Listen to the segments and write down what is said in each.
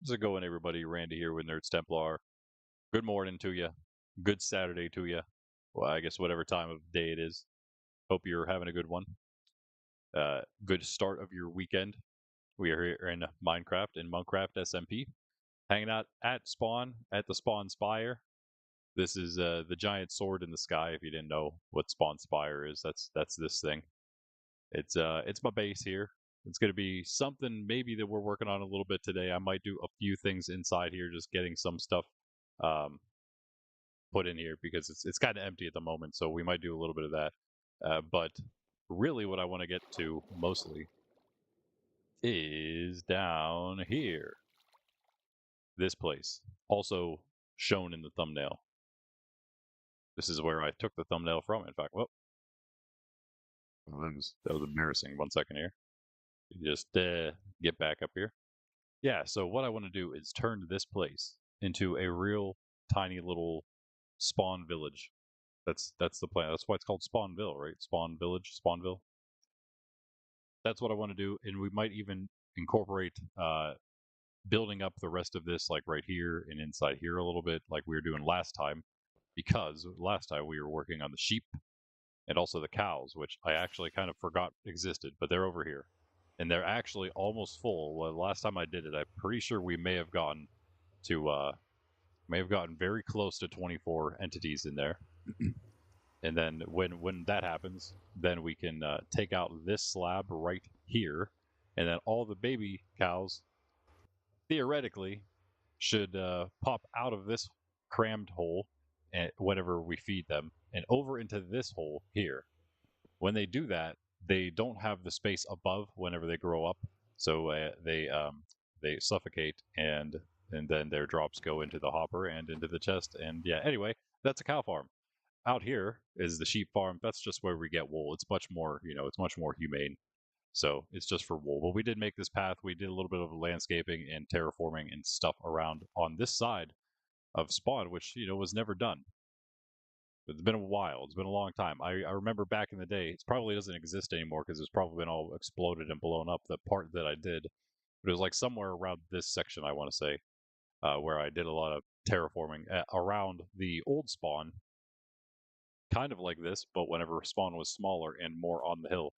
How's it going, everybody? Randy here with Nerds Templar. Good morning to you. Good Saturday to you. Well, I guess whatever time of day it is. Hope you're having a good one. Good start of your weekend. We are here in Minecraft and Monkraft SMP, hanging out at Spawn at the Spawn Spire. This is the giant sword in the sky. If you didn't know what Spawn Spire is, that's this thing. It's my base here. It's going to be something maybe that we're working on a little bit today. I might do a few things inside here, just getting some stuff um, put in here because it's kind of empty at the moment. So we might do a little bit of that. But really, what I want to get to mostly is down here. This place, also shown in the thumbnail. This is where I took the thumbnail from. In fact, well, that was embarrassing. 1 second here. Just get back up here. Yeah, so what I want to do is turn this place into a real tiny little spawn village. That's the plan. That's why it's called Spawnville, right? Spawn Village, Spawnville. That's what I want to do, and we might even incorporate building up the rest of this, like right here and inside here a little bit, like we were doing last time, because last time we were working on the sheep and also the cows, which I actually kind of forgot existed, but they're over here. And they're actually almost full. Well, last time I did it, I'm pretty sure we may have gotten very close to 24 entities in there. And then when that happens, then we can take out this slab right here, and then all the baby cows theoretically should pop out of this crammed hole whenever we feed them and over into this hole here. When they do that, they don't have the space above whenever they grow up, so they suffocate and then their drops go into the hopper and into the chest. And yeah, anyway, that's a cow farm. Out here is the sheep farm. That's just where we get wool. It's much more, it's much more humane. So it's just for wool. But we did make this path. We did a little bit of landscaping and terraforming and stuff around on this side of Spawn, which was never done. It's been a while. It's been a long time. I remember back in the day. It probably doesn't exist anymore because it's probably been all exploded and blown up. The part that I did, but it was like somewhere around this section. I want to say where I did a lot of terraforming around the old Spawn, kind of like this, but whenever Spawn was smaller and more on the hill.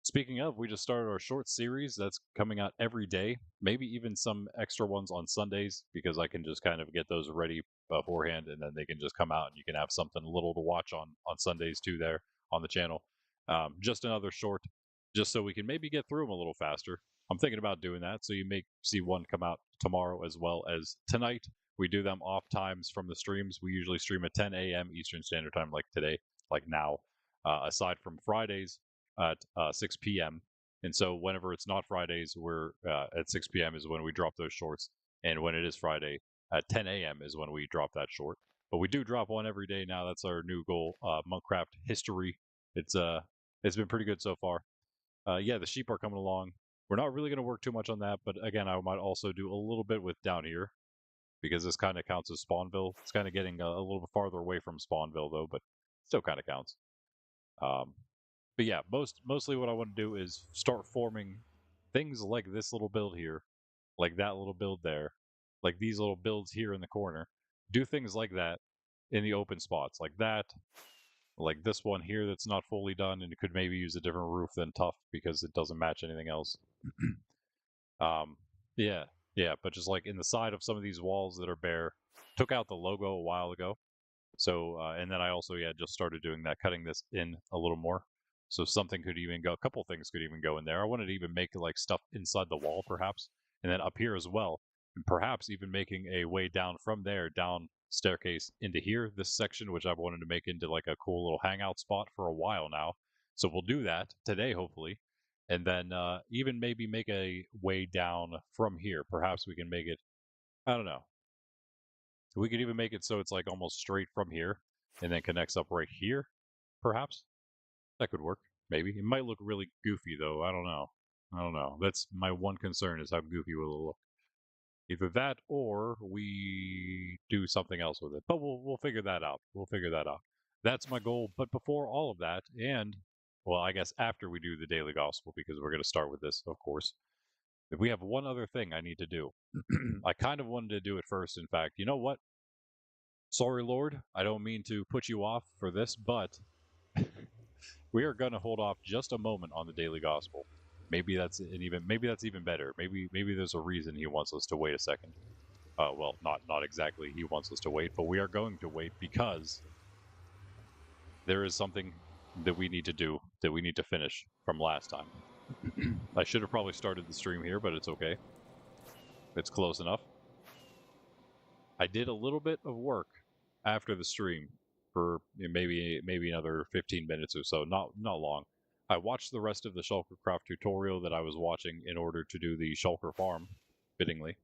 Speaking of, we just started our short series that's coming out every day, maybe even some extra ones on Sundays, because I can just kind of get those ready beforehand and then they can just come out and you can have something little to watch on Sundays too there on the channel. Just another short, just so we can maybe get through them a little faster. I'm thinking about doing that, so you may see one come out tomorrow as well as tonight. We do them off times from the streams. We usually stream at 10 a.m. Eastern Standard Time, like today, like now. Aside from Fridays, at 6 p.m. And so whenever it's not Fridays, we're at 6 p.m. is when we drop those shorts. And when it is Friday, at 10 a.m. is when we drop that short. But we do drop one every day now. That's our new goal. Monkraft history. It's been pretty good so far. Yeah, the sheep are coming along. We're not really going to work too much on that, but again, I might also do a little bit with down here because this kind of counts as Spawnville. It's kind of getting a little bit farther away from Spawnville though, but still kind of counts. But yeah, mostly what I want to do is start forming things like this little build here, like that little build there, like these little builds here in the corner. Do things like that in the open spots, like that, like this one here that's not fully done, and it could maybe use a different roof than tough because it doesn't match anything else. um, yeah, yeah, but just like in the side of some of these walls that are bare, took out the logo a while ago. So, and then I also, just started doing that, cutting this in a little more. So something could even go, a couple things could even go in there. I wanted to even make like stuff inside the wall, perhaps, and then up here as well, and perhaps even making a way down from there, down staircase into here, this section, which I've wanted to make into like a cool little hangout spot for a while now. So we'll do that today, hopefully, and then even maybe make a way down from here. Perhaps we can make it, I don't know, we could even make it so it's like almost straight from here and then connects up right here, perhaps. That could work. Maybe. It might look really goofy though. I don't know. I don't know. That's my one concern is how goofy will it look. Either that or we do something else with it. But we'll figure that out. We'll figure that out. That's my goal. But before all of that, and well, I guess after we do the daily gospel, because we're going to start with this, of course. We have one other thing I need to do. I kind of wanted to do it first, in fact. You know what? Sorry, Lord. I don't mean to put you off for this, but we are going to hold off just a moment on the daily gospel. Maybe that's even better. Maybe there's a reason he wants us to wait a second. Well, not exactly he wants us to wait, but we are going to wait because there is something that we need to do, that we need to finish from last time. I should have probably started the stream here, but it's okay. It's close enough. I did a little bit of work after the stream for maybe another 15 minutes or so, not long. I watched the rest of the Shulkercraft tutorial that I was watching in order to do the Shulker farm, fittingly.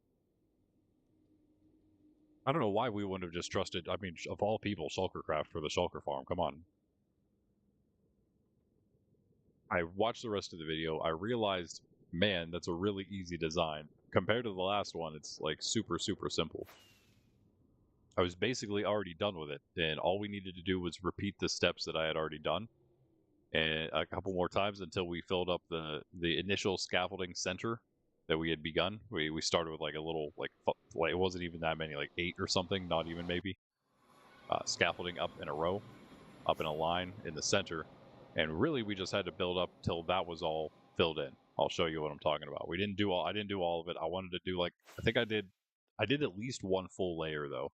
I don't know why we wouldn't have just trusted, I mean, of all people, Shulkercraft for the Shulker farm. Come on. I watched the rest of the video. I realized, man, that's a really easy design. Compared to the last one, it's like super simple. I was basically already done with it, and all we needed to do was repeat the steps that I had already done, and a couple more times until we filled up the initial scaffolding center that we had begun. We started with like a little like it wasn't even that many, like 8 or something, not even maybe. Scaffolding up in a row, up in a line in the center, and really we just had to build up till that was all filled in. I'll show you what I'm talking about. I didn't do all of it. I wanted to do like I think I did at least one full layer though.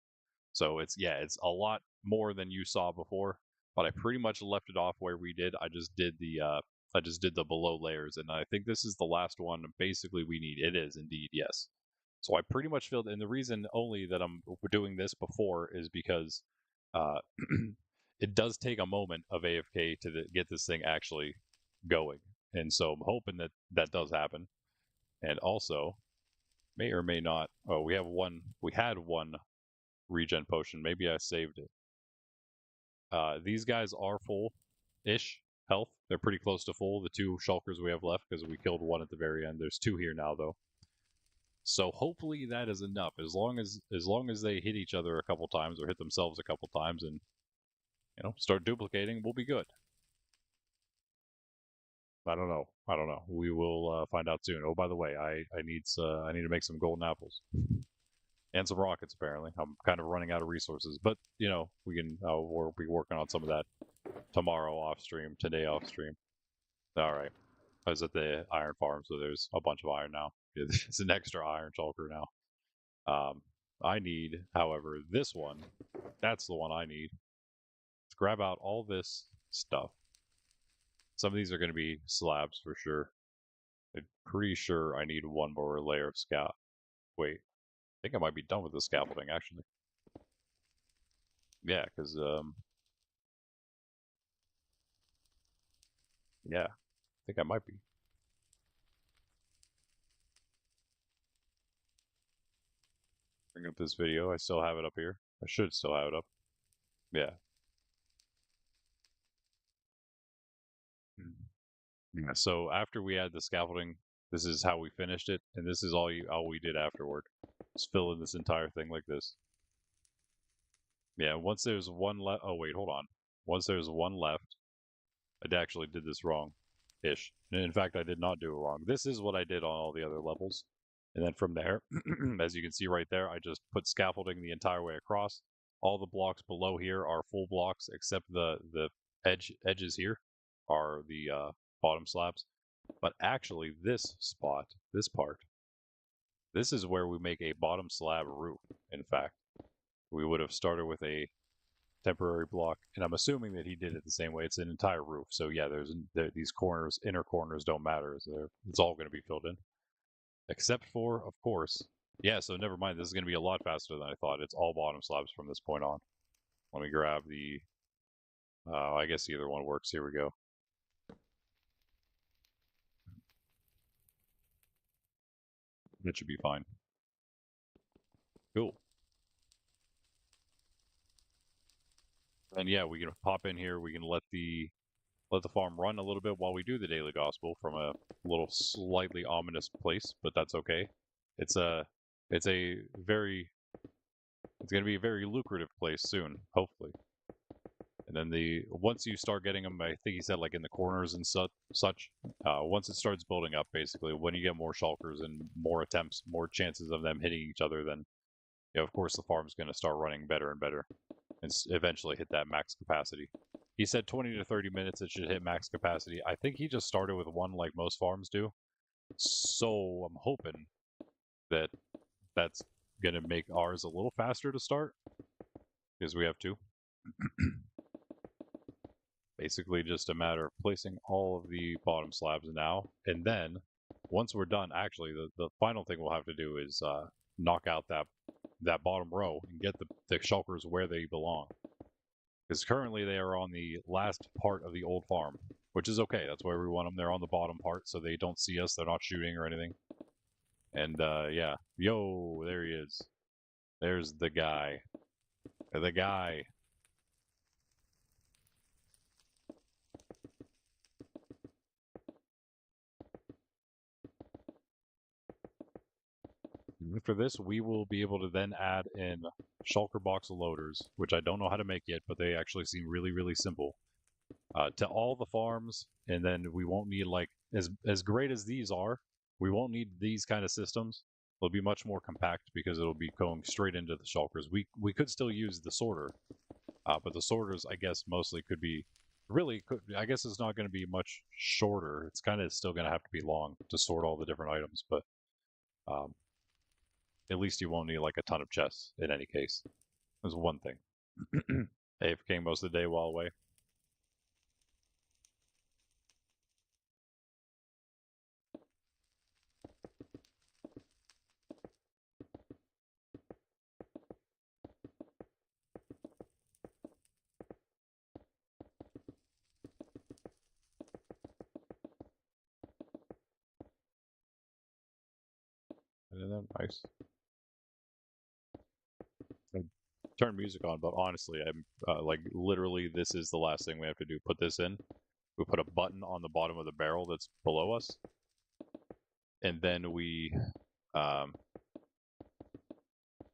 So it's a lot more than you saw before, but I pretty much left it off where we did. I just did the below layers, and I think this is the last one basically we need. It is indeed, yes. So I pretty much filled, and the reason only that I'm doing this before is because uh, it does take a moment of AFK to get this thing actually going, and so I'm hoping that that does happen. And also, may or may not. Oh, we had one regen potion. Maybe I saved it. These guys are full-ish health. They're pretty close to full. The 2 shulkers we have left because we killed one at the very end. There's 2 here now though. So hopefully that is enough. As long as they hit each other a couple times or hit themselves a couple times and start duplicating, we'll be good. I don't know. We will find out soon. Oh, by the way, I need to make some golden apples. And some rockets, apparently. I'm kind of running out of resources, but we can. We'll be working on some of that tomorrow off stream, today off stream. All right. I was at the iron farm, so there's a bunch of iron now. It's an extra iron shulker now. I need, however, this one. That's the one I need. Let's grab out all this stuff. Some of these are going to be slabs for sure. I'm pretty sure I need one more layer of scaffolding. Wait, I think I might be done with the scaffolding actually. Yeah, because yeah, I think I might be. Bring up this video. I still have it up here. I should still have it up. Yeah. Yeah. So after we add the scaffolding, this is how we finished it, and this is all we did afterward. Just fill in this entire thing like this. Yeah. Once there's one left. Oh wait, hold on. Once there's one left, I actually did this wrong, ish. In fact, I did not do it wrong. This is what I did on all the other levels. And then from there, as you can see right there, I just put scaffolding the entire way across. All the blocks below here are full blocks, except the edges here are the bottom slabs. But actually, this spot, this part, this is where we make a bottom slab roof. In fact, we would have started with a temporary block, and I'm assuming that he did it the same way. It's an entire roof, so yeah, these corners, inner corners don't matter. It's all going to be filled in, except for, of course, yeah. So never mind. This is going to be a lot faster than I thought. It's all bottom slabs from this point on. Let me grab the. I guess either one works. Here we go. That should be fine. Cool. And yeah, we can pop in here. We can let the farm run a little bit while we do the daily gospel from a little slightly ominous place, but that's okay. It's a very it's going to be a very lucrative place soon, hopefully. And then once you start getting them, I think he said like in the corners and such. Once it starts building up, basically, when you get more shulkers and more attempts, more chances of them hitting each other, then of course the farm's going to start running better and better, and eventually hit that max capacity. He said 20 to 30 minutes it should hit max capacity. I think he just started with one like most farms do. So I'm hoping that that's going to make ours a little faster to start, because we have two. Basically just a matter of placing all of the bottom slabs now, and then once we're done, actually the final thing we'll have to do is knock out that bottom row and get the shulkers where they belong, because currently they are on the last part of the old farm, which is okay. That's where we want them. They're on the bottom part so they don't see us, they're not shooting or anything. And yeah, yo, there he is. There's the guy. After this, we will be able to then add in shulker box loaders, which I don't know how to make yet, but they actually seem really, really simple, to all the farms. And then we won't need, like, as great as these are, we won't need these kind of systems. They'll be much more compact because it'll be going straight into the shulkers. We could still use the sorter, but the sorters, I guess, mostly could be I guess it's not going to be much shorter. It's kind of still going to have to be long to sort all the different items, but at least you won't need like a ton of chests in any case. There's one thing. AFK most of the day while away. And then nice. Turn music on, but honestly, I'm like literally this is the last thing we have to do. Put this in. We put a button on the bottom of the barrel that's below us, and then we,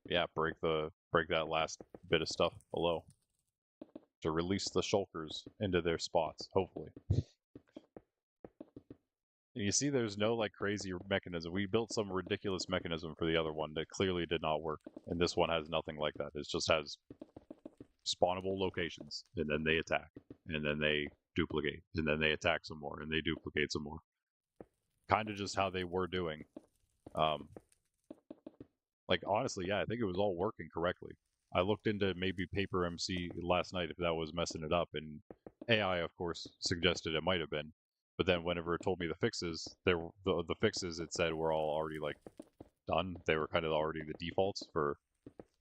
yeah, break that last bit of stuff below to release the shulkers into their spots. Hopefully. And you see, there's no like crazy mechanism. We built some ridiculous mechanism for the other one that clearly did not work, and this one has nothing like that. It just has spawnable locations, and then they attack, and then they duplicate, and then they attack some more, and they duplicate some more. Kind of just how they were doing. Like, honestly, yeah, I think it was all working correctly. I looked into maybe Paper MC last night if that was messing it up, and AI, of course, suggested it might have been. But then whenever it told me the fixes, the fixes it said were all already like done. They were kind of already the defaults for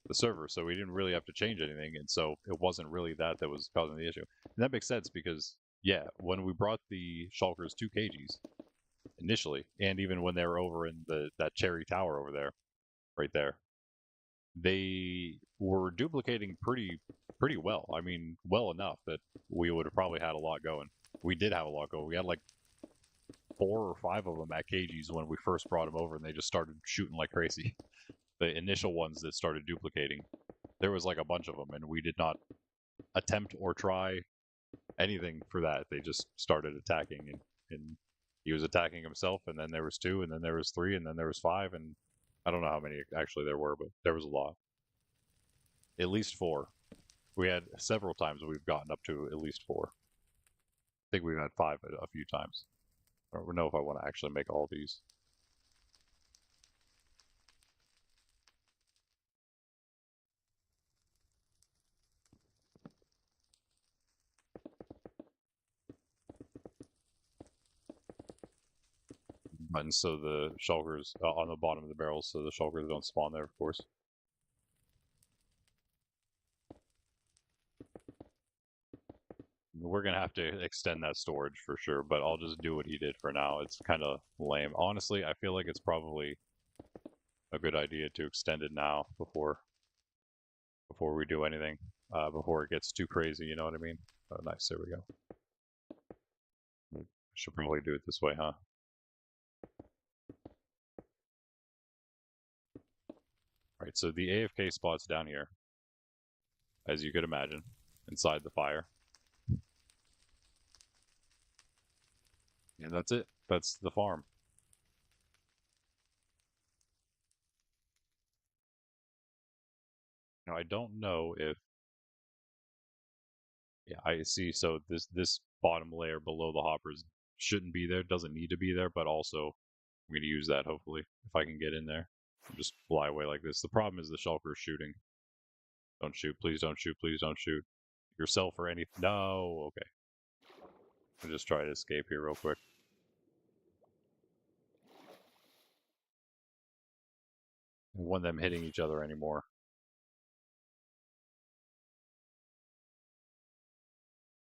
the server, so we didn't really have to change anything, and so it wasn't really that was causing the issue. And that makes sense because, yeah, when we brought the shulkers to KG's initially, and even when they were over in that cherry tower over there, right there, they were duplicating pretty well. I mean, well enough that we would have probably had a lot going. We did have a lot going. We had like 4 or 5 of them at KG's when we first brought them over, and they just started shooting like crazy. The initial ones that started duplicating, there was like a bunch of them, and we did not attempt or try anything for that. They just started attacking, and he was attacking himself, and then there was 2, and then there was 3, and then there was 5, and I don't know how many actually there were, but there was a lot. At least 4. We had several times we've gotten up to at least 4. I think we've had 5 a few times. I don't know if I want to actually make all these. And so the shulkers on the bottom of the barrels, so the shulkers don't spawn there, of course. We're gonna have to extend that storage for sure, but I'll just do what he did for now. It's kind of lame. Honestly, I feel like it's probably a good idea to extend it now before we do anything, before it gets too crazy, you know what I mean? Oh, nice, there we go. Should probably do it this way, huh? Alright, so the AFK spot's down here, as you could imagine, inside the fire. And that's it. That's the farm. Now, I don't know if... Yeah, I see. So this bottom layer below the hoppers shouldn't be there. Doesn't need to be there, but also I'm going to use that, hopefully, if I can get in there. Just fly away like this. The problem is the shulker's shooting. Don't shoot. Please don't shoot. Please don't shoot. Yourself or anything. No. Okay. I'll just try to escape here real quick. I don't want them hitting each other anymore.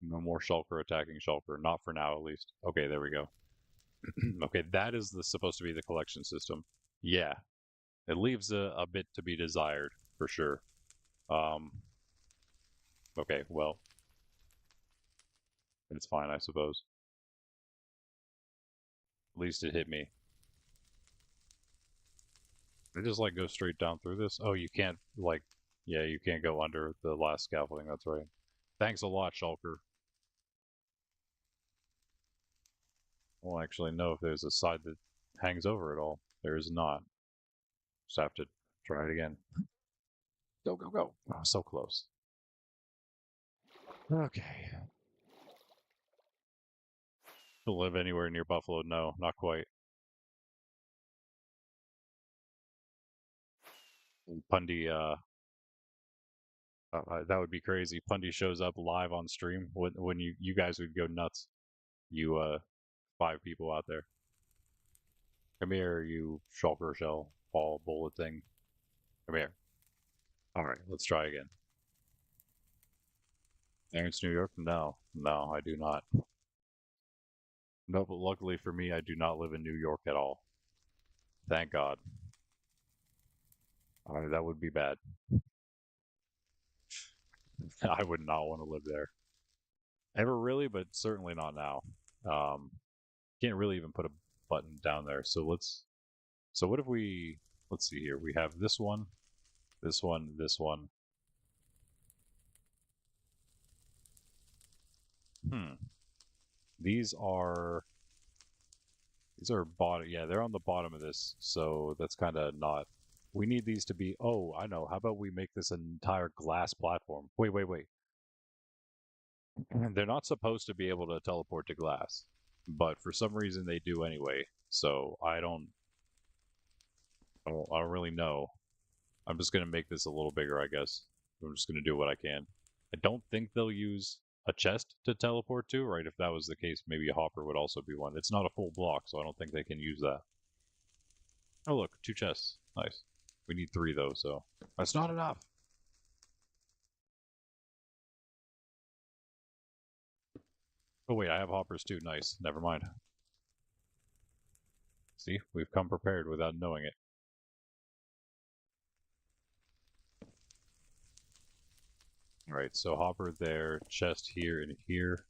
No more shulker attacking shulker. Not for now, at least. Okay, there we go. Okay, that is supposed to be the collection system. Yeah. It leaves a bit to be desired, for sure. Okay, well. It's fine, I suppose. At least it hit me. I just, like, go straight down through this? Oh, you can't, like... Yeah, you can't go under the last scaffolding, that's right. Thanks a lot, shulker. I don't actually know if there's a side that hangs over it all. There is not. Just have to try it again. Go, go, go. Oh, so close. Okay. To live anywhere near Buffalo? No, not quite. Pundy, that would be crazy. Pundy shows up live on stream when you guys would go nuts. You 5 people out there. Come here, you shulker shell ball bullet thing. Come here. All right, let's try again. Aaron's New York? No, no, I do not. No, but luckily for me, I do not live in New York at all. Thank God. That would be bad. I would not want to live there. Ever really, but certainly not now. Can't really even put a button down there. So what if we, let's see here. We have this one, this one, this one. These are bottom, yeah, they're on the bottom of this, so that's kind of not. We need these to be, oh, I know, how about we make this an entire glass platform? Wait. They're not supposed to be able to teleport to glass, but for some reason they do anyway, so I don't really know. I'm just going to make this a little bigger, I guess. I'm just going to do what I can. I don't think they'll use a chest to teleport to, right? If that was the case, maybe a hopper would also be one. It's not a full block, so I don't think they can use that. Oh, look, 2 chests. Nice. We need 3, though, so that's not enough. Oh, wait, I have hoppers, too. Nice. Never mind. See? We've come prepared without knowing it. Alright, so hopper there, chest here and here.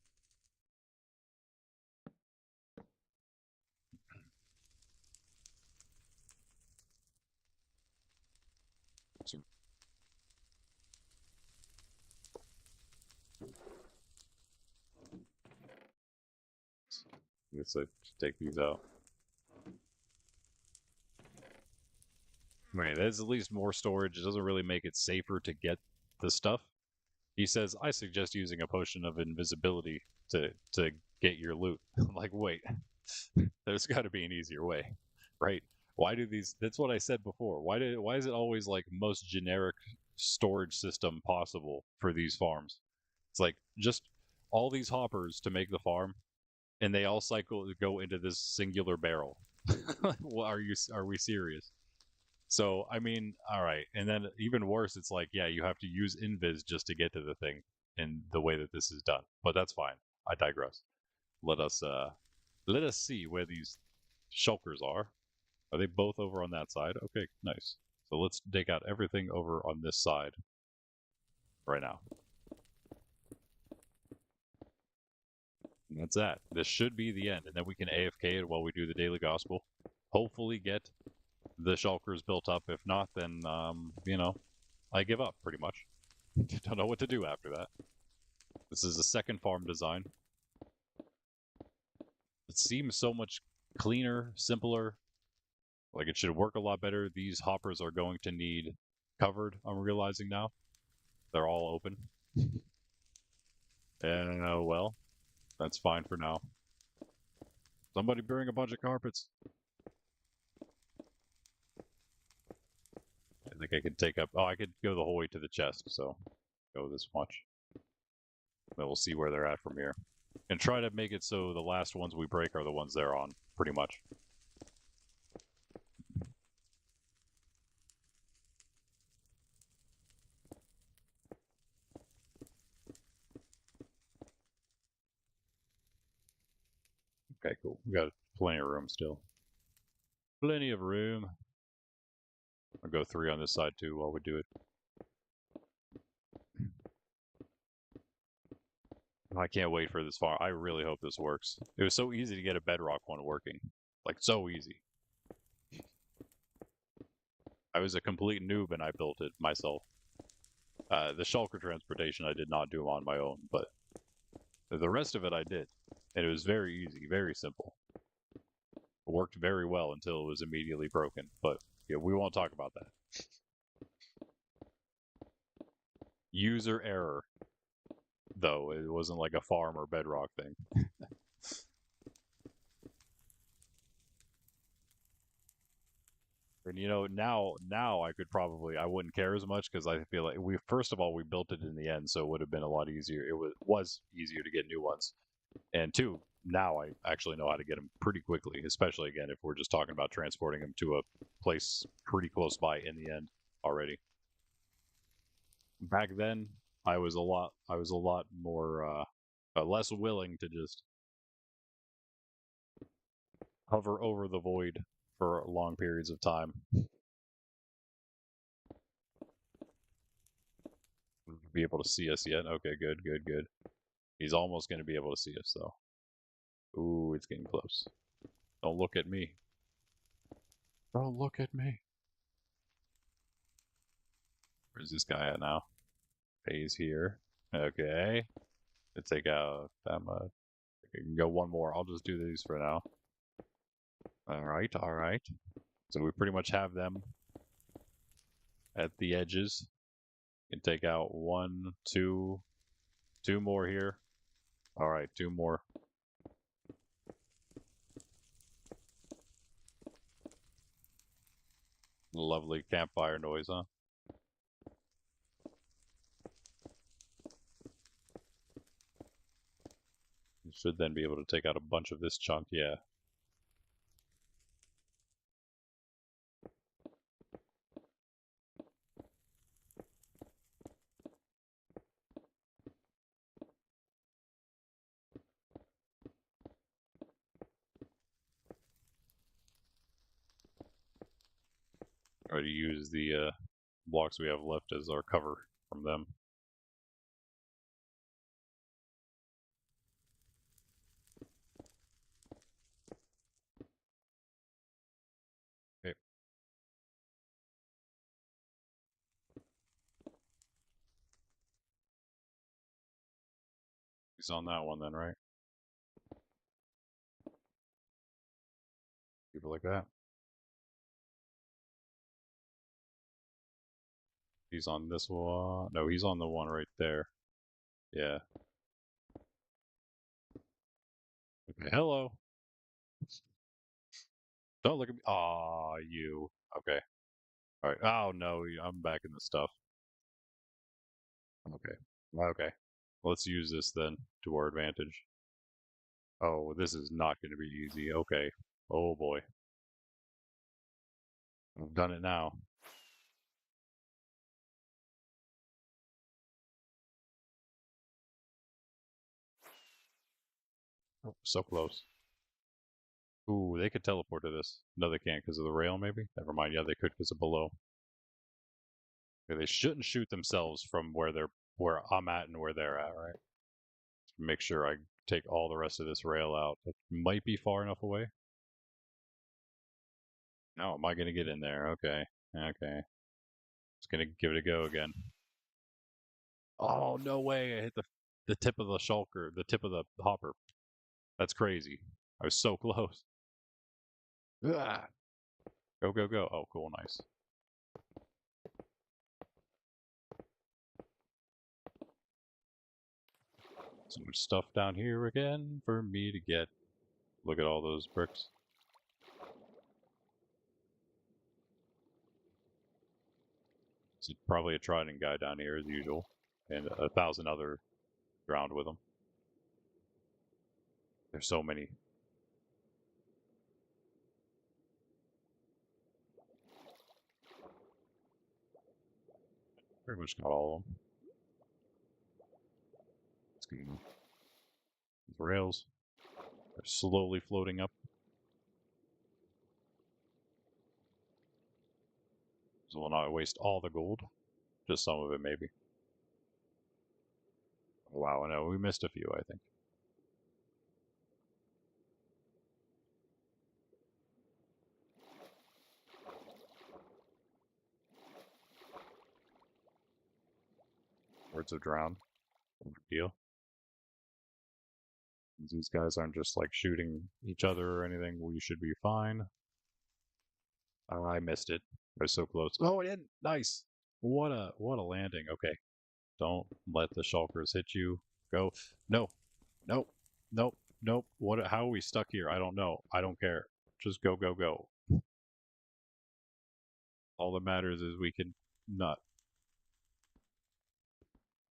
Let's take these out. Right, there's at least more storage. It doesn't really make it safer to get the stuff. He says, I suggest using a potion of invisibility to get your loot. I'm like, wait, there's got to be an easier way, right? Why do these? That's what I said before. Why is it always like most generic storage system possible for these farms? It's like just all these hoppers to make the farm, and they all go into this singular barrel. Well, are we serious? So, I mean, all right. And then even worse, it's like, yeah, you have to use invis just to get to the thing in the way that this is done. But that's fine. I digress. Let us see where these shulkers are. Are they both over on that side? Okay, nice. So let's take out everything over on this side right now. And that's that. This should be the end. And then we can AFK it while we do the daily gospel. Hopefully get the shulkers built up. If not, then, you know, I give up, pretty much. Don't know what to do after that. This is a second farm design. It seems so much cleaner, simpler. Like it should work a lot better. These hoppers are going to need covered, I'm realizing now. They're all open. Well, that's fine for now. Somebody bring a bunch of carpets. I think I could take up... Oh, I could go the whole way to the chest, so go this much. Then we'll see where they're at from here. And try to make it so the last ones we break are the ones they're on, pretty much. Okay, cool. We got plenty of room still. Plenty of room. I'll go 3 on this side too while we do it. I can't wait for this farm. I really hope this works. It was so easy to get a bedrock one working. Like, so easy. I was a complete noob and I built it myself. The shulker transportation I did not do on my own, but the rest of it I did. And it was very easy, very simple. It worked very well until it was immediately broken, but yeah, we won't talk about that. User error, though. It wasn't like a farm or bedrock thing. And you know, now I could probably, I wouldn't care as much because I feel like first of all we built it in the end, so it would have been a lot easier. It was easier to get new ones, and 2, now I actually know how to get them pretty quickly. Especially again if we're just talking about transporting them to a place pretty close by in the end already. Back then, I was a lot more less willing to just hover over the void for long periods of time. Be able to see us yet? Okay, good, good, good. He's almost going to be able to see us, though. Ooh, it's getting close. Don't look at me. Don't look at me. Where's this guy at now? He's here. Okay. Let's take out that much. I can go one more. I'll just do these for now. Alright, alright. So we pretty much have them at the edges. Can take out 1, 2, 2 more here. Alright, 2 more. Lovely campfire noise, huh? You should then be able to take out a bunch of this chunk, yeah. Try to use the blocks we have left as our cover from them. Okay. He's on that one then, right? People like that. He's on this one. No, he's on the one right there. Yeah. Okay, hello. Don't look at me. Aw, you. Okay. Alright. Oh, no, I'm back in the stuff. Okay. Okay. Let's use this then to our advantage. Oh, this is not going to be easy. Okay. Oh, boy. I've done it now. Oh, so close. Ooh, they could teleport to this. No, they can't because of the rail, maybe? Never mind. Yeah, they could because of below. Okay, they shouldn't shoot themselves from where I'm at and where they're at, right? Make sure I take all the rest of this rail out. It might be far enough away. No, am I going to get in there? Okay. Okay. Just going to give it a go again. Oh, no way. I hit the tip of the shulker, the tip of the hopper. That's crazy. I was so close. Ah. Go, go, go. Oh, cool, nice. So much stuff down here again for me to get. Look at all those bricks. So probably a trident guy down here as usual, and 1,000 other drowned with them. There's so many. Pretty much got all of them. Let's get these rails. They're slowly floating up. So we'll not waste all the gold. Just some of it, maybe. Wow, I know. We missed a few, I think. Words of drown. No big deal. These guys aren't just like shooting each other or anything. We should be fine. Oh, I missed it. I was so close. Oh, it didn't. Nice. What a landing. Okay. Don't let the shulkers hit you. Go. No. Nope. Nope. Nope. What? How are we stuck here? I don't know. I don't care. Just go, go, go. All that matters is we can not.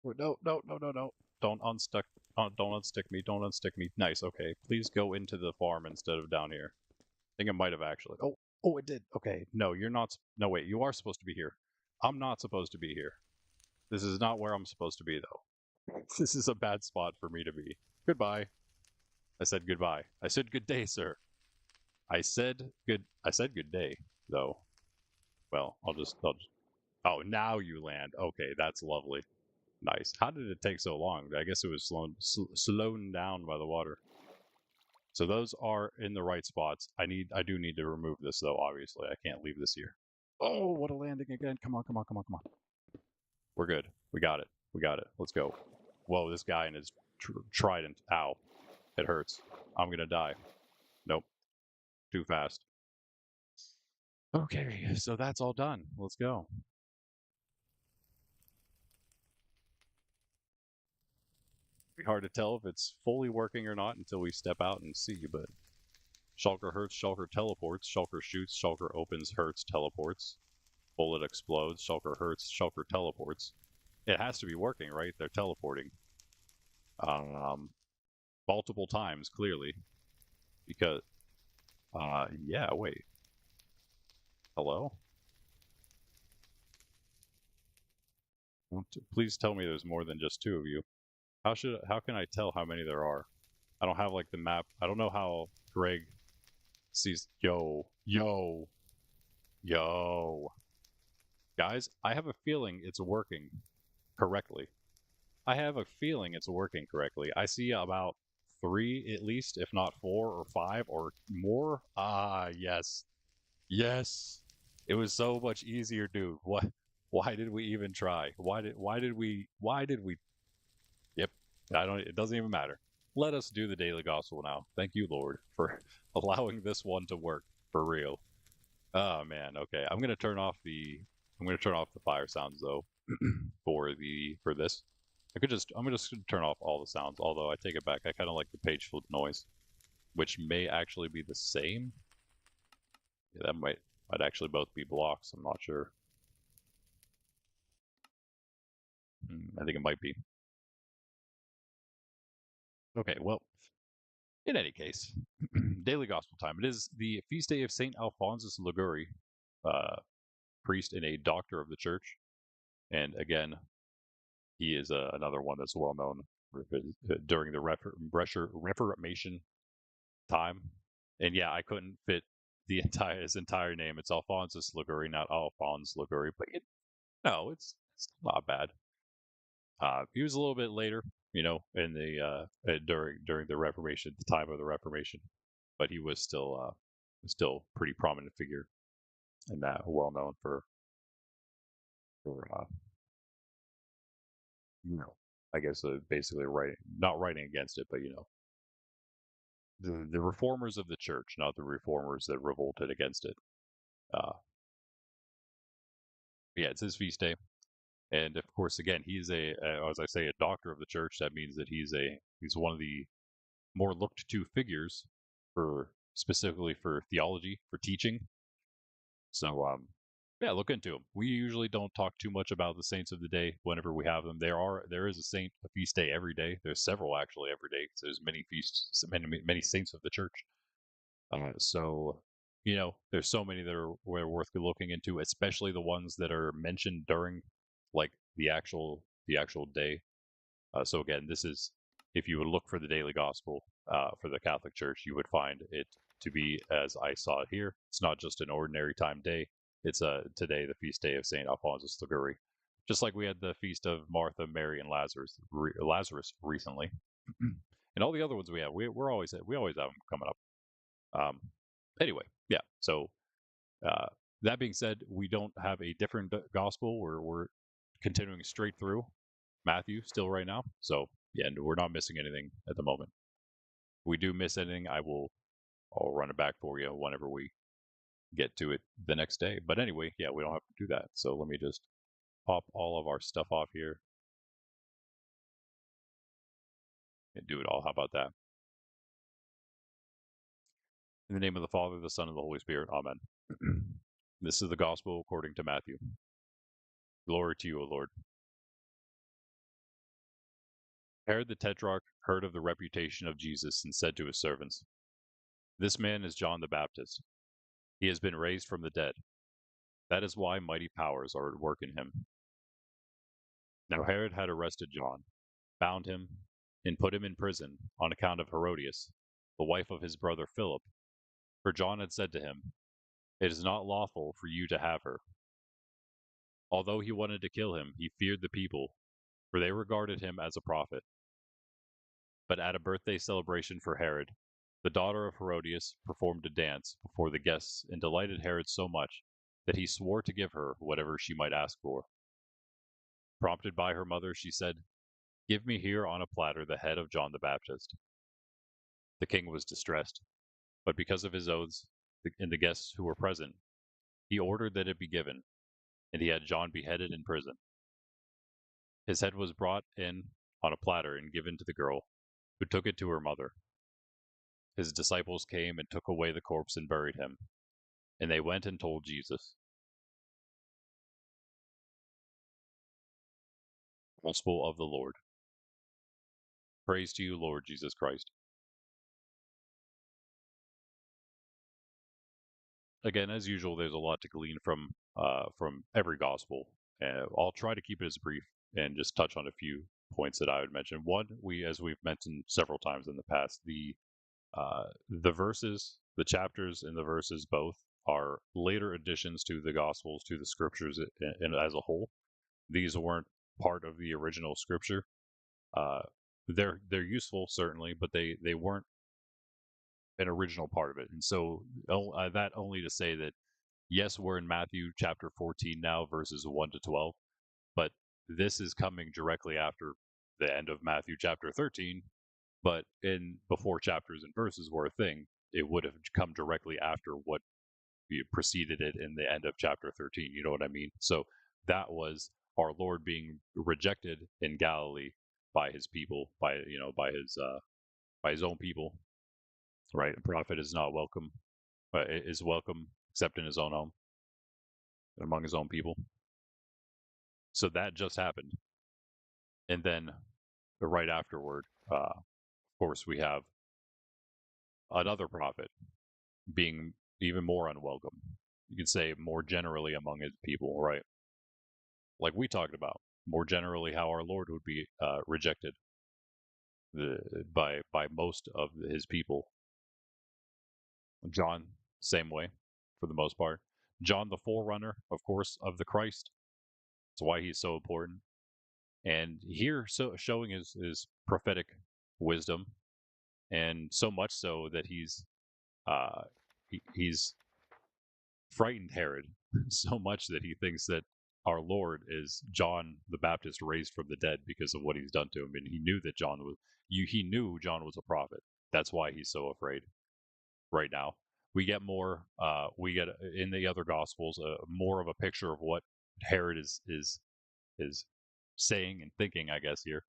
No, no, no, no, no. Don't unstuck. Don't unstick me. Don't unstick me. Nice. Okay. Please go into the farm instead of down here. I think it might have actually. Oh, oh, it did. Okay. No, you're not. No, wait. You are supposed to be here. I'm not supposed to be here. This is not where I'm supposed to be, though. This is a bad spot for me to be. Goodbye. I said goodbye. I said good day, sir. I said good day, though. Well, I'll just. Oh, now you land. Okay, that's lovely. Nice. How did it take so long? I guess it was slowed down by the water. So those are in the right spots. I do need to remove this though. Obviously, I can't leave this here. Oh, what a landing again! Come on, come on, come on, come on. We're good. We got it. We got it. Let's go. Whoa, this guy and his trident. Ow, it hurts. I'm gonna die. Nope. Too fast. Okay, so that's all done. Let's go. Be hard to tell if it's fully working or not until we step out and see, but Shulker hurts, Shulker teleports, Shulker shoots, Shulker opens, hurts, teleports. Bullet explodes, Shulker hurts, Shulker teleports. It has to be working, right? They're teleporting. Multiple times, clearly. Because, yeah, wait. Hello? Please tell me there's more than just two of you. How can I tell how many there are? I don't have like the map. I don't know how Greg sees. Yo. Guys, I have a feeling it's working correctly. I have a feeling it's working correctly. I see about 3 at least, if not 4 or 5 or more. Ah, yes. Yes. It was so much easier, dude. What? Why did we even try? Why did we Yep. It doesn't even matter. Let us do the daily gospel now. Thank you, Lord, for allowing this one to work for real. Oh man, okay. I'm gonna turn off the fire sounds though for this. I'm just gonna turn off all the sounds, although I take it back. I kinda like the page flip noise, which may actually be the same. Yeah, that might actually both be blocks, I'm not sure. I think it might be. Okay, well, in any case, daily gospel time. It is the feast day of Saint Alphonsus Liguri, priest and a doctor of the church. And again, he is another one that's well known during the Reformation time. And yeah, I couldn't fit his entire name. It's Alphonsus Liguri, not Alphonse Liguri, but no, it's not bad. He was a little bit later, in the during the Reformation, the time of the Reformation, but he was still pretty prominent figure, and that well known for I guess basically not writing against it, but the reformers of the church, not the reformers that revolted against it. Uh, yeah, it's his feast day, and of course, again, he's as I say, a doctor of the church. That means that he's one of the more looked to figures for specifically for theology, for teaching. So, yeah, look into them. We usually don't talk too much about the saints of the day whenever we have them. There is a feast day every day. There's several actually every day. So there's many feasts, many saints of the church. So, there's so many that are worth looking into, especially the ones that are mentioned during like the actual day. So again, this is if you would look for the daily gospel for the Catholic Church, you would find it to be as I saw it here. It's not just an ordinary time day. It's today the feast day of Saint Alphonsus Liguori, just like we had the feast of Martha, Mary, and Lazarus recently, and all the other ones we have. We always have them coming up. Anyway, yeah. So uh, that being said, we don't have a different gospel. We're continuing straight through Matthew still right now. So yeah, and we're not missing anything at the moment. If we do miss anything, I'll run it back for you whenever we get to it the next day. But anyway, yeah, we don't have to do that. So let me just pop all of our stuff off here and do it all. How about that? In the name of the Father, the Son, and the Holy Spirit. Amen. This is the gospel according to Matthew. Glory to you, O Lord. Herod the Tetrarch heard of the reputation of Jesus and said to his servants, "This man is John the Baptist. He has been raised from the dead. That is why mighty powers are at work in him." Now Herod had arrested John, bound him, and put him in prison on account of Herodias, the wife of his brother Philip, for John had said to him, "It is not lawful for you to have her." Although he wanted to kill him, he feared the people, for they regarded him as a prophet. But at a birthday celebration for Herod, the daughter of Herodias performed a dance before the guests and delighted Herod so much that he swore to give her whatever she might ask for. Prompted by her mother, she said, "Give me here on a platter the head of John the Baptist." The king was distressed, but because of his oaths and the guests who were present, he ordered that it be given, and he had John beheaded in prison. His head was brought in on a platter and given to the girl, who took it to her mother. His disciples came and took away the corpse and buried him, and they went and told Jesus. Gospel of the Lord. Praise to you, Lord Jesus Christ. Again, as usual, there's a lot to glean from every gospel. I'll try to keep it as brief and just touch on a few points that I would mention. One, as we've mentioned several times in the past, the verses, the chapters, and the verses both are later additions to the gospels, to the scriptures, and as a whole. These weren't part of the original scripture. Uh, they're useful certainly, but they weren't an original part of it. And so that only to say that yes, we're in Matthew chapter 14 now, verses 1 to 12, but this is coming directly after the end of Matthew chapter 13. But in before chapters and verses were a thing, it would have come directly after what preceded it in the end of chapter 13. You know what I mean? So that was our Lord being rejected in Galilee by his people, by his own people. Right? A prophet is not welcome, is welcome except in his own home, among his own people. So that just happened, and then right afterward, of course, we have another prophet being even more unwelcome. You could say more generally among his people, right? Like we talked about, more generally how our Lord would be rejected by most of his people. John, same way, for the most part. John, the forerunner, of course, of the Christ. That's why he's so important. And here, so showing his prophetic wisdom, and so much so that he's frightened Herod so much that he thinks that our Lord is John the Baptist raised from the dead because of what he's done to him, and he knew that he knew John was a prophet. That's why he's so afraid right now. We get in the other gospels more of a picture of what Herod is saying and thinking, I guess here.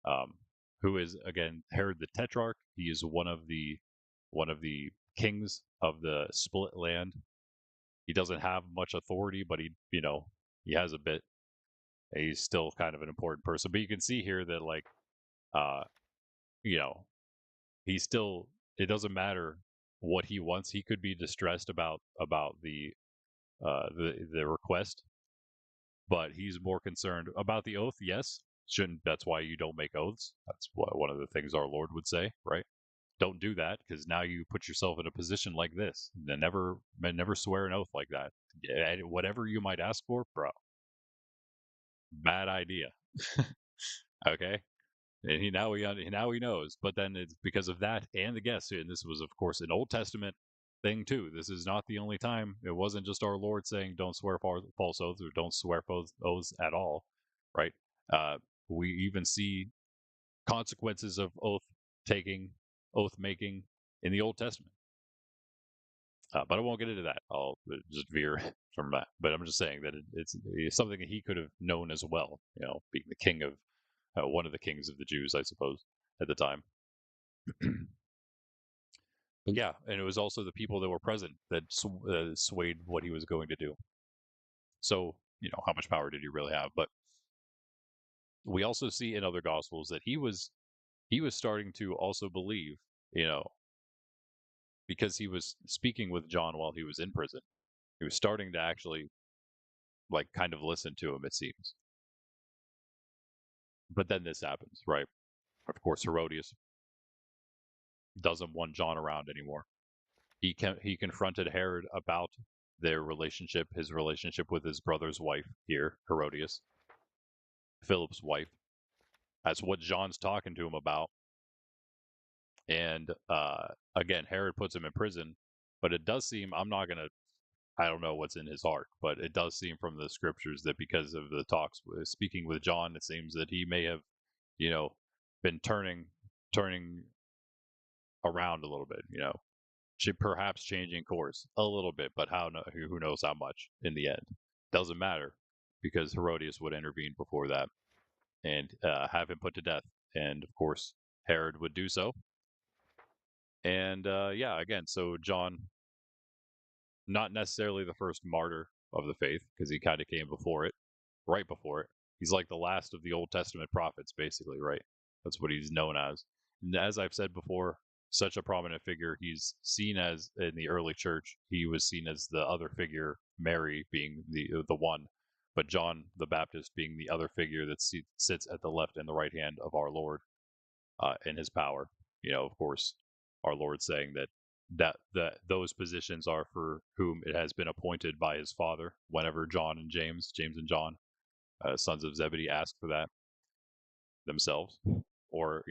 Um, who is again Herod the Tetrarch? He is one of the kings of the split land. He doesn't have much authority, but he has a bit. He's still kind of an important person. But you can see here that uh, you know, he's still. It doesn't matter what he wants. He could be distressed about the request, but he's more concerned about the oath. Yes, shouldn't. That's why you don't make oaths. That's what one of the things our Lord would say, right? Don't do that because now you put yourself in a position like this. Never swear an oath like that. Whatever you might ask for, bro, bad idea. Okay, and now he knows. But then it's because of that and the guess. And this was, of course, an Old Testament thing too. This is not the only time. It wasn't just our Lord saying, "Don't swear false oaths" or "Don't swear false oaths at all," right? Uh, we even see consequences of oath making in the Old Testament. But I won't get into that. I'll just veer from that. But I'm just saying that it's something that he could have known as well. Being the king of one of the kings of the Jews, I suppose, at the time. But yeah, and it was also the people that were present that swayed what he was going to do. So how much power did he really have? But we also see in other gospels that he was starting to also believe, because he was speaking with John while he was in prison. He was starting to actually kind of listen to him, it seems. But then this happens, right? Of course, Herodias doesn't want John around anymore. He confronted Herod about their relationship, his relationship with his brother's wife here, Herodias, Philip's wife. That's what John's talking to him about. And again, Herod puts him in prison. But it does seem, I don't know what's in his heart, but it does seem from the scriptures that because of the talks speaking with John, it seems that he may have, been turning around a little bit, perhaps changing course a little bit, but who knows how much in the end. Doesn't matter because Herodias would intervene before that and have him put to death. And of course, Herod would do so. And yeah, again, so John, not necessarily the first martyr of the faith because he kind of came before it, right before it. He's like the last of the Old Testament prophets, basically, right? That's what he's known as. And as I've said before, such a prominent figure. He's seen as in the early church. He was seen as the other figure, Mary being the one, but John the Baptist being the other figure that sits at the left and the right hand of our Lord in His power. Of course, our Lord saying that those positions are for whom it has been appointed by His Father. Whenever James and John, sons of Zebedee, ask for that themselves, or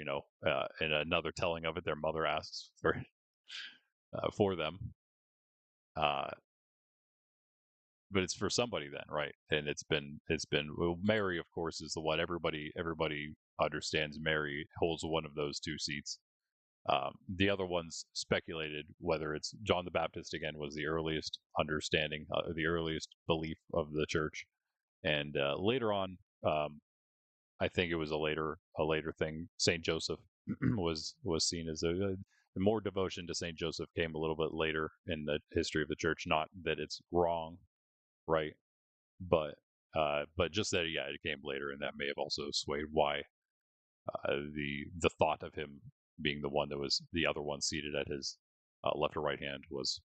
in another telling of it, their mother asks for them. But it's for somebody then, right? And it's been Mary, of course, is the one everybody understands. Mary holds one of those two seats. The other ones speculated whether it's John the Baptist again was the earliest understanding, the earliest belief of the church, and later on, I think it was a later thing. Saint Joseph was seen as a more devotion to Saint Joseph came a little bit later in the history of the church. Not that it's wrong, right? But just that, yeah, it came later, and that may have also swayed why the thought of him being the one that was the other one seated at his left or right hand was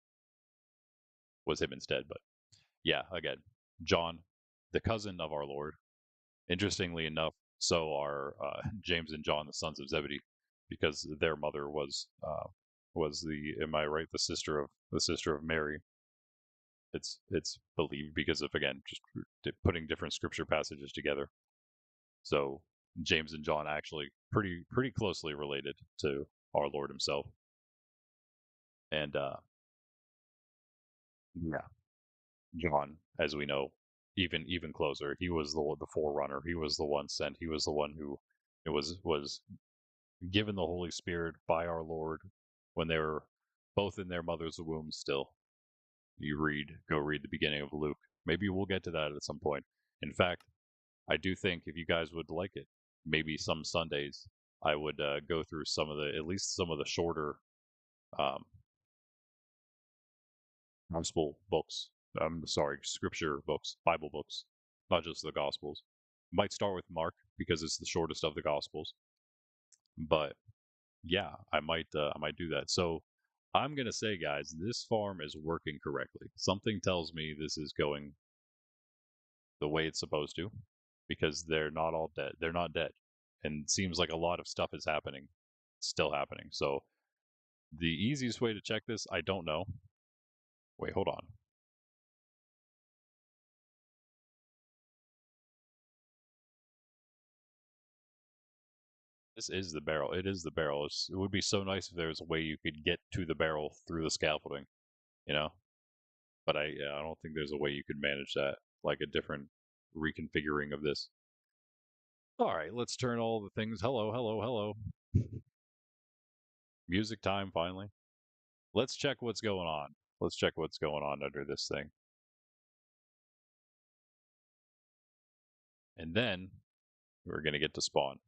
him instead. But yeah, again, John, the cousin of our Lord. Interestingly enough, so are James and John, the sons of Zebedee, because their mother was am I right, the sister of Mary. It's believed because of, again, just putting different scripture passages together. So James and John actually pretty closely related to our Lord Himself. And yeah, John, as we know, even closer. He was the forerunner. He was the one sent. He was the one who it was given the Holy Spirit by our Lord when they were both in their mother's womb still. Go read the beginning of Luke. Maybe we'll get to that at some point. In fact, I do think if you guys would like it, maybe some Sundays I would go through at least some of the shorter um, gospel books. I'm sorry, scripture books, Bible books, not just the Gospels. Might start with Mark because it's the shortest of the Gospels. But yeah, I might do that. So I'm gonna say, guys, this farm is working correctly. Something tells me this is going the way it's supposed to, because they're not all dead. They're not dead, and it seems like a lot of stuff is happening, still happening. So the easiest way to check this, I don't know. Wait, hold on. This is the barrel. It is the barrel. It would be so nice if there was a way you could get to the barrel through the scaffolding, you know? But I don't think there's a way you could manage that, like a different reconfiguring of this. All right, let's turn all the things. Hello, hello, hello. Music time, finally. Let's check what's going on. Let's check what's going on under this thing. And then we're going to get to spawn.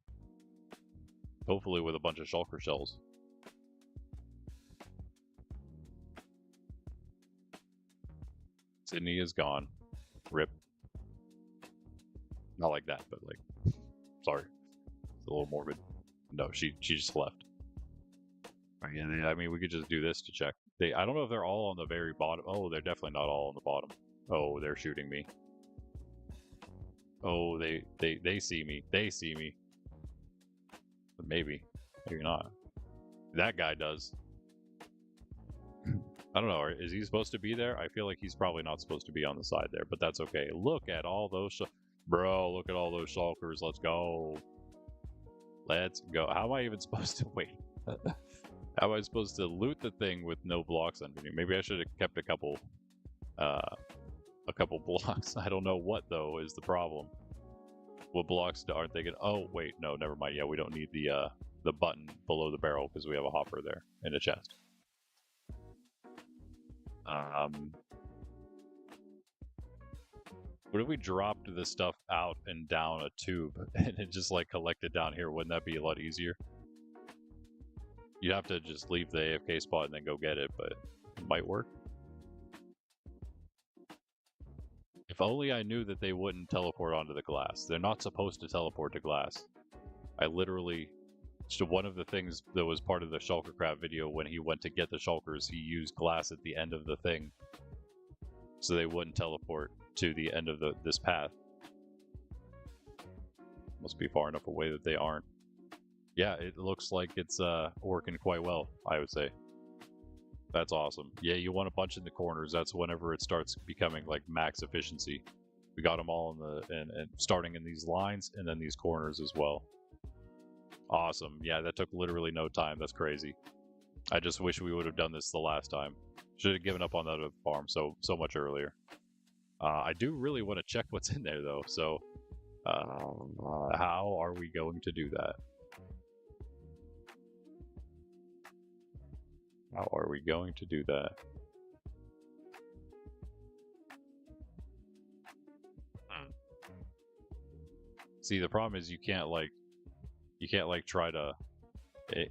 Hopefully with a bunch of shulker shells. Sydney is gone. Rip. Not like that, but like, sorry. It's a little morbid. No, she just left. I mean, we could just do this to check. I don't know if they're all on the very bottom. Oh, they're definitely not all on the bottom. Oh, they're shooting me. Oh, they see me. They see me. But maybe not. That guy does. I don't know. Is he supposed to be there? I feel like he's probably not supposed to be on the side there, but that's okay. Look at all those... Bro, look at all those shulkers. Let's go. Let's go. How am I even supposed to... Wait. How am I supposed to loot the thing with no blocks underneath? Maybe I should have kept a couple blocks. I don't know what, though, is the problem. What blocks aren't they gonna... Oh, wait. No, never mind. Yeah, we don't need the button below the barrel because we have a hopper there in a chest. What if we dropped this stuff out and down a tube and it just like collected down here? Wouldn't that be a lot easier? You'd have to just leave the AFK spot and then go get it, but it might work. If only I knew that they wouldn't teleport onto the glass. They're not supposed to teleport to glass. I literally... So one of the things that was part of the Shulker Crab video, when he went to get the Shulkers, he used glass at the end of the thing. So they wouldn't teleport to the end of this path. Must be far enough away that they aren't. Yeah, it looks like it's working quite well, I would say. That's awesome. Yeah, you want a bunch in the corners. That's whenever it starts becoming like max efficiency. We got them all and starting in these lines and then these corners as well. Awesome. Yeah, that took literally no time. That's crazy. I just wish we would have done this the last time. Should have given up on that other farm so much earlier. I do really want to check what's in there, though. So, how are we going to do that? How are we going to do that? See, the problem is you can't try to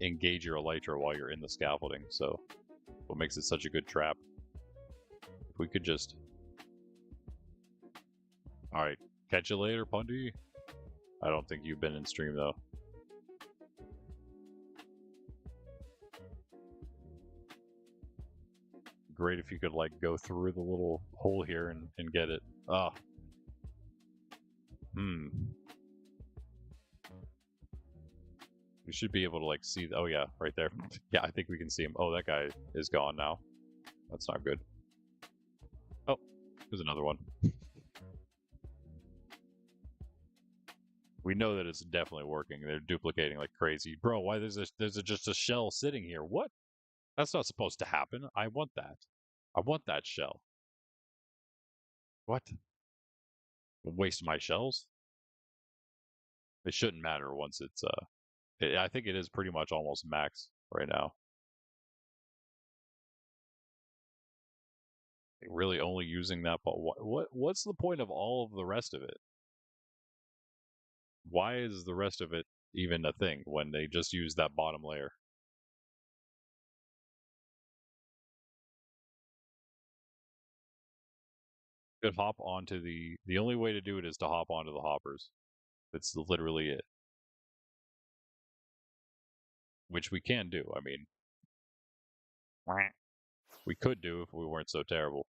engage your elytra while you're in the scaffolding. So, what makes it such a good trap? If we could just... Alright, catch you later, Pundy. I don't think you've been in stream, though. Great if you could, like, go through the little hole here and get it. Ah. We should be able to, like, see... Oh, yeah, right there. Yeah, I think we can see him. Oh, that guy is gone now. That's not good. Oh, there's another one. We know that it's definitely working. They're duplicating like crazy. Bro, why there's just a shell sitting here? What? That's not supposed to happen. I want that. I want that shell. What? Waste my shells? It shouldn't matter once it's I think it is pretty much almost max right now. Really only using that, but what's the point of all of the rest of it? Why is the rest of it even a thing when they just use that bottom layer? Could hop onto the only way to do it is to hop onto the hoppers. That's literally it. Which we can do. I mean, we could do if we weren't so terrible.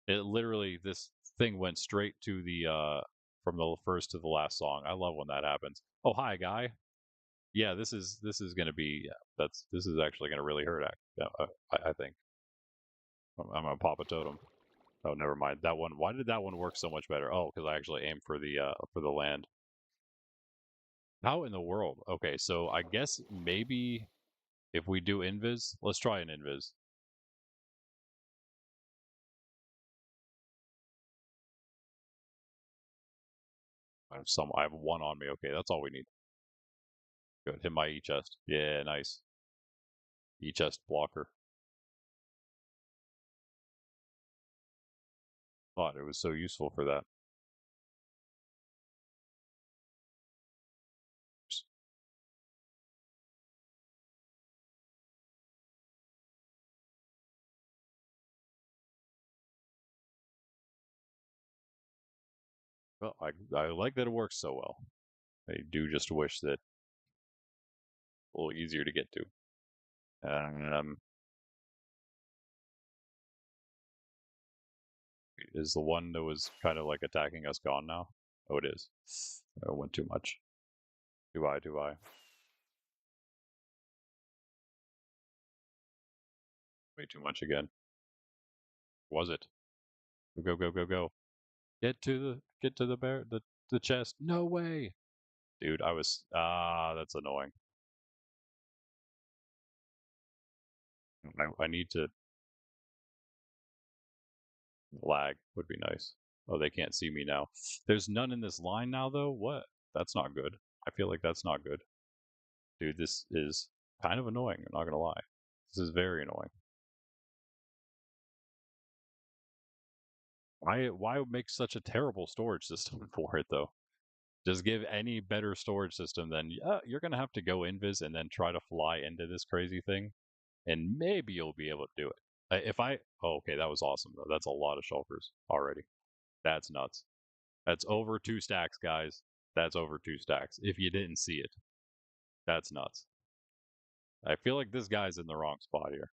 It literally, this thing went straight to the from the first to the last song. I love when that happens. Oh, hi, guy. Yeah, this is gonna be, yeah, this is actually gonna really hurt. I think I'm gonna pop a totem. Oh, never mind. That one. Why did that one work so much better? Oh, because I actually aimed for the land. How in the world? Okay, so I guess maybe if we do invis, let's try an invis. I have one on me. Okay, that's all we need. Good. Hit my E chest. Yeah, nice. E chest blocker. Thought it was so useful for that. Well, I like that it works so well. I do just wish that a little easier to get to. Is the one that was kind of like attacking us gone now? Oh, it is. I went too much. Too high, too high. Way too much again. Was it? Go, go, go, go. Get to the bear, the chest. No way. Dude, that's annoying. I need to lag would be nice. Oh, they can't see me now. There's none in this line now though. What? That's not good. I feel like that's not good. Dude, this is kind of annoying, I'm not gonna lie. This is very annoying. Why make such a terrible storage system for it though? Just give any better storage system, then you're gonna have to go invis and then try to fly into this crazy thing, and maybe you'll be able to do it. Okay, that was awesome though. That's a lot of shulkers already. That's nuts. That's over 2 stacks, guys. That's over 2 stacks. If you didn't see it, that's nuts. I feel like this guy's in the wrong spot here.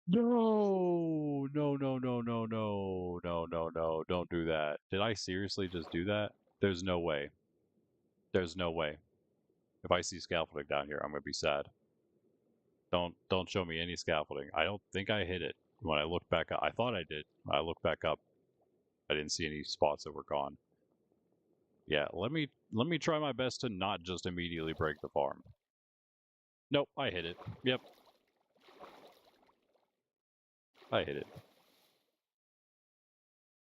No, no, no, no, no, no, no, no, no. Don't do that. Did I seriously just do that? There's no way. There's no way. If I see scaffolding down here, I'm gonna be sad. Don't show me any scaffolding. I don't think I hit it when I looked back up. I thought I did. When I looked back up, I didn't see any spots that were gone. Yeah, let me try my best to not just immediately break the farm. Nope, I hit it. Yep, I hit it.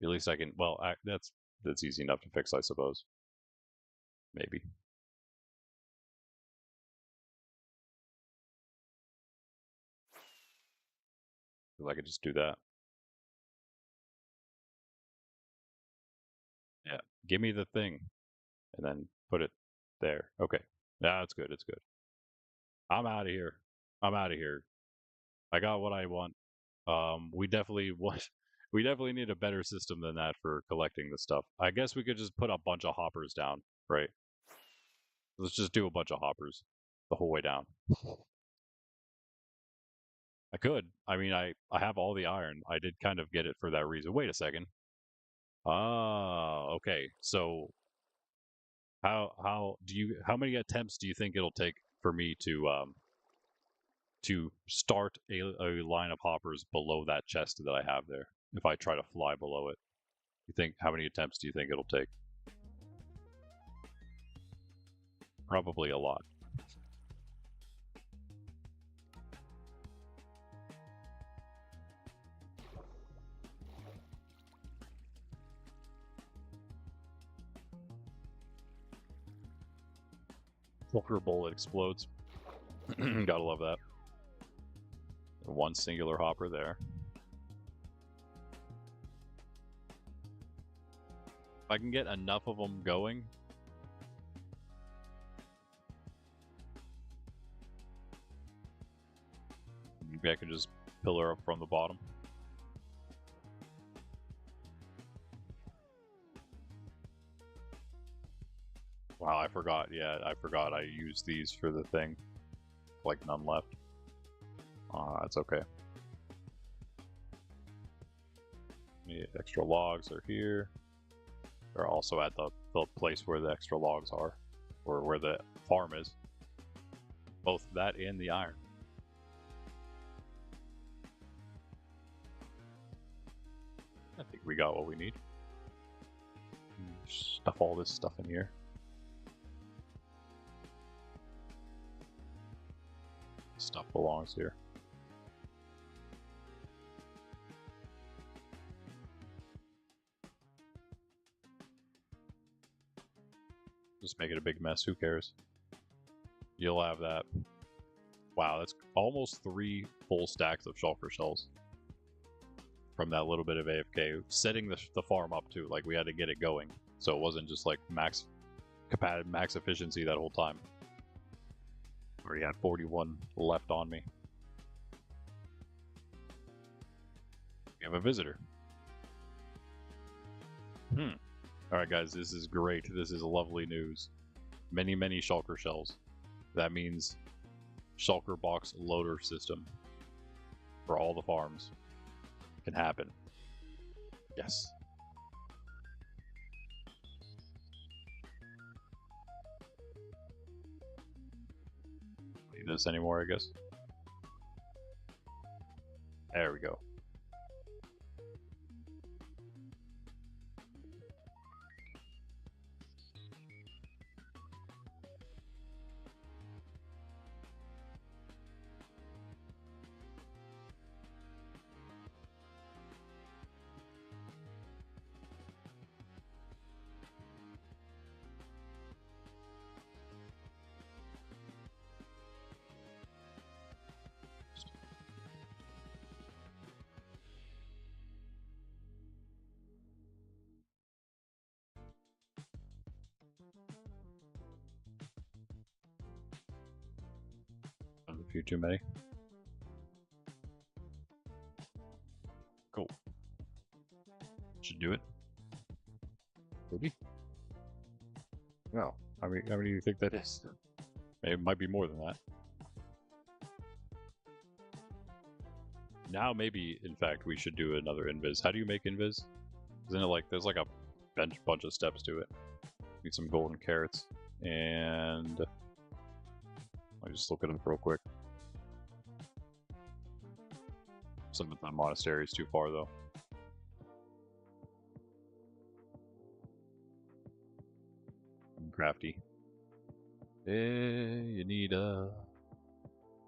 At least I can. Well, that's easy enough to fix, I suppose. Maybe. I could just do that. Yeah. Give me the thing, and then put it there. Okay. Yeah, it's good. It's good. I'm out of here. I'm out of here. I got what I want. We definitely want. We definitely need a better system than that for collecting the stuff. I guess we could just put a bunch of hoppers down, right? Let's just do a bunch of hoppers the whole way down. I could. I mean, I have all the iron. I did kind of get it for that reason. Wait a second. Ah, okay. So how many attempts do you think it'll take for me to start a line of hoppers below that chest that I have there? If I try to fly below it, you think how many attempts do you think it'll take? Probably a lot. Shulker bullet explodes. Gotta love that. One singular hopper there. If I can get enough of them going, maybe I can just pillar up from the bottom. Wow, I forgot. Yeah, I forgot I used these for the thing. Like none left. That's okay. The extra logs are here. They're also at the place where the extra logs are, or where the farm is. Both that and the iron. I think we got what we need. Stuff all this stuff in here. Stuff belongs here. Just make it a big mess, who cares? You'll have that. Wow, that's almost 3 full stacks of shulker shells. From that little bit of AFK. Setting the farm up too, like we had to get it going. So it wasn't just like max efficiency that whole time. Already had 41 left on me. We have a visitor. Alright guys, this is great. This is lovely news. Many, many shulker shells. That means shulker box loader system for all the farms can happen. Yes. Need this anymore, I guess. There we go. A few too many. Cool. Should do it. Maybe? No. How many do you think that is? It might be more than that. Now maybe, in fact, we should do another invis. How do you make invis? Isn't it like, there's like a bunch of steps to it. Need some golden carrots. And... I'll just look at them real quick. Some monastery is too far, though. Crafty. You need a...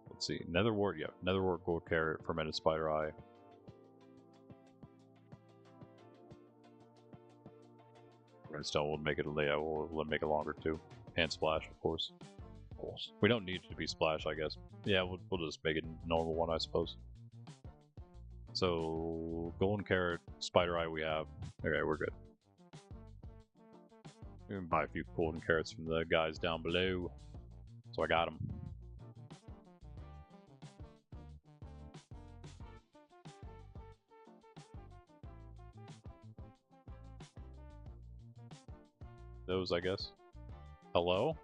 Let's see, netherwort, yeah. Netherwort, gold carrot, fermented spider eye. Redstone will make it, yeah, we'll make it longer too. And splash, of course. We don't need it to be splash, I guess. Yeah, we'll just make it normal one, I suppose. So, golden carrot, spider eye we have. Okay, we're good. We can buy a few golden carrots from the guys down below. So I got them. Those, I guess. Hello?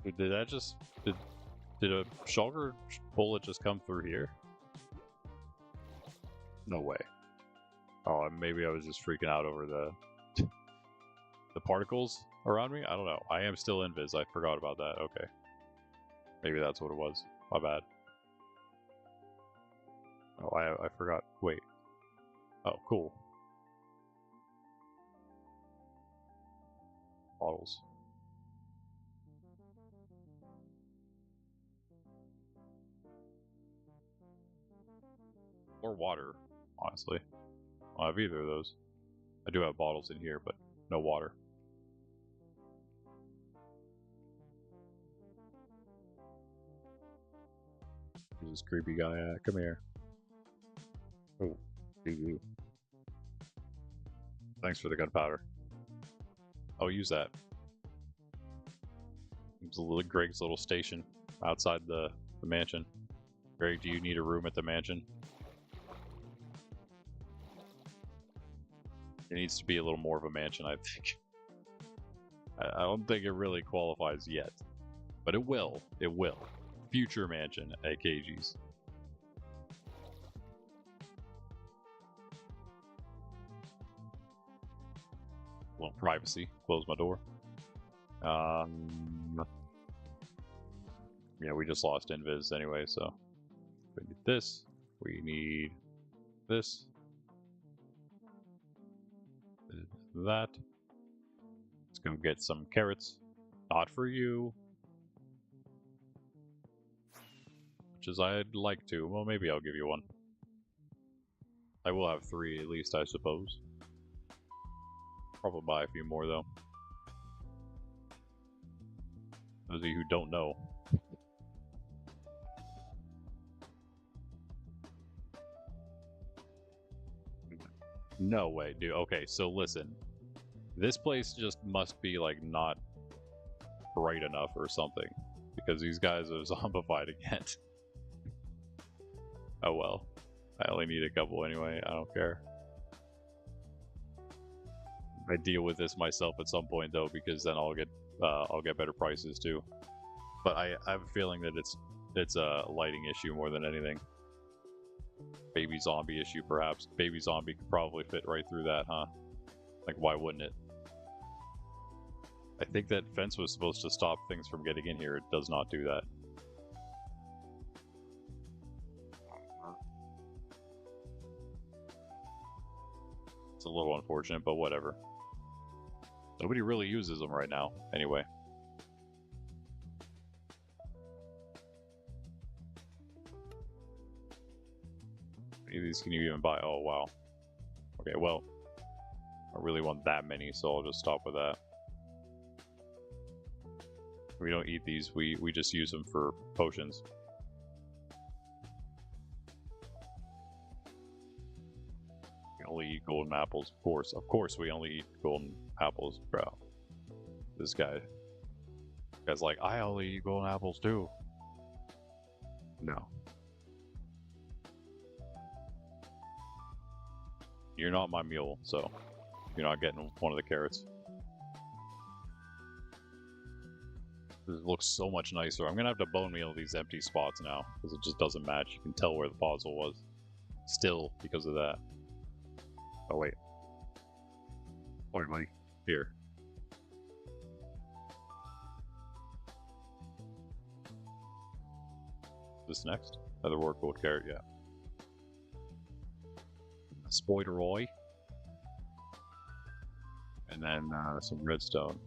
Did that just... Did a shulker bullet just come through here? No way. Oh, maybe I was just freaking out over the particles around me? I don't know. I am still invis. I forgot about that. Okay. Maybe that's what it was. My bad. Oh, I forgot. Wait. Oh, cool. Bottles. Or water, honestly. I'll have either of those. I do have bottles in here, but no water. Who's this creepy guy at? Come here. Oh, you. Thanks for the gunpowder. I'll use that. It's a little Greg's little station outside the mansion. Greg, do you need a room at the mansion? It needs to be a little more of a mansion, I think. I don't think it really qualifies yet. But it will. It will. Future mansion at KG's. A little privacy. Close my door. Yeah, we just lost invis anyway, so we need this. We need this. That. Let's go get some carrots. Not for you. Which is I'd like to. Well, maybe I'll give you one. I will have 3 at least, I suppose. Probably buy a few more though. Those of you who don't know. No way, dude. Okay, so listen. This place just must be, like, not bright enough or something. Because these guys are zombified again. Oh well. I only need a couple anyway. I don't care. I deal with this myself at some point though, because then I'll get better prices too. But I have a feeling that it's a lighting issue more than anything. Baby zombie issue, perhaps. Baby zombie could probably fit right through that, huh? Like, why wouldn't it? I think that fence was supposed to stop things from getting in here. It does not do that. It's a little unfortunate, but whatever. Nobody really uses them right now, anyway. How many of these can you even buy? Oh, wow. Okay, well, I really want that many, so I'll just stop with that. We don't eat these, we just use them for potions. We only eat golden apples, of course. Of course we only eat golden apples, bro. This guy's like, I only eat golden apples too. No. You're not my mule, so you're not getting one of the carrots. This looks so much nicer. I'm gonna have to bone meal these empty spots now, because it just doesn't match. You can tell where the puzzle was. Still, because of that. Oh, wait. Sorry, buddy. Here. This next? Another war gold carrot, yeah. Spoileroy. And then some redstone.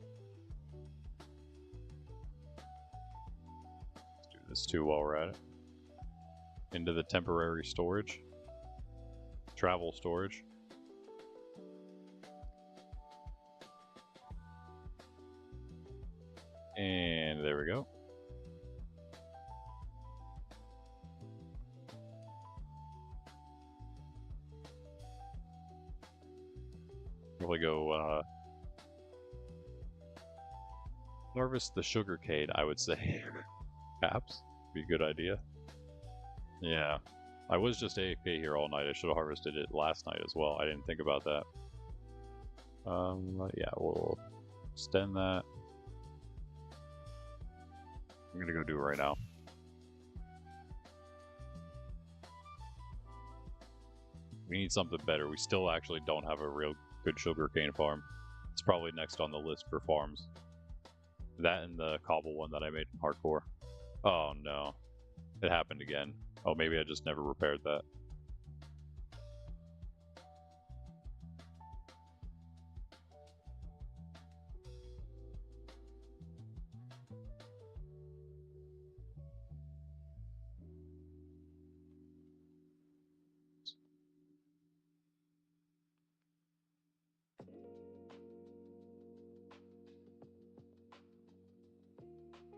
Let's do this too while we're at it. Into the temporary storage. Travel storage. And there we go. Probably go harvest the sugar cane, I would say. Perhaps be a good idea. Yeah. I was just AFK here all night. I should have harvested it last night as well. I didn't think about that. Yeah, we'll extend that. I'm gonna go do it right now. We need something better. We still actually don't have a real good sugarcane farm. It's probably next on the list for farms. That and the cobble one that I made in hardcore. Oh no. It happened again. Oh, maybe I just never repaired that.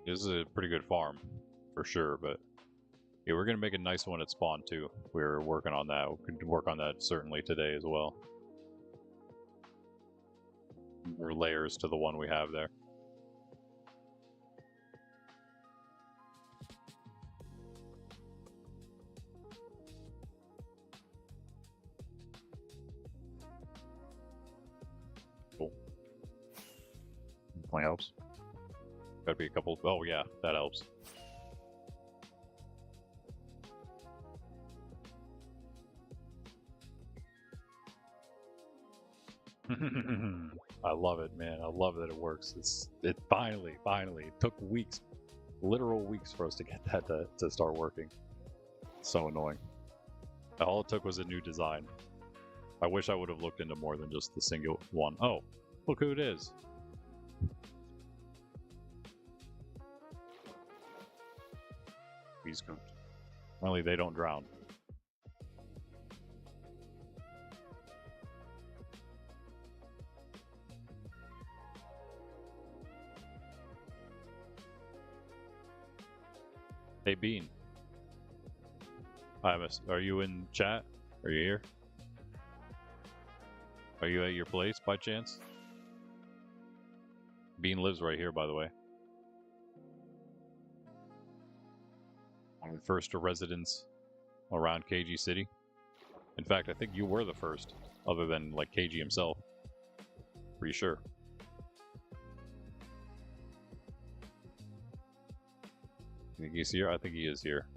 This is a pretty good farm, for sure, but yeah, we're gonna make a nice one at spawn too. We're working on that. We could work on that certainly today as well. More layers to the one we have there. Cool. Definitely helps. Gotta be a couple. Oh yeah, that helps. I love it, man. I love that it works. It finally it took weeks, literal weeks for us to get that to start working. So annoying. All it took was a new design. I wish I would have looked into more than just the single one. Oh, look who it is. He's cooked. Only they don't drown. Hey, Bean. Are you in chat? Are you here? Are you at your place by chance? Bean lives right here, by the way. One of the first residents around KG City. In fact, I think you were the first, other than like KG himself. Pretty sure. You think he's here? I think he is here.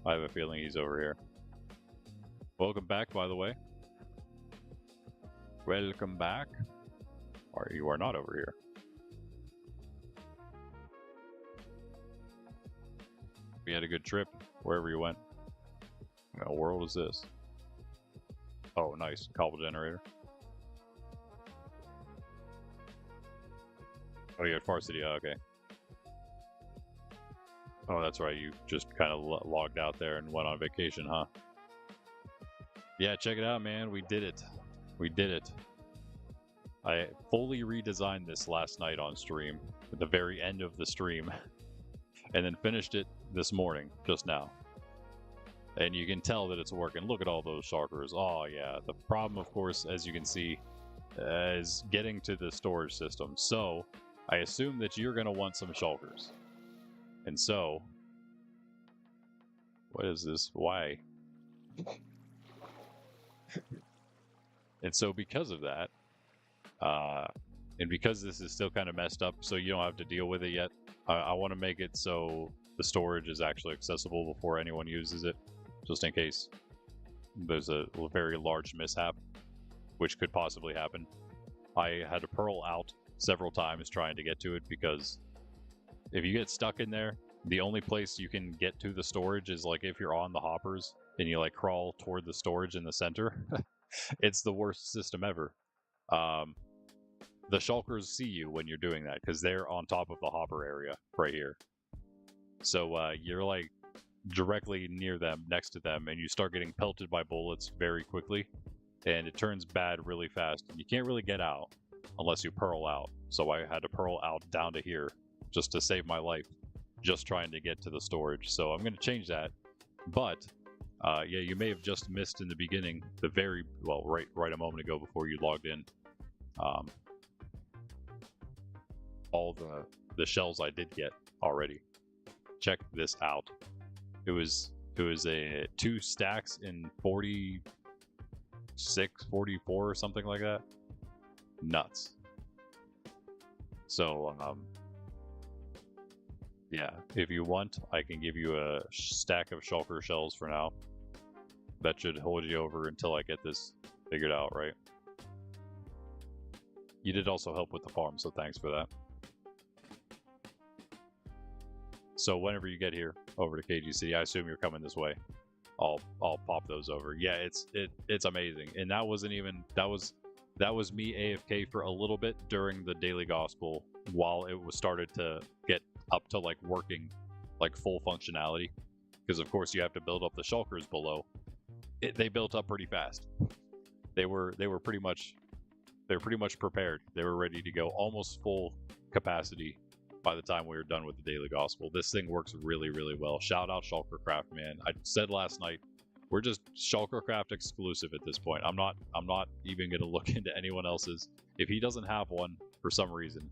I have a feeling he's over here. Welcome back, by the way. Welcome back. Or you are not over here. We had a good trip, wherever you went. What the world is this? Oh, nice. Cobble generator. Oh, you're at Far City. Oh, okay. Oh, that's right. You just kind of logged out there and went on vacation, huh? Yeah, check it out, man. We did it. We did it. I fully redesigned this last night on stream, at the very end of the stream, and then finished it this morning, just now. And you can tell that it's working. Look at all those shulkers. Oh, yeah. The problem, of course, as you can see, is getting to the storage system. So, I assume that you're going to want some shulkers. And so, what is this? Why? And so because of that, and because this is still kind of messed up, so you don't have to deal with it yet, I want to make it so the storage is actually accessible before anyone uses it, just in case there's a very large mishap, which could possibly happen. I had to pearl out several times trying to get to it, because if you get stuck in there, the only place you can get to the storage is like if you're on the hoppers and you like crawl toward the storage in the center. It's the worst system ever. The shulkers see you when you're doing that because they're on top of the hopper area right here. So you're like directly near them, next to them, and you start getting pelted by bullets very quickly, and it turns bad really fast. You can't really get out unless you pearl out. So I had to pearl out down to here just to save my life, just trying to get to the storage. So I'm going to change that. But yeah, you may have just missed in the beginning, the very, well, right a moment ago before you logged in, all the shells I did get already. Check this out. It was a 2 stacks in 46, 44 or something like that. Nuts. So yeah, if you want, I can give you a stack of shulker shells for now. That should hold you over until I get this figured out, right? You did also help with the farm, so thanks for that. So whenever you get here over to KG City, I assume you're coming this way. I'll pop those over. Yeah, it's amazing. And that wasn't even that was me AFK for a little bit during the daily gospel while it was started to get up to like working like full functionality, because of course you have to build up the shulkers below. They built up pretty fast. They were pretty much prepared. They were ready to go, almost full capacity by the time we were done with the Daily Gospel. This thing works really, really well. Shout out Shulkercraft, man. I said last night, we're just Shulkercraft exclusive at this point. I'm not even gonna look into anyone else's. If he doesn't have one for some reason,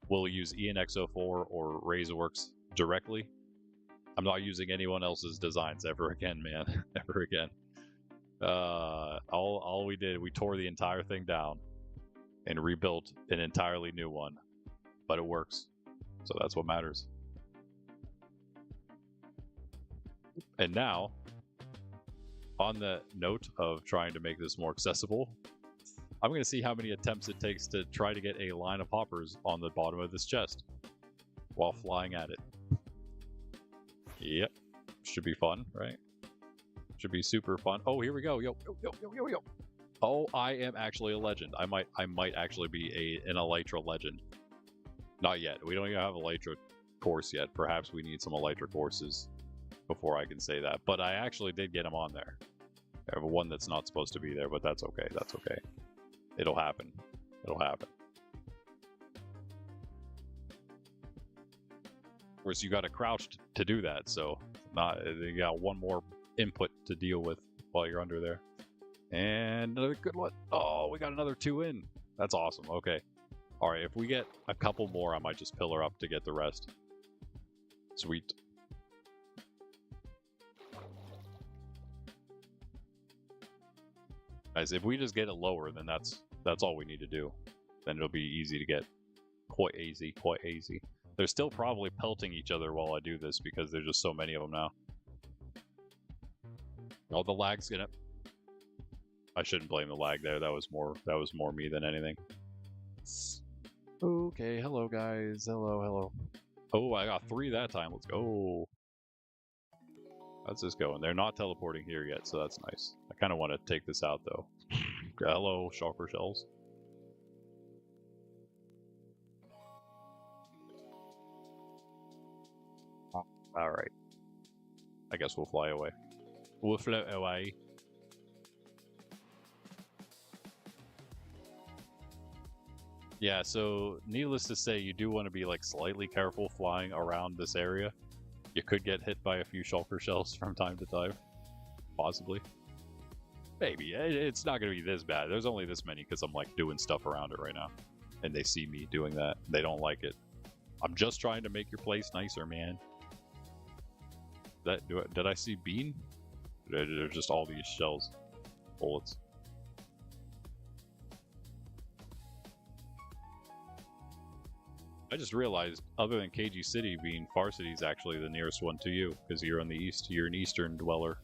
we'll use ENX04 or Razorworks directly. I'm not using anyone else's designs ever again, man. Ever again. All we did, we tore the entire thing down and rebuilt an entirely new one. But it works. So that's what matters. And now, on the note of trying to make this more accessible, I'm going to see how many attempts it takes to try to get a line of hoppers on the bottom of this chest while flying at it. Yep. Should be fun, right? Should be super fun. Oh, here we go. Yo. Oh, I am actually a legend. I might actually be an Elytra legend. Not yet. We don't even have an Elytra course yet. Perhaps we need some Elytra courses before I can say that. But I actually did get them on there. I have one that's not supposed to be there, but that's okay. That's okay. It'll happen. It'll happen. Of course, you got to crouch to do that, so you got one more input to deal with while you're under there. And another good one. Oh, we got another 2 in. That's awesome. Okay. All right, if we get a couple more, I might just pillar up to get the rest. Sweet. Guys, if we just get it lower, then that's all we need to do. Then it'll be easy to get. Quite easy, quite easy. They're still probably pelting each other while I do this because there's just so many of them now. Oh, the lag's gonna... I shouldn't blame the lag there. That was more me than anything. Okay, hello guys. Hello. Oh, I got 3 that time. Let's go. How's this going? They're not teleporting here yet, so that's nice. I kind of want to take this out, though. Hello, shulker shells. Alright. I guess we'll fly away. We'll float away. Yeah, so needless to say, you do want to be like slightly careful flying around this area. You could get hit by a few shulker shells from time to time. Possibly. Maybe. It's not going to be this bad. There's only this many because I'm like doing stuff around it right now. And they see me doing that. They don't like it. I'm just trying to make your place nicer, man. Did I see bean? They're just all these shells. Bullets. I just realized, other than KG City being Far City is actually the nearest one to you, because you're on the east. You're an eastern dweller.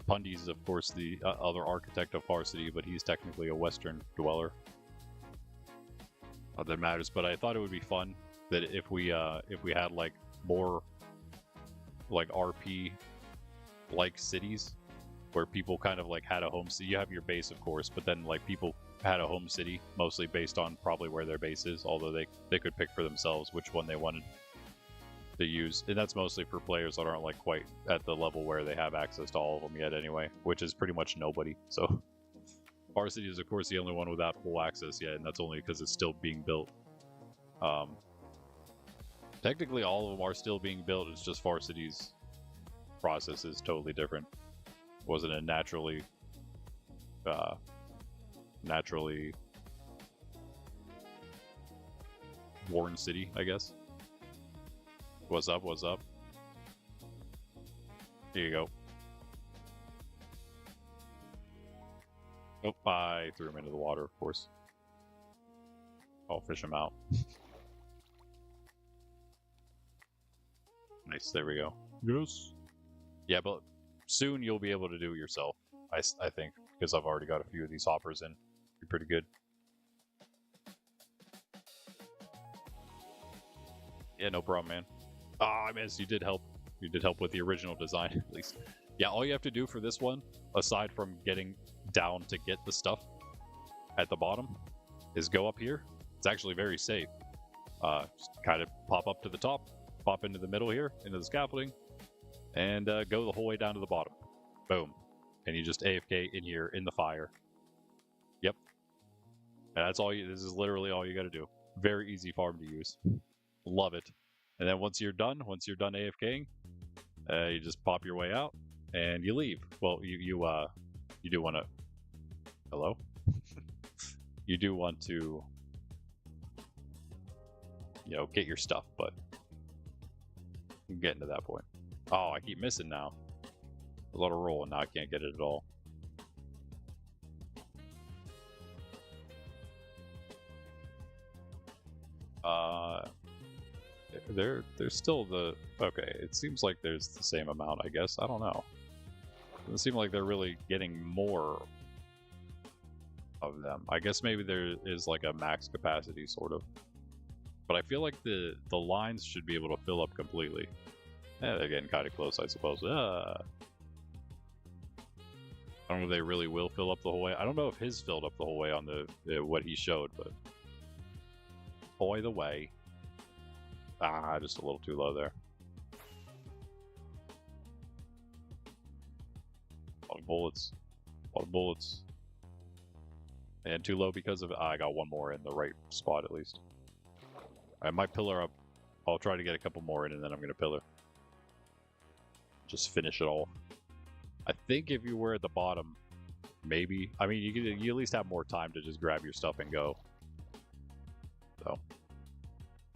Pundy's is, of course, the other architect of Far City, but he's technically a western dweller. Not that it matters, but I thought it would be fun that if we had like more like RP like cities where people kind of like had a home city. You have your base, of course, but then like people had a home city, mostly based on probably where their base is, although they could pick for themselves which one they wanted to use. And that's mostly for players that aren't like quite at the level where they have access to all of them yet anyway, which is pretty much nobody. So Far City is, of course, the only one without full access yet, and that's only because it's still being built. Technically, all of them are still being built. It's just Far City's process is totally different. It wasn't a naturally born city, I guess. What's up? What's up? Here you go. Oh, I threw him into the water, of course. I'll fish him out. Nice, there we go. Yes. Yeah, but soon you'll be able to do it yourself, I think, because I've already got a few of these hoppers in. Be pretty good. Yeah, no problem, man. Ah, I missed. You did help. You did help with the original design, at least. Yeah, all you have to do for this one, aside from getting down to get the stuff at the bottom, is go up here. It's actually very safe. Just kind of pop up to the top, pop into the middle here, into the scaffolding, and go the whole way down to the bottom. Boom. And you just AFK in here, in the fire. Yep. And that's all you. This is literally all you got to do. Very easy farm to use. Love it. And then once you're done AFKing, you just pop your way out and you leave. Well, you do want to. Hello. You do want to, get your stuff, but I'm getting to that point. Oh, I keep missing now. A lot of roll, and now I can't get it at all. There's still the... Okay, it seems like there's the same amount, I guess. I don't know. It doesn't seem like they're really getting more of them. I guess maybe there is like a max capacity, sort of. But I feel like the lines should be able to fill up completely. Yeah, they're getting kind of close, I suppose. I don't know if they really will fill up the whole way. I don't know if his filled up the whole way on the what he showed, but... Boy, the way. Ah, just a little too low there. A lot of bullets. A lot of bullets. And too low because of... I got one more in the right spot, at least. I might pillar up. I'll try to get a couple more in, and then I'm going to pillar. Just finish it all. I think if you were at the bottom, maybe... I mean, you at least have more time to just grab your stuff and go. So...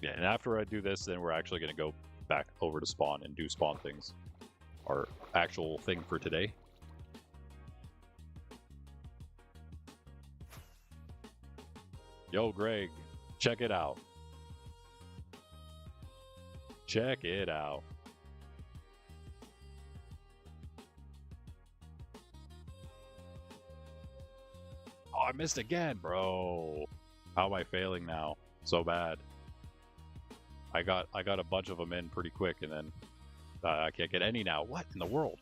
Yeah, and after I do this, then we're actually going to go back over to spawn and do spawn things. Our actual thing for today. Yo, Greg, check it out. Check it out. Oh, I missed again, bro. How am I failing now? So bad. I got a bunch of them in pretty quick, and then I can't get any now. What in the world?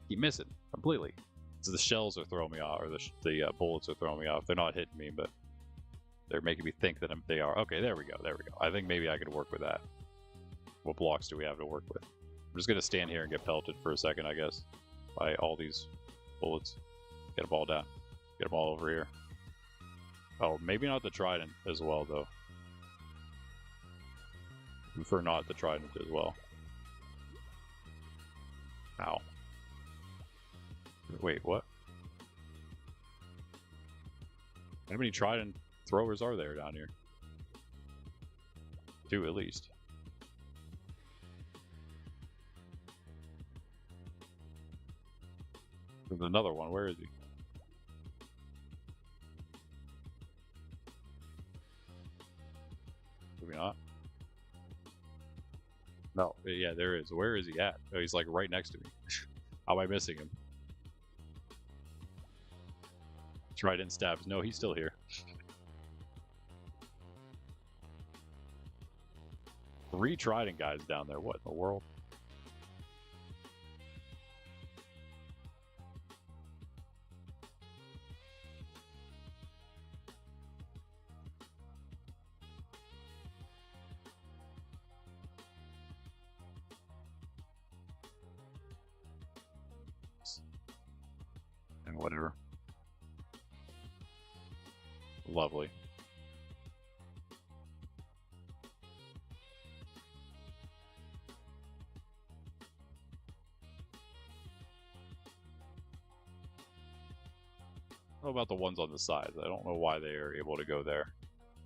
Keep missing completely. So the shells are throwing me off, or the bullets are throwing me off. They're not hitting me, but they're making me think that they are. Okay, there we go. There we go. I think maybe I could work with that. What blocks do we have to work with? I'm just gonna stand here and get pelted for a second, I guess, by all these bullets. Get them all down. Get them all over here. Oh, maybe not the trident as well, though. For not the trident as well. Ow. Wait, what? How many trident throwers are there down here? 2 at least. There's another one. Where is he? Maybe not. No, yeah, there is. Where is he at? Oh, he's like right next to me. How am I missing him? Trident stabs. No, he's still here. 3 trident guys down there. What in the world? And whatever. Lovely. What about the ones on the sides? I don't know why they are able to go there.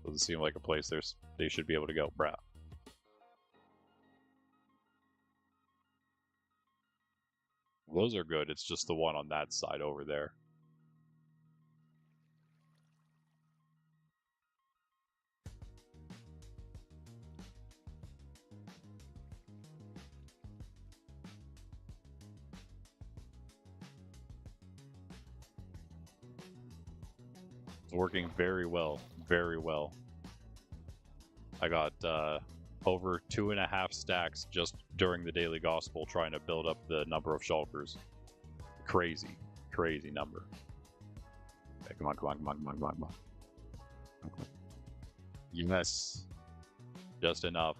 Doesn't seem like a place they should be able to go. Brah. Those are good. It's just the one on that side over there. It's working very well. Very well. I got over 2.5 stacks just during the daily gospel trying to build up the number of shulkers. Crazy, crazy number. Okay, come on, come on, come on, come on, come on, come on. Yes. Just enough.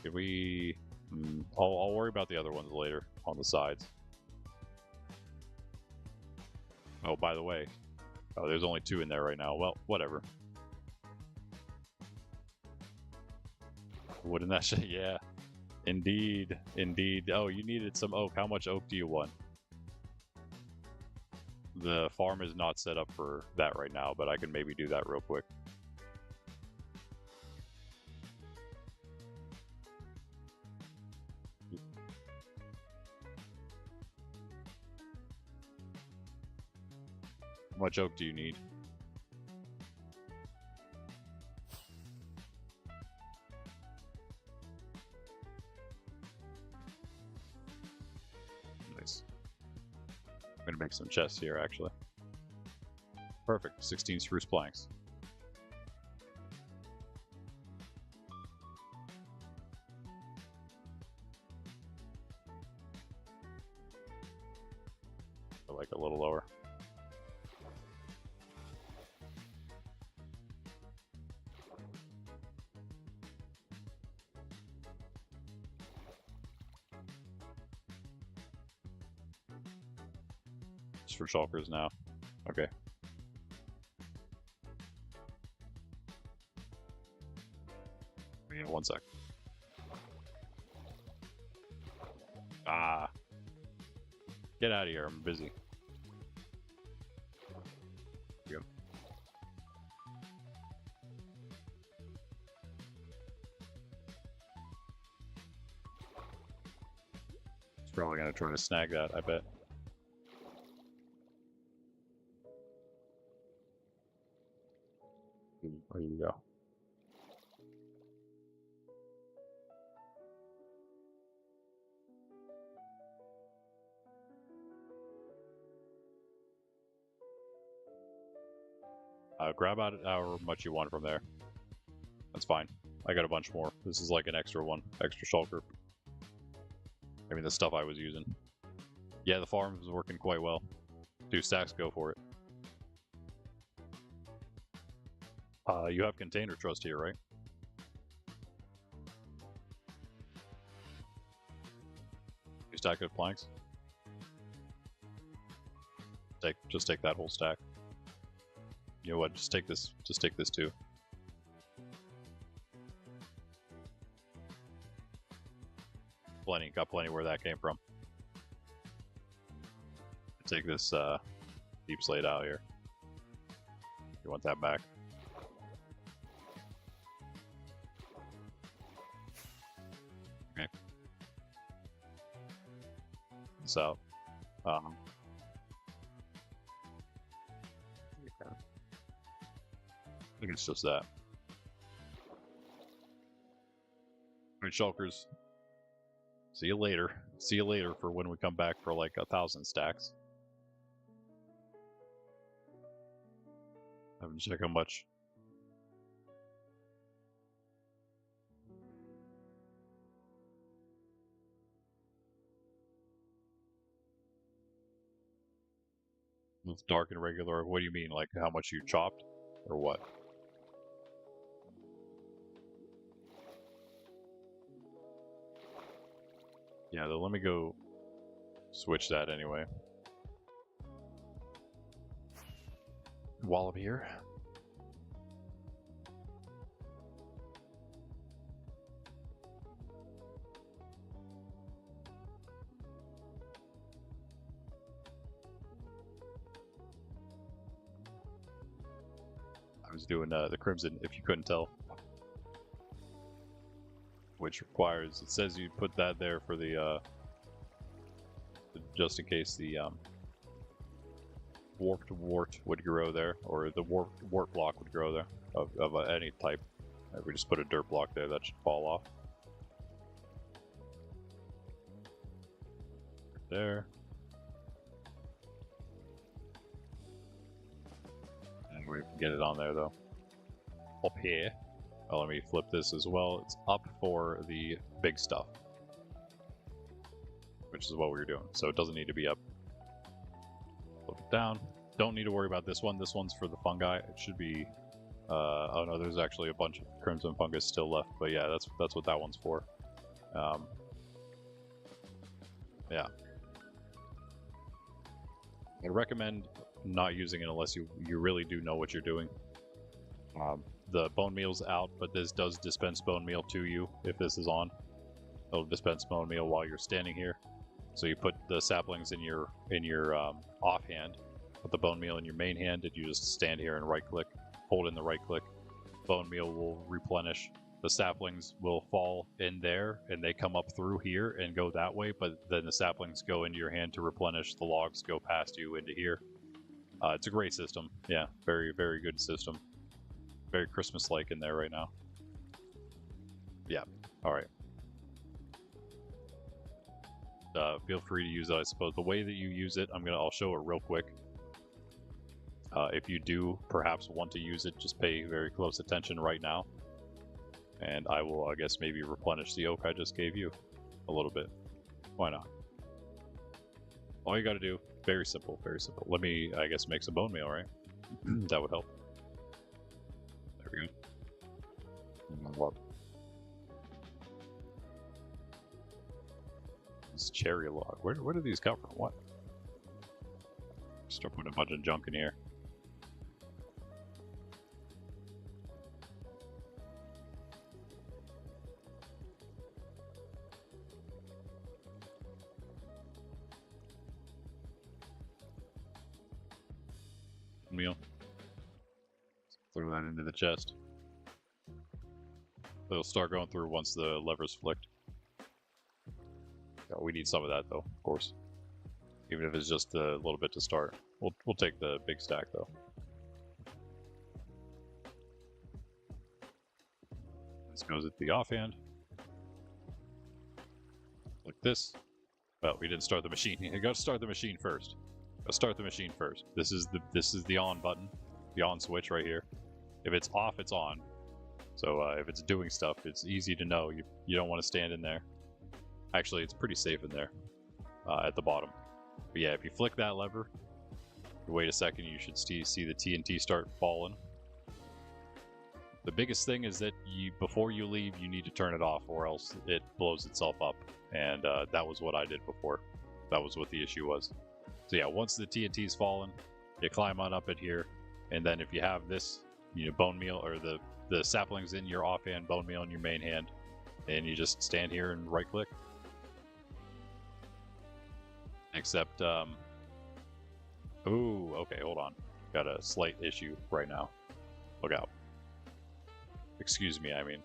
Can we... I'll worry about the other ones later on the sides. Oh, by the way, Oh, there's only 2 in there right now. Well, whatever. Wouldn't that shit? Yeah. Indeed. Indeed. Oh, you needed some oak. How much oak do you want? The farm is not set up for that right now, but I can maybe do that real quick. How much oak do you need? Nice. I'm gonna make some chests here, actually. Perfect. 16 spruce planks. Like a little lower. Just for shulkers now. Okay. Yeah, 1 sec. Ah. Get out of here, I'm busy. Here we go. He's probably gonna try to snag that, I bet. There you go. Grab out however much you want from there. That's fine. I got a bunch more. This is like an extra one. Extra shulker. I mean, the stuff I was using. Yeah, the farm is working quite well. 2 stacks, go for it. You have container trust here, right? You stack of planks? Just take that whole stack. You know what, just take this too. Got plenty where that came from. Take this deep slate out here. You want that back. Okay. This out. I think it's just that. Alright, shulkers. See you later. See you later for when we come back for like 1,000 stacks. I haven't checked how much. With dark and regular, what do you mean? Like how much you chopped? Or what? Yeah, let me go switch that anyway. While I'm here. I was doing the Crimson, if you couldn't tell. Which requires, it says you put that there for the, just in case the warped wart would grow there, or the wart block would grow there, of any type. If we just put a dirt block there, that should fall off. There. And we can get it on there though. Up here. Oh, let me flip this as well. It's up for the big stuff, which is what we were doing. So it doesn't need to be up. Flip it down. Don't need to worry about this one. This one's for the fungi. It should be. Oh no, there's actually a bunch of crimson fungus still left. But yeah, that's what that one's for. Yeah. I recommend not using it unless you really do know what you're doing. The bone meal's out, but this does dispense bone meal to you if this is on. It'll dispense bone meal while you're standing here. So you put the saplings in your offhand, put the bone meal in your main hand, and you just stand here and right-click, hold in the right-click. Bone meal will replenish. The saplings will fall in there, and they come up through here and go that way, but then the saplings go into your hand to replenish. The logs go past you into here. It's a great system. Yeah, very, very good system. Very Christmas-like in there right now. Yeah, alright. Feel free to use it, I suppose. The way that you use it, I'll show it real quick. If you do perhaps want to use it, just pay very close attention right now. And I will, I guess, maybe replenish the oak I just gave you a little bit. Why not? All you gotta do, very simple, very simple. Let me, I guess, make some bone meal, right? That would help. There we go. This cherry log. Where do these come from? What? Start putting a bunch of junk in here. Meal. Throw that into the chest. It'll start going through once the lever's flicked. Yeah, we need some of that though, of course. Even if it's just a little bit to start. We'll take the big stack though. This goes at the offhand. Like this. Well, we didn't start the machine. You gotta start the machine first. Let's start the machine first. This is the on button, the on switch right here. If it's off, it's on. So if it's doing stuff, it's easy to know. You don't want to stand in there. Actually, it's pretty safe in there at the bottom. But yeah, if you flick that lever, you wait a second, you should see the TNT start falling. The biggest thing is that before you leave, you need to turn it off, or else it blows itself up. And that was what I did before. That was what the issue was. So yeah, once the TNT's fallen, you climb on up it here, and then if you have this, bone meal, or the saplings in your offhand, bone meal in your main hand, and you just stand here and right-click. Except, ooh, okay, hold on. Got a slight issue right now. Look out. Excuse me, I mean.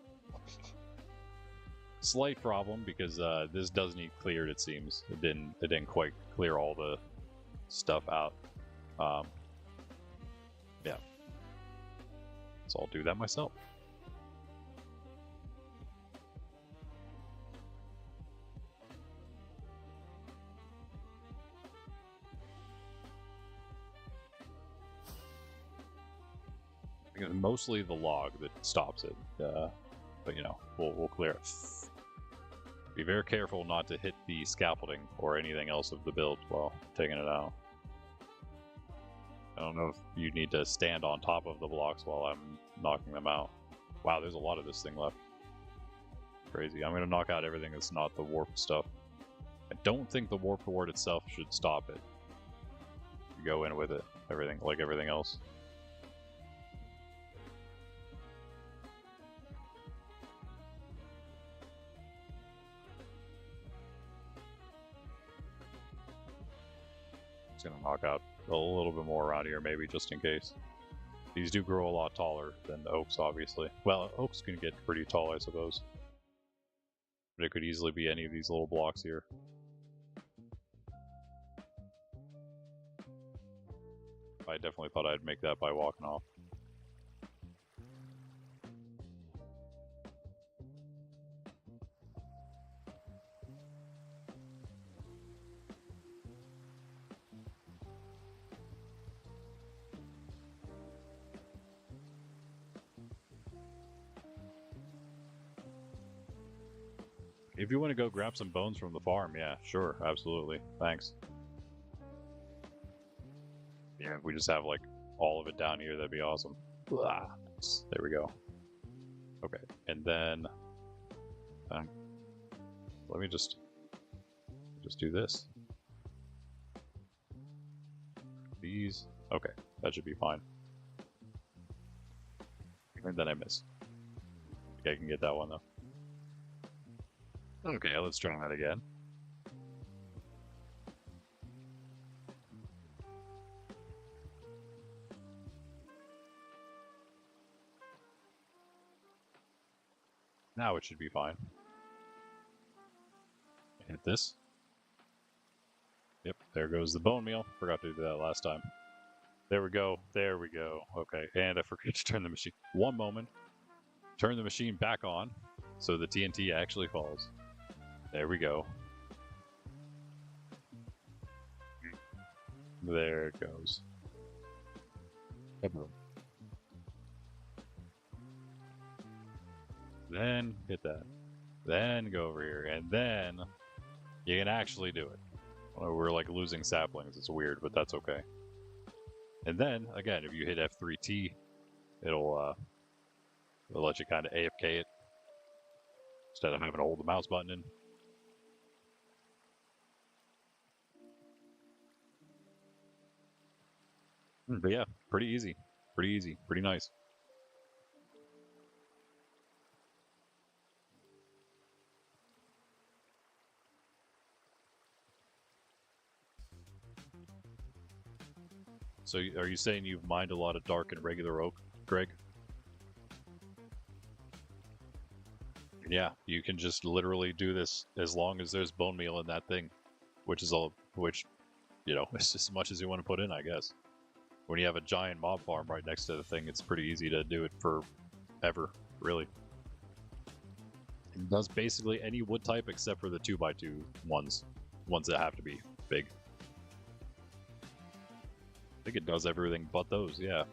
Slight problem, because this does need cleared, it seems. It didn't quite clear all the stuff out. Yeah. So I'll do that myself. Mostly the log that stops it, but we'll clear it. Be very careful not to hit the scaffolding or anything else of the build while taking it out. I don't know if you need to stand on top of the blocks while I'm knocking them out. Wow, there's a lot of this thing left. Crazy. I'm going to knock out everything that's not the warp stuff. I don't think the warp ward itself should stop it. You go in with it, like everything else. Gonna knock out a little bit more around here, maybe, just in case. These do grow a lot taller than the oaks, obviously. Well, oaks can get pretty tall, I suppose. But it could easily be any of these little blocks here. I definitely thought I'd make that by walking off. If you want to go grab some bones from the farm, yeah, sure, absolutely. Thanks. Yeah, if we just have, like, all of it down here, that'd be awesome. Blah. There we go. Okay, and then... let me just do this. these. Okay, that should be fine. And then I miss. Okay, I can get that one though. Okay, let's try that again. Now it should be fine. Hit this. Yep, there goes the bone meal. Forgot to do that last time. There we go. There we go. Okay, and I forgot to turn the machine. One moment. Turn the machine back on so the TNT actually falls. There we go. There it goes. Then hit that. Then go over here, and then you can actually do it. Well, we're like losing saplings. It's weird, but that's okay. And then again, if you hit F3T, it'll let you kind of AFK it instead of having to hold the mouse button in. But yeah, pretty easy, pretty nice. So are you saying you've mined a lot of dark and regular oak, Greg? Yeah, you can just literally do this as long as there's bone meal in that thing, which is you know, it's just as much as you want to put in, I guess. When you have a giant mob farm right next to the thing, it's pretty easy to do it for ever, really. It does basically any wood type except for the 2x2 ones that have to be big. I think it does everything but those, yeah.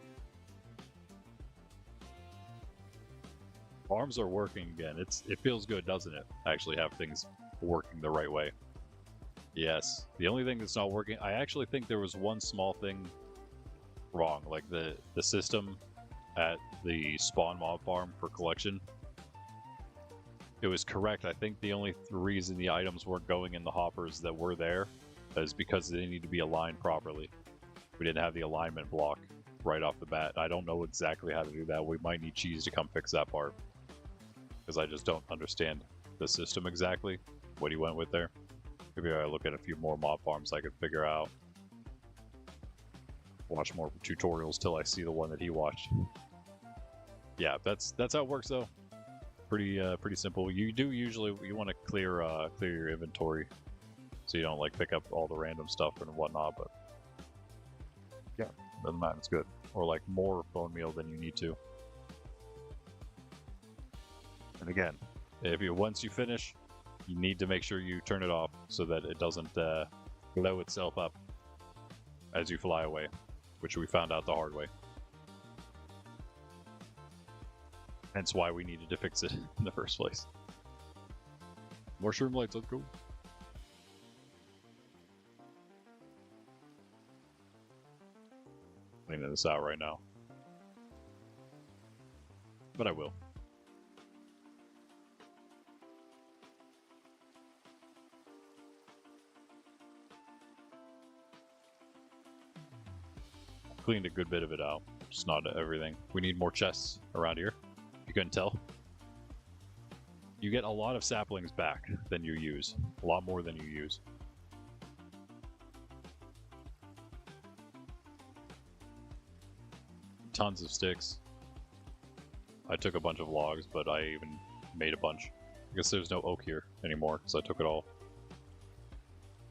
Farms are working again. It feels good, doesn't it? Actually have things working the right way. Yes. The only thing that's not working, I actually think there was one small thing wrong, like the system at the spawn mob farm for collection. It was correct. I think the only reason the items weren't going in the hoppers that were there is because they need to be aligned properly. We didn't have the alignment block right off the bat. I don't know exactly how to do that. We might need Cheese to come fix that part, because I just don't understand the system exactly, what he went with there. Maybe I look at a few more mob farms I could figure out. Watch more tutorials till I see the one that he watched. Yeah, that's how it works though. Pretty simple. You do usually you want to clear your inventory, so you don't like pick up all the random stuff and whatnot. But yeah, doesn't matter. It's good. Or like more bone meal than you need to. And again, once you finish, you need to make sure you turn it off so that it doesn't blow itself up as you fly away, which we found out the hard way. Hence why we needed to fix it in the first place. More shroom lights, let's go. Cleaning this out right now. But I will. Cleaned a good bit of it out, just not everything. We need more chests around here. You couldn't tell. You get a lot of saplings back than you use. A lot more than you use. Tons of sticks. I took a bunch of logs, but I even made a bunch. I guess there's no oak here anymore, because I took it all.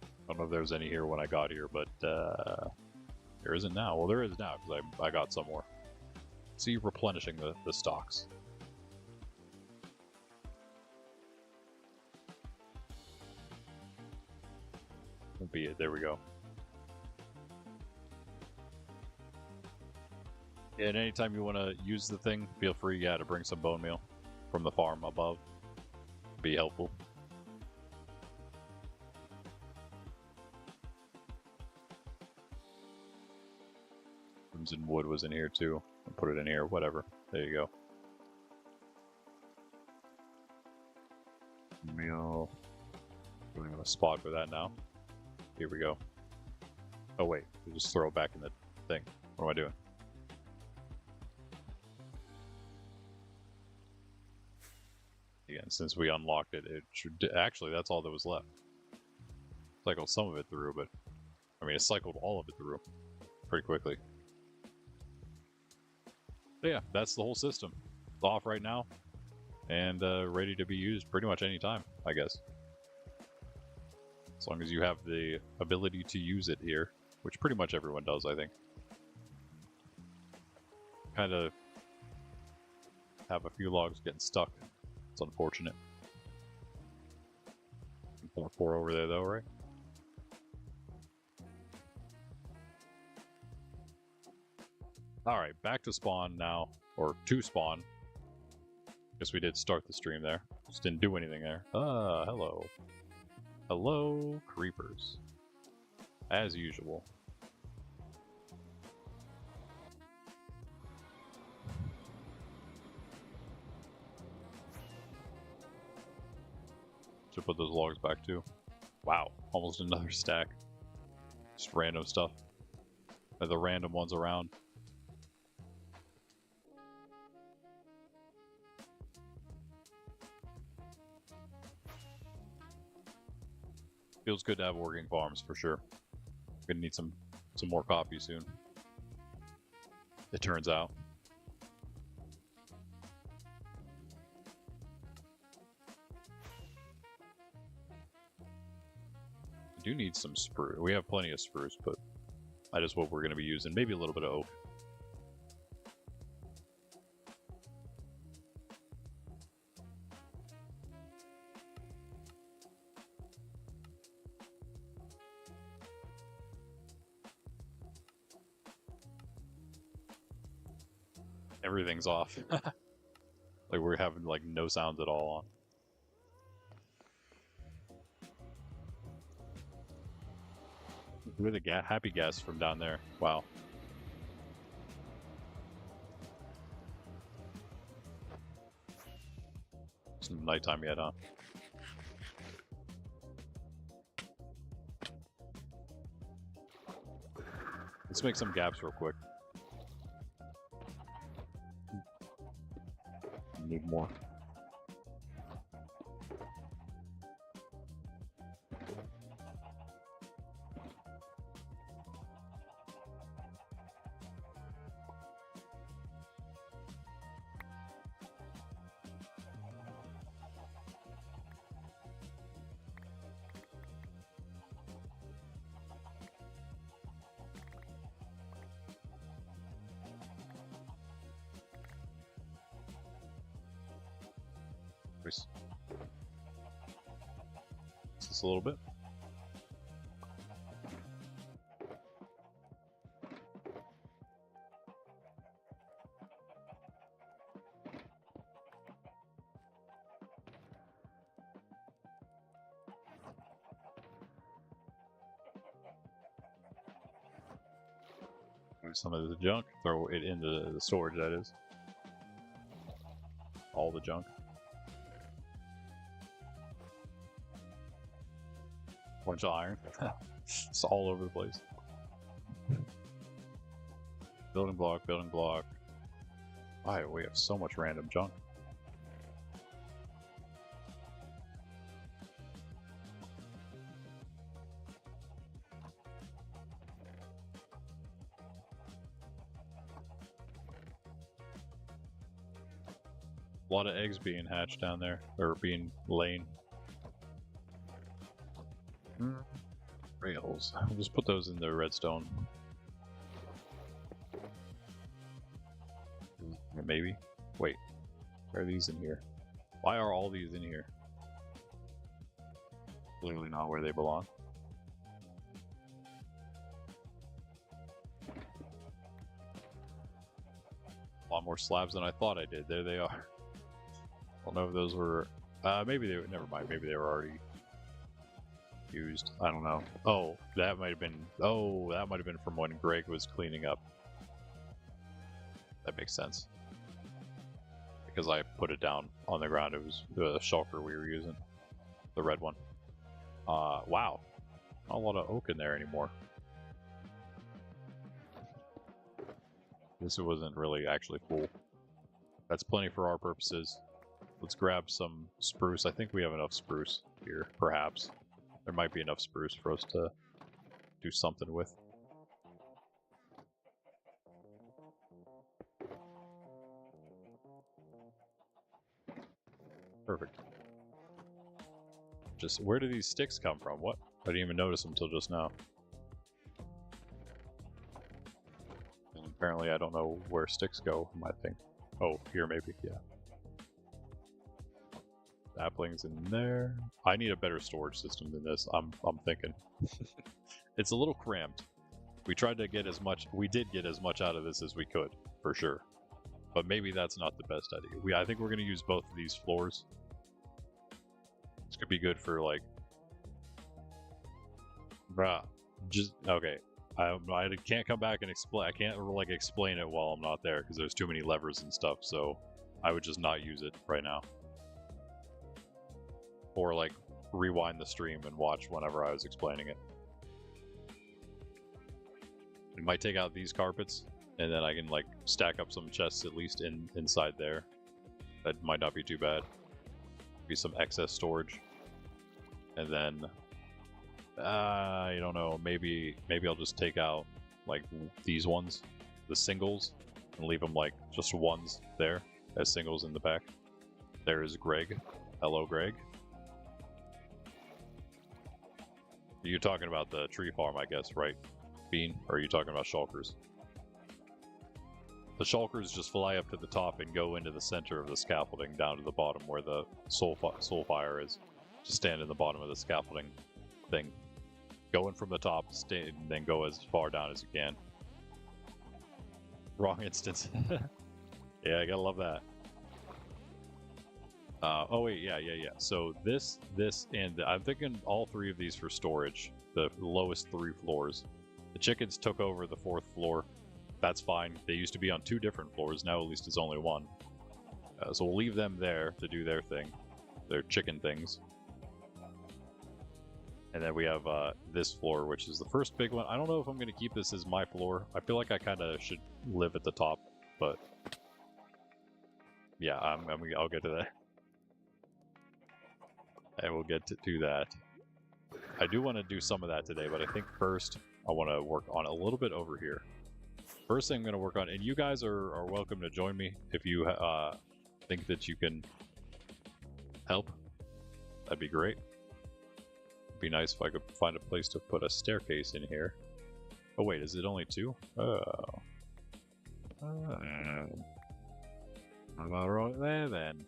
I don't know if there was any here when I got here, but there isn't now. Well, there is now, because I got some more. See, replenishing the stocks. That'll be it. There we go. And anytime you want to use the thing, feel free, to bring some bone meal from the farm above. Be helpful. Crimson wood was in here too. I'll put it in here, whatever. There you go. Meal. Do we have a spot for that now? Here we go. Oh wait, just throw it back in the thing. What am I doing? Again, since we unlocked it, it should actually, that's all that was left. Cycled some of it through, but I mean, it cycled all of it through pretty quickly. But yeah, that's the whole system. It's off right now and ready to be used pretty much any time, I guess. As long as you have the ability to use it here, which pretty much everyone does, I think. Kind of have a few logs getting stuck. It's unfortunate. Pour over there though, right? Alright, back to spawn now. Or to spawn. Guess we did start the stream there. Just didn't do anything there. Hello. Hello, creepers. As usual. Should put those logs back too. Wow, almost another stack. Just random stuff. The random ones around. Feels good to have working farms for sure. Gonna need some more coffee soon. It turns out. I do need some spruce. We have plenty of spruce, but that is what we're gonna be using. Maybe a little bit of oak. Everything's off. Like we're having like no sounds at all on. We're the happy guests from down there. Wow. It's nighttime yet, huh? Let's make some gaps real quick. Need more. Just a little bit. Some of the junk, throw it into the storage, that is. All the junk. Bunch of iron. It's all over the place. Building block, building block. Why, we have so much random junk. A lot of eggs being hatched down there, or being laid. Rails. I'll just put those in the redstone. Maybe. Wait. Why are these in here? Why are all these in here? Clearly not where they belong. A lot more slabs than I thought I did. There they are. I don't know if those were... maybe they were... Never mind. Maybe they were already used. I don't know. Oh, that might have been... Oh, that might have been from when Greg was cleaning up. That makes sense. Because I put it down on the ground. It was the shulker we were using. The red one. Wow. Not a lot of oak in there anymore. This wasn't really actually full. That's plenty for our purposes. Let's grab some spruce. I think we have enough spruce here, perhaps. There might be enough spruce for us to do something with. Perfect. Just, where do these sticks come from? What? I didn't even notice them until just now. And apparently I don't know where sticks go in my thing. Oh, here maybe, yeah. Saplings in there. I need a better storage system than this, I'm thinking. It's a little cramped. We tried to get as much, we did get as much out of this as we could, for sure. But maybe that's not the best idea. I think we're going to use both of these floors. This could be good for, like... Just, okay. I can't come back and explain, I can't, like, explain it while I'm not there, because there's too many levers and stuff, so I would just not use it right now. Or, like, rewind the stream and watch whenever I was explaining it. We might take out these carpets, and then I can, like, stack up some chests at least inside there. That might not be too bad. Be some excess storage. And then, I don't know, maybe I'll just take out, like, these ones, the singles, and leave them, like, just ones there, as singles in the back. There is Greg. Hello, Greg. You're talking about the tree farm, I guess, right, Bean? Or are you talking about shulkers? The shulkers just fly up to the top and go into the center of the scaffolding down to the bottom where the soul fire is. Just stand in the bottom of the scaffolding thing. Go in from the top, stay, and then go as far down as you can. Wrong instance. Yeah, I gotta love that. Oh wait, yeah. So this, and I'm thinking all three of these for storage. The lowest 3 floors. The chickens took over the 4th floor. That's fine. They used to be on 2 different floors. Now at least it's only 1. So we'll leave them there to do their thing. Their chicken things. And then we have this floor, which is the first big one. I don't know if I'm going to keep this as my floor. I feel like I kind of should live at the top, but yeah, I'll get to that. I will get to that. I do want to do some of that today, but I think first I want to work on a little bit over here. First thing I'm going to work on, and you guys are welcome to join me if you think that you can help. That'd be great. It'd be nice if I could find a place to put a staircase in here. Oh wait, is it only 2? Oh. I'm alright there then.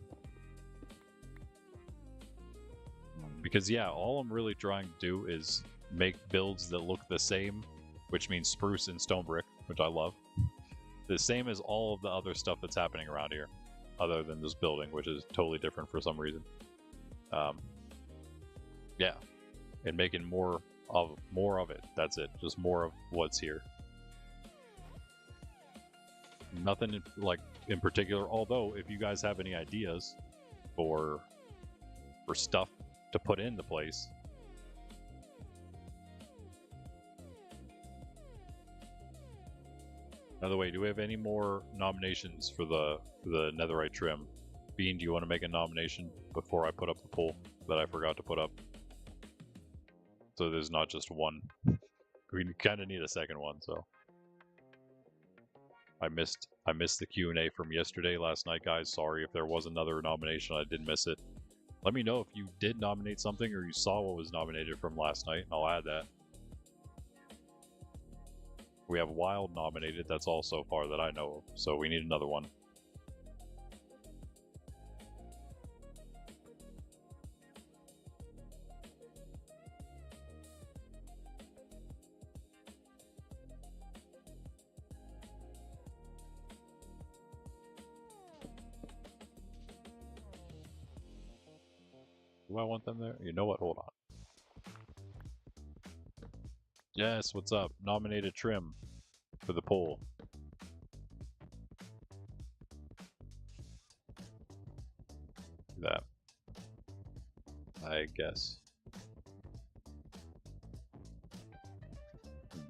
Because yeah, all I'm really trying to do is make builds that look the same, which means spruce and stone brick, which I love. The same as all of the other stuff that's happening around here, other than this building, which is totally different for some reason. Yeah, and making more of it. That's it. Just more of what's here. Nothing in particular. Although, if you guys have any ideas for stuff to put in the place. By the way, do we have any more nominations for the netherite trim? Bean, do you want to make a nomination before I put up the poll that I forgot to put up? So there's not just one. We kind of need a second one, so. I missed the Q&A from yesterday, last night, guys. Sorry if there was another nomination, I did miss it. Let me know if you did nominate something or you saw what was nominated from last night, and I'll add that. We have Wild nominated, that's all so far that I know of, so we need another one. Do I want them there? You know what? Hold on. Yes, what's up? Nominated trim for the poll. That. I guess.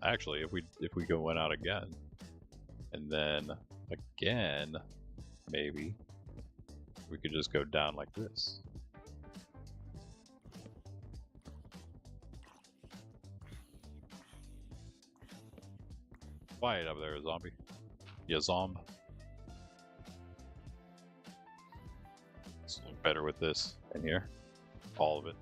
Actually, if we go went out again, and And then again, maybe we could just go down like this. Quiet up there, zombie. Yeah, zomb. Let's look better with this in here. All of it.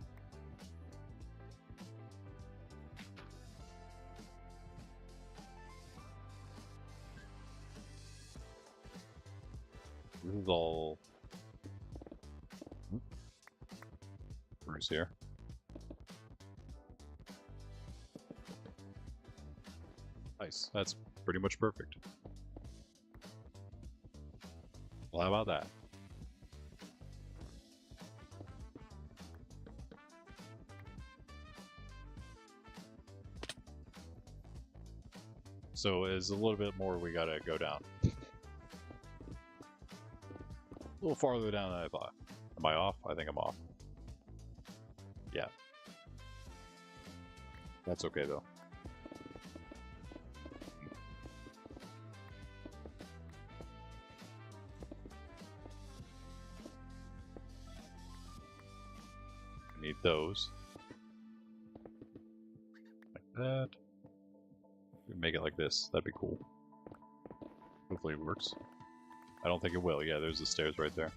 This is all Bruce here. Nice. That's pretty much perfect. Well, how about that? So is a little bit more we gotta go down. A little farther down than I thought. Am I off? I think I'm off. Yeah. That's okay though. Need those. Like that. We make it like this. That'd be cool. Hopefully it works. I don't think it will. Yeah, there's the stairs right there.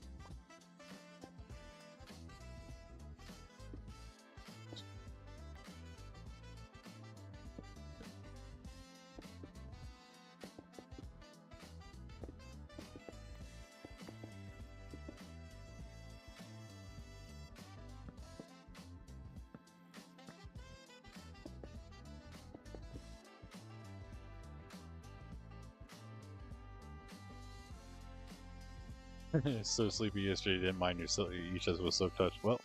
So sleepy yesterday, didn't mind your each other was so touched. Well,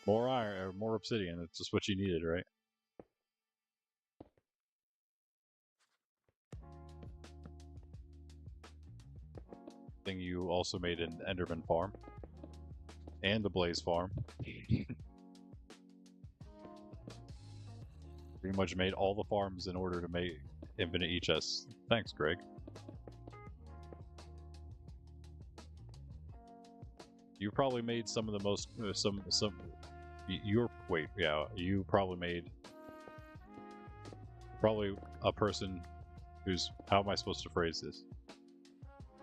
more iron or more obsidian. It's just what you needed, right? Thing you also made an Enderman farm and the Blaze farm. Pretty much made all the farms in order to make infinite EHS. Thanks, Greg. You probably made some of the most you probably made a person who's, how am I supposed to phrase this?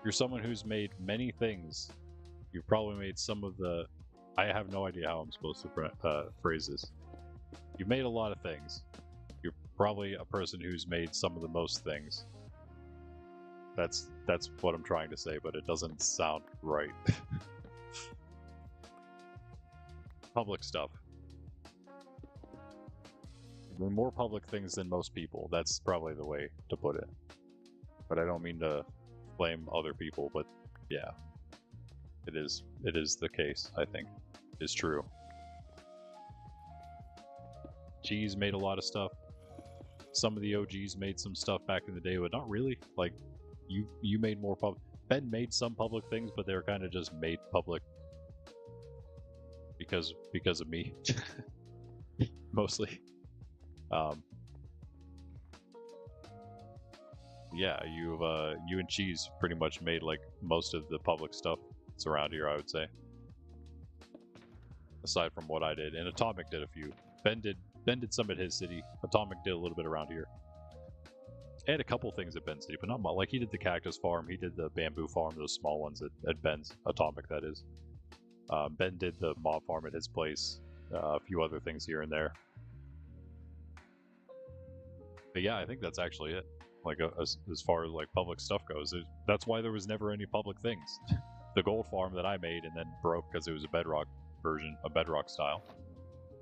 You're someone who's made many things. You've probably made some of the, I have no idea how I'm supposed to phrase this. You've made a lot of things. You're probably a person who's made some of the most things. That's what I'm trying to say, but it doesn't sound right. Public stuff. More public things than most people. That's probably the way to put it. But I don't mean to blame other people, but yeah. It is the case, I think. It's true. Cheese made a lot of stuff. Some of the OGs made some stuff back in the day, but not really. Like, you made more public. Ben made some public things, but they were kind of just made public because of me. Mostly. Yeah, you and Cheese pretty much made like most of the public stuff that's around here, I would say. Aside from what I did, and Atomic did a few. Ben did some at his city. Atomic did a little bit around here. I had a couple things at Ben's city, but not much. Like he did the cactus farm, he did the bamboo farm, those small ones at Ben's Atomic, that is. Ben did the mob farm at his place, a few other things here and there. But yeah, I think that's actually it. Like as far as like public stuff goes, that's why there was never any public things. The gold farm that I made and then broke because it was a bedrock version, a bedrock style,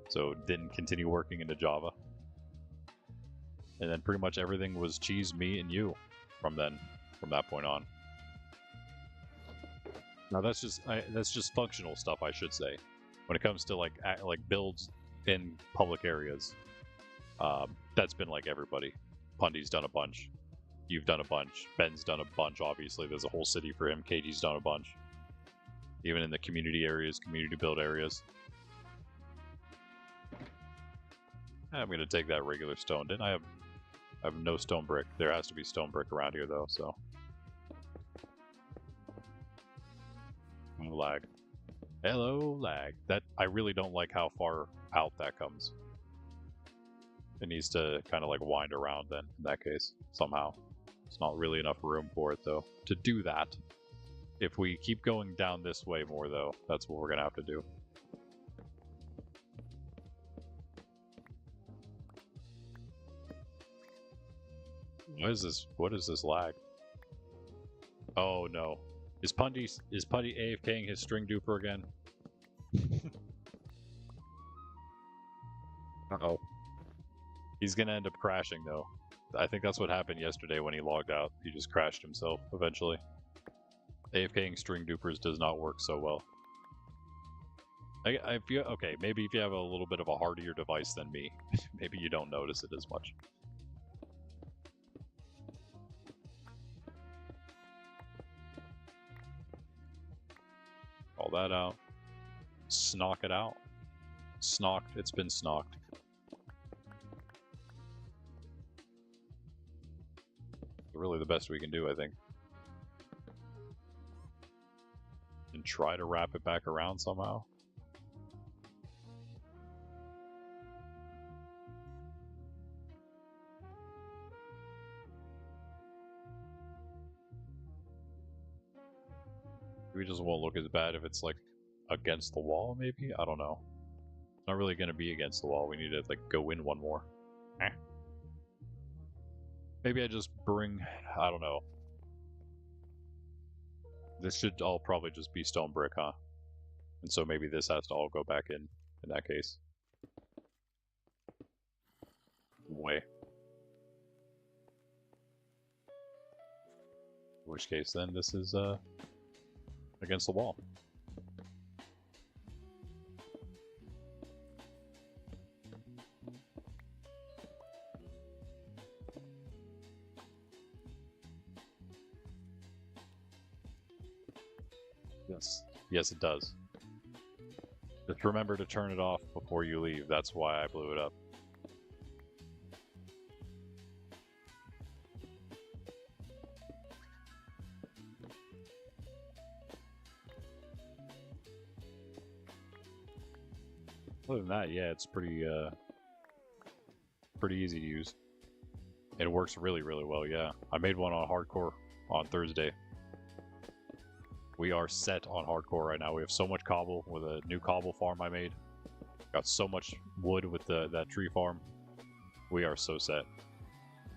so it didn't continue working into Java. And then pretty much everything was Cheese, me, and you from that point on. Now that's just functional stuff, I should say. When it comes to like builds in public areas, that's been like everybody. Pundy's done a bunch. You've done a bunch. Ben's done a bunch. Obviously, there's a whole city for him. KG's done a bunch. Even in the community areas, community build areas. I'm gonna take that regular stone. Didn't I have no stone brick? There has to be stone brick around here though. So Lag. Hello, lag. That I really don't like how far out that comes. It needs to kind of like wind around then, in that case, somehow. It's not really enough room for it, though, to do that. If we keep going down this way more, though, that's what we're going to have to do. What is this lag? Oh, no. Is Putty AFKing his string duper again? Uh-oh. He's gonna end up crashing, though. I think that's what happened yesterday when he logged out. He just crashed himself, eventually. AFKing string dupers does not work so well. Okay, maybe if you have a little bit of a hardier device than me, maybe you don't notice it as much. All that out. Snock it out. Snocked. It's been snocked. Really the best we can do, I think. And try to wrap it back around somehow. Maybe it just won't look as bad if it's like against the wall, maybe? I don't know. It's not really going to be against the wall. We need to like go in one more. Maybe I just bring, I don't know. This should all probably just be stone brick, huh? And so maybe this has to all go back in that case. Way. In which case then this is against the wall. Yes. Yes, it does. Just remember to turn it off before you leave. That's why I blew it up. Other than that, yeah, it's pretty easy to use. It works really, really well, yeah. I made one on hardcore on Thursday. We are set on hardcore right now. We have so much cobble with a new cobble farm I made. Got so much wood with that tree farm. We are so set.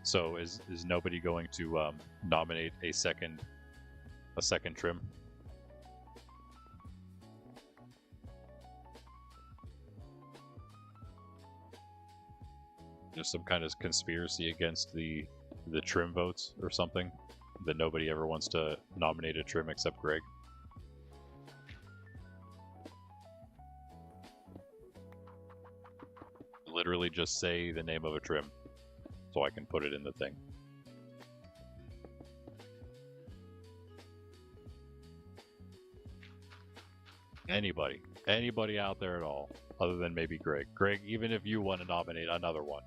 So is nobody going to nominate a second trim? There's some kind of conspiracy against the trim votes or something, that nobody ever wants to nominate a trim except Greg. Literally just say the name of a trim so I can put it in the thing. Anybody out there at all, other than maybe Greg. Greg, even if you want to nominate another one,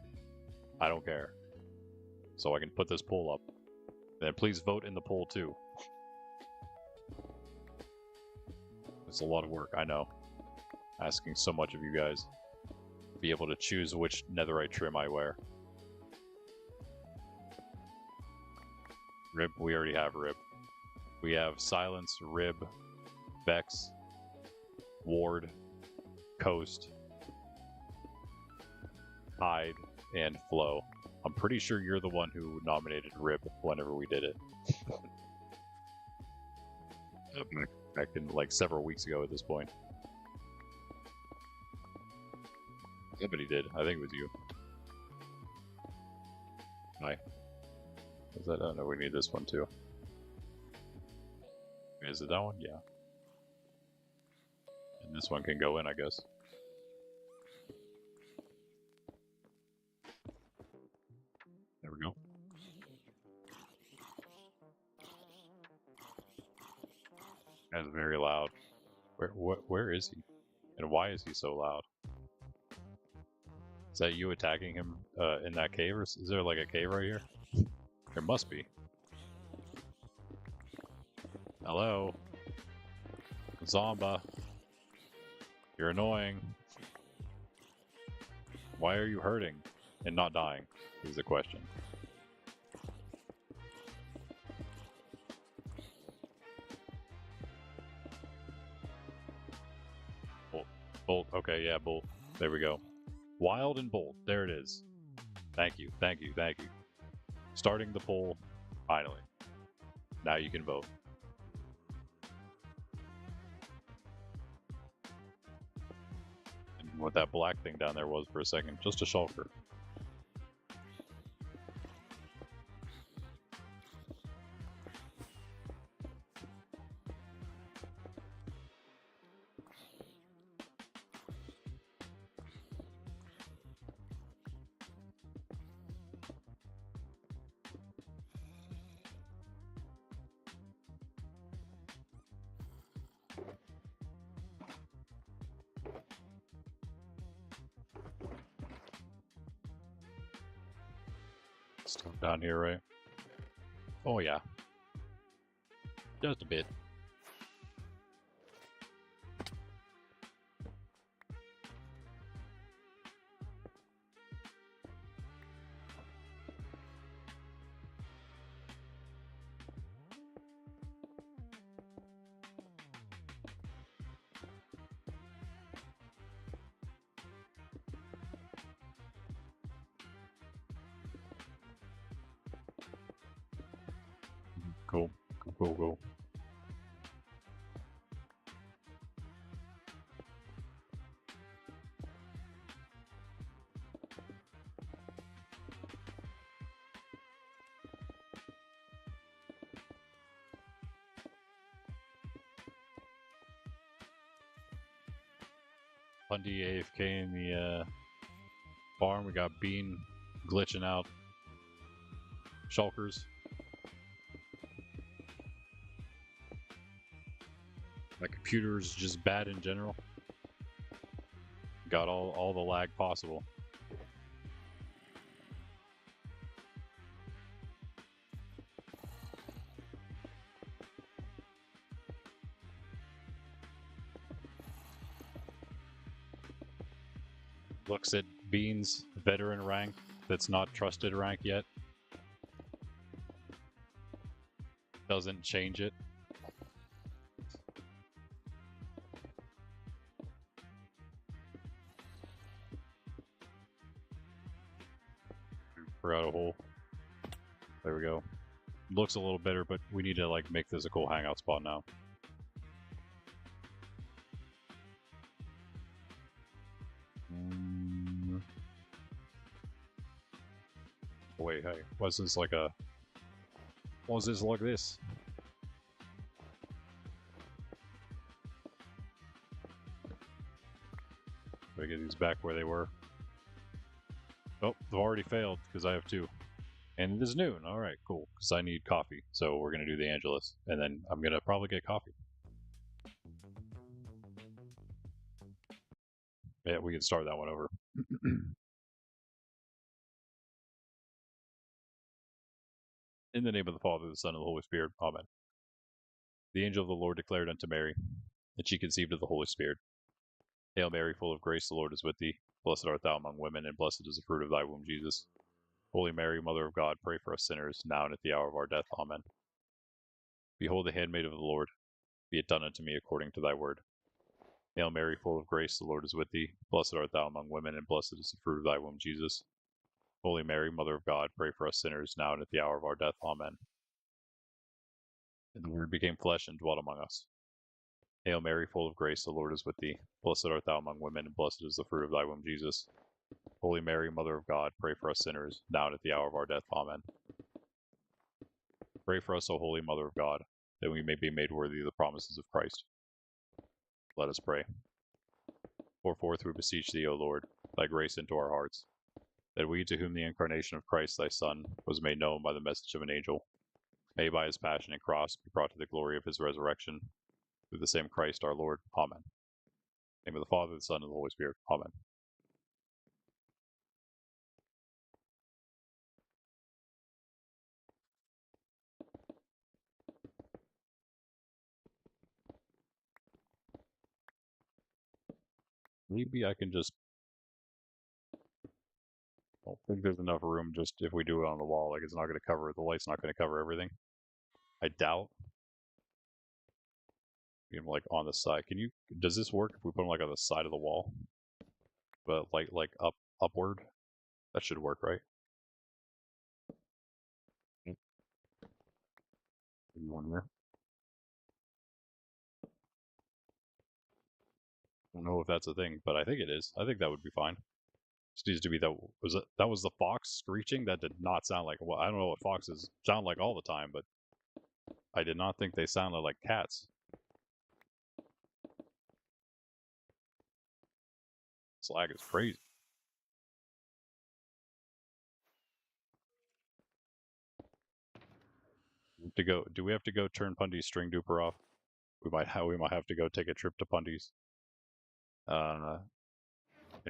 I don't care. So I can put this poll up. Then please vote in the poll too. It's a lot of work, I know. Asking so much of you guys to be able to choose which netherite trim I wear. Rib, we already have Rib. We have Silence, Rib, Vex, Ward, Coast, Hide, and Flow. I'm pretty sure you're the one who nominated Rib whenever we did it. Back in like several weeks ago at this point. Somebody did. I think it was you. Hi. Is that? Oh no, we need this one too. Is it that one? Yeah. And this one can go in, I guess. There we go. That's very loud. Where is he? And why is he so loud? Is that you attacking him in that cave? Or is there like a cave right here? There must be. Hello? Zomba. You're annoying. Why are you hurting and not dying? Is the question. Bolt. Bolt. Okay, yeah, bolt. There we go. Wild and bolt. There it is. Thank you. Thank you. Thank you. Starting the poll. Finally. Now you can vote. And what that black thing down there was for a second. Just a shulker. Stuff down here, right? Oh, yeah. Just a bit. Cool. Cool. Bundy AFK in the farm. We got Bean glitching out. Shulkers. My computer's just bad in general. Got all the lag possible. Looks at Bean's veteran rank that's not trusted rank yet. Doesn't change it. Forgot a hole. There we go. Looks a little better, but we need to like make this a cool hangout spot now. Wait, hey, was this like a... Was this like this? Gotta get these back where they were. Oh, they've already failed because I have two. And it is noon. Alright, cool. Because I need coffee. So we're going to do the Angelus. And then I'm going to probably get coffee. Yeah, we can start that one over. In the name of the Father, the Son, and the Holy Spirit. Amen. The angel of the Lord declared unto Mary, and she conceived of the Holy Spirit. Hail Mary, full of grace, the Lord is with thee. Blessed art thou among women, and blessed is the fruit of thy womb, Jesus. Holy Mary, Mother of God, pray for us sinners, now and at the hour of our death. Amen. Behold the handmaid of the Lord. Be it done unto me according to thy word. Hail Mary, full of grace, the Lord is with thee. Blessed art thou among women, and blessed is the fruit of thy womb, Jesus. Holy Mary, Mother of God, pray for us sinners, now and at the hour of our death. Amen. And the Word became flesh and dwelt among us. Hail Mary, full of grace, the Lord is with thee. Blessed art thou among women, and blessed is the fruit of thy womb, Jesus. Holy Mary, Mother of God, pray for us sinners, now and at the hour of our death. Amen. Pray for us, O Holy Mother of God, that we may be made worthy of the promises of Christ. Let us pray. Pour forth, we beseech thee, O Lord, thy grace into our hearts, that we, to whom the incarnation of Christ thy Son was made known by the message of an angel, may by his passion and cross be brought to the glory of his resurrection, through the same Christ our Lord. Amen. In the name of the Father, the Son, and the Holy Spirit. Amen. Maybe I can just... I don't think there's enough room just if we do it on the wall. Like, it's not going to cover... The light's not going to cover everything. I doubt. You know, like, on the side. Can you... Does this work if we put them, like, on the side of the wall? But, like upward? That should work, right? One here. I don't know if that's a thing, but I think it is. I think that would be fine. Just needs to be that. That was the fox screeching? That did not sound like... Well, I don't know what foxes sound like all the time, but I did not think they sounded like cats. This lag is crazy. To go, do we have to go turn Pundy's string duper off? We might have to go take a trip to Pundy's. Damn. I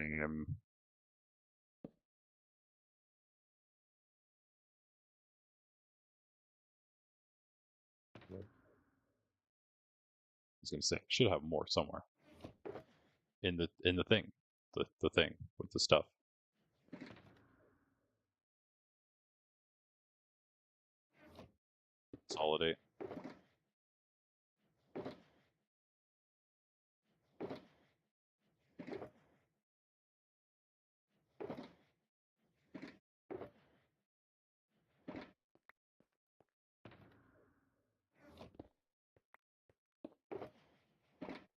was gonna say, should have more somewhere in the thing, the thing with the stuff. Consolidate.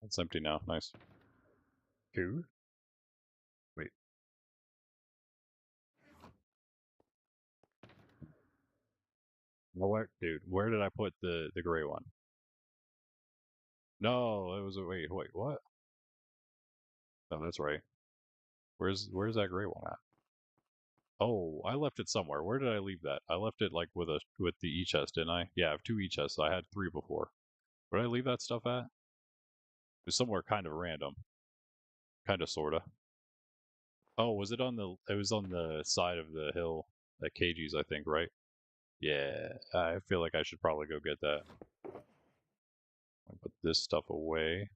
It's empty now. Nice. Cool. Wait. What, dude? Where did I put the gray one? No, it was a wait. What? Oh, that's right. Where's that gray one at? Oh, I left it somewhere. Where did I leave that? I left it like with the e-chest, didn't I? Yeah, I have 2 e-chests. I had 3 before. Where did I leave that stuff at? It was somewhere kind of random. Kind of, sorta. Oh, was it on the... It was on the side of the hill at KG's, I think, right? Yeah, I feel like I should probably go get that. I'll put this stuff away.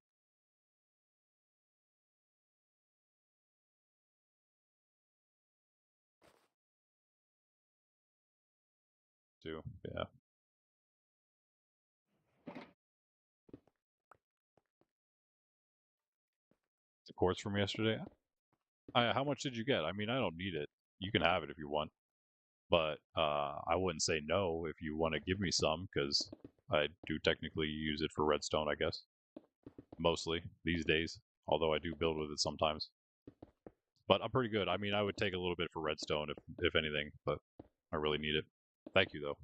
Too, yeah. The quartz from yesterday? How much did you get? I mean, I don't need it. You can have it if you want. But I wouldn't say no if you want to give me some, because I do technically use it for redstone, I guess. Mostly, these days. Although I do build with it sometimes. But I'm pretty good. I mean, I would take a little bit for redstone, if anything, but I really need it. Thank you, though.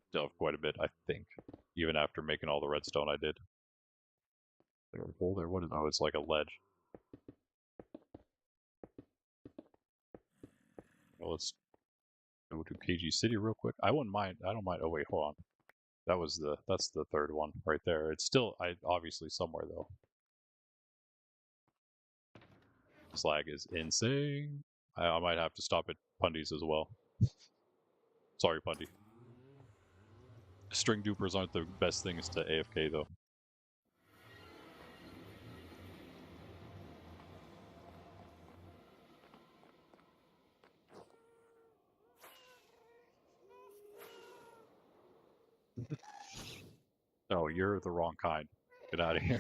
Still have quite a bit, I think. Even after making all the redstone I did. There a hole there? What is... Oh, it's like a ledge. Well, let's go to KG City real quick. I wouldn't mind. I don't mind. Oh, wait, hold on. That's the third one right there. It's still obviously somewhere though. This lag is insane. I might have to stop at Pundy's as well. Sorry, Pundy. String dupers aren't the best things to AFK though. Oh, you're the wrong kind. Get out of here.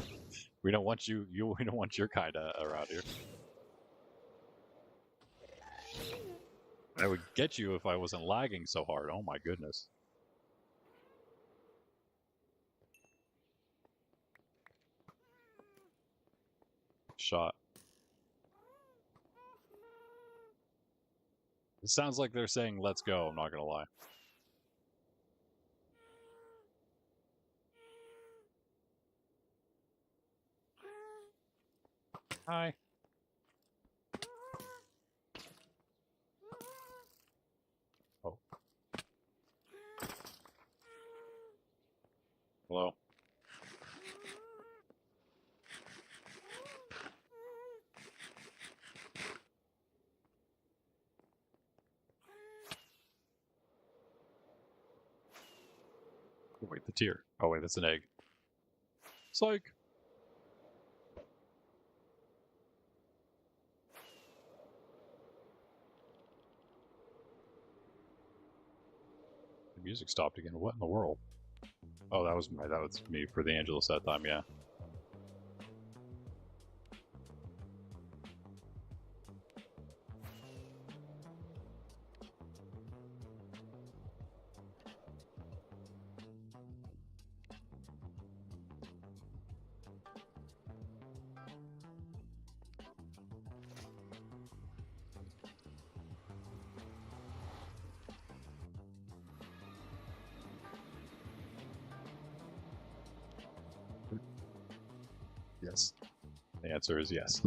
We don't want you. We don't want your kind around here. I would get you if I wasn't lagging so hard. Oh my goodness. Shot. It sounds like they're saying let's go, I'm not gonna lie. Hi. Oh. Hello. Oh, wait, the tear. Oh, wait, that's an egg. Psych! The music stopped again. What in the world? Oh, that was me for the Angelus that time, yeah. Yes. The answer is yes.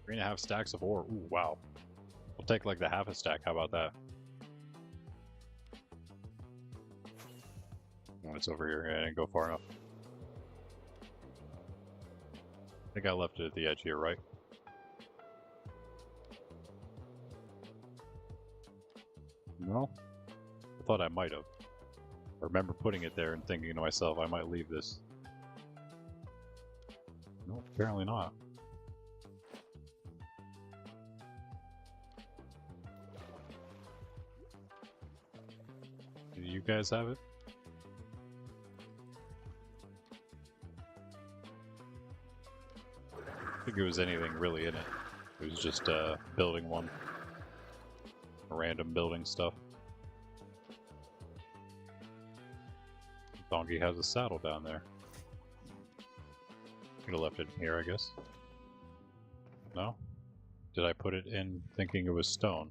Three and a half stacks of ore. Ooh, wow. We'll take like the half a stack. How about that? Oh, it's over here. Yeah, I didn't go far enough. I think I left it at the edge here, right? No? I thought I might have. I remember putting it there and thinking to myself, I might leave this. No, apparently not. Do you guys have it? I think it was anything really in it. It was just building one. Random building stuff. Donkey has a saddle down there. Could have left it in here, I guess. No? Did I put it in thinking it was stone?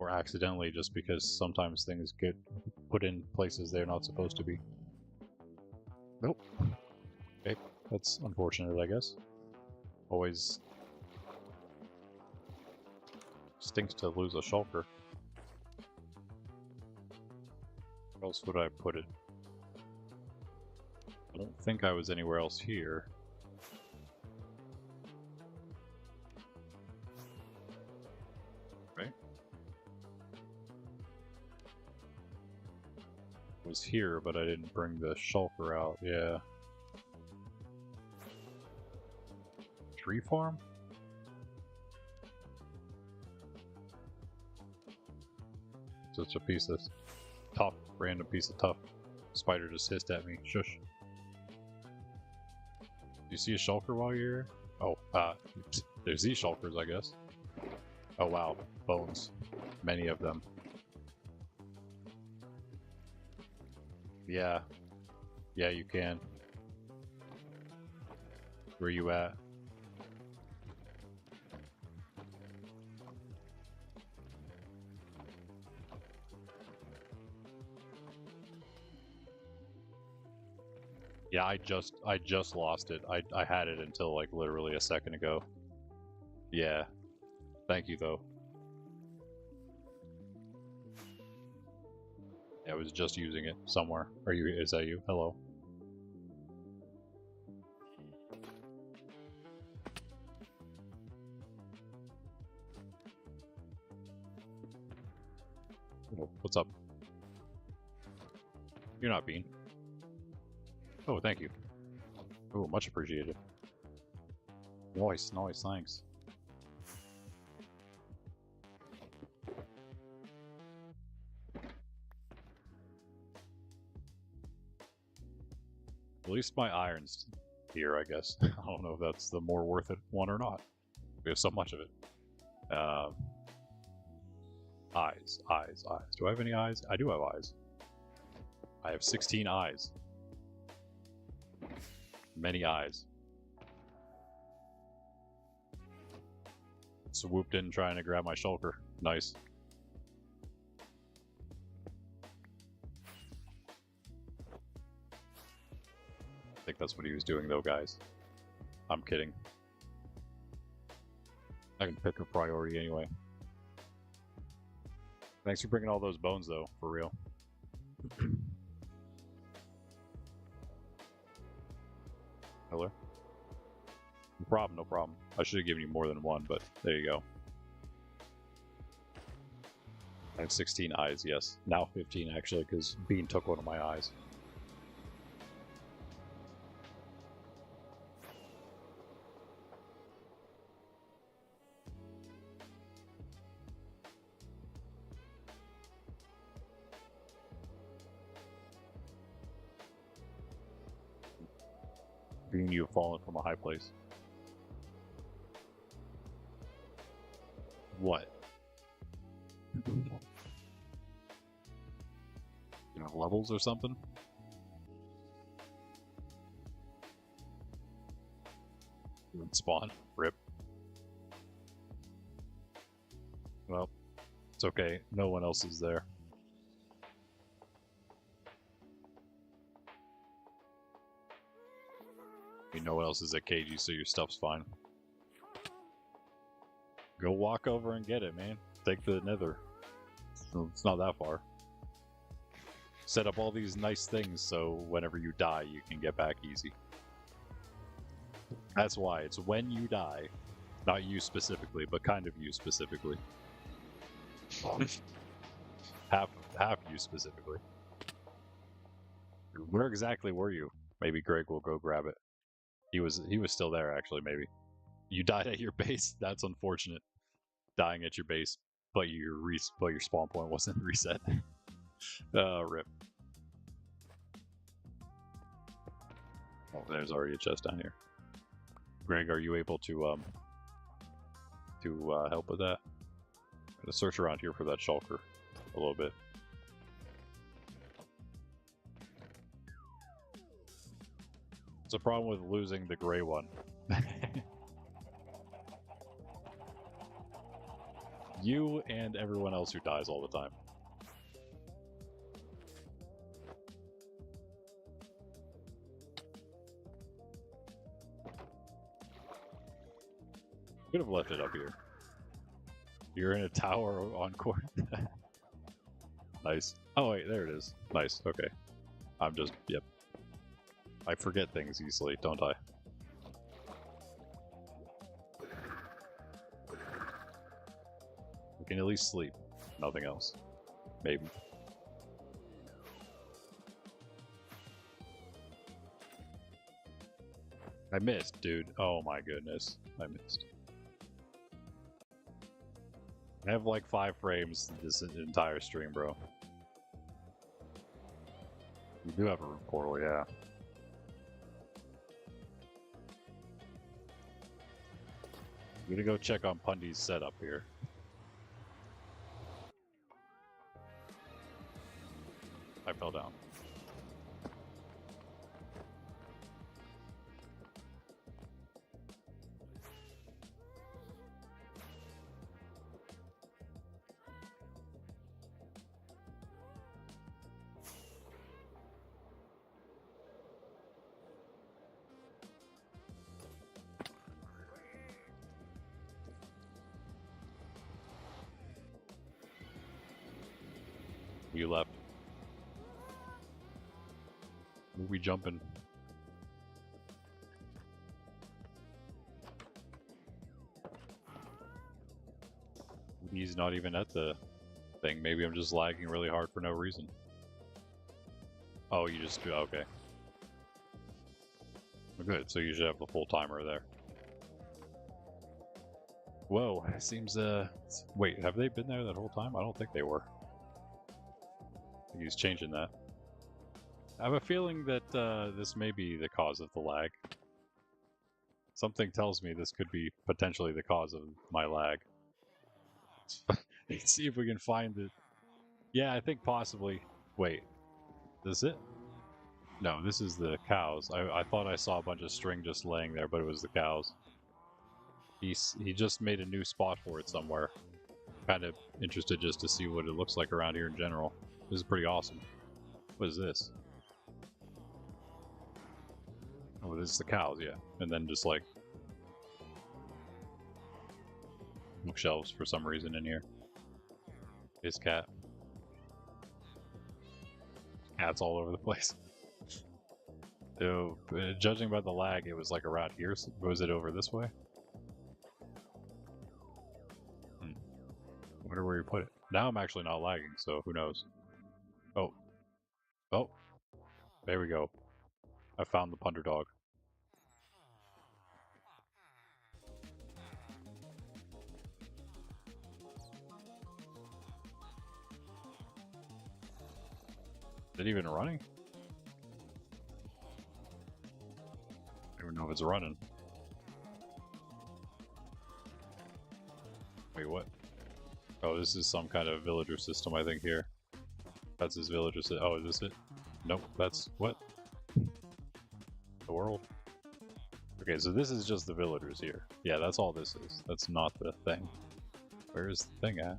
Or accidentally, just because sometimes things get put in places they're not supposed to be? Nope. Okay, that's unfortunate, I guess. Always stinks to lose a shulker. Where else would I put it? I don't think I was anywhere else here. Right? It was here, but I didn't bring the shulker out. Yeah. Tree farm? Such a piece of tough, random piece of tough. Spider just hissed at me. Shush. Do you see a shulker while you're here? Oh, there's these shulkers, I guess. Oh wow, bones. Many of them. Yeah. Yeah, you can. Where you at? Yeah, I just lost it. I had it until like literally a second ago. Yeah. Thank you though. Yeah, I was just using it somewhere. Is that you? Hello. Oh, what's up? You're not Bean. Oh, thank you. Oh, much appreciated. Nice, nice, thanks. At least my iron's here, I guess. I don't know if that's the more worth it one or not. We have so much of it. Eyes. Do I have any eyes? I do have eyes. I have 16 eyes. Many eyes. Swooped in trying to grab my shulker. Nice. I think that's what he was doing though, guys. I'm kidding. I can pick a priority anyway. Thanks for bringing all those bones though, for real. Hello? No problem, no problem. I should have given you more than one, but there you go. I have 16 eyes, yes. Now 15 actually, because Bean took one of my eyes. Being you have fallen from a high place. What? You know, levels or something? Spawn. Rip. Well, it's okay. No one else is there. No one else is at KG, so your stuff's fine. Go walk over and get it, man. Take the nether. It's not that far. Set up all these nice things so whenever you die, you can get back easy. That's why. It's when you die. Not you specifically, but kind of you specifically. half you specifically. Where exactly were you? Maybe Greg will go grab it. He was still there, actually, maybe. You died at your base? That's unfortunate. Dying at your base, but your spawn point wasn't reset. Rip. Oh, there's already a chest down here. Greg, are you able to help with that? I'm gonna search around here for that shulker a little bit. It's a problem with losing the gray one. You and everyone else who dies all the time. Could have left it up here. You're in a tower on court. Nice. Oh wait, there it is. Nice, okay. I'm just, yep. I forget things easily, don't I? We can at least sleep. Nothing else. Maybe. I missed, dude. Oh my goodness. I missed. I have like 5 frames this entire stream, bro. You do have a room portal, yeah. I'm gonna go check on Pundy's setup here. I fell down. You left. Where we jumping? He's not even at the thing. Maybe I'm just lagging really hard for no reason. Oh, you just do, okay. Good, so you should have the full timer there. Whoa, it seems, wait, have they been there that whole time? I don't think they were. I think he's changing that. I have a feeling that this may be the cause of the lag. Something tells me this could be potentially the cause of my lag. Let's see if we can find it. Yeah, I think possibly. Wait, is it? No, this is the cows. I thought I saw a bunch of string just laying there, but it was the cows. He just made a new spot for it somewhere. Kind of interested just to see what it looks like around here in general. This is pretty awesome. What is this? Oh, this is the cows, yeah. And then just like bookshelves for some reason in here. His cat. Cats all over the place. So, judging by the lag, it was like around here. Was it over this way? I wonder where you put it. Now I'm actually not lagging, so who knows? Oh. Oh. There we go. I found the punter dog. Is it even running? even know if it's running. Wait, what? Oh, this is some kind of villager system, I think, here. That's his villager system. Oh, is this it? Nope, that's... what? The world? Okay, so this is just the villagers here. Yeah, that's all this is. That's not the thing. Where is the thing at?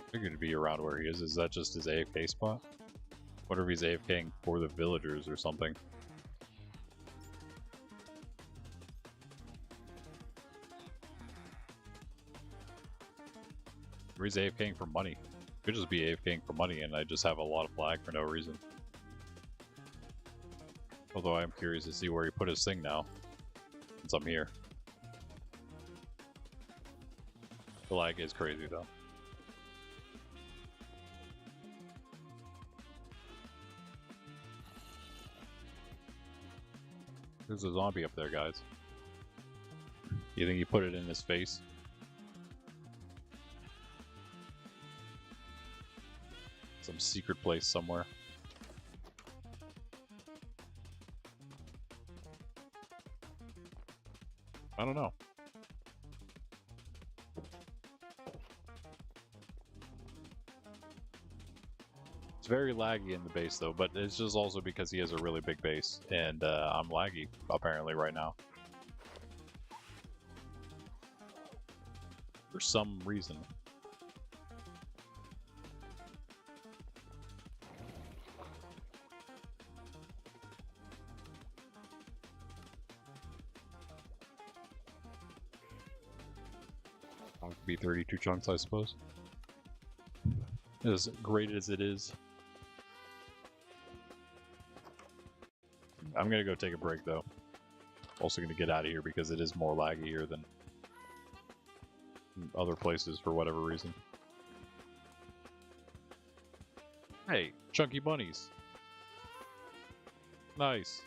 I figured it'd be around where he is. Is that just his AFK spot? What if he's AFKing for the villagers or something? Or he's AFKing for money. Could just be AFKing for money and I just have a lot of lag for no reason. Although I'm curious to see where he put his thing now, since I'm here. The lag is crazy though. There's a zombie up there, guys. You think he put it in his face? Some secret place somewhere. I don't know. It's very laggy in the base though, but it's just also because he has a really big base, and I'm laggy apparently right now. For some reason. Could be 32 chunks, I suppose. As great as it is. I'm gonna go take a break though. Also gonna get out of here because it is more laggy here than other places for whatever reason. Hey, chunky bunnies. Nice.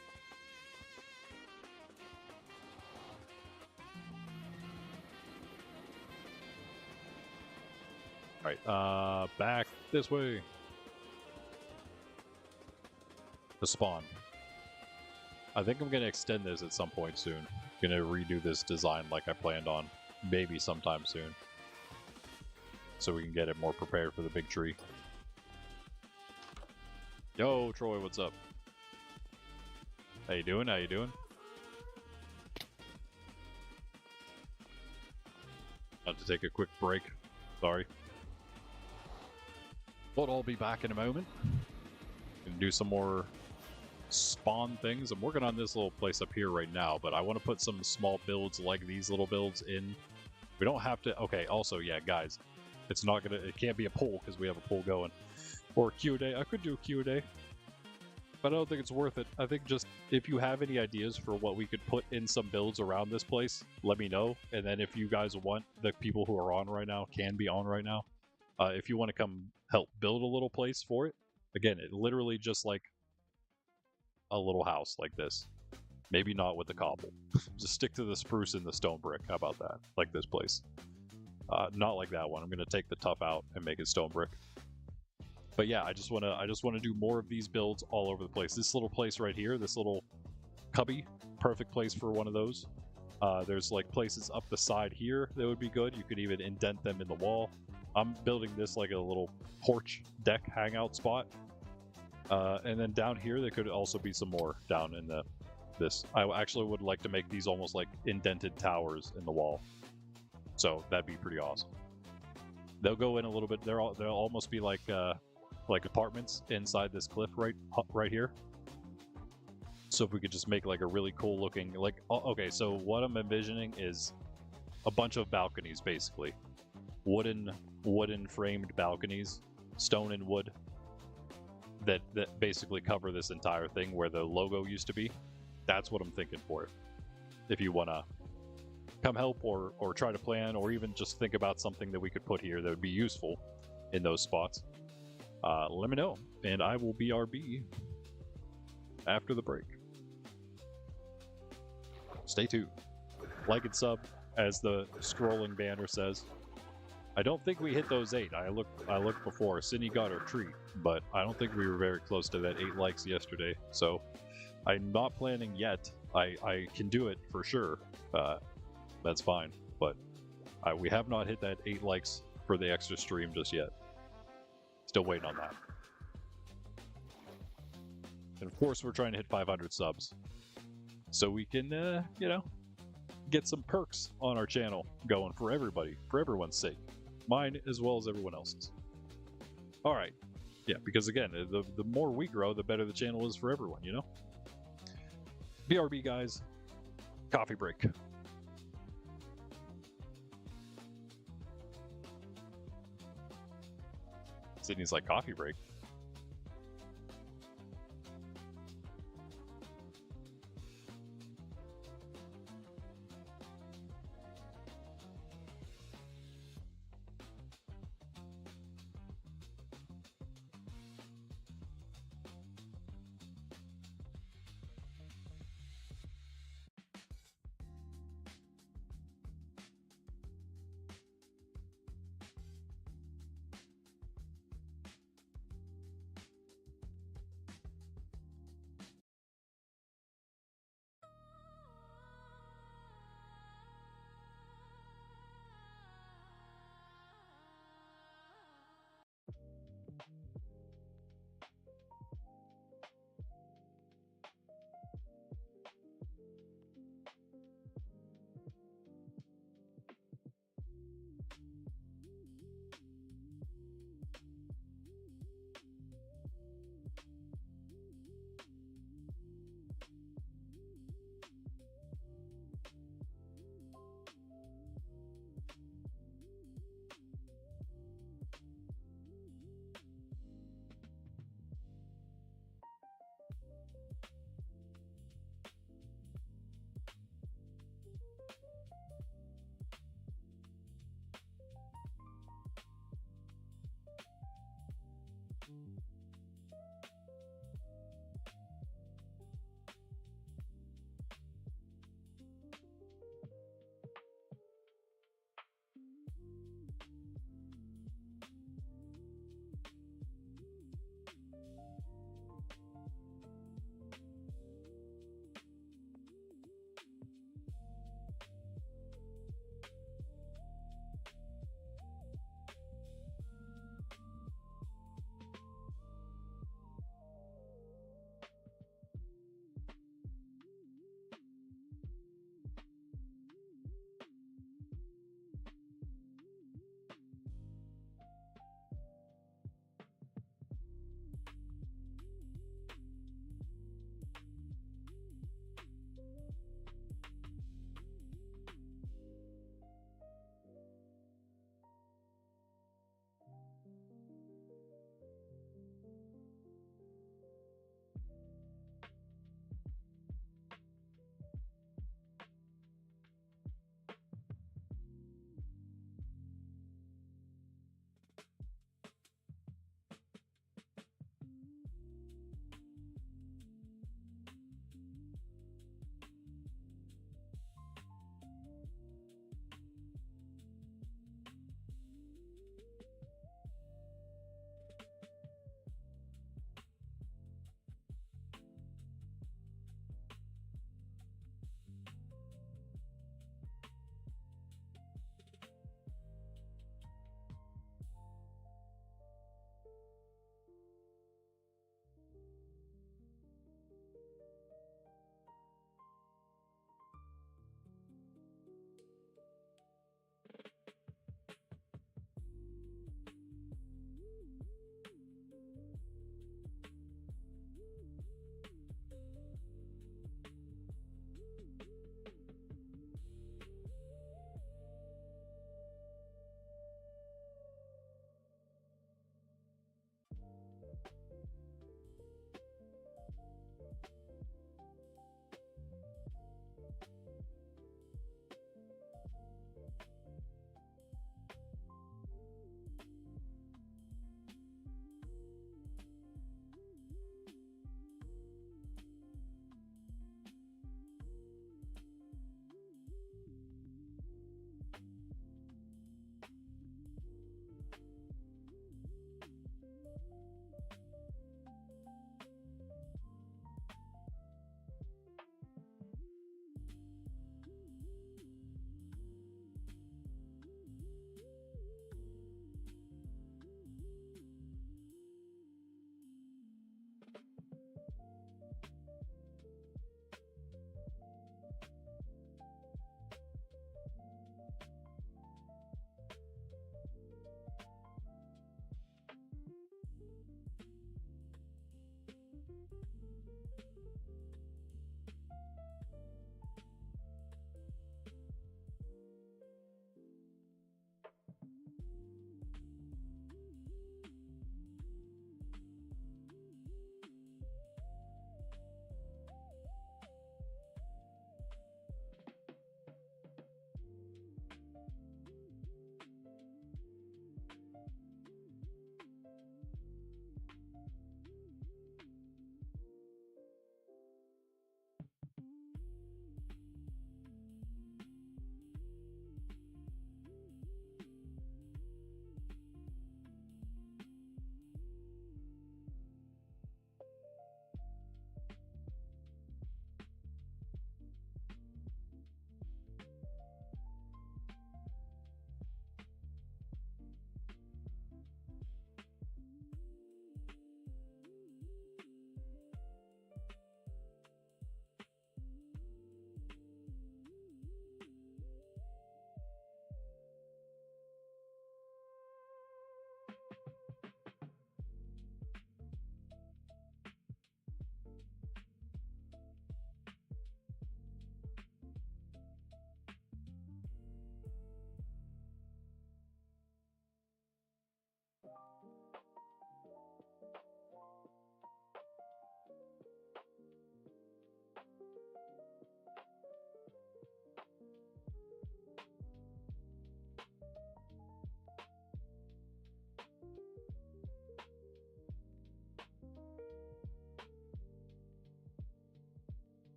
Alright, back this way. The spawn. I think I'm gonna extend this at some point soon. Gonna redo this design like I planned on. Maybe sometime soon. So we can get it more prepared for the big tree. Yo, Troy, what's up? How you doing? How you doing? Have to take a quick break. Sorry. But I'll be back in a moment. Gonna do some more spawn things. I'm working on this little place up here right now, but I want to put some small builds like these little builds in. We don't have to... Okay, also, yeah, guys. It's not gonna... It can't be a poll because we have a poll going. Or a Q&A. I could do a Q&A. But I don't think it's worth it. I think just if you have any ideas for what we could put in some builds around this place, let me know. And then if you guys want, the people who are on right now can be on right now. If you want to come help build a little place for it, again, it literally just like a little house like this. Maybe not with the cobble. Just stick to the spruce and the stone brick. How about that? Like this place. Not like that one. I'm gonna take the tough out and make it stone brick. But yeah, I just wanna do more of these builds all over the place. This little place right here, this little cubby, perfect place for one of those. There's like places up the side here that would be good. You could even indent them in the wall. I'm building this like a little porch deck hangout spot. And then down here, there could also be some more down in this. I actually would like to make these almost like indented towers in the wall. So that'd be pretty awesome. They'll go in a little bit. They'll almost be like apartments inside this cliff right here. So if we could just make like a really cool looking, like, okay, so what I'm envisioning is a bunch of balconies, basically. Wooden framed balconies, stone and wood, that basically cover this entire thing where the logo used to be. That's what I'm thinking for it. If you want to come help or try to plan or even just think about something that we could put here that would be useful in those spots, let me know, and I will BRB after the break. Stay tuned. Like and sub, as the scrolling banner says. I don't think we hit those 8. I looked before. Sydney got her treat, but I don't think we were very close to that 8 likes yesterday. So I'm not planning yet. I can do it for sure. That's fine. But we have not hit that 8 likes for the extra stream just yet. Still waiting on that. And of course, we're trying to hit 500 subs. So we can, you know, get some perks on our channel going for everybody, for everyone's sake. Mine as well as everyone else's. Alright. Yeah, because again, the more we grow, the better the channel is for everyone, you know? BRB, guys. Coffee break. Sydney's like, coffee break?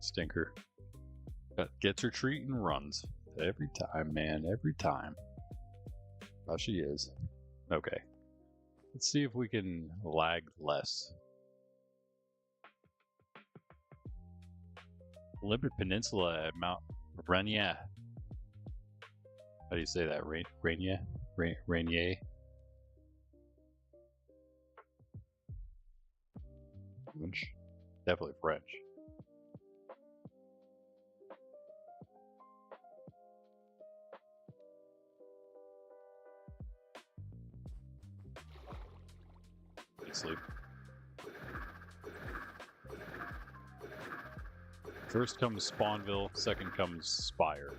Stinker. Gets her treat and runs. Every time, man. Every time. Oh, she is. Okay. Let's see if we can lag less. Olympic Peninsula at Mount Rainier. How do you say that? Rainier? Rainier? French? Definitely French. Sleep. First comes Spawnville, second comes Spire.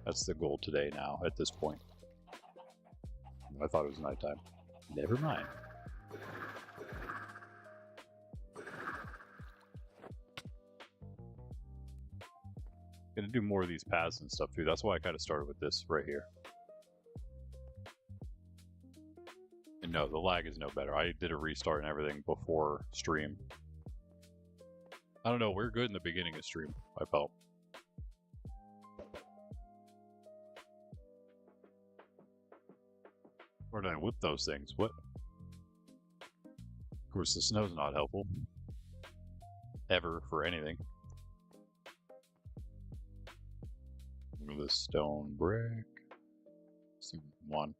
That's the goal today now, at this point. I thought it was nighttime. Never mind. Gonna do more of these paths and stuff too. That's why I kind of started with this right here. And no, the lag is no better. I did a restart and everything before stream. I don't know, we're good in the beginning of stream, I felt. Where did I whip those things? What? Of course, the snow's not helpful. Ever, for anything. The stone brick. One.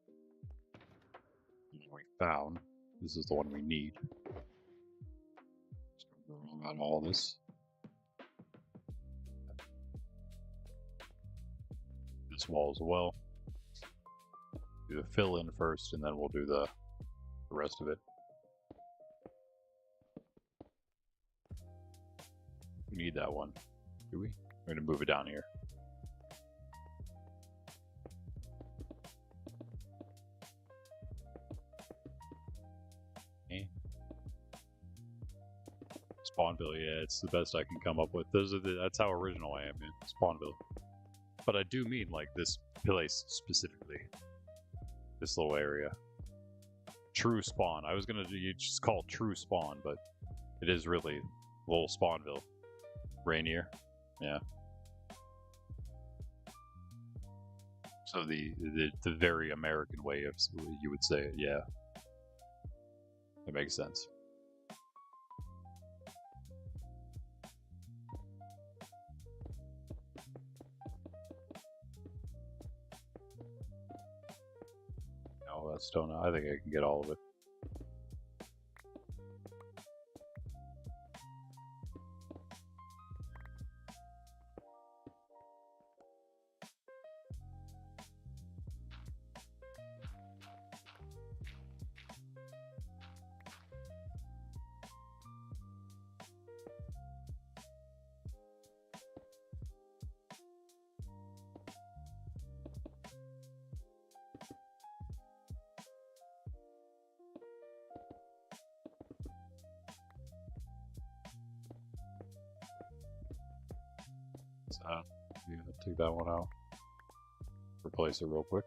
We found. This is the one we need. Just gonna go around all this. This wall as well. Do the fill in first, and then we'll do the rest of it. We need that one, do we? We're gonna move it down here. Spawnville, yeah, it's the best I can come up with. That's how original I am in Spawnville. But I do mean like this place specifically. This little area. True Spawn. I was gonna just call it True Spawn, but it is really little Spawnville. Rainier. Yeah. So the very American way of you would say it, yeah. That makes sense. Oh, that stone. I think I can get all of it. Yeah, take that one out. Replace it real quick.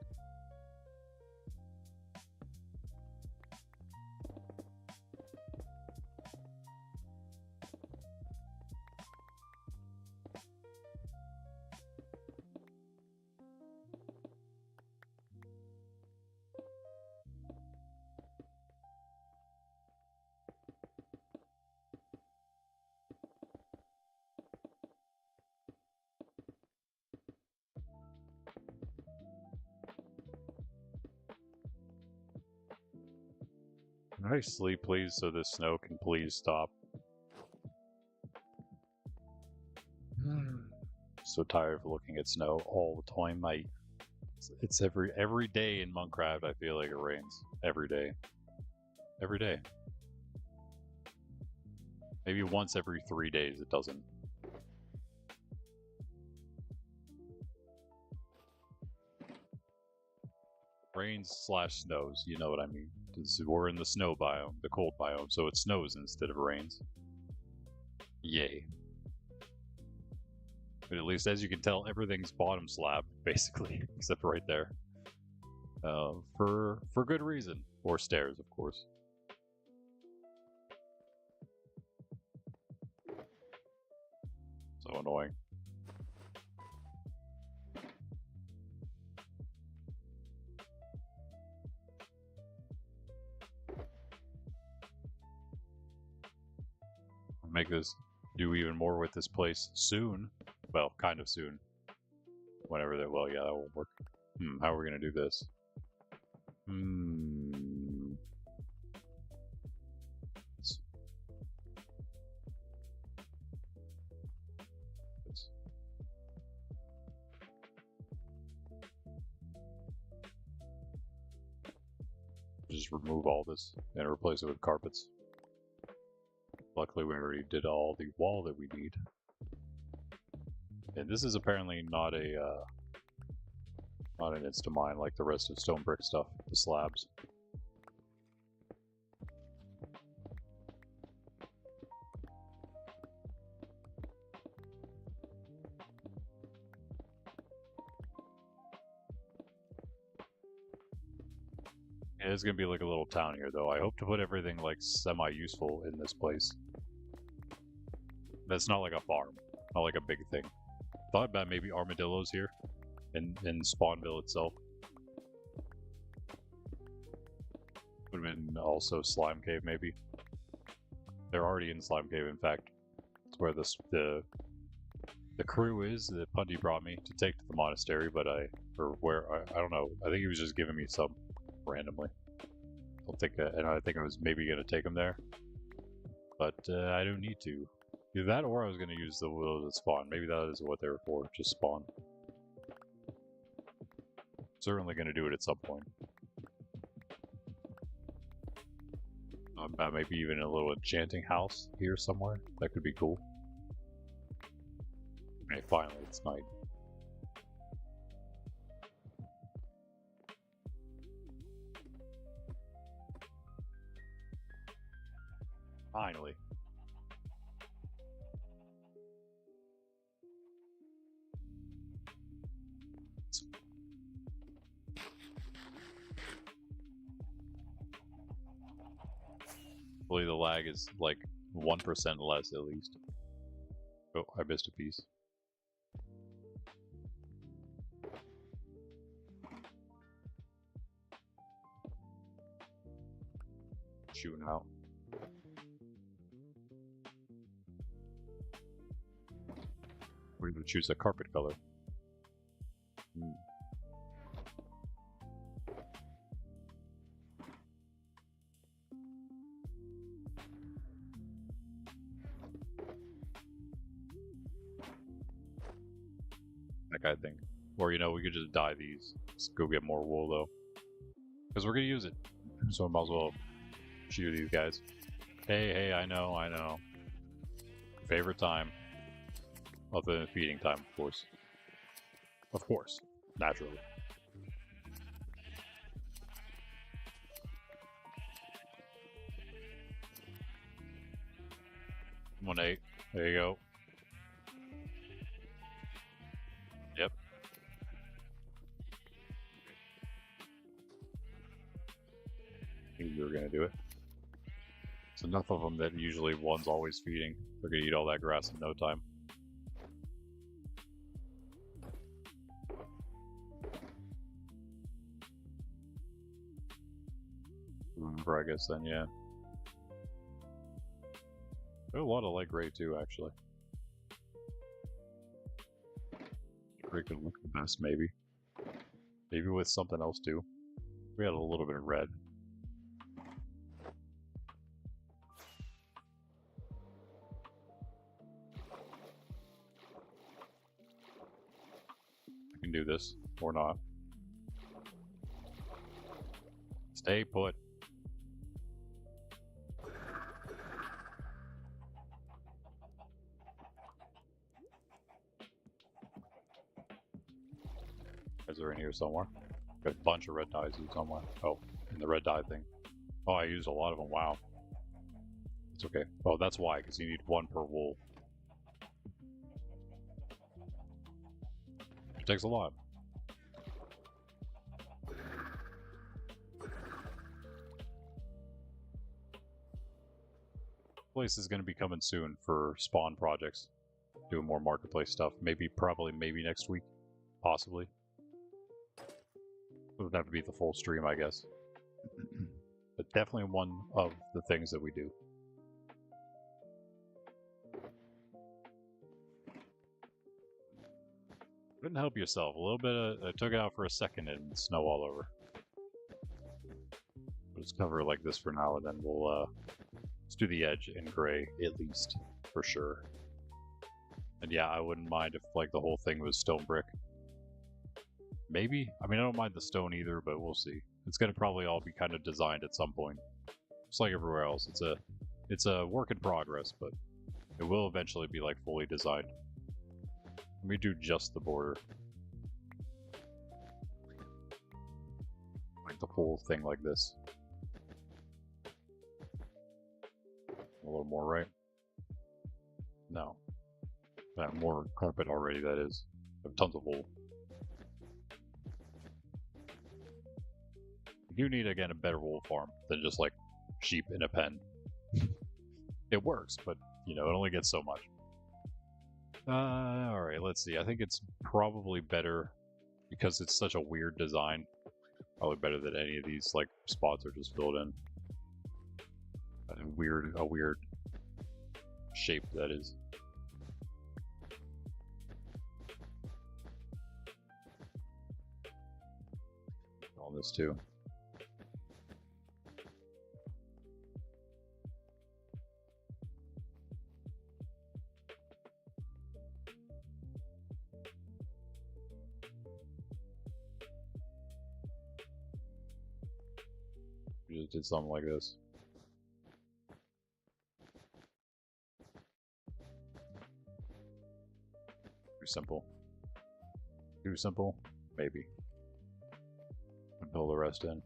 Can I sleep, please, so this snow can please stop? So tired of looking at snow all the time, mate. It's every day in Monkraft. I feel like it rains every day. Every day. Maybe once every 3 days it doesn't. Rains/snows, you know what I mean. We're in the snow biome, the cold biome, so it snows instead of rains. Yay. But at least, as you can tell, everything's bottom slab, basically, except for right there. For good reason. Or stairs, of course. So annoying. Make this do even more with this place soon. Well, kind of soon. Whenever that, well, yeah, that won't work. How are we gonna do this? Just remove all this and replace it with carpets. Luckily, we already did all the wall that we need. And this is apparently not a not an insta-mine like the rest of stone brick stuff, the slabs. Yeah, it's gonna be like a little town here, though. I hope to put everything like semi-useful in this place. That's not like a farm, not like a big thing. Thought about maybe armadillos here in Spawnville itself. Would have been also Slime Cave, maybe. They're already in Slime Cave, in fact. It's where the crew is that Punty brought me to take to the monastery, but I don't know. I think he was just giving me some randomly. I don't think, and I think I was maybe gonna take him there, but I don't need to. Either that, or I was gonna use the willows that spawn. Maybe that is what they were for, just spawn. Certainly gonna do it at some point. Maybe even a little enchanting house here somewhere. That could be cool. Okay, finally, it's night. Finally. Hopefully the lag is like 1% less at least. Oh, I missed a piece. Shooting out. We're going to choose a carpet color. Like, I think. Or, you know, we could just dye these. Let's go get more wool, though. Because we're going to use it. So I might as well shoot these guys. Hey, I know. Favorite time. Other than feeding time, of course. Of course. Naturally. One 8. There you go. Yep. Knew you were gonna do it. It's enough of them that usually one's always feeding. They're gonna eat all that grass in no time. Remember, I guess then, yeah. There's a lot of light gray too, actually. Gray could look the best, maybe. Maybe with something else too. We had a little bit of red. I can do this, or not. Stay put. Is there in here somewhere? Got a bunch of red dyes somewhere. Oh, in the red dye thing. Oh, I used a lot of them. Wow. It's okay. Oh, that's why, because you need one per wool. It takes a lot. Place is going to be coming soon for spawn projects. doing more marketplace stuff. Maybe next week, possibly. It would have to be the full stream, I guess. But definitely one of the things that we do. Couldn't help yourself. A little bit of, I took it out for a second and snow all over. We'll just cover it like this for now, and then we'll let's do the edge in gray, at least, for sure. And yeah, I wouldn't mind if like the whole thing was stone brick. Maybe? I mean, I don't mind the stone either, but we'll see. It's gonna probably all be kind of designed at some point. Just like everywhere else. It's a work in progress, but it will eventually be like fully designed. Let me do just the border. Like the whole thing like this. A little more, right? No. I have more carpet already, that is. I have tons of wool. You do need, again, a better wool farm than just, like, sheep in a pen. It works, but, you know, it only gets so much. Alright, let's see. I think it's probably better, because it's such a weird design, probably better than any of these, like, spots are just filled in. A weird shape, that is. All this, too. We just did something like this. Too simple. Too simple? Maybe. And fill the rest in.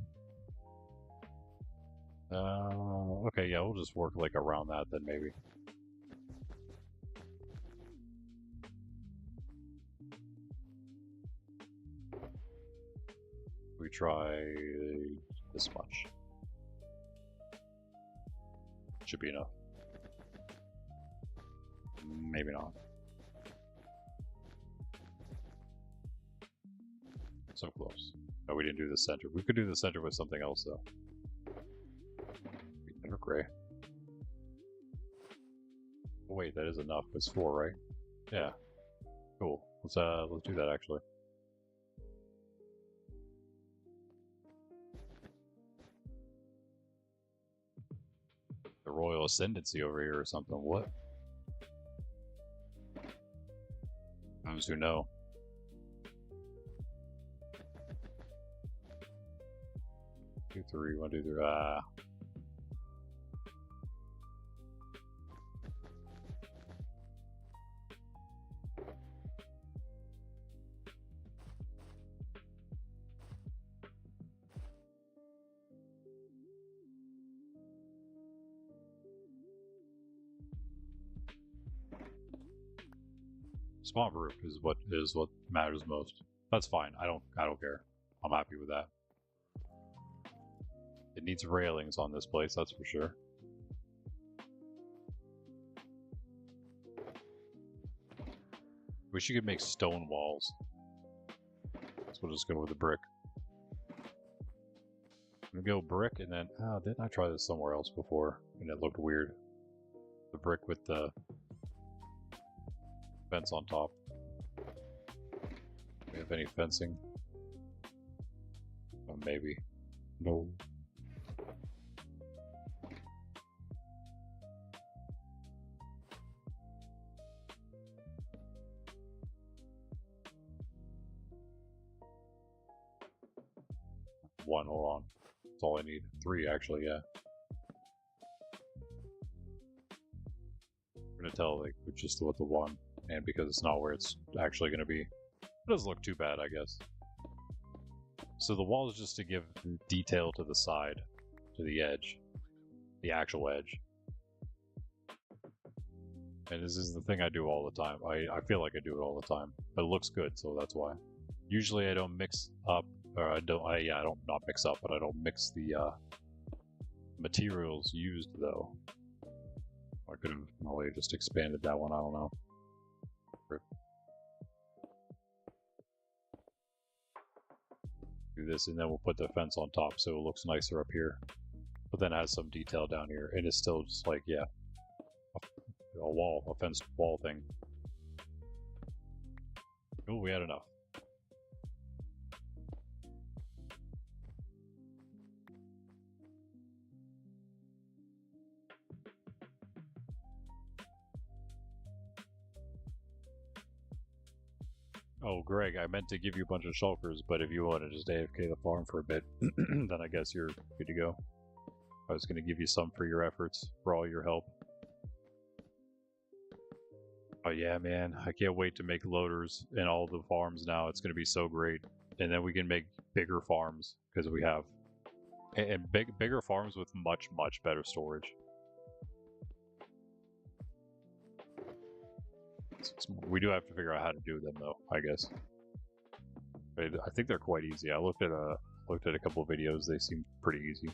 Okay, yeah, we'll just work like around that then maybe. We try this much. Should be enough. Maybe not. So close. No, we didn't do the center. We could do the center with something else, though. Never gray. Oh, wait, that is enough. It's 4, right? Yeah. Cool. Let's do that actually. The royal ascendancy over here or something. What? Those who know. Two, three, 1, 2, 3. Spot roof is what matters most. That's fine. I don't care. I'm happy with that. It needs railings on this place, that's for sure. Wish you could make stone walls. So we'll just go with the brick. I'm gonna go brick and then didn't I try this somewhere else before and it looked weird? The brick with the fence on top. Do we have any fencing? Oh, maybe. No. One, hold on. That's all I need. 3, actually, yeah. I'm gonna tell, like, just with the 1. And because it's not where it's actually going to be. It doesn't look too bad, I guess. So the wall is just to give detail to the side, to the edge. The actual edge. And this is the thing I do all the time. I feel like I do it all the time. But it looks good, so that's why. Usually I don't mix up, or I don't not mix up, but I don't mix the materials used, though. I could have probably just expanded that one, I don't know. Do this, and then we'll put the fence on top so it looks nicer up here. But then it has some detail down here, and it's still just like, yeah, a wall, a fenced wall thing. Oh, we had enough. Oh, Greg, I meant to give you a bunch of shulkers, but if you want to just AFK the farm for a bit, then I guess you're good to go. I was going to give you some for your efforts, for all your help. Oh yeah, man, I can't wait to make loaders in all the farms now. It's going to be so great. And then we can make bigger farms, because we have... And bigger farms with much, much better storage. We do have to figure out how to do them, though, I guess. I think they're quite easy. I looked at a couple of videos. They seemed pretty easy.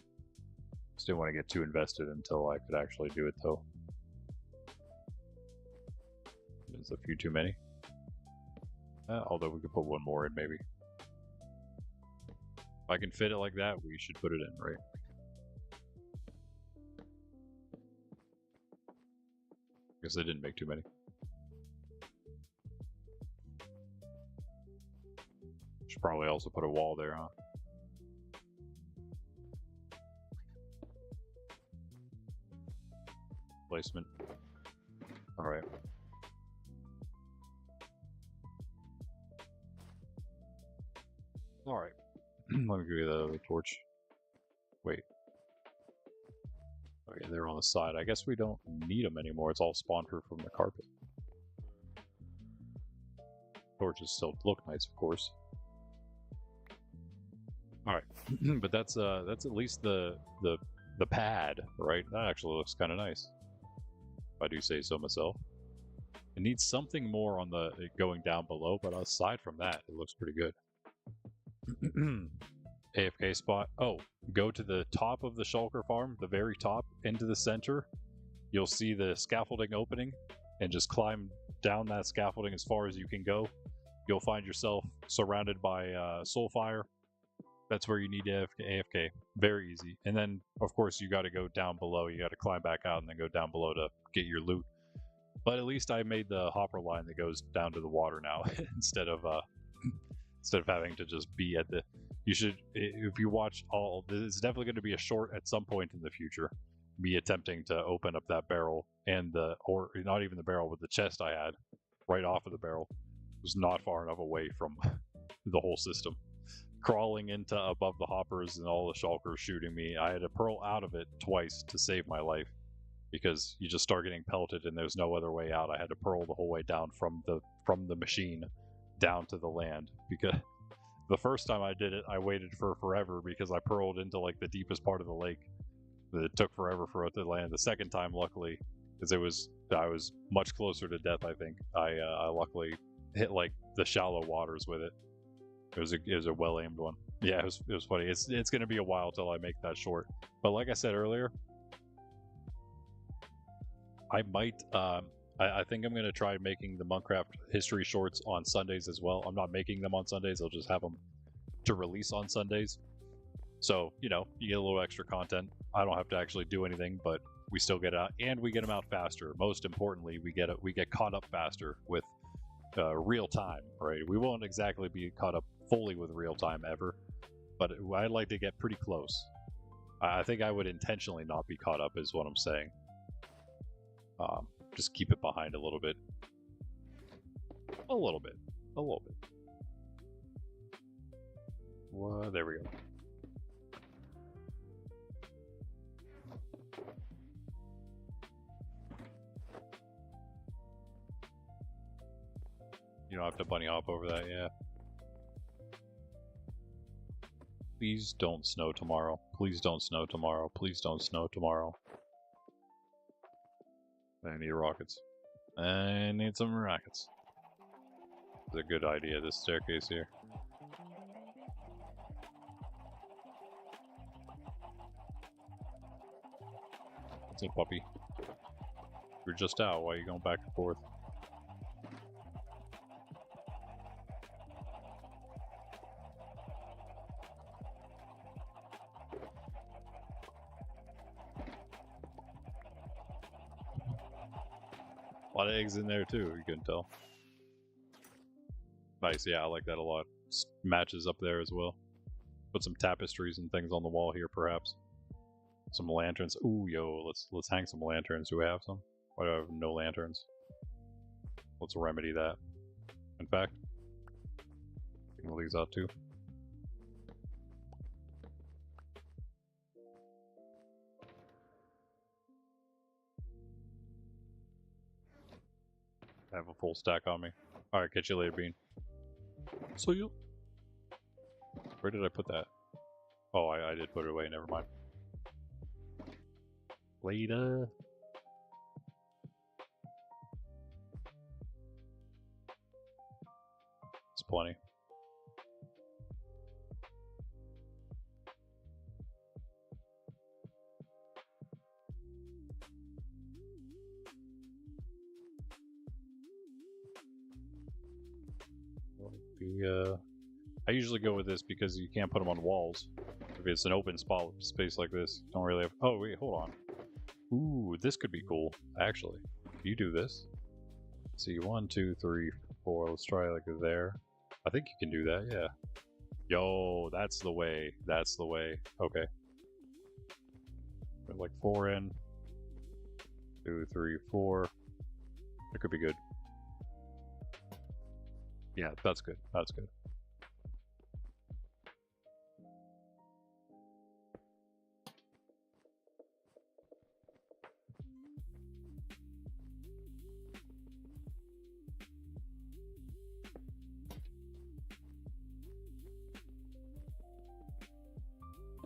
Just didn't want to get too invested until I could actually do it, though. There's a few too many. Although we could put one more in, maybe. If I can fit it like that, we should put it in, right? I guess I didn't make too many. Should probably also put a wall there, huh? Placement. Alright. Alright. Let me give you the torch. Wait. Okay, they're on the side. I guess we don't need them anymore. It's all spawned from the carpet. Torches still look nice, of course. Alright. But that's at least the pad, right? That actually looks kind of nice. If I do say so myself. It needs something more on the going down below, but aside from that, it looks pretty good. AFK spot. Oh, go to the top of the shulker farm, the very top, into the center. You'll see the scaffolding opening, and just climb down that scaffolding as far as you can go. You'll find yourself surrounded by soulfire. That's where you need AFK. Very easy. And then, of course, you got to go down below. You got to climb back out and then go down below to get your loot. But at least I made the hopper line that goes down to the water now instead of having to just be at the. You should, if you watch all, it's definitely going to be a short at some point in the future. Me attempting to open up that barrel and or not even the barrel, but the chest I had right off of the barrel was not far enough away from the whole system. Crawling into above the hoppers and all the shulkers shooting me. I had to pearl out of it twice to save my life because you just start getting pelted and there's no other way out. I had to pearl the whole way down from the machine down to the land because the first time I did it, I waited for forever because I pearled into like the deepest part of the lake. It took forever for it to land. The second time, luckily, because I was much closer to death. I think I luckily hit like the shallow waters with it. It was a well aimed one. Yeah, it was funny. It's gonna be a while till I make that short. But like I said earlier, I might. I think I'm gonna try making the Monkraft history shorts on Sundays as well. I'm not making them on Sundays. I'll just have them to release on Sundays. So you know, you get a little extra content. I don't have to actually do anything, but we still get out, and we get them out faster. Most importantly, we get caught up faster with real time. Right? We won't exactly be caught up fully with real time ever, but I'd like to get pretty close. I think I would intentionally not be caught up, is what I'm saying. Just keep it behind a little bit. A little bit. A little bit. Well, there we go. You don't have to bunny hop over that, yeah. Please don't snow tomorrow. Please don't snow tomorrow. Please don't snow tomorrow. I need rockets. I need some rockets. It's a good idea, this staircase here. What's up, puppy? You're just out. Why are you going back and forth? A lot of eggs in there too, you can tell. Nice, yeah, I like that a lot. Matches up there as well. Put some tapestries and things on the wall here, perhaps. Some lanterns. Ooh, yo, let's hang some lanterns. Do we have some? Why do I have no lanterns? Let's remedy that. In fact, we'll leave these out too. I have a full stack on me. Alright, catch you later, Bean. So you... Where did I put that? Oh, I did put it away, never mind. Later. It's plenty. I usually go with this because you can't put them on walls. If it's an open space like this, you don't really have... Oh, wait, hold on. Ooh, this could be cool, actually. You do this. Let's see, 1, 2, 3, 4. Let's try like there. I think you can do that, yeah. Yo, that's the way. That's the way. Okay. Put like 4 in. 2, 3, 4. It could be good. Yeah, that's good. That's good.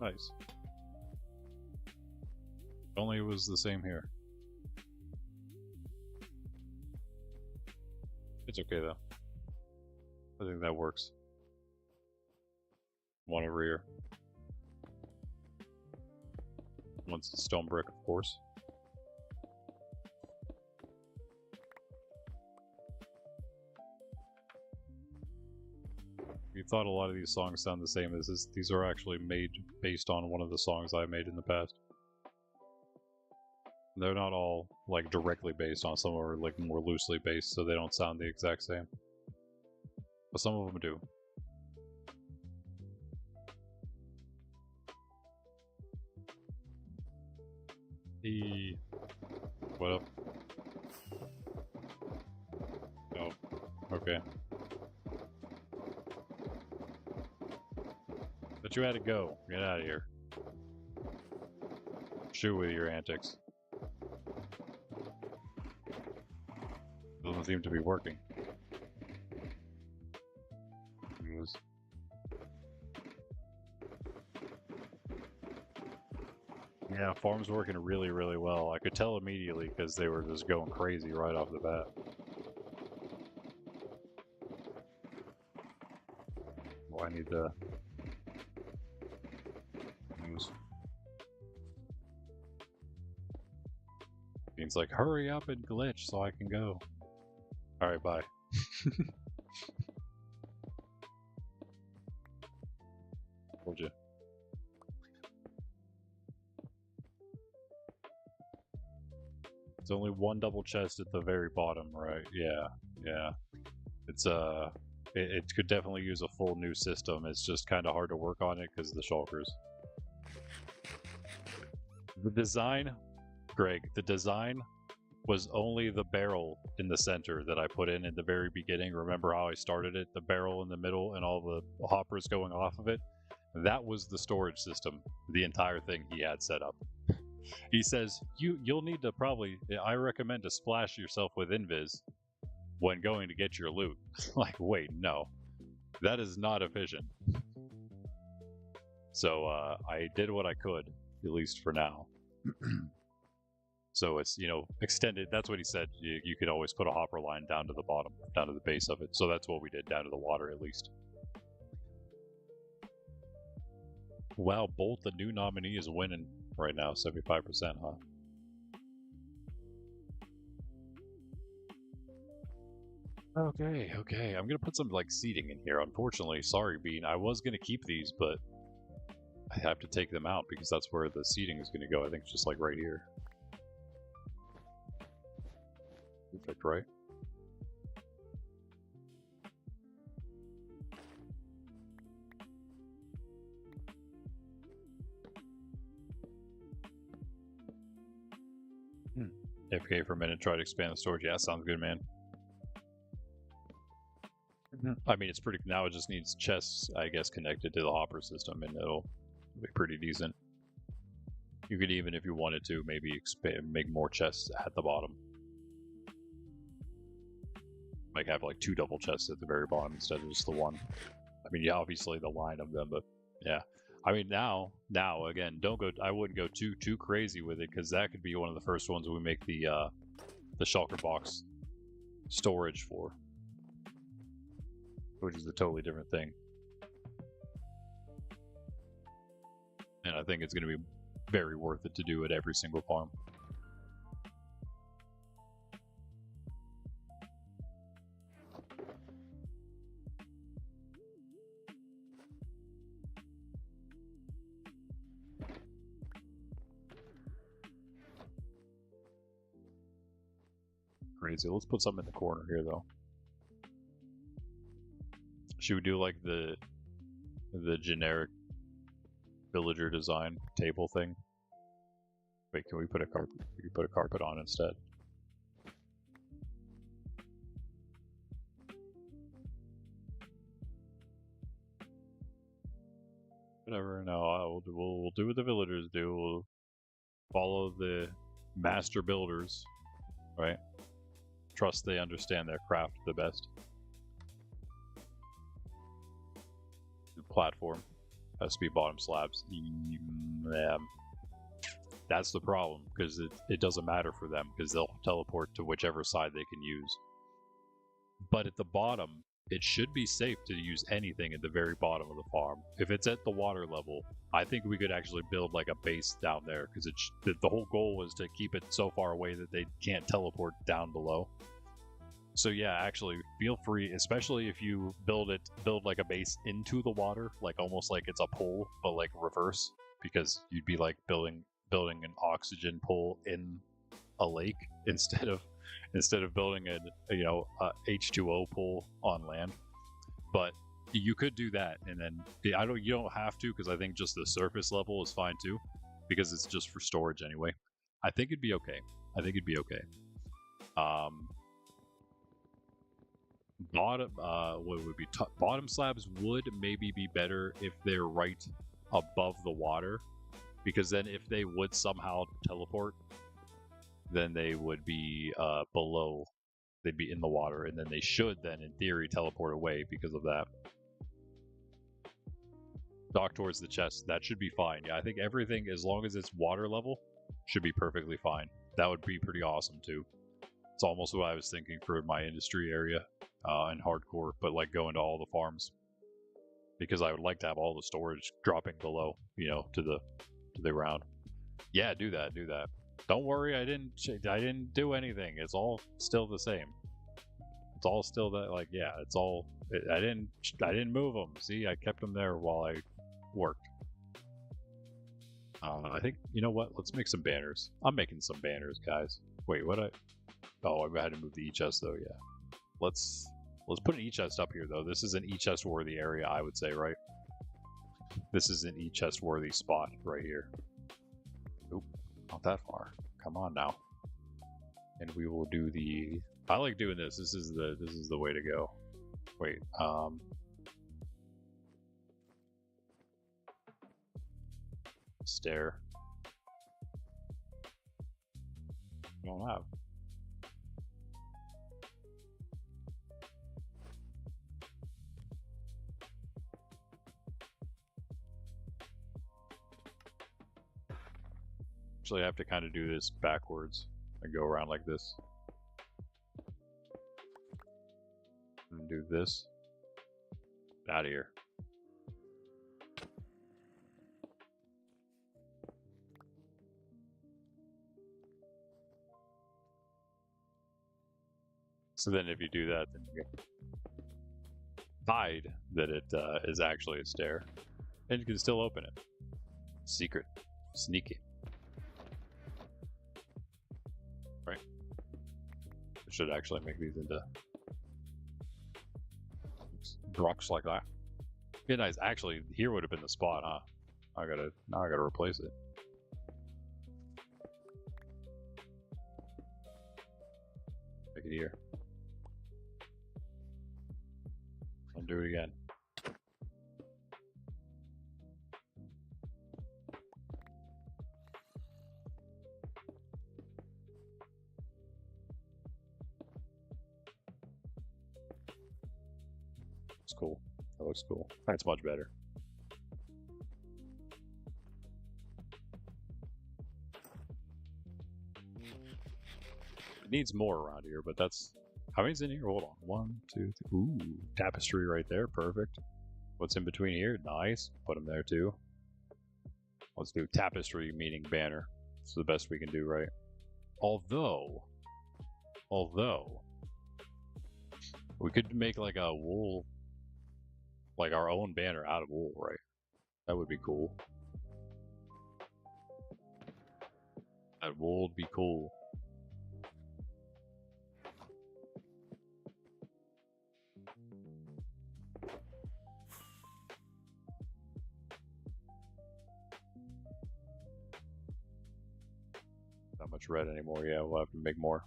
Nice. Only it was the same here. It's okay though. I think that works. One over here. Once it's stone brick, of course. You thought a lot of these songs sound the same as this. These are actually made based on one of the songs I made in the past. They're not all like directly based on, some are like more loosely based, so they don't sound the exact same. But some of them do. What up? Oh, okay. But you had to go. Get out of here. Shoot with your antics. Doesn't seem to be working. Yeah, farm's working really, really well. I could tell immediately because they were just going crazy right off the bat. Oh, I need to use. Means like, hurry up and glitch so I can go. Alright, bye. Told you. It's only one double chest at the very bottom, right? Yeah, yeah. It's it could definitely use a full new system. It's just kind of hard to work on it because of the shulkers. The design, Greg, the design was only the barrel in the center that I put in the very beginning. Remember how I started it? The barrel in the middle and all the hoppers going off of it? That was the storage system, the entire thing he had set up. He says, you'll need to probably, I recommend to splash yourself with invis when going to get your loot. Like, wait, no. That is not efficient. So I did what I could, at least for now. So it's, you know, extended. That's what he said. You could always put a hopper line down to the bottom, down to the base of it. So that's what we did, down to the water at least. Wow, Bolt, the new nominee, is winning right now, 75%, huh? Okay, okay. I'm gonna put some, like, seating in here. Unfortunately, sorry, Bean. I was gonna keep these, but I have to take them out because that's where the seating is gonna go. I think it's just, like, right here. Perfect, right? FK for a minute, try to expand the storage. Yeah, sounds good, man. I mean, it's pretty. Now it just needs chests, I guess, connected to the hopper system, and it'll be pretty decent. You could even, if you wanted to, maybe expand, make more chests at the bottom. Like have like 2 double chests at the very bottom instead of just the one. I mean, yeah, obviously the line of them, but yeah. I mean, now again, don't go. I wouldn't go too crazy with it because that could be one of the first ones we make the shulker box storage for, which is a totally different thing. And I think it's going to be very worth it to do at every single farm. Crazy. Let's put something in the corner here, though. Should we do like the generic villager design table thing? Wait, can we put a carpet? We can put a carpet on instead. Whatever. No, we'll do what the villagers do. We'll follow the master builders, right? Trust they understand their craft the best. The platform has to be bottom slabs. Yeah. That's the problem, because it doesn't matter for them, because they'll teleport to whichever side they can use. But at the bottom, it should be safe to use anything at the very bottom of the farm. If it's at the water level, I think we could actually build like a base down there, because the whole goal was to keep it so far away that they can't teleport down below. So yeah, actually feel free, especially if you build like a base into the water, like almost like it's a pool, but like reverse, because you'd be like building an oxygen pool in a lake instead of building a H2O pool on land. But you could do that, and then you don't have to, because I think just the surface level is fine too, because it's just for storage anyway. I think it'd be okay. Bottom slabs would maybe be better if they're right above the water, because then if they would somehow teleport, then they would be below. They'd be in the water, and then they should then, in theory, teleport away because of that. Dock towards the chest. That should be fine. Yeah, I think everything, as long as it's water level, should be perfectly fine. That would be pretty awesome too. It's almost what I was thinking for my industry area in hardcore, but like going to all the farms, because I would like to have all the storage dropping below, to the ground. Yeah, do that. Don't worry, I didn't do anything. It's all still the same. It's all still that, like, yeah, it's all. I didn't move them. See, I kept them there while I worked. I think, you know what? Let's make some banners. I'm making some banners, guys. Wait, what? Oh, I had to move the e-chest though. Yeah. Let's put an e-chest up here though. This is an e-chest worthy area, I would say, right? This is an e-chest worthy spot right here. Oop, not that far. Come on now. And we will do the. I like doing this. This is the way to go. Wait. Stair. Don't have. Actually, I have to kind of do this backwards and go around like this. And do this. Out of here. So then if you do that, then you can hide that it is actually a stair. And you can still open it. Secret. Sneaky. Right? should actually make these into rocks like that. Be nice. Actually, here would have been the spot, huh? Now I gotta replace it. Make it here. I'll do it again. It's cool. That looks cool. That's much better. It needs more around here, but that's... How many's in here? Hold on. 1, 2, 3. Ooh, tapestry right there. Perfect. What's in between here? Nice. Put them there too. Let's do tapestry meaning banner. It's the best we can do, right? Although, we could make like a wool, like our own banner out of wool, right? That would be cool. That wool would be cool. Not much red anymore. Yeah, we'll have to make more.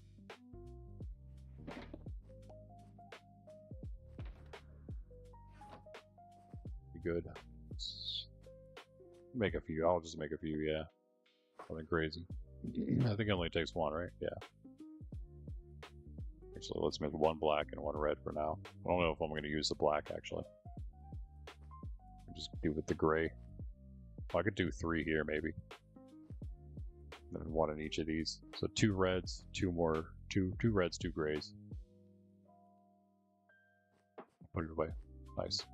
Be good. Let's make a few. I'll just make a few. Yeah, nothing crazy. I think it only takes one, right? Yeah. Actually, let's make one black and one red for now. I don't know if I'm going to use the black actually. Just do with the gray. I could do 3 here maybe. And then 1 in each of these. So 2 reds, 2 reds, 2 grays. Put it away. Nice.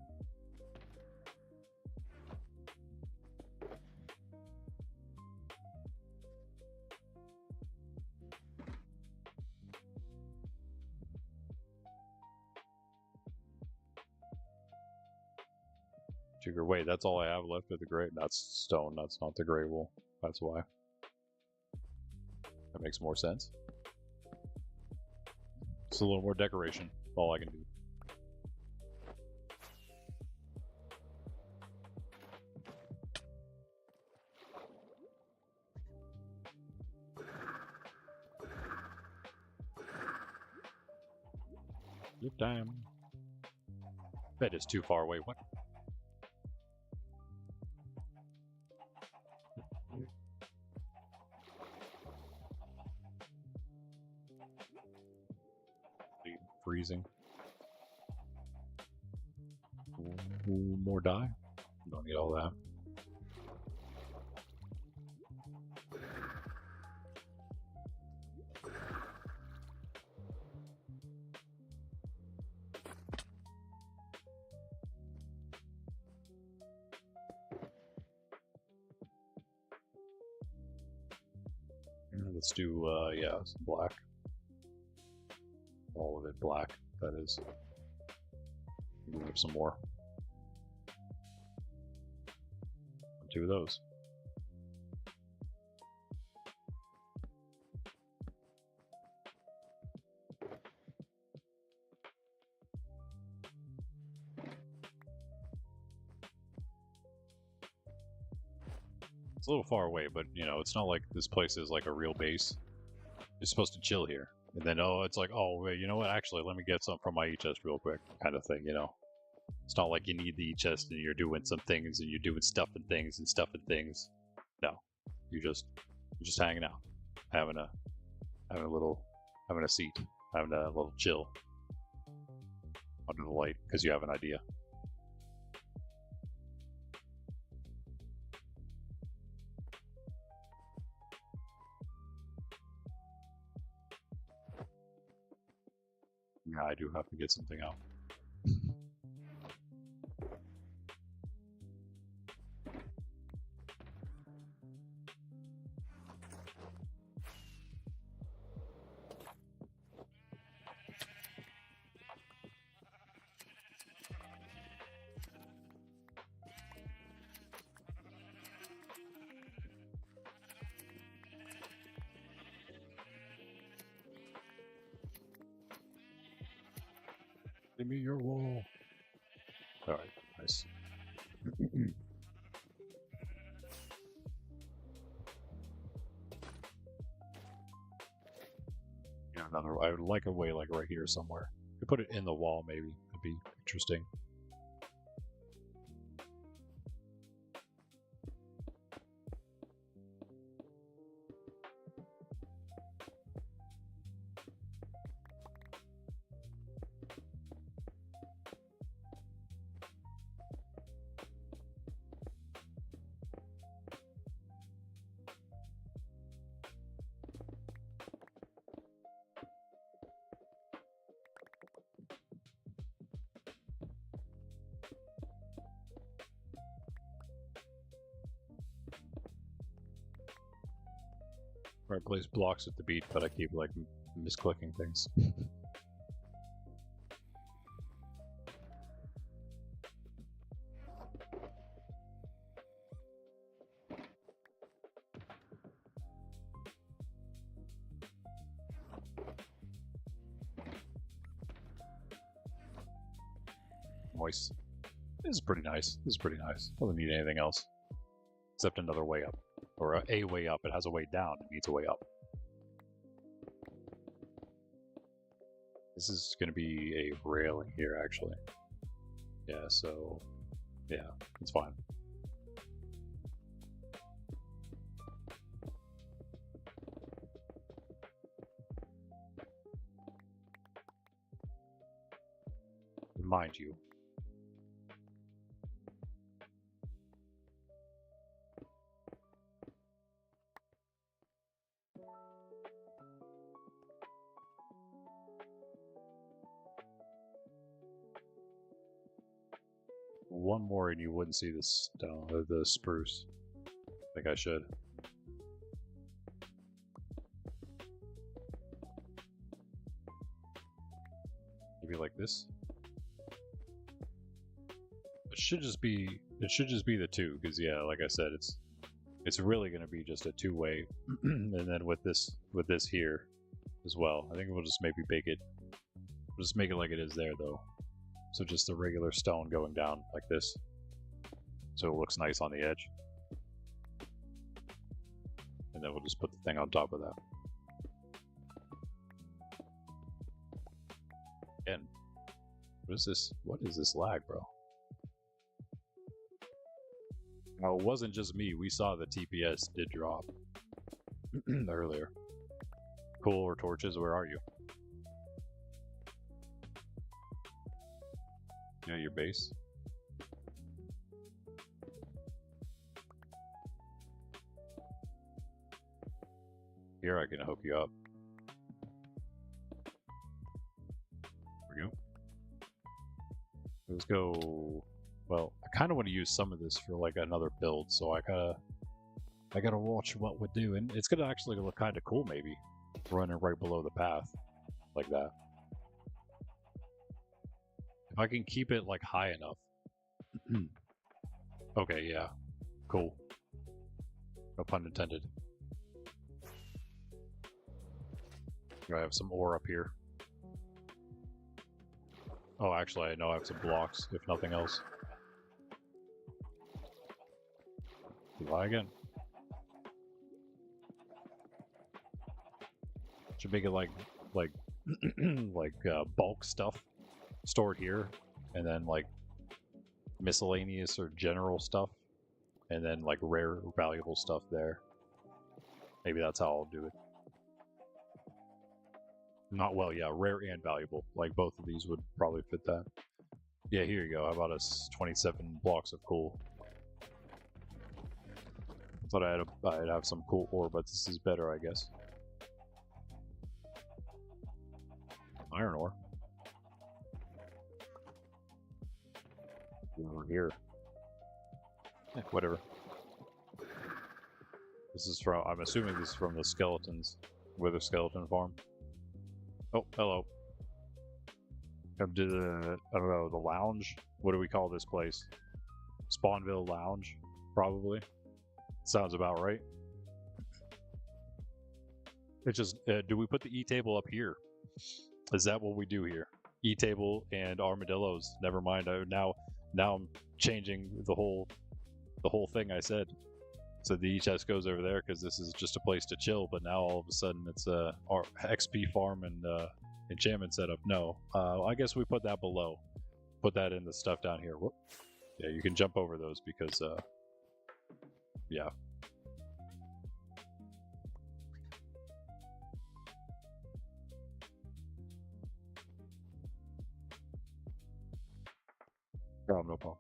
Sugar. Wait, that's all I have left of the gray. That's stone. That's not the gray wool. That's why. That makes more sense. It's a little more decoration. All I can do. Good time. That is too far away. What? Freezing. Ooh, more dye? Don't need all that. Let's do, yeah, some black. All of it black, that is. We'll have some more. 2 of those. It's a little far away, but you know, it's not like this place is like a real base. You're supposed to chill here. And then, oh, it's like, oh, wait, you know what? Actually, let me get something from my E-chest real quick, kind of thing, you know? It's not like you need the E-chest and you're doing some things and you're doing stuff and things and stuff and things. No. You're just hanging out. Having a seat. Having a little chill. Under the light, because you have an idea. Yeah, I do have to get something out. Give me your wall. Alright, nice. Yeah, another. I would like a way like right here somewhere. Could put it in the wall, maybe. Could be interesting. I place blocks at the beach, but I keep like misclicking things. Nice. This is pretty nice. This is pretty nice. Doesn't need anything else. Except another way up. Or a way up. It has a way down. It needs a way up. This is going to be a railing here, actually. Yeah, so... yeah, it's fine. Mind you. One more and you wouldn't see this stone, the spruce. I think I should. Maybe like this. It should just be the two, because yeah, like I said, it's really gonna be just a two-way. And then with this here as well. I think we'll just maybe make it like it is there though. So just the regular stone going down like this. So it looks nice on the edge. And then we'll just put the thing on top of that. Again, what is this? What is this lag, bro? Now, it wasn't just me. We saw the TPS did drop earlier. Cool, or torches, where are you? Yeah, your base. Here, I can hook you up. There we go. Let's go. Well, I kind of want to use some of this for like another build, so I gotta watch what we're doing. It's gonna actually look kind of cool, maybe running right below the path, like that. If I can keep it like high enough. Okay, yeah, cool. No pun intended. I have some ore up here. Oh, actually, I know I have some blocks, if nothing else. Lie again. Should make it like bulk stuff stored here, and then like miscellaneous or general stuff, and then like rare, valuable stuff there. Maybe that's how I'll do it. Not well, yeah, rare and valuable. Like both of these would probably fit that. Yeah, here you go. How about us 27 blocks of coal? I thought I'd have some cool ore, but this is better, I guess. Iron ore. Over here. Eh, whatever. This is from, I'm assuming this is from the skeletons. Wither skeleton farm. Oh, hello. Come to the, I don't know, the lounge? What do we call this place? Spawnville Lounge, probably. Sounds about right. It's just, do we put the E-table up here? Is that what we do here? E-table and armadillos. Never mind. Now I'm changing the whole thing I said. So the e-chest goes over there because this is just a place to chill. But now all of a sudden it's our XP farm and enchantment setup. No, I guess we put that below. Put that in the stuff down here. Whoop. Yeah, you can jump over those because yeah. No problem.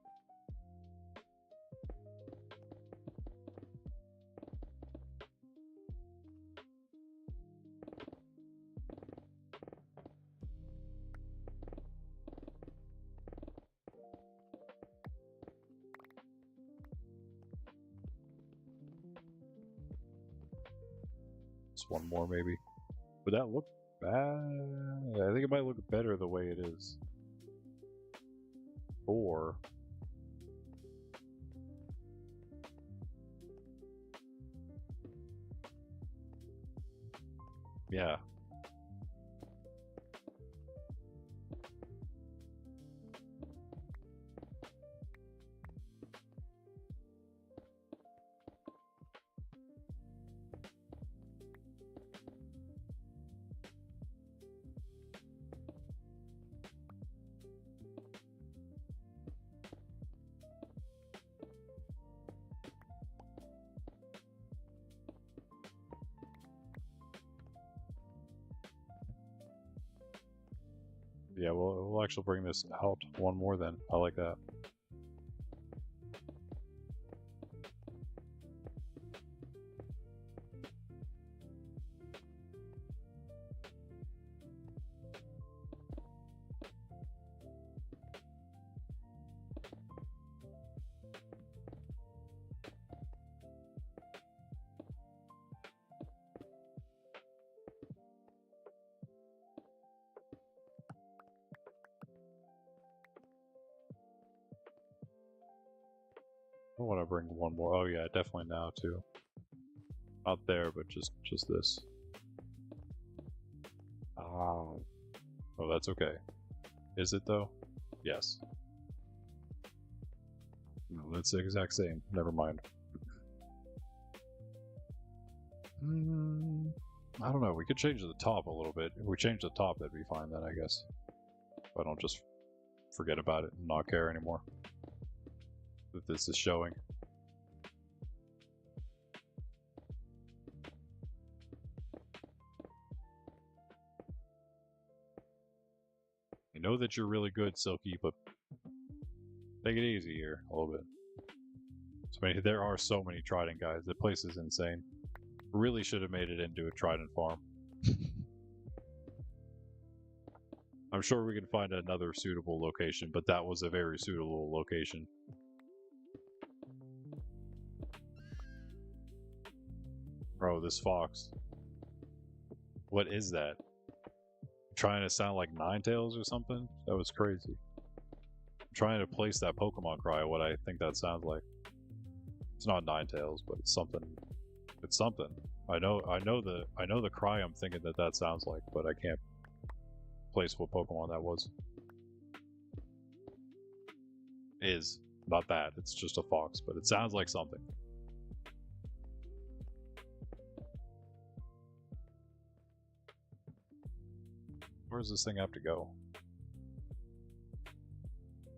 Just one more maybe. Would that look bad? I think it might look better the way it is. Or yeah. Yeah, we'll actually bring this out one more then. I like that. I want to bring one more. Oh yeah, definitely now too. Not there, but just this. Oh, that's okay. Is it though? Yes. No, that's the exact same. Never mind. I don't know. We could change the top a little bit. If we change the top, that'd be fine then, I guess. If I don't just forget about it and not care anymore that this is showing. I know that you're really good, Silky, but take it easy here a little bit. So there are so many Trident guys. The place is insane. Really should have made it into a Trident farm. I'm sure we can find another suitable location, but that was a very suitable location. Bro, this fox. What is that? Trying to sound like Ninetales or something? That was crazy. I'm trying to place that Pokemon cry, what I think that sounds like. It's not Ninetales, but it's something. It's something. I know the cry I'm thinking that sounds like, but I can't place what Pokemon that was. Is not that. It's just a fox, but it sounds like something. Where does this thing have to go?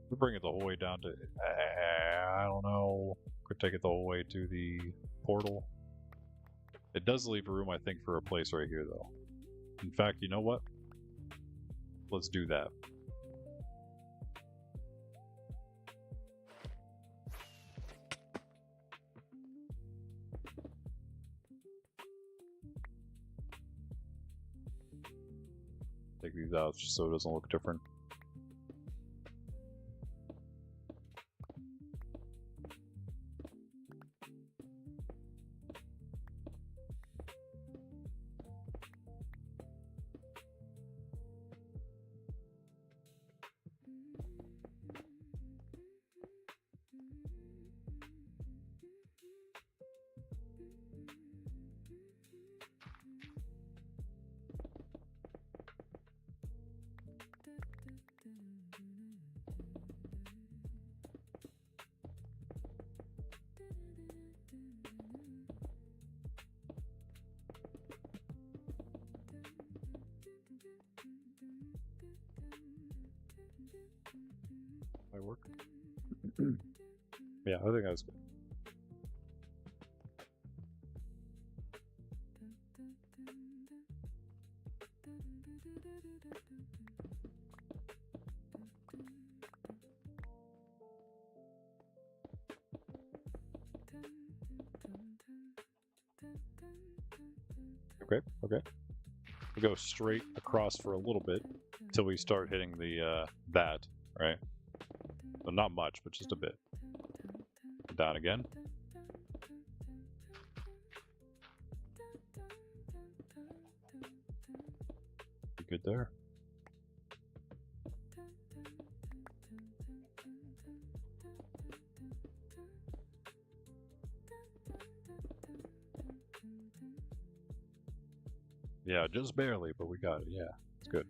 We bring it the whole way down to. I don't know. Could take it the whole way to the portal. It does leave room, I think, for a place right here, though. In fact, you know what? Let's do that. Take these out just so it doesn't look different. might work. Yeah, I think that's good. Okay, okay. We go straight across for a little bit until we start hitting the that, right? So not much, but just a bit. Down again. Good there. Yeah, just barely, but we got it. Yeah, it's good.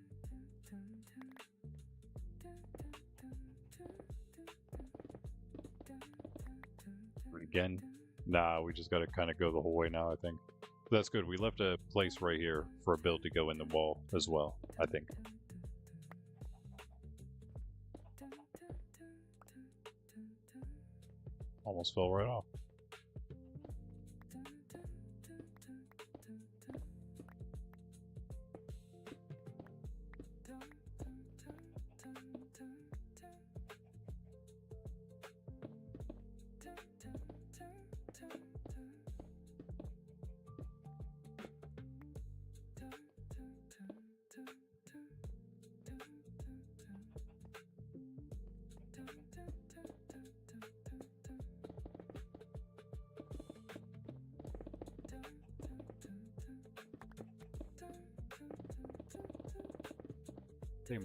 Again, nah, we just got to kind of go the whole way now, I think. That's good. We left a place right here for a build to go in the wall as well, I think. Almost fell right off.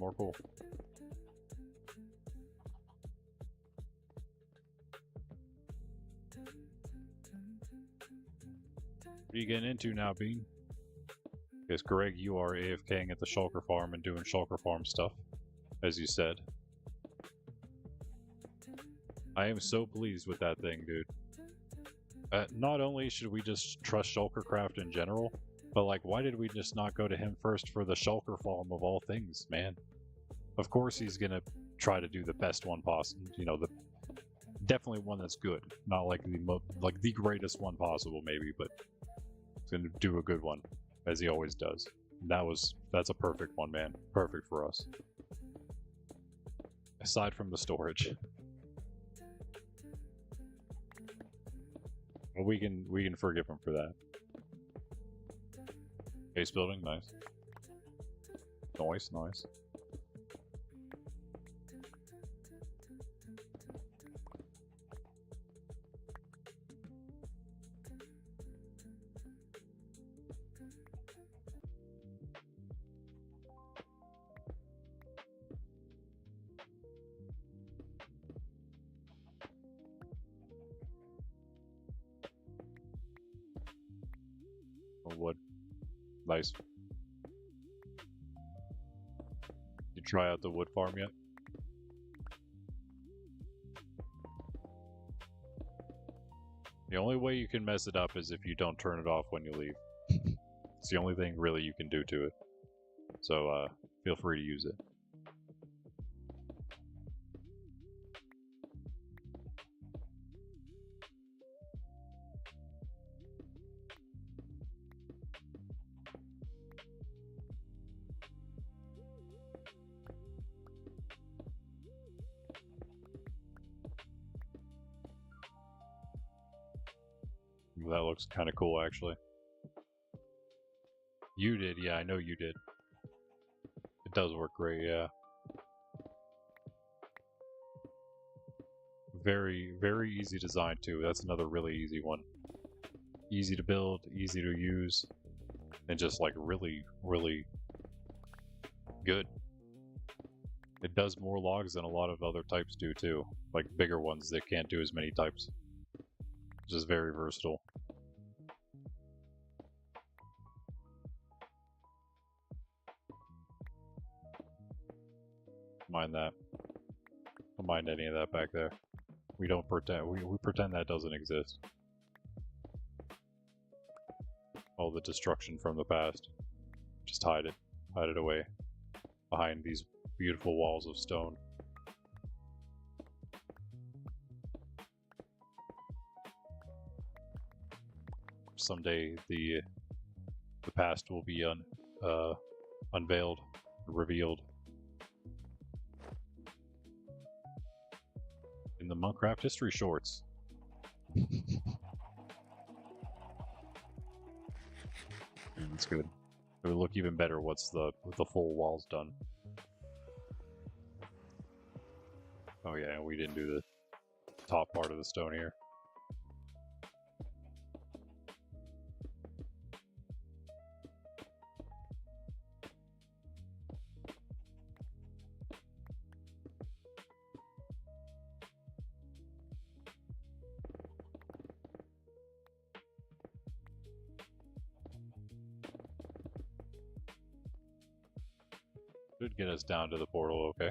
More cool. What are you getting into now, Bean? Because Greg, you are AFKing at the Shulker farm and doing Shulker farm stuff, as you said. I am so pleased with that thing, dude. Not only should we just trust Shulkercraft in general, but like, why did we just not go to him first for the Shulker farm of all things, man? Of course he's gonna try to do the best one possible, you know, definitely one that's good, not like the greatest one possible maybe, but he's gonna do a good one, as he always does. That's a perfect one, man. Perfect for us. Aside from the storage. We can forgive him for that. Base building, nice. Nice. Wood. Nice. You try out the wood farm yet? The only way you can mess it up is if you don't turn it off when you leave. It's the only thing really you can do to it. So feel free to use it. That looks kind of cool, actually. You did, yeah, I know you did. It does work great, yeah. Very, very easy design, too. That's another really easy one. Easy to build, easy to use, and just, like, really, really good. It does more logs than a lot of other types do, too. Like, bigger ones that can't do as many types. Just very versatile. Mind that. Don't mind any of that back there. We don't pretend. We pretend that doesn't exist. All the destruction from the past. Just hide it. Hide it away. Behind these beautiful walls of stone. someday the past will be unveiled, revealed. In the Monkraft history shorts. That's good. It would look even better once the full wall's done. Oh yeah, we didn't do the top part of the stone here. Should get us down to the portal, okay.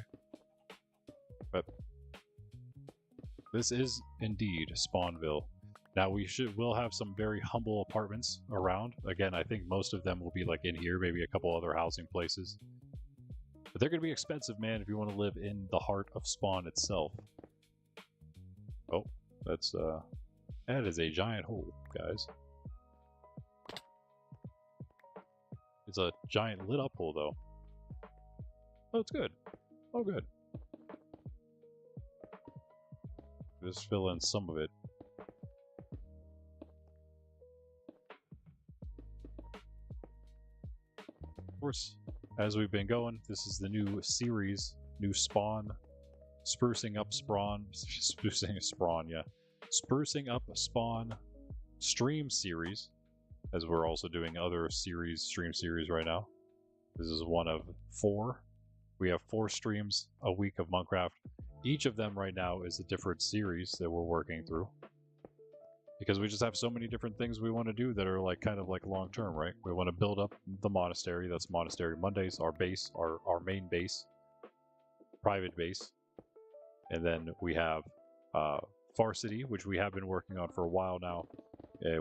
But this is indeed Spawnville. Now we'll have some very humble apartments around. Again, I think most of them will be like in here, maybe a couple other housing places. But they're gonna be expensive, man, if you want to live in the heart of Spawn itself. Oh, that is a giant hole, guys. It's a giant lit up hole though. Oh, it's good. Oh, good. Just fill in some of it. Of course, as we've been going, this is the new series, new Spawn, sprucing up Spawn, sprucing up Spawn stream series, as we're also doing other stream series right now. This is one of 4. We have 4 streams a week of Monkraft. Each of them right now is a different series that we're working through. Because we just have so many different things we want to do that are like kind of like long term, right? We want to build up the monastery. That's Monastery Mondays, our base, our main base, private base. And then we have Far City, which we have been working on for a while now.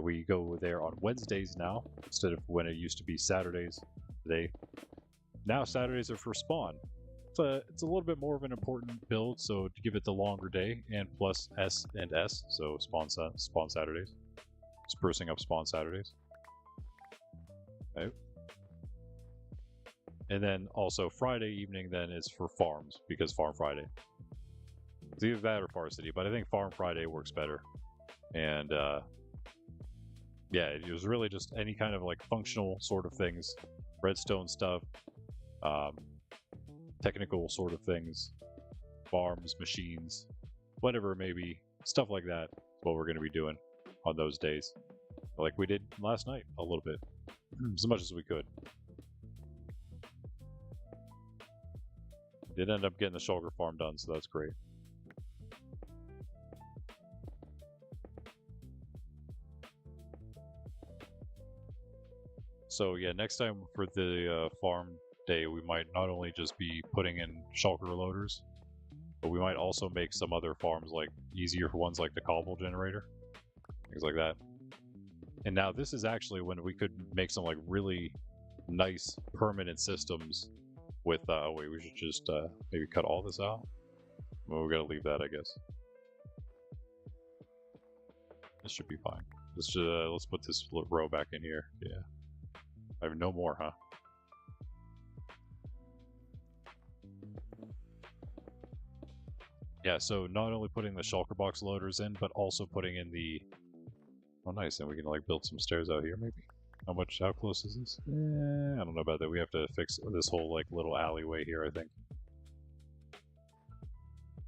We go there on Wednesdays now, instead of when it used to be Saturdays. Now Saturdays are for Spawn. It's a little bit more of an important build, so to give it the longer day, and plus S and S, so Spawn Saturdays. Sprucing up Spawn Saturdays. Okay. And then also Friday evening then is for farms, because Farm Friday. It's either that or Far City, but I think Farm Friday works better. And yeah, it was really just any kind of like functional sort of things, redstone stuff, technical sort of things, farms, machines, whatever it may be, stuff like that is what we're going to be doing on those days. Like we did last night, a little bit, as much as we could. Did end up getting the shulker farm done, so that's great. So yeah, next time for the farm day, we might not only just be putting in shulker loaders, but we might also make some other farms like easier ones like the cobble generator, things like that. And now this is actually when we could make some like really nice permanent systems with, wait, we should just maybe cut all this out. Well, we gotta leave that, I guess. This should be fine. Let's put this row back in here. Yeah. I have no more, huh? Yeah, so not only putting the shulker box loaders in, but also putting in the... Oh, nice, and we can like build some stairs out here, maybe? How close is this? I don't know about that. We have to fix this whole like little alleyway here, I think.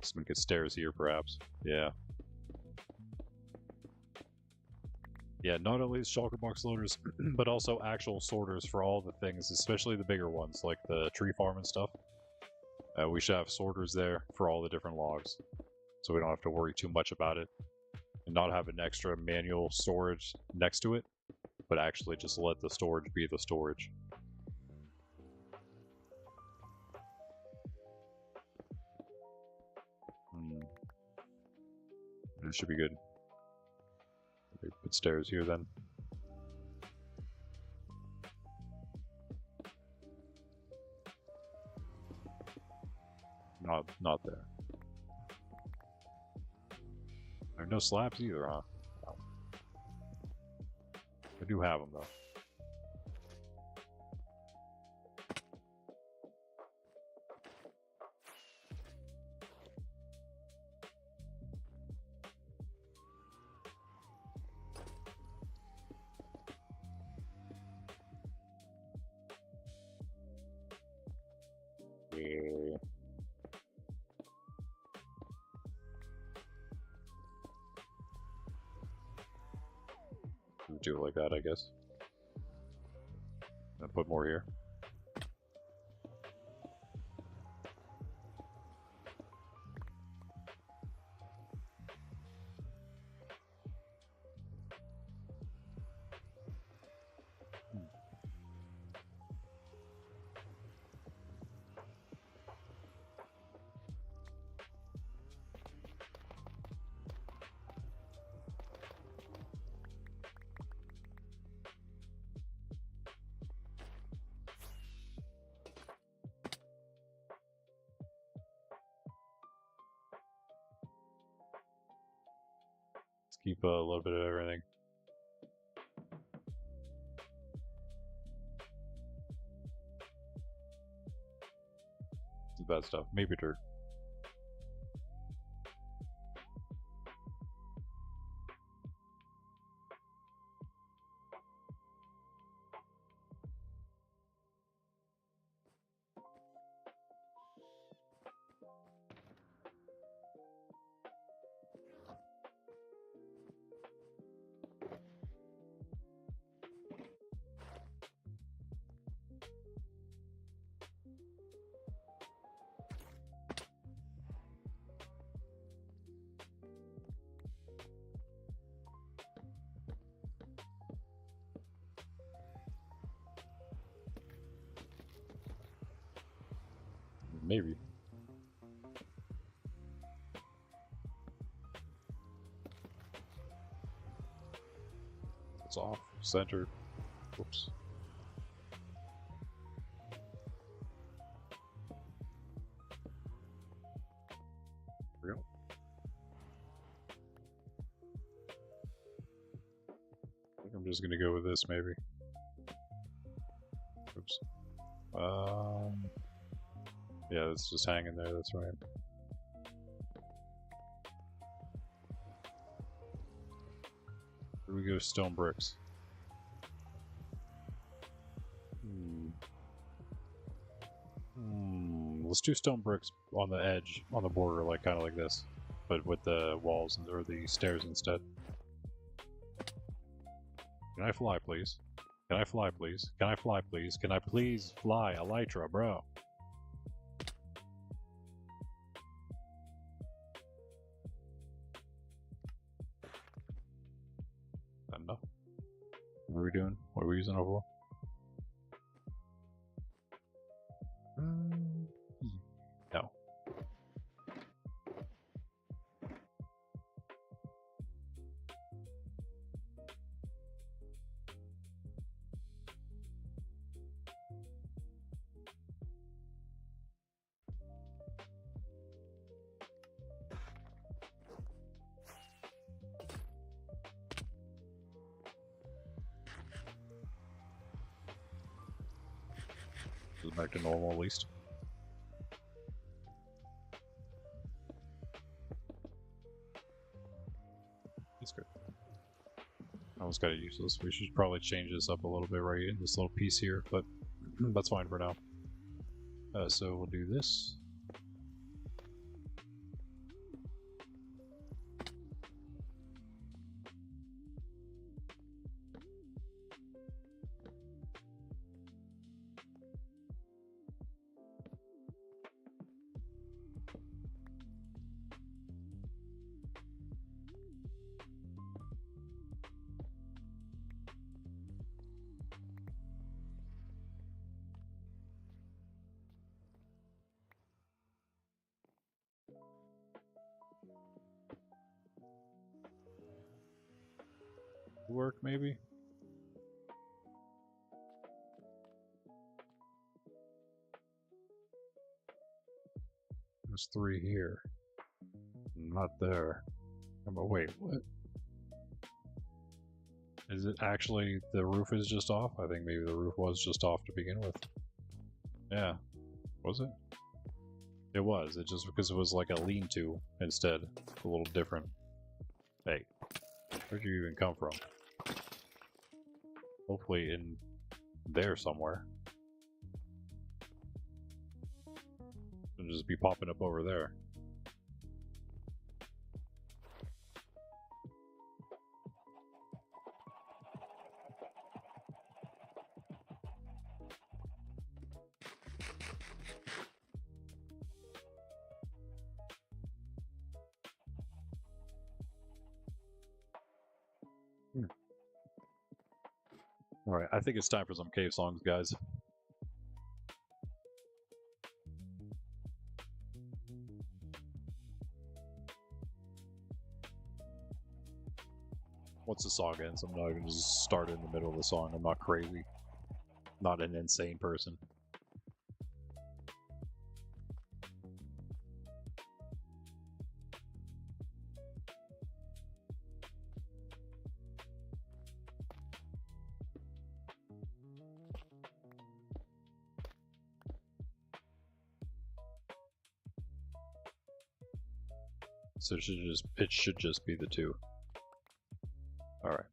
Just make it stairs here, perhaps. Yeah. Yeah, not only the shulker box loaders, but also actual sorters for all the things, especially the bigger ones, like the tree farm and stuff. We should have sorters there for all the different logs, so we don't have to worry too much about it, and not have an extra manual storage next to it, but actually just let the storage be the storage. It should be good. Put stairs here then. Not there. There are no slabs either, huh? No. I do have them though. Yeah. Do it like that, I guess. And put more here. Let's keep a little bit of everything. The bad stuff. Maybe dirt. Maybe. It's off. Center. Whoops. There we go. I think I'm just gonna go with this, maybe. Oops. Yeah, it's just hanging there, that's right. Here we go, stone bricks. Let's do stone bricks on the edge, on the border, like kind of like this, but with the walls or the stairs instead. Can I fly, please? Can I fly, please? Can I fly, please? Can I please fly, Elytra, bro? Enough. What are we doing? What are we using it for? No. Back to normal at least. That's good. I almost got it useless. We should probably change this up a little bit right in this little piece here, but that's fine for now. So we'll do this. Work maybe? There's 3 here. Not there. Oh, but wait, what? Is it actually the roof is just off? I think maybe the roof was just off to begin with. Yeah. Was it? It was. It just because it was like a lean-to instead. A little different. Hey. Where'd you even come from? Hopefully in there somewhere. It'll just be popping up over there. Alright, I think it's time for some cave songs, guys. Once the song ends, I'm not going to just start in the middle of the song. I'm not crazy. Not an insane person. So it should just be the two. Alright.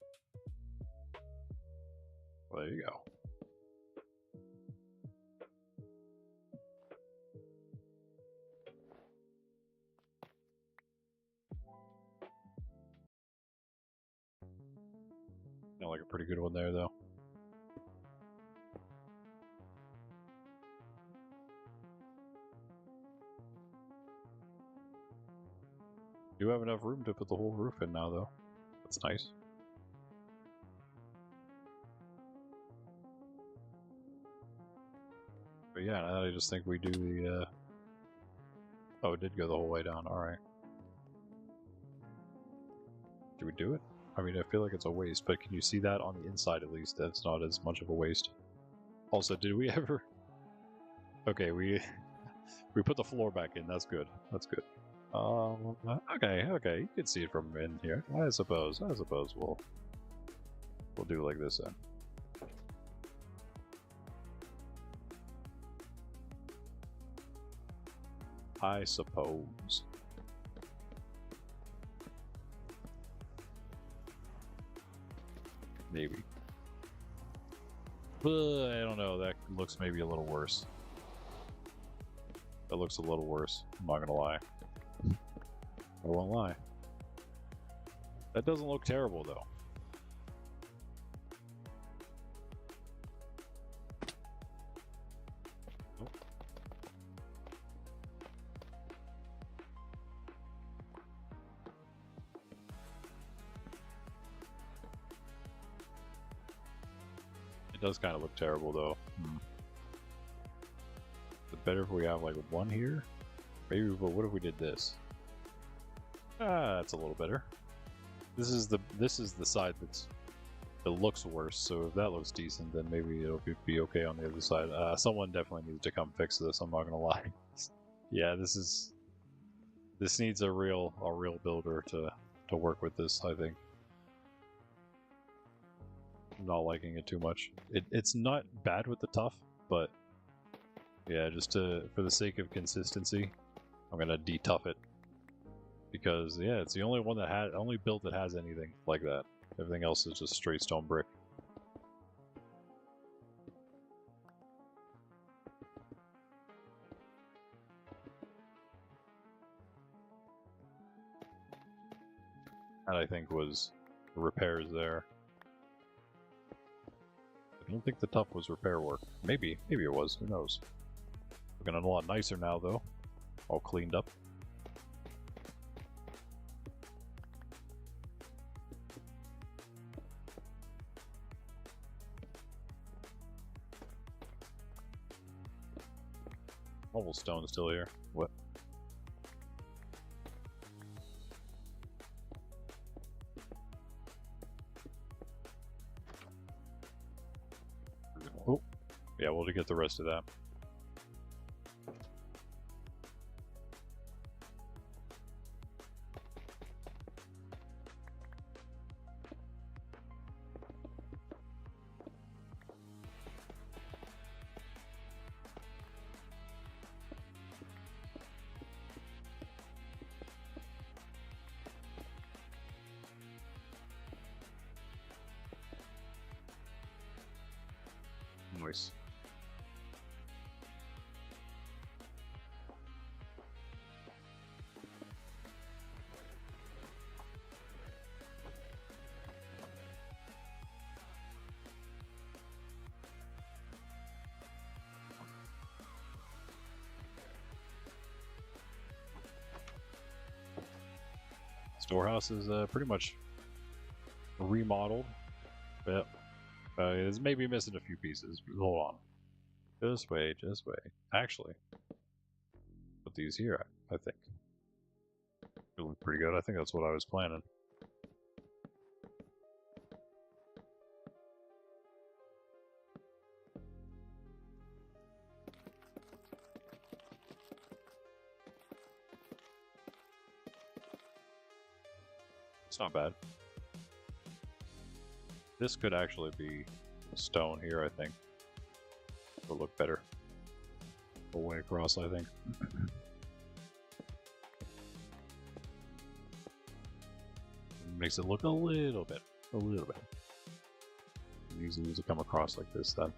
Well, there you go. Not like a pretty good one there, though. Do have enough room to put the whole roof in now, though. That's nice. But yeah, now I just think we do the, Oh, it did go the whole way down, alright. Do we do it? I mean, I feel like it's a waste, but can you see that on the inside at least? That's not as much of a waste. Also, did we ever... Okay, we put the floor back in, that's good. That's good. Okay, you can see it from in here. I suppose we'll do like this then. I suppose. Maybe. But I don't know, that looks maybe a little worse. That looks a little worse, I'm not gonna lie. I won't lie. That doesn't look terrible, though. Nope. It does kind of look terrible, though. Is it better if we have, like, one here? Maybe, but what if we did this? That's a little better. This is the side that looks worse. So if that looks decent, then maybe it'll be okay on the other side. Someone definitely needs to come fix this. I'm not gonna lie. Yeah, this needs a real builder to work with this. I think. I'm not liking it too much. It's not bad with the tough, but yeah, just for the sake of consistency, I'm gonna de-tough it. Because yeah, it's the only one that only build that has anything like that. Everything else is just straight stone brick. That I think was repairs there. I don't think the tough was repair work. Maybe it was. Who knows? Looking a lot nicer now though. All cleaned up. Almost stone still here. What? Oh, yeah, we'll get the rest of that. Nice. Storehouse is pretty much remodeled. Yep. It's maybe missing a few pieces. Hold on. Just wait, just wait. Actually, put these here, I think. They look pretty good. I think that's what I was planning. It's not bad. This could actually be stone here, I think. It'll look better. The way across, I think. Makes it look a little bit. Easy to come across like this then.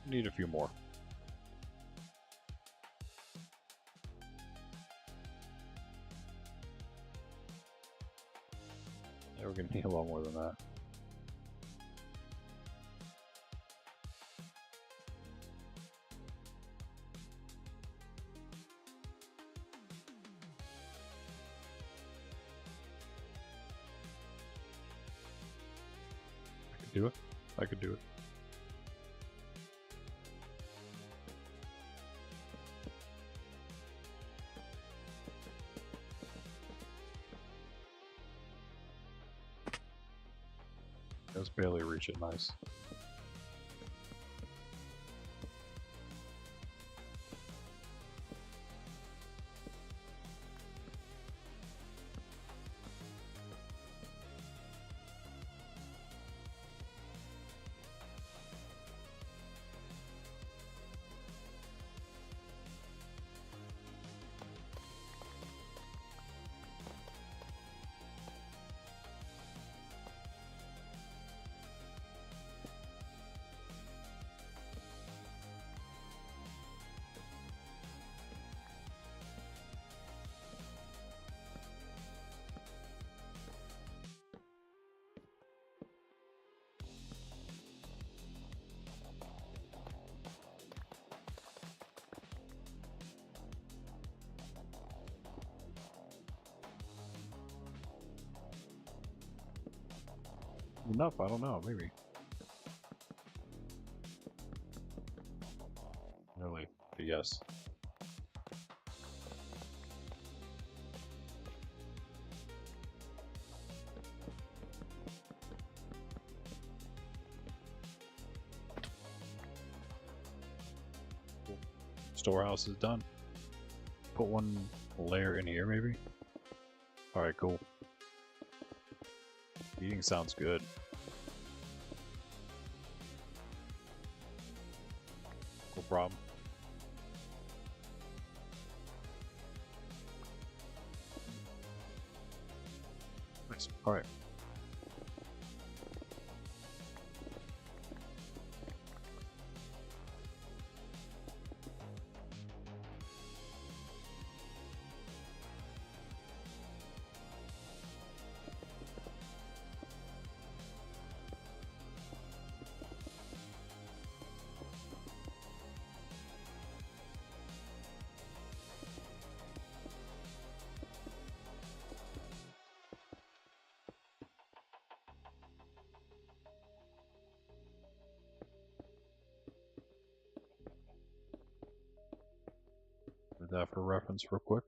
Need a few more. Yeah, we're gonna need a lot more than that. Do it. I could do it. Just barely reach it. Nice. Enough, I don't know, maybe. Really, yes. Cool. Storehouse is done. Put one layer in here, maybe? Alright, cool. Eating sounds good. No problem. Nice. Alright. Did that for reference real quick.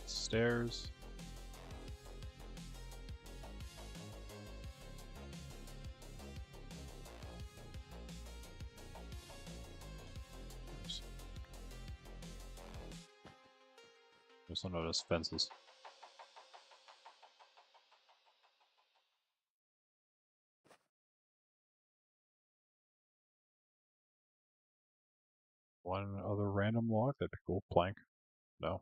Stairs. Just notice fences. One other random log, that'd be cool. Plank. No.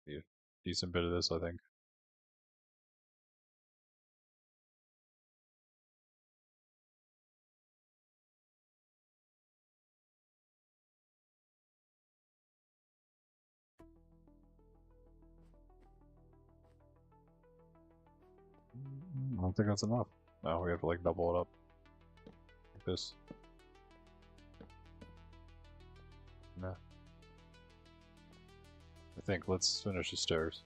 Need a decent bit of this, I think. I don't think that's enough. No, we have to like double it up. Like this. Nah. I think let's finish the stairs.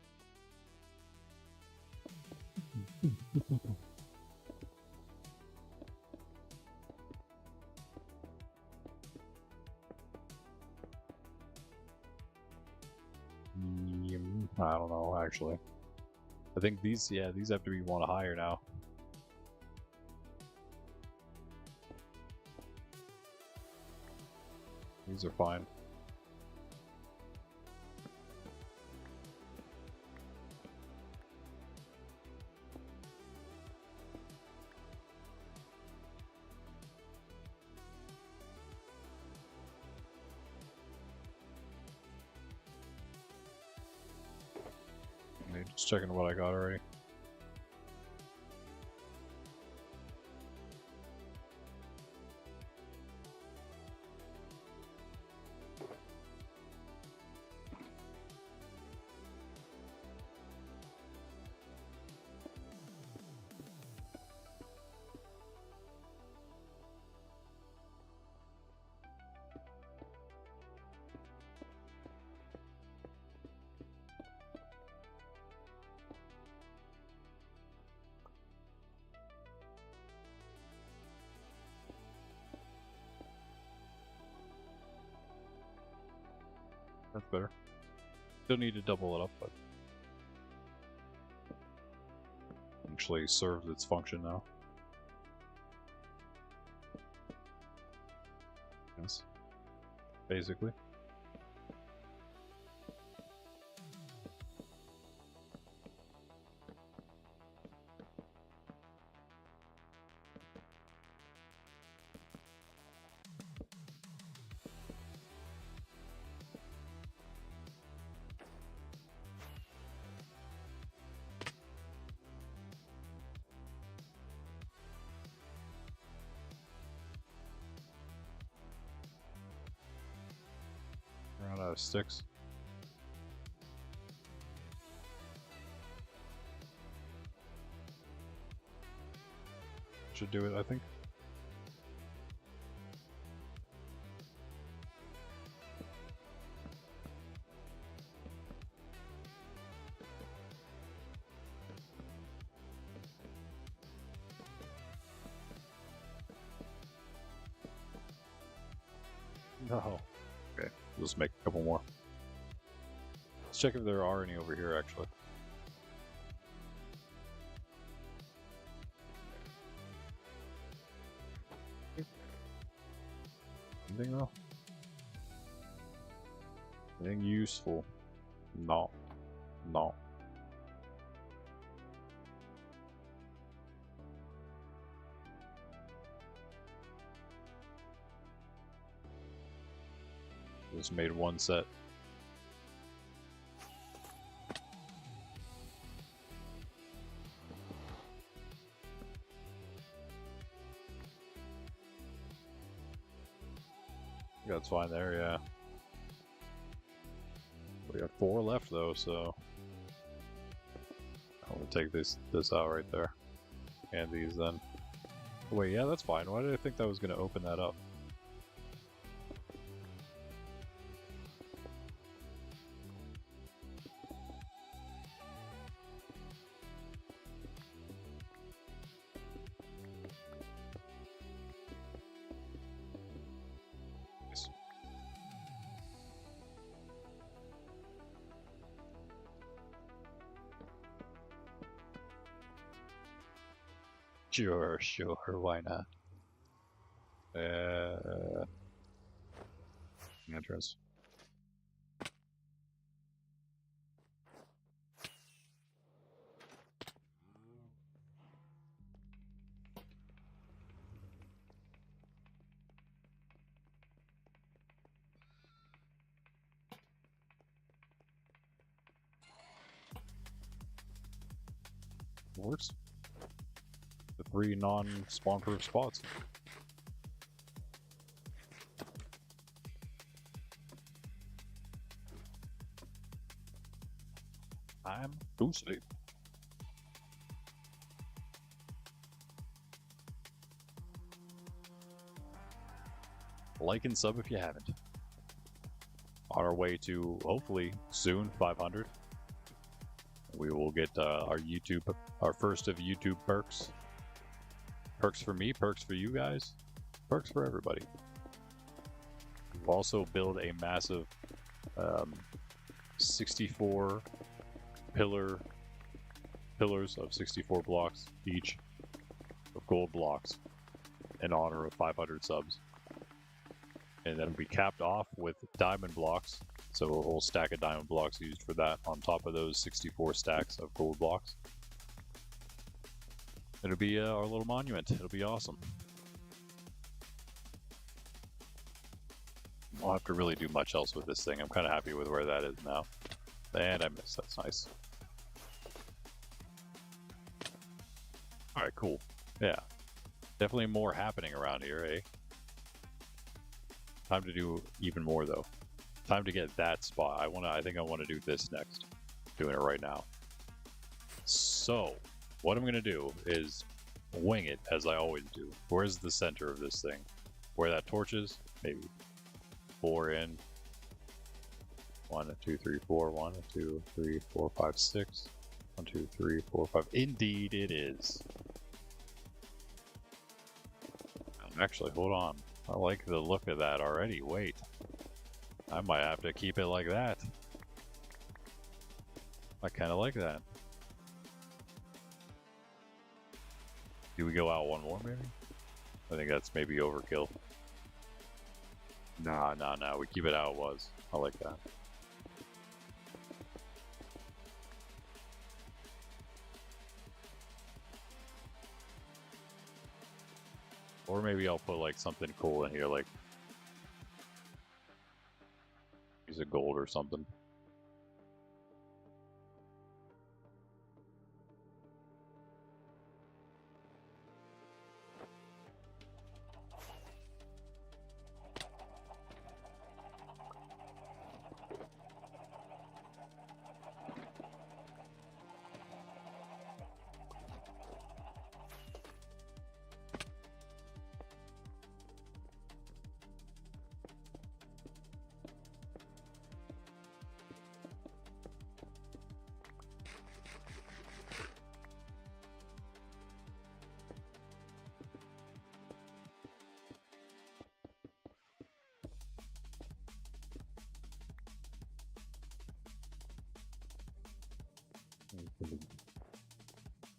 I don't know, actually. I think these, yeah, these have to be one higher now. These are fine. Just checking what I got already. That's better. Still need to double it up, but actually serves its function now. Yes. Basically. Ran out of sticks. Should do it, I think. No. Okay, let's make a couple more. Let's check if there are any over here, actually. Anything though? Anything useful? No. No. Just made one set. That's fine there, yeah. We have 4 left though, so I'm gonna take this out right there. And these then. Wait, yeah, that's fine. Why did I think that was gonna open that up? Sure, why not? Entrance. works. The 3 non-spawn-proof spots. Time to sleep. Like and sub if you haven't. On our way to, hopefully, soon, 500. We will get our first of YouTube perks. Perks for me, perks for you guys, perks for everybody. We'll also build a massive 64 pillars of 64 blocks each of gold blocks in honor of 500 subs. And then we capped off with diamond blocks, so a whole stack of diamond blocks used for that on top of those 64 stacks of gold blocks. It'll be our little monument. It'll be awesome. I don't have to really do much else with this thing. I'm kind of happy with where that is now. And I missed. That's nice. Alright, cool. Yeah. Definitely more happening around here, eh? Time to do even more, though. Time to get that spot. I think I want to do this next. Doing it right now. So, what I'm going to do is wing it, as I always do. Where's the center of this thing? Where that torch is? Maybe 4 in. 1, 2, 3, 4. 1, 2, 3, 4, 5, 6. 1, 2, 3, 4, 5. Indeed it is. Actually, hold on. I like the look of that already. Wait. I might have to keep it like that. I kind of like that. Do we go out one more, maybe? I think that's maybe overkill. Nah. We keep it how it was. I like that. Or maybe I'll put like something cool in here, like piece of gold or something.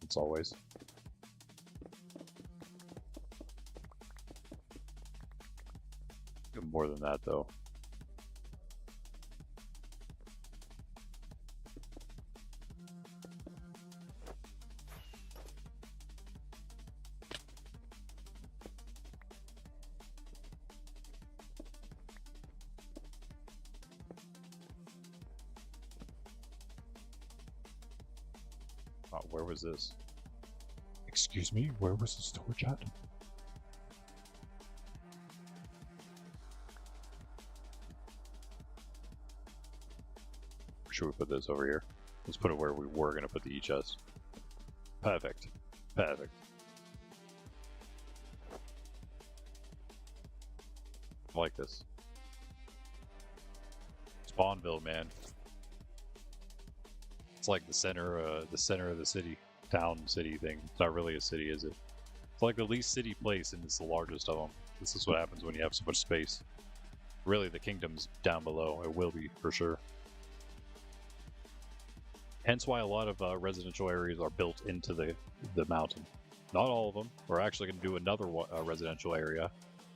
It's always. More than that, though. Where was this? Excuse me, where was the storage at? Should we put this over here? Let's put it where we were going to put the e-chest. Perfect. Perfect. I like this. Spawnville, man. It's like the center of the city, town city thing. It's not really a city, is it? It's like the least city place, and it's the largest of them. This is what happens when you have so much space. Really, the kingdom's down below. It will be, for sure. Hence why a lot of residential areas are built into the mountain. Not all of them. We're actually going to do another residential area.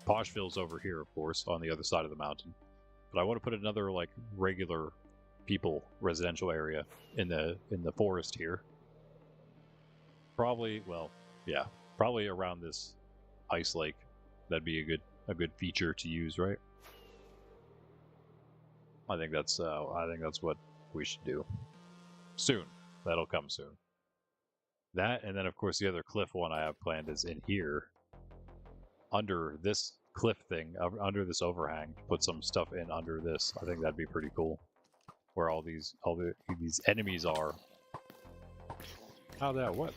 Poshville's over here, of course, on the other side of the mountain. But I want to put another, like, regular people residential area in the forest here. Probably, well, yeah, probably around this ice lake. That'd be a good feature to use, right? I think that's what we should do. Soon. That'll come soon. That, and then of course the other cliff one I have planned is in here, under this cliff thing, under this overhang. Put some stuff in under this. I think that'd be pretty cool. Where all these enemies are. How that what?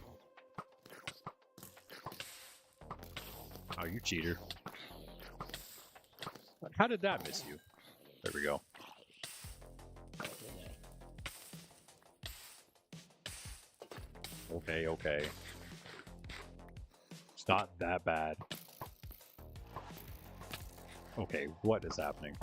Oh, you cheater! How did that miss you? There we go. Okay, okay. It's not that bad. Okay, what is happening?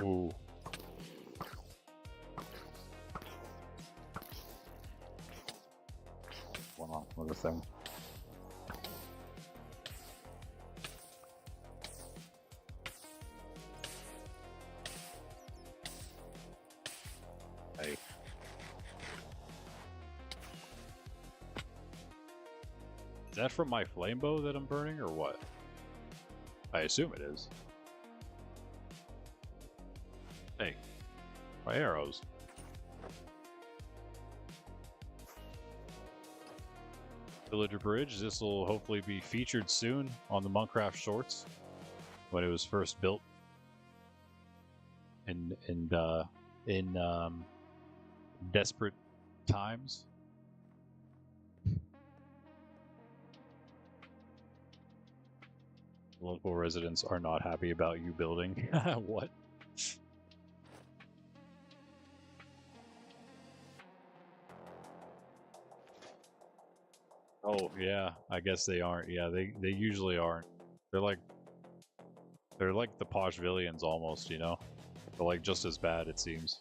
Ooh. What's going on with this thing? Hey. Is that from my flame bow that I'm burning, or what? I assume it is. Hey, my arrows. Villager Bridge. This will hopefully be featured soon on the Monkraft Shorts when it was first built. In desperate times. Local residents are not happy about you building. What? Oh yeah, I guess they aren't. Yeah, they usually aren't. They're like the posh villains almost, you know? They're like just as bad, it seems.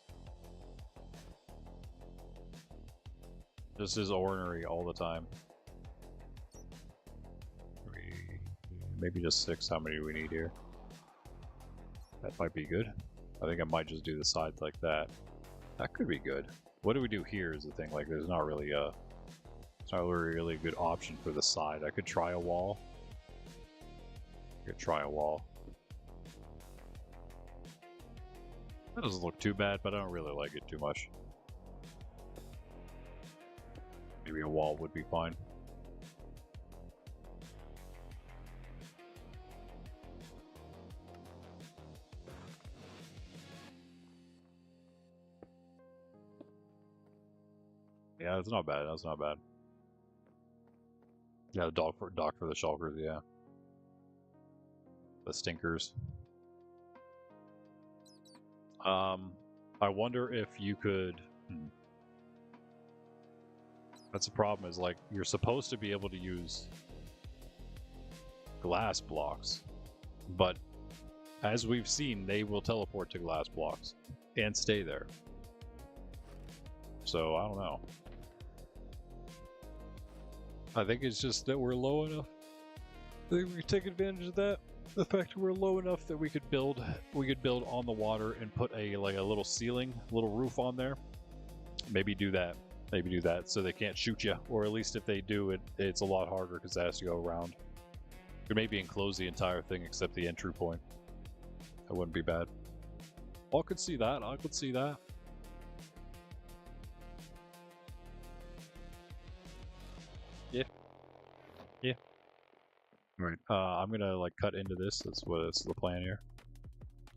Just as ornery all the time. Maybe just 6. How many do we need here? That might be good. I think I might just do the sides like that. That could be good. What do we do here is the thing. Like, there's not really a... It's not really a good option for the side. I could try a wall. That doesn't look too bad, but I don't really like it too much. Maybe a wall would be fine. Yeah, that's not bad. That's not bad. Yeah, the dock for the shulkers, yeah. The stinkers. I wonder if you could... That's the problem, is like, you're supposed to be able to use glass blocks, but as we've seen, they will teleport to glass blocks and stay there. So, I don't know. I think it's just that we're low enough. I think we could take advantage of that. The fact that we're low enough that we could build on the water and put a little ceiling, little roof on there. Maybe do that. Maybe do that so they can't shoot you, or at least if they do, it's a lot harder because it has to go around. Could maybe enclose the entire thing except the entry point. That wouldn't be bad. I could see that. I could see that. Yeah. Yeah. Right. I'm gonna like cut into this. That's the plan here.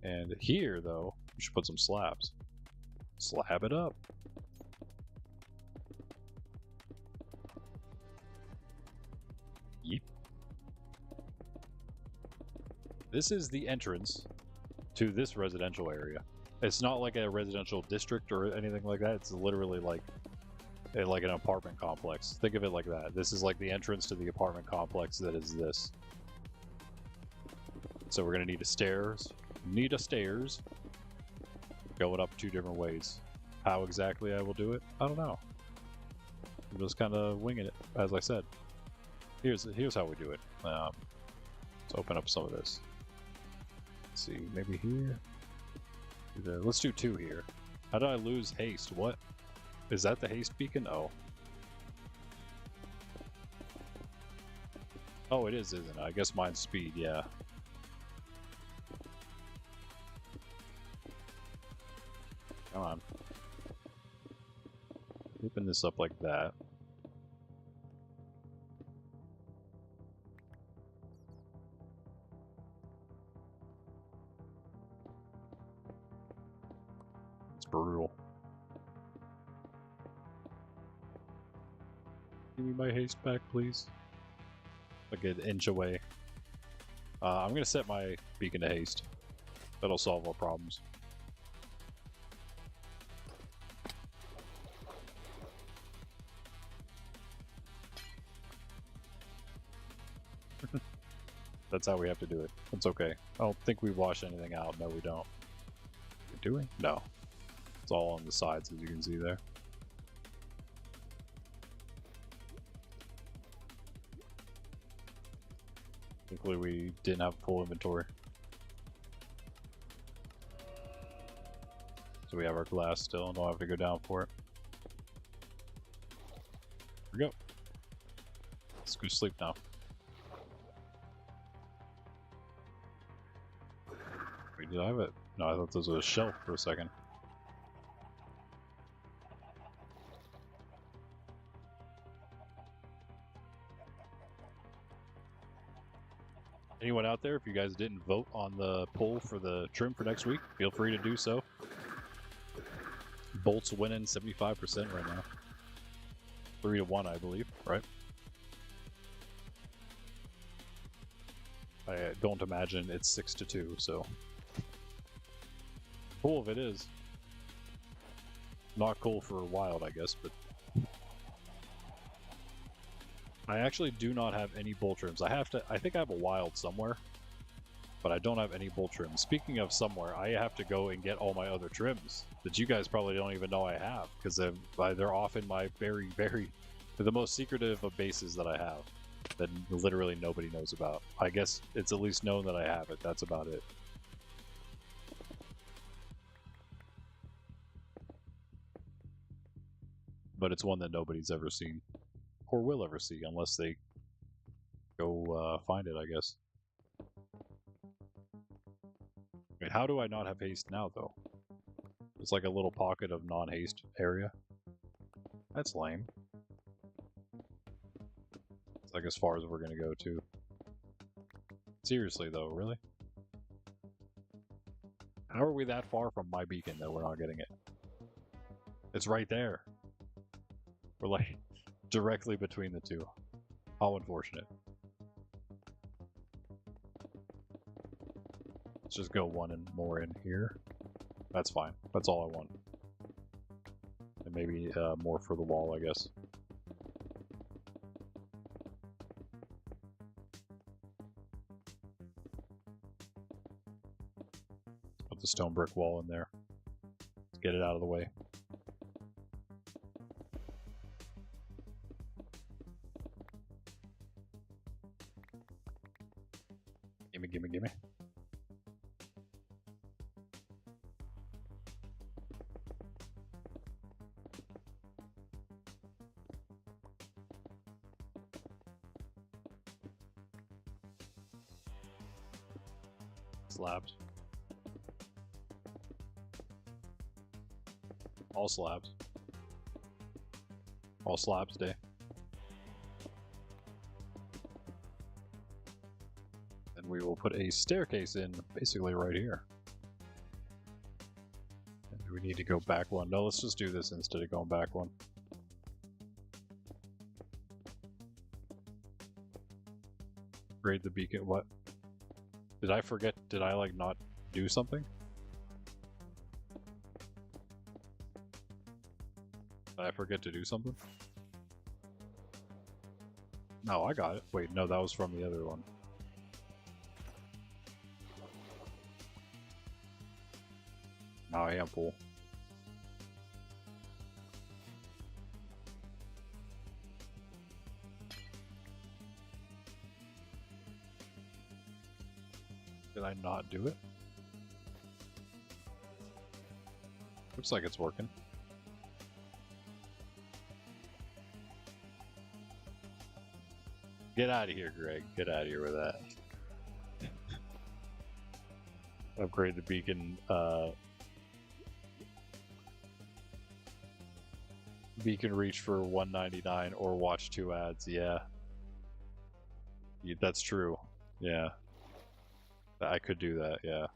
And here, though, we should put some slabs. Slab it up. Yep. This is the entrance to this residential area. It's not like a residential district or anything like that. It's literally like an apartment complex. Think of it like that. This is like the entrance to the apartment complex that is this. So we're gonna need a stairs. Going up 2 different ways. How exactly I will do it, I don't know. I'm just kind of winging it, as I said. Here's how we do it. Let's open up some of this. Let's see, maybe here. Let's do 2 here. How did I lose haste? What? Is that the haste beacon? Oh. Oh, it is, isn't it? I guess mine's speed, yeah. Come on. Open this up like that. It's brutal. Give me my haste back, please. Like an inch away. I'm gonna set my beacon to haste. That'll solve our problems. That's how we have to do it. It's okay. I don't think we wash anything out. No, we don't. Do we? No. It's all on the sides, as you can see there. Thankfully, we didn't have full inventory. So we have our glass still and don't have to go down for it. Here we go. Let's go sleep now. Wait, did I have it? No, I thought this was a shelf for a second. Anyone out there, if you guys didn't vote on the poll for the trim for next week, feel free to do so. Bolt's winning 75% right now. 3-1, I believe, right? I don't imagine it's 6-2, so. Cool if it is. Not cool for wild, I guess, but. I actually do not have any bolt trims. I think I have a wild somewhere, but I don't have any bolt trims. Speaking of somewhere, I have to go and get all my other trims that you guys probably don't even know I have, because they're off in my they're the most secretive of bases that I have that literally nobody knows about. I guess it's at least known that I have it. That's about it. But it's one that nobody's ever seen. Or will ever see, unless they go find it, I guess. Wait, how do I not have haste now, though? It's like a little pocket of non-haste area. That's lame. It's like as far as we're gonna go, too. Seriously, though, really? How are we that far from my beacon that we're not getting it? It's right there. We're like directly between the two. How unfortunate. Let's just go one and more in here. That's fine. That's all I want. And maybe more for the wall, I guess. Put the stone brick wall in there. Let's get it out of the way. Gimme, gimme, gimme. Slabs. All slabs. All slabs day. And we will put a staircase in basically right here. And do we need to go back one? No, let's just do this instead of going back one. Grade the beacon. What? Did I forget? Did I like not do something? Did I forget to do something? No, I got it. Wait, no, that was from the other one. No, I am full. Did I not do it? Looks like it's working. Get out of here, Greg. Get out of here with that. Upgrade the beacon. Beacon reach for 199 or watch 2 ads. Yeah. That's true. Yeah. I could do that, yeah.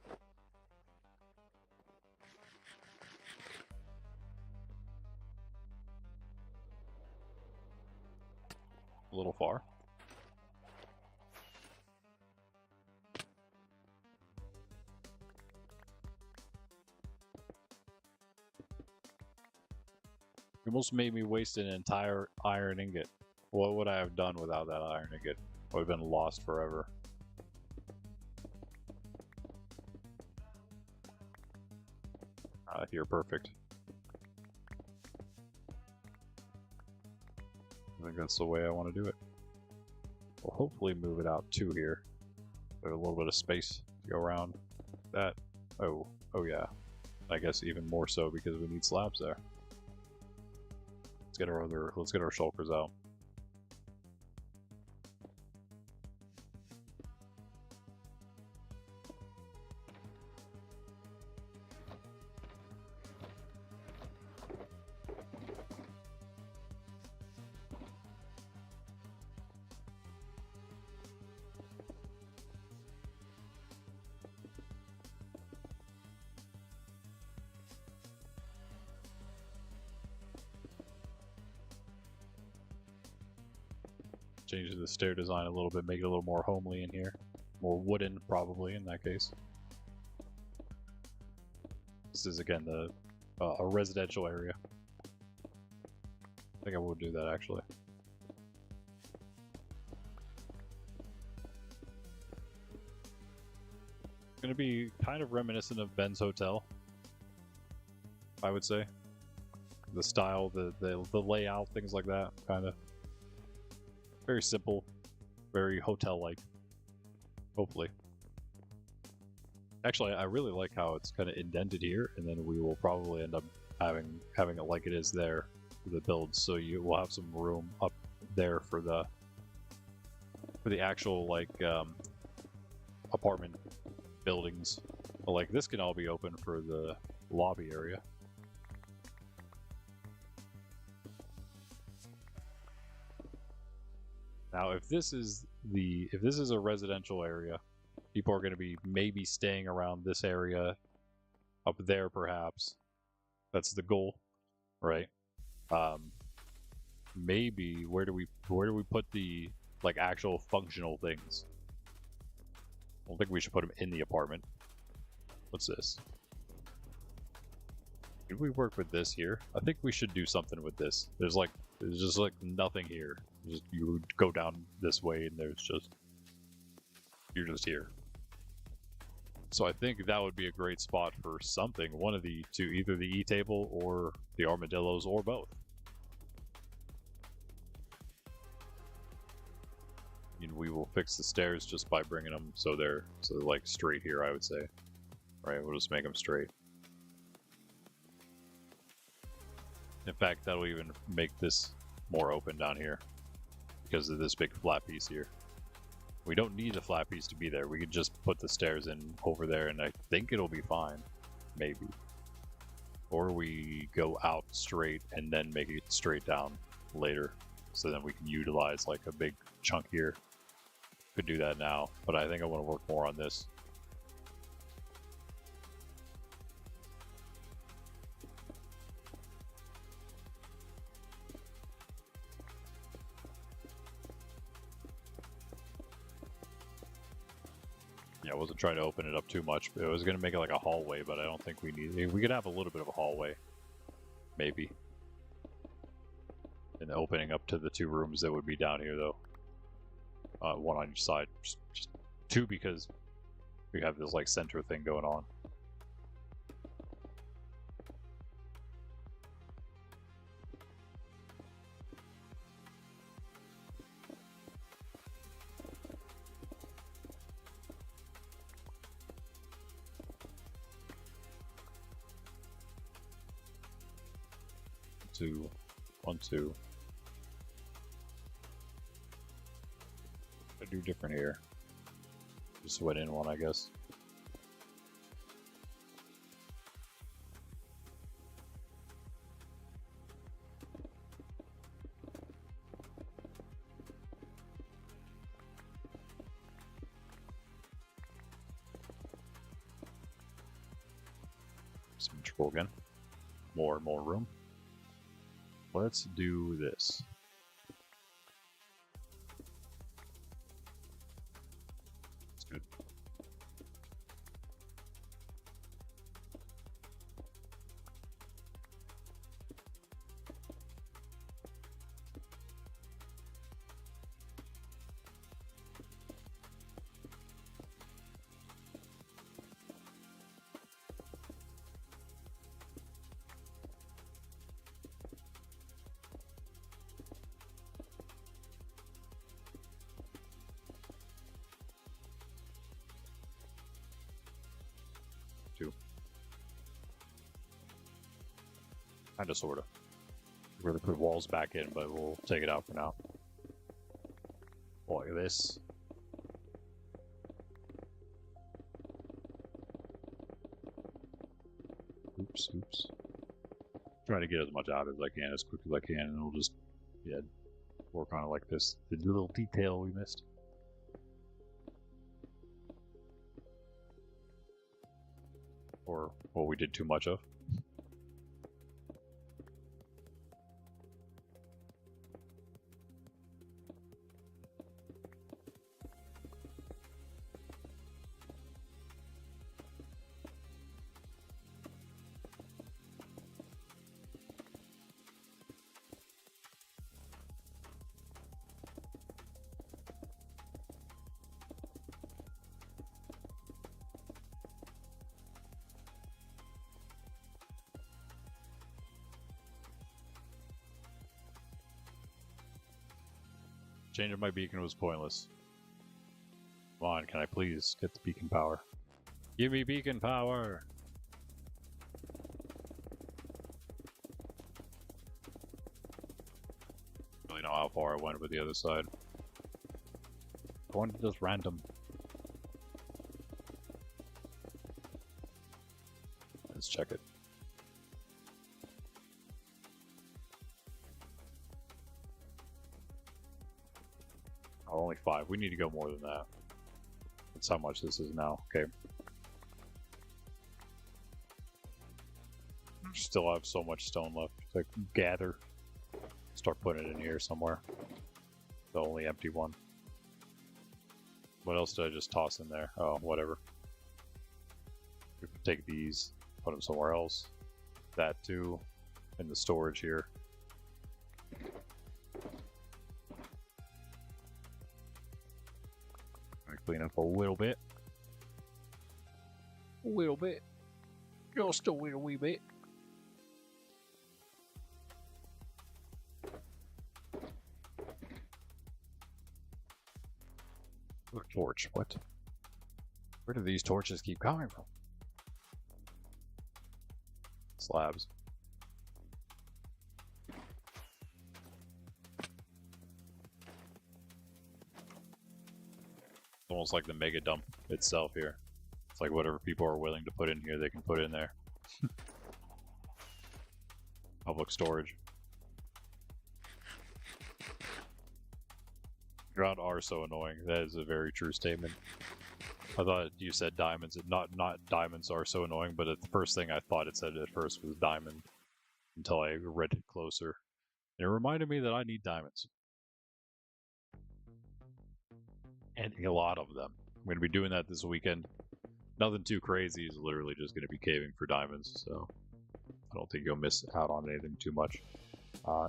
A little far. You almost made me waste an entire iron ingot. What would I have done without that iron ingot? I would have been lost forever. Here, perfect. I think that's the way I want to do it. We'll hopefully move it out to here. Have a little bit of space to go around that. Oh yeah. I guess even more so because we need slabs there. Let's get our shulkers out. Change the stair design a little bit, make it a little more homely in here. More wooden, probably, in that case. This is, again, a residential area. I think I will do that, actually. It's going to be kind of reminiscent of Ben's Hotel, I would say. The style, the layout, things like that, kind of. Very simple, very hotel-like, hopefully. Actually, I really like how it's kind of indented here, and then we will probably end up having it like it is there for the builds. So you will have some room up there for the actual like apartment buildings. Like this can all be open for the lobby area. Now, if this is a residential area, people are going to be maybe staying around this area, up there perhaps. That's the goal, right? Maybe where do we put the like actual functional things? I don't think we should put them in the apartment. What's this? Could we work with this here? I think we should do something with this. There's just like nothing here. You go down this way and you're just here. So I think that would be a great spot for something. One of the two, either the E-table or the armadillos or both. And we will fix the stairs just by bringing them so they're like straight here, I would say. Right, we'll just make them straight. In fact, that'll even make this more open down here because of this big flat piece here. We don't need a flat piece to be there. We could just put the stairs in over there and I think it'll be fine. Maybe. Or we go out straight and then make it straight down later. So then we can utilize like a big chunk here. Could do that now, but I think I want to work more on this. Yeah, I wasn't trying to open it up too much. It was going to make it like a hallway, but I don't think we need it. We could have a little bit of a hallway. Maybe. And opening up to the two rooms that would be down here, though. One on each side. Just two because we have this like center thing going on. One, two. I do different here? Just went in one, I guess. Symmetrical again. More and more room. Let's do this. That's good. Kinda, sorta. Really put walls back in, but we'll take it out for now. Like this. Oops. Trying to get as much out as I can, as quick as I can, and we'll just, yeah, work on it like this. The little detail we missed. Or what we did too much of. Changing my beacon was pointless. Come on, can I please get the beacon power? Give me beacon power! Really know how far I went with the other side. Going to just random. Let's check it. Oh, only 5. We need to go more than that. That's how much this is now. Okay. Still have so much stone left to gather. Start putting it in here somewhere. The only empty one. What else did I just toss in there? Oh, whatever. We can take these, put them somewhere else. That too, in the storage here. Clean up a little bit. A little bit. Just a little wee bit. Look, torch. What? Where do these torches keep coming from? Slabs. Almost like the mega dump itself here. It's like whatever people are willing to put in here, they can put in there. Public storage. Ground are so annoying. That is a very true statement. I thought you said diamonds. Not diamonds are so annoying, but the first thing I thought it said at first was diamond. Until I read it closer. And it reminded me that I need diamonds. And a lot of them. I'm going to be doing that this weekend. Nothing too crazy. It's literally just going to be caving for diamonds, so I don't think you'll miss out on anything too much.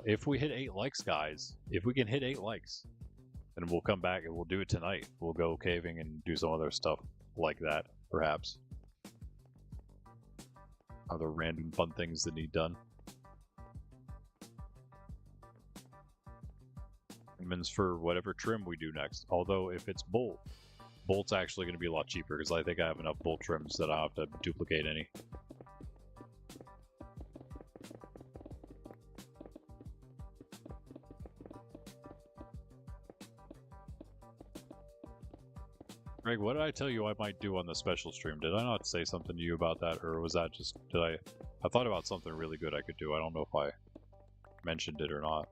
If we hit 8 likes, guys, if we can hit 8 likes, then we'll come back and we'll do it tonight. We'll go caving and do some other stuff like that, perhaps. Other random fun things that need done. Diamonds for whatever trim we do next. Although if it's bolt, bolt's actually going to be a lot cheaper because I think I have enough bolt trims that I don't have to duplicate any. Greg, what did I tell you I might do on the special stream? Did I not say something to you about that, or was that just... I thought about something really good I could do. I don't know if I mentioned it or not.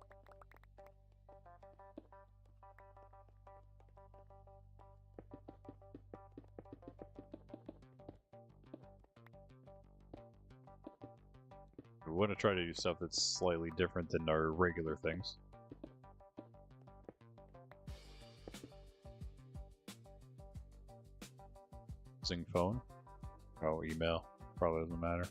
We want to try to do stuff that's slightly different than our regular things. Using phone? Oh, email. Probably doesn't matter.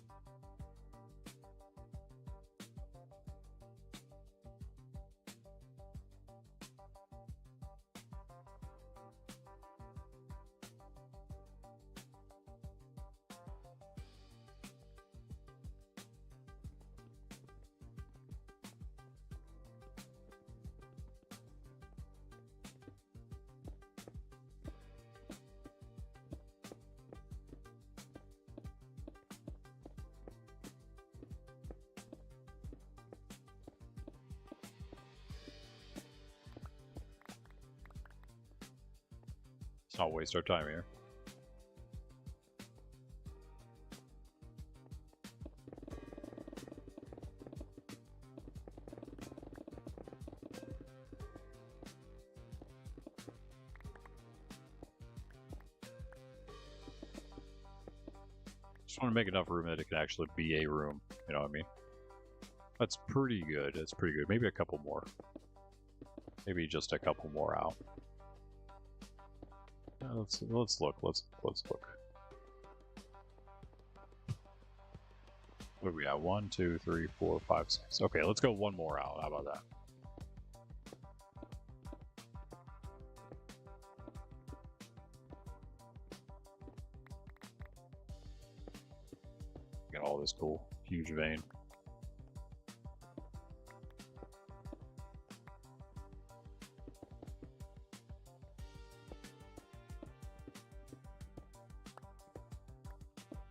Let's not waste our time here. Just want to make enough room that it can actually be a room. You know what I mean? That's pretty good. That's pretty good. Maybe a couple more. Maybe just a couple more out. Let's look. Let's look. What do we got? 1, 2, 3, 4, 5, 6. Okay, let's go one more out. How about that? Get all this cool huge vein.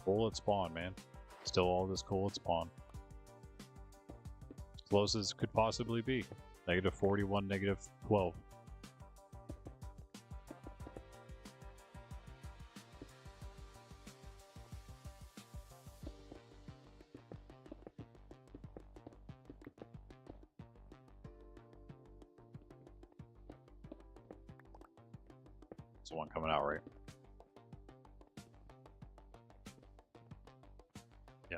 Coal at spawn, man. Still all this coal at spawn. As close as could possibly be. Negative 41, negative 12. There's one coming out, right? Yeah.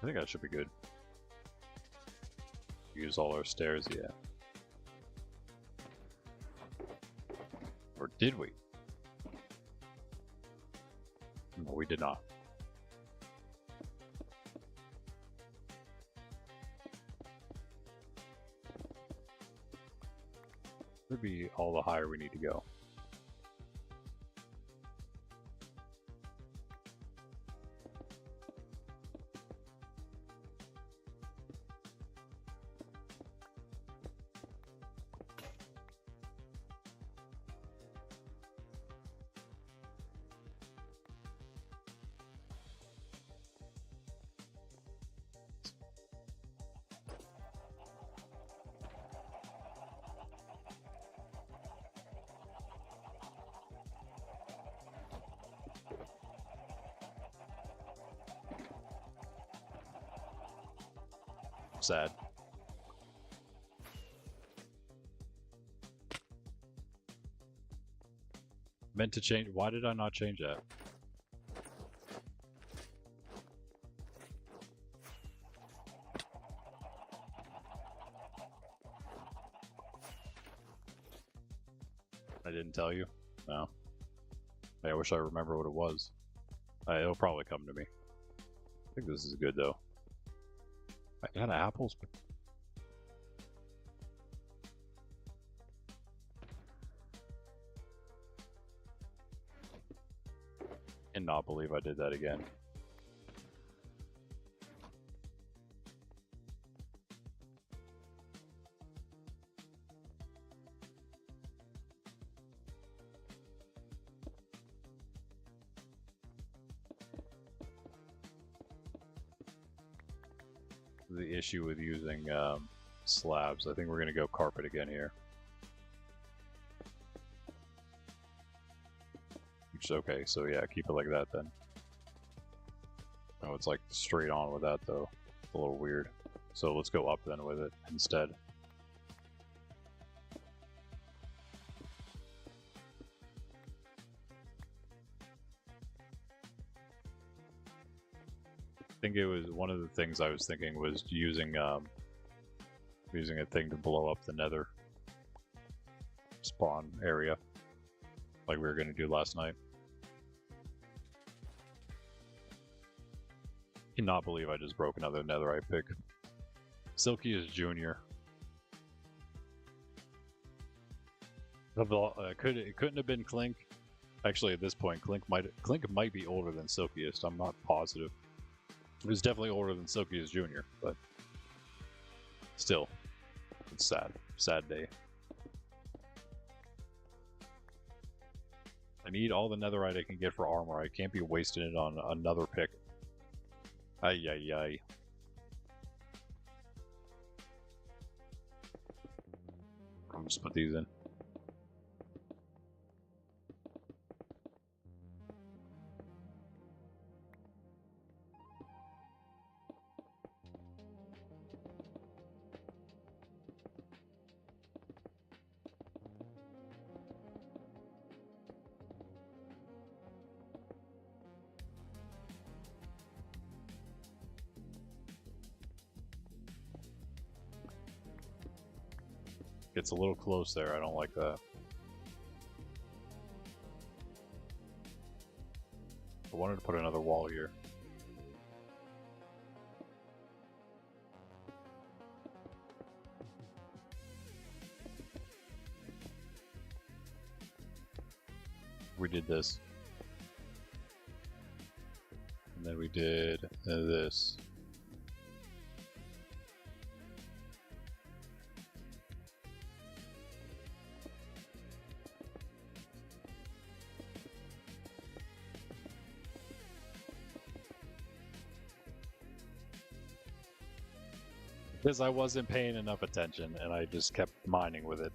I think that should be good. Use all our stairs, yeah. Or did we? No, we did not. Could be all the higher we need to go. Sad. Meant to change. Why did I not change that? I didn't tell you? No. Hey, I wish I remember what it was. It'll probably come to me. I think this is good though. I got apples. Cannot believe I did that again. The issue with using slabs. I think we're going to go carpet again here. Which is okay, so yeah, keep it like that then. Oh, it's like straight on with that though. It's a little weird. So let's go up then with it instead. I think it was one of the things I was thinking was using a thing to blow up the nether spawn area like we were going to do last night. I cannot believe I just broke another netherite pick. Silky is junior. It couldn't have been Clink. Actually, at this point, Clink might be older than Silkiest. I'm not positive. It was definitely older than Silkiest Junior, but still, it's sad. Sad day. I need all the netherite I can get for armor. I can't be wasting it on another pick. Ay, ay, ay. I'll just put these in. Gets a little close there, I don't like that. I wanted to put another wall here. We did this. And then we did this. Because I wasn't paying enough attention and I just kept mining with it.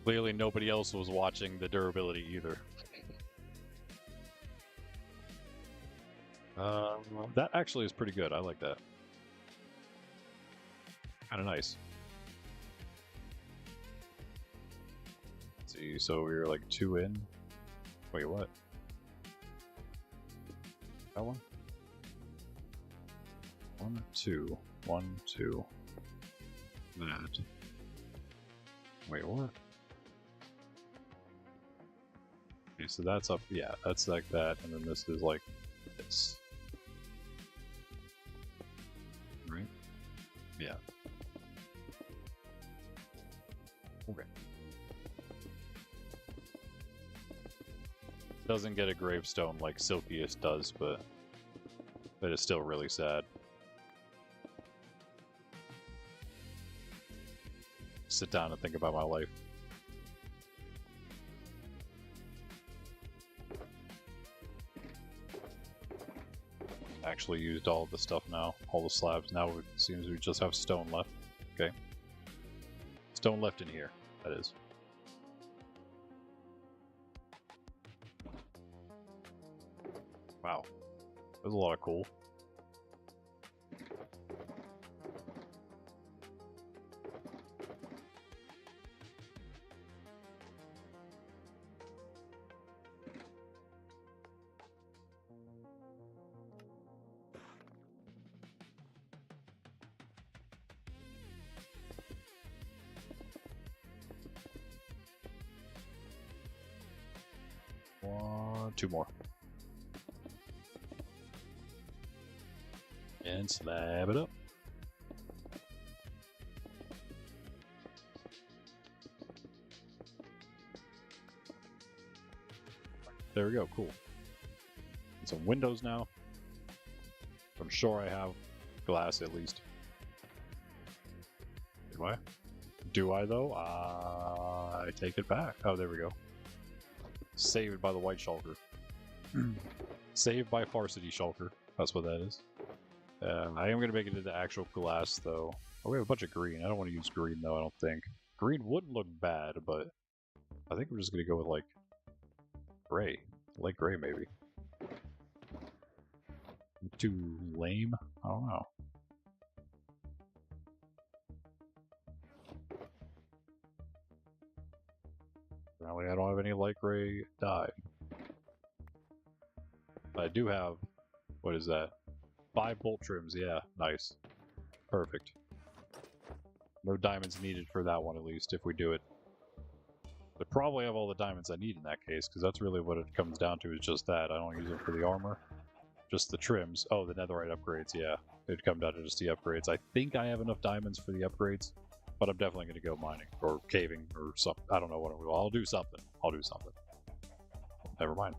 Clearly nobody else was watching the durability either. That actually is pretty good. I like that. Kind of nice. Let's see, so we were like 2 in. Wait, what? That one? 1, 2. 1, 2. That. Wait, what? Okay, so that's up. Yeah, that's like that, and then this is like this. Right? Yeah. Okay. Doesn't get a gravestone like Silkiest does, but that is still really sad. Sit down and think about my life. Actually used all the stuff now, all the slabs. Now it seems we just have stone left. Okay. Stone left in here, that is. Wow. There's a lot of coal. 2 more. And slab it up. There we go, cool. And some windows now. I'm sure I have glass at least. Do I? Do I though? I take it back. Oh, there we go. Saved by the white shulker. Saved by Farsity shulker. That's what that is. I am going to make it into actual glass though. Oh, we have a bunch of green. I don't want to use green though, I don't think. Green wouldn't look bad, but I think we're just going to go with like gray. Light gray maybe. Too lame? I don't know. Apparently I don't have any light gray dye. I do have, what is that? 5 bolt trims, yeah, nice. Perfect. No diamonds needed for that one at least, if we do it. I probably have all the diamonds I need in that case, because that's really what it comes down to, is just that. I don't use them for the armor. Just the trims. Oh, the netherite upgrades, yeah. It'd come down to just the upgrades. I think I have enough diamonds for the upgrades, but I'm definitely going to go mining, or caving, or something. I don't know what I will. I'll do something. I'll do something. Never mind.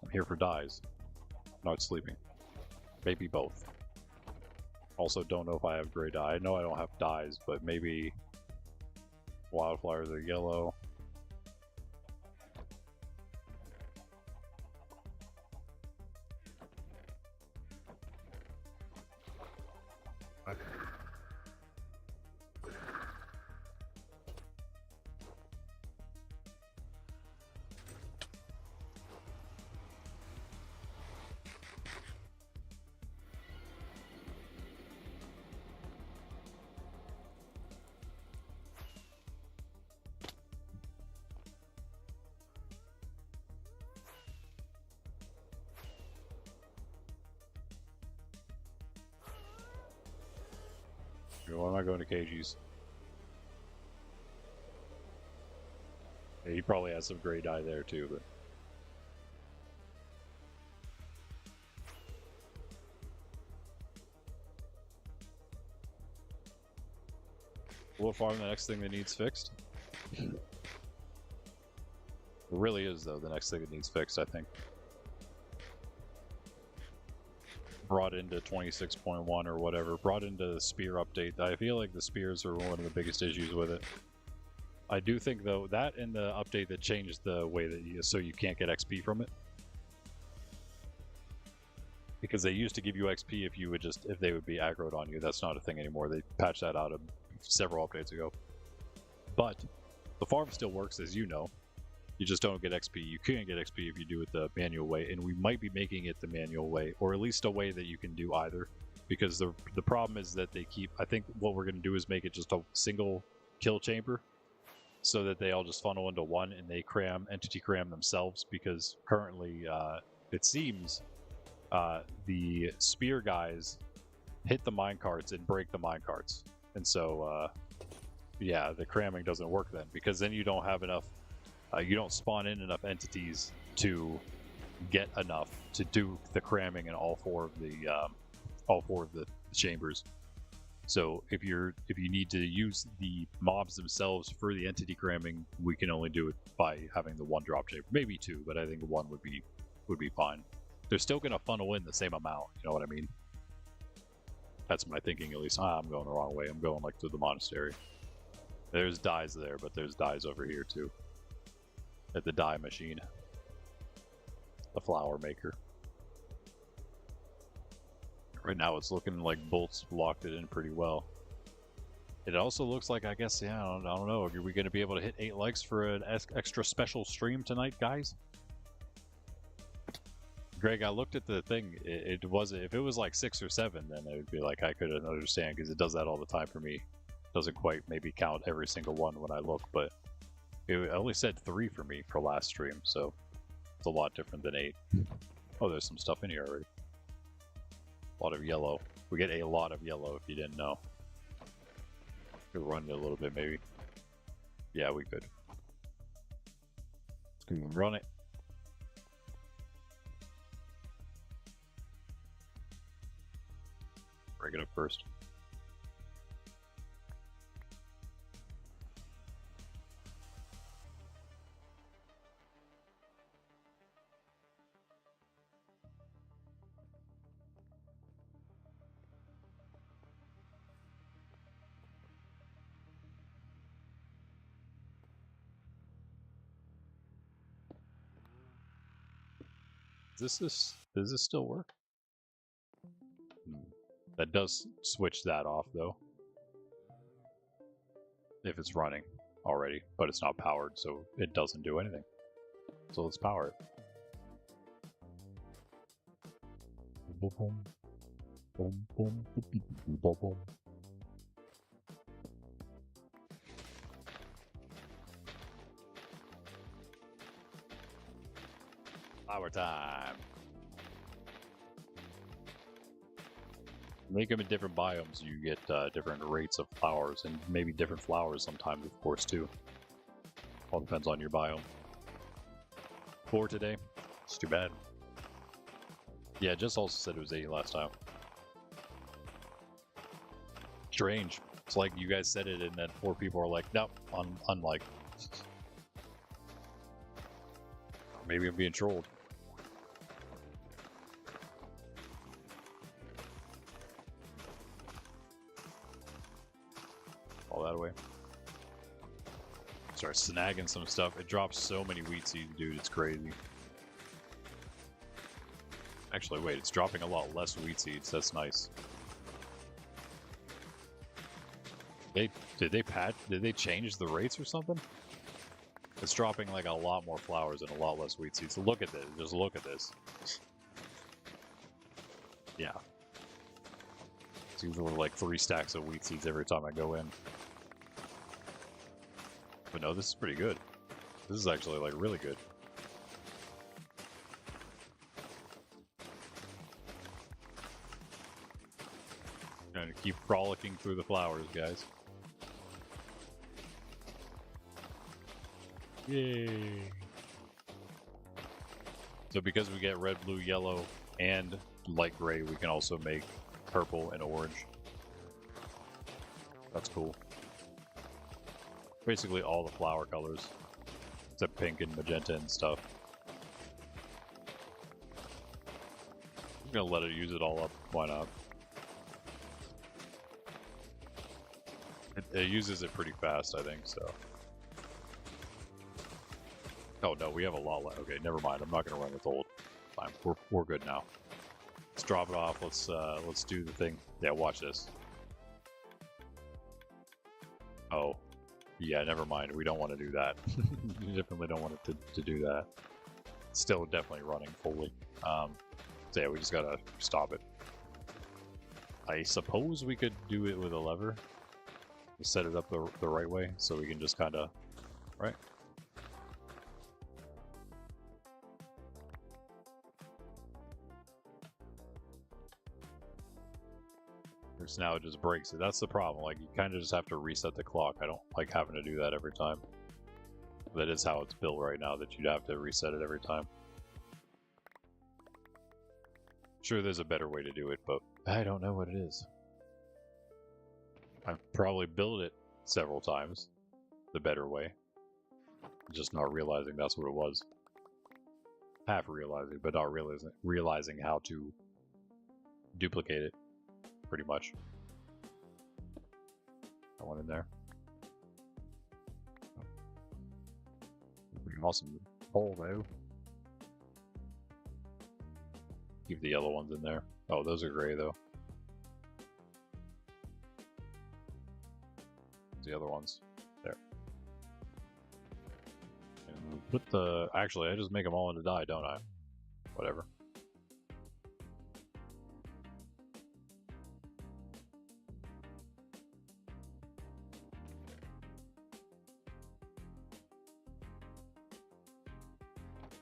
I'm here for dyes. Not sleeping. Maybe both. Also, don't know if I have gray dye. I know I don't have dyes, but maybe wildflowers are yellow. Why am I going to KG's? Yeah, he probably has some gray dye there too, but we'll farm the next thing that needs fixed. It really is though the next thing that needs fixed, I think. Brought into 26.1 or whatever, brought into the spear update. I feel like the spears are one of the biggest issues with it. I do think though that and the update that changed the way that so you can't get XP from it, because they used to give you XP if you would just if they would be aggroed on you. That's not a thing anymore. They patched that out several updates ago. But the farm still works, as you know. You just don't get XP. You can't get XP if you do it the manual way, and we might be making it the manual way, or at least a way that you can do either. Because the problem is that they keep. I think what we're going to do is make it just a single kill chamber, so that they all just funnel into one and they entity cram themselves. Because currently, it seems the spear guys hit the minecarts and break the minecarts, and so yeah, the cramming doesn't work then, because then you don't have enough. You don't spawn in enough entities to get enough to do the cramming in all four of the chambers. So if you need to use the mobs themselves for the entity cramming, we can only do it by having the 1 drop chamber, maybe 2, but I think 1 would be fine. They're still gonna funnel in the same amount. You know what I mean? That's my thinking at least. I'm going the wrong way. I'm going like to the monastery. There's dyes there, but there's dyes over here too. At the dye machine. The flower maker. Right now it's looking like bolts locked it in pretty well. It also looks like, I guess, yeah, I don't know. Are we going to be able to hit 8 likes for an extra special stream tonight, guys? Greg, I looked at the thing. It wasn't, if it was like 6 or 7, then it would be like, I couldn't understand, because it does that all the time for me. It doesn't quite maybe count every single one when I look, but it only said 3 for me for last stream, so it's a lot different than 8. Oh, there's some stuff in here already. A lot of yellow. We get a lot of yellow if you didn't know. Could run it a little bit maybe. Yeah, we could. Run it. Break it up first. Does this still work? That does switch that off though. If it's running already, but it's not powered, so it doesn't do anything. So let's power it. Boom, boom, boom, boom, boom, boom, boom. Power time. Make them in different biomes, you get different rates of flowers, and maybe different flowers sometimes, of course, too. All depends on your biome. 4 today. It's too bad. Yeah, Jess also said it was 8 last time. Strange. It's like you guys said it, and then 4 people are like, nope, unlike. Maybe I'm being trolled. All that way. Start snagging some stuff. It drops so many wheat seeds, dude. It's crazy. Actually, wait. It's dropping a lot less wheat seeds. That's nice. Did they change the rates or something? It's dropping like a lot more flowers and a lot less wheat seeds. Look at this. Just look at this. Yeah. It's usually like 3 stacks of wheat seeds every time I go in. But no, this is pretty good. This is actually like really good. Trying to keep frolicking through the flowers, guys. Yay! So because we get red, blue, yellow, and light gray, we can also make purple and orange. That's cool. Basically all the flower colors, except pink and magenta and stuff. I'm gonna let it use it all up. Why not? It uses it pretty fast, I think, so. Oh no, we have a lot left. Okay, never mind. I'm not gonna run with old. Fine, we're good now. Let's drop it off. Let's do the thing. Yeah, watch this. Oh, yeah. Never mind. We don't want to do that. We definitely don't want it to do that. It's still definitely running fully. So yeah, we just gotta stop it. I suppose we could do it with a lever. Set it up the right way, so we can just kind of, right? So now it just breaks it. That's the problem. Like, you kind of just have to reset the clock. I don't like having to do that every time. That is how it's built right now, that you'd have to reset it every time. Sure, there's a better way to do it, but I don't know what it is. I've probably built it several times the better way. Just not realizing that's what it was. Half realizing, but not realizing how to duplicate it. Pretty much. That one in there. Pretty awesome hole though. Keep the yellow ones in there. Oh, those are gray though. The other ones there. And we put the. Actually, I just make them all into dye, don't I? Whatever.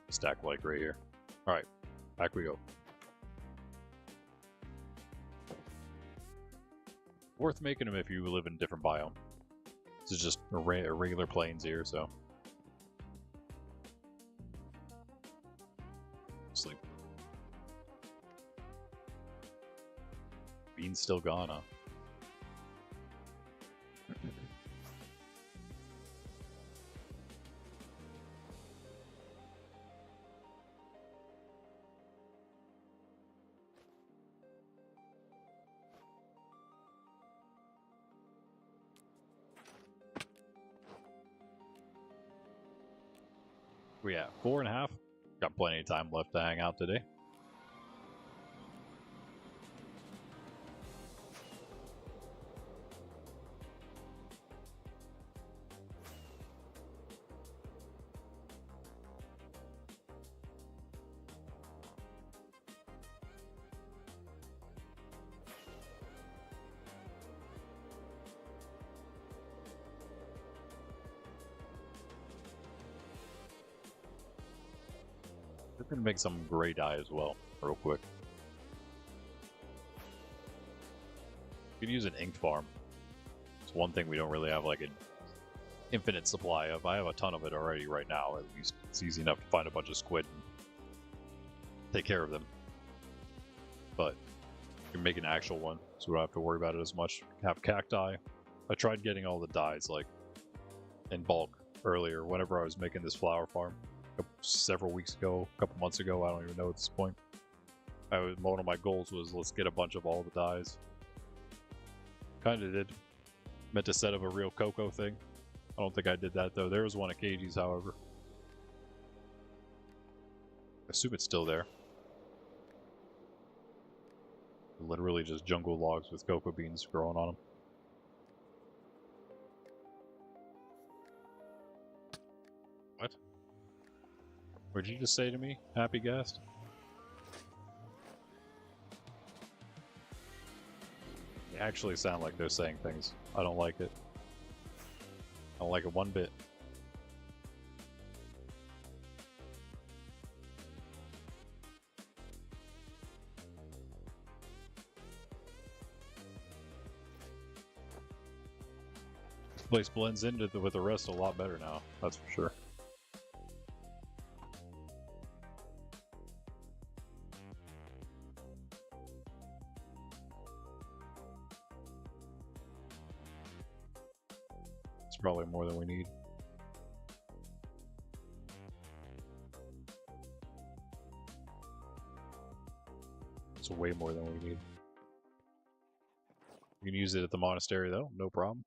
Stack like right here. All right, back we go. Worth making them if you live in a different biome. This is just a regular plains here, so. Sleep. Bean's still gone, huh? We at 4.5. Got plenty of time left to hang out today. We're gonna make some gray dye as well, real quick. You can use an ink farm. It's one thing we don't really have like an infinite supply of. I have a ton of it already right now. At least it's easy enough to find a bunch of squid and take care of them. But you can make an actual one, so we don't have to worry about it as much. Have cacti. I tried getting all the dyes like in bulk earlier whenever I was making this flower farm. Several weeks ago, a couple months ago, I don't even know at this point. One of my goals was let's get a bunch of all the dyes. Kind of did. Meant to set up a real cocoa thing. I don't think I did that though. There was one at KG's, however. I assume it's still there. Literally just jungle logs with cocoa beans growing on them. What? What did you just say to me, happy guest? They actually sound like they're saying things. I don't like it. I don't like it one bit. This place blends into with the rest a lot better now, that's for sure. Probably more than we need. It's way more than we need. You can use it at the monastery though, no problem.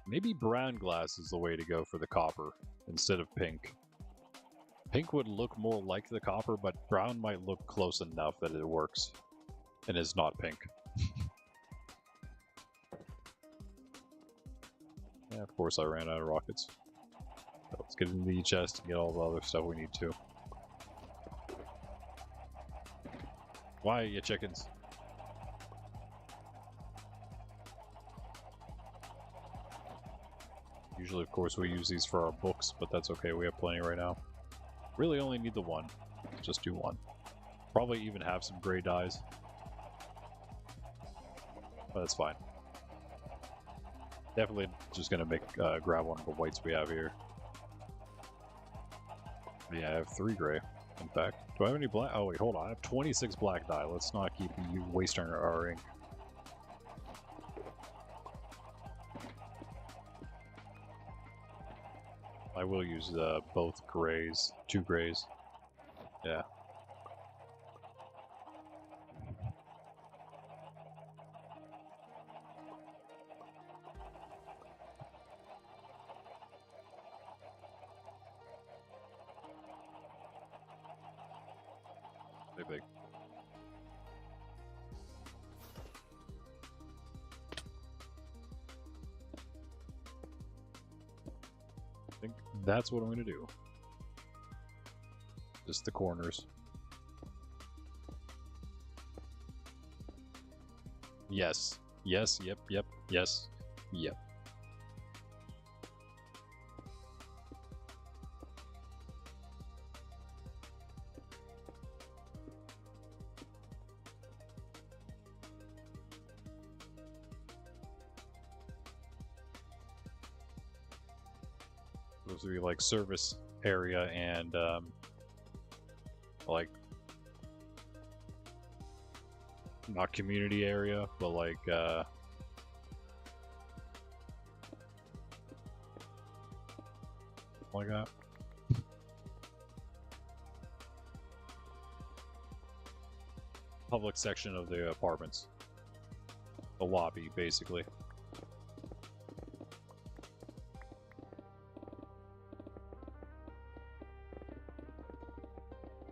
Maybe brown glass is the way to go for the copper instead of pink. Pink would look more like the copper, but brown might look close enough that it works and is not pink. Yeah, of course I ran out of rockets. So let's get into the chest and get all the other stuff we need to. Why, you chickens? Usually, of course, we use these for our books, but that's okay, we have plenty right now. Really only need the one. Just do one. Probably even have some gray dyes. But that's fine. Definitely just gonna grab one of the whites we have here. Yeah, I have 3 gray, in fact. Do I have any black? Oh wait, hold on. I have 26 black dye. Let's not keep you wasting our ink. I will use both grays, 2 grays. Yeah. Big. I think that's what I'm going to do. Just the corners. Yes. Yes, yep, yes, yep. Supposed to be like service area and like not community area, but like that. Public section of the apartments. The lobby, basically.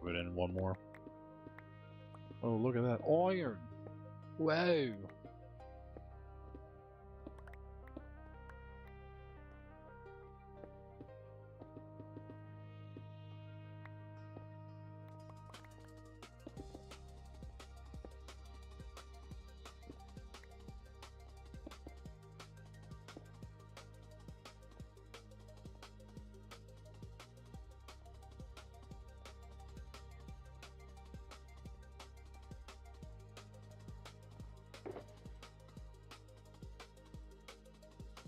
Put in one more. Oh, look at that iron! Wow!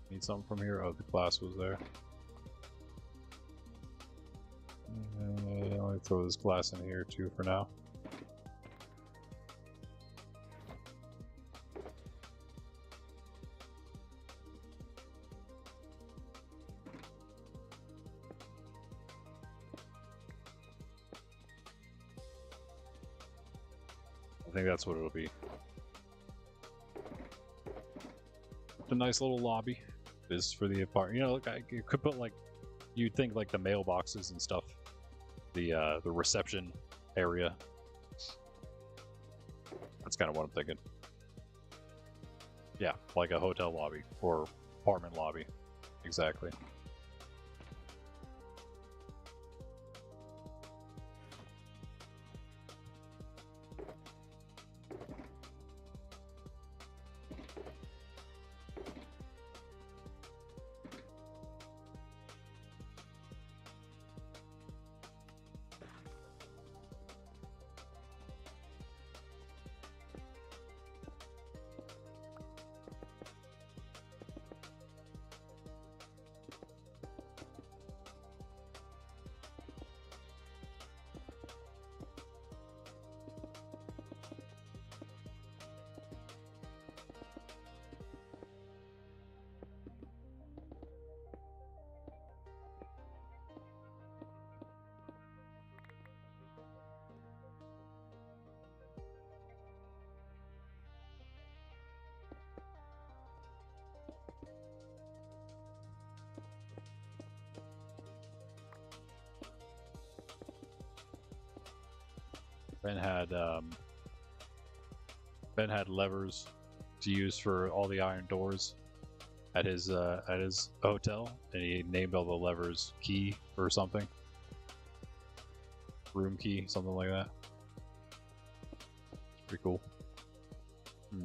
Need something from here? Oh, the glass was there. I'll throw this glass in here too for now. I think that's what it'll be. A nice little lobby. This for the apartment. You know, look, you could put like, you'd think like the mailboxes and stuff. The reception area. That's kind of what I'm thinking. Yeah, like a hotel lobby or apartment lobby. Exactly. Ben had levers to use for all the iron doors at his hotel, and he named all the levers key or something, room key, something like that. It's pretty cool. I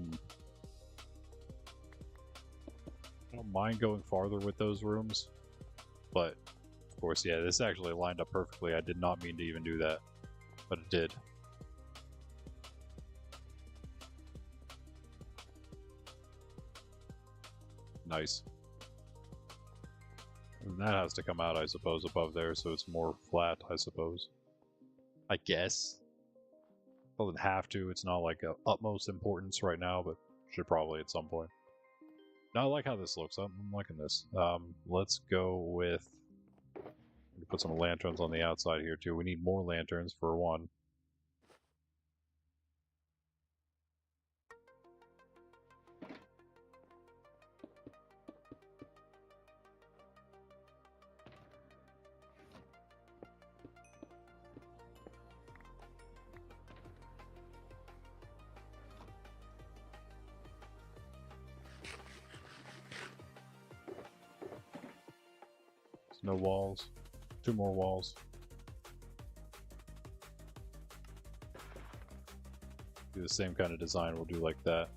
don't mind going farther with those rooms, but of course, yeah, this actually lined up perfectly. I did not mean to even do that, but it did. Nice. And that has to come out, I suppose, above there, so it's more flat, I suppose. I guess. Doesn't have to. It's not like a utmost importance right now, but should probably at some point. Now I like how this looks. I'm liking this. Let's go with... put some lanterns on the outside here, too. We need more lanterns, for one. No walls. 2 more walls. Do the same kind of design. We'll do like that.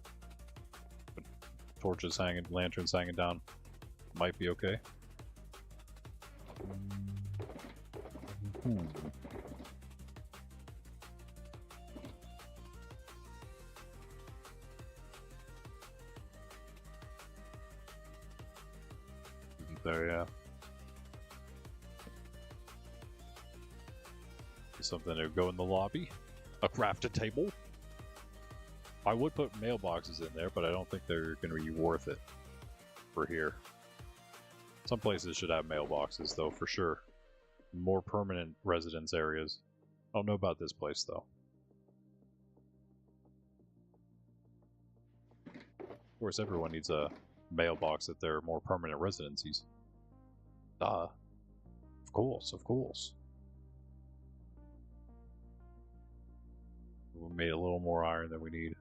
But torches hanging, lanterns hanging down. Might be okay. There, yeah. Something to go in the lobby. A crafted table. I would put mailboxes in there, but I don't think they're going to be worth it for here. Some places should have mailboxes, though, for sure. More permanent residence areas. I don't know about this place, though. Of course, everyone needs a mailbox at their more permanent residencies. Duh. Of course, of course. We made a little more iron than we need.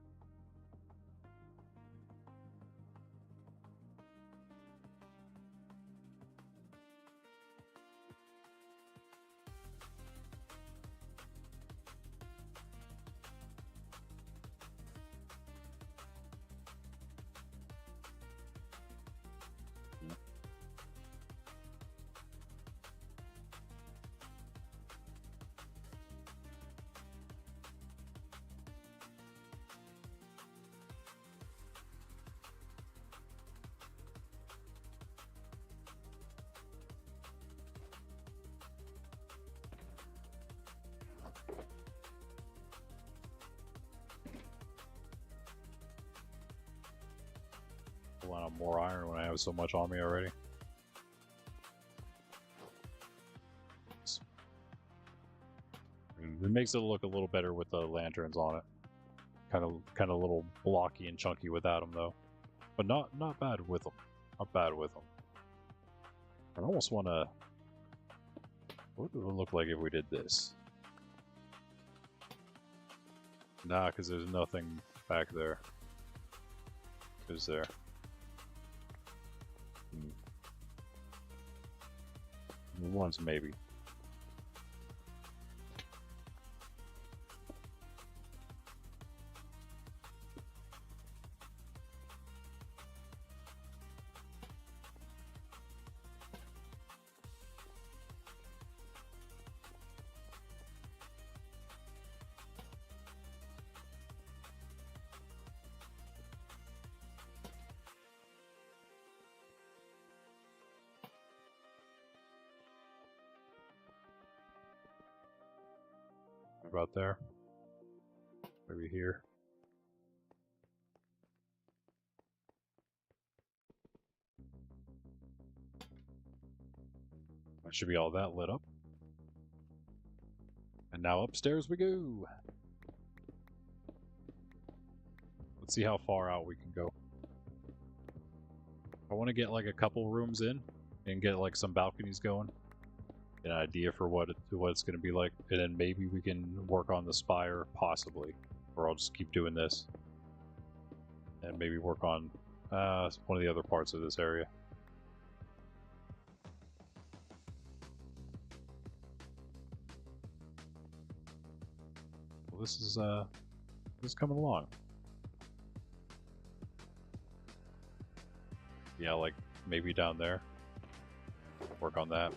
I want more iron when I have so much on me already. It makes it look a little better with the lanterns on it. Kind of a little blocky and chunky without them though, but not bad with them. Not bad with them. I almost want to. What would it look like if we did this? Nah, because there's nothing back there. Is there? Once maybe. About there. Maybe here. That should be all that lit up. And now upstairs we go. Let's see how far out we can go. I want to get like a couple rooms in and get like some balconies going. An idea for what it's going to be like, and then maybe we can work on the spire, possibly, or I'll just keep doing this, and maybe work on one of the other parts of this area. Well, this is coming along. Yeah, like maybe down there. Work on that.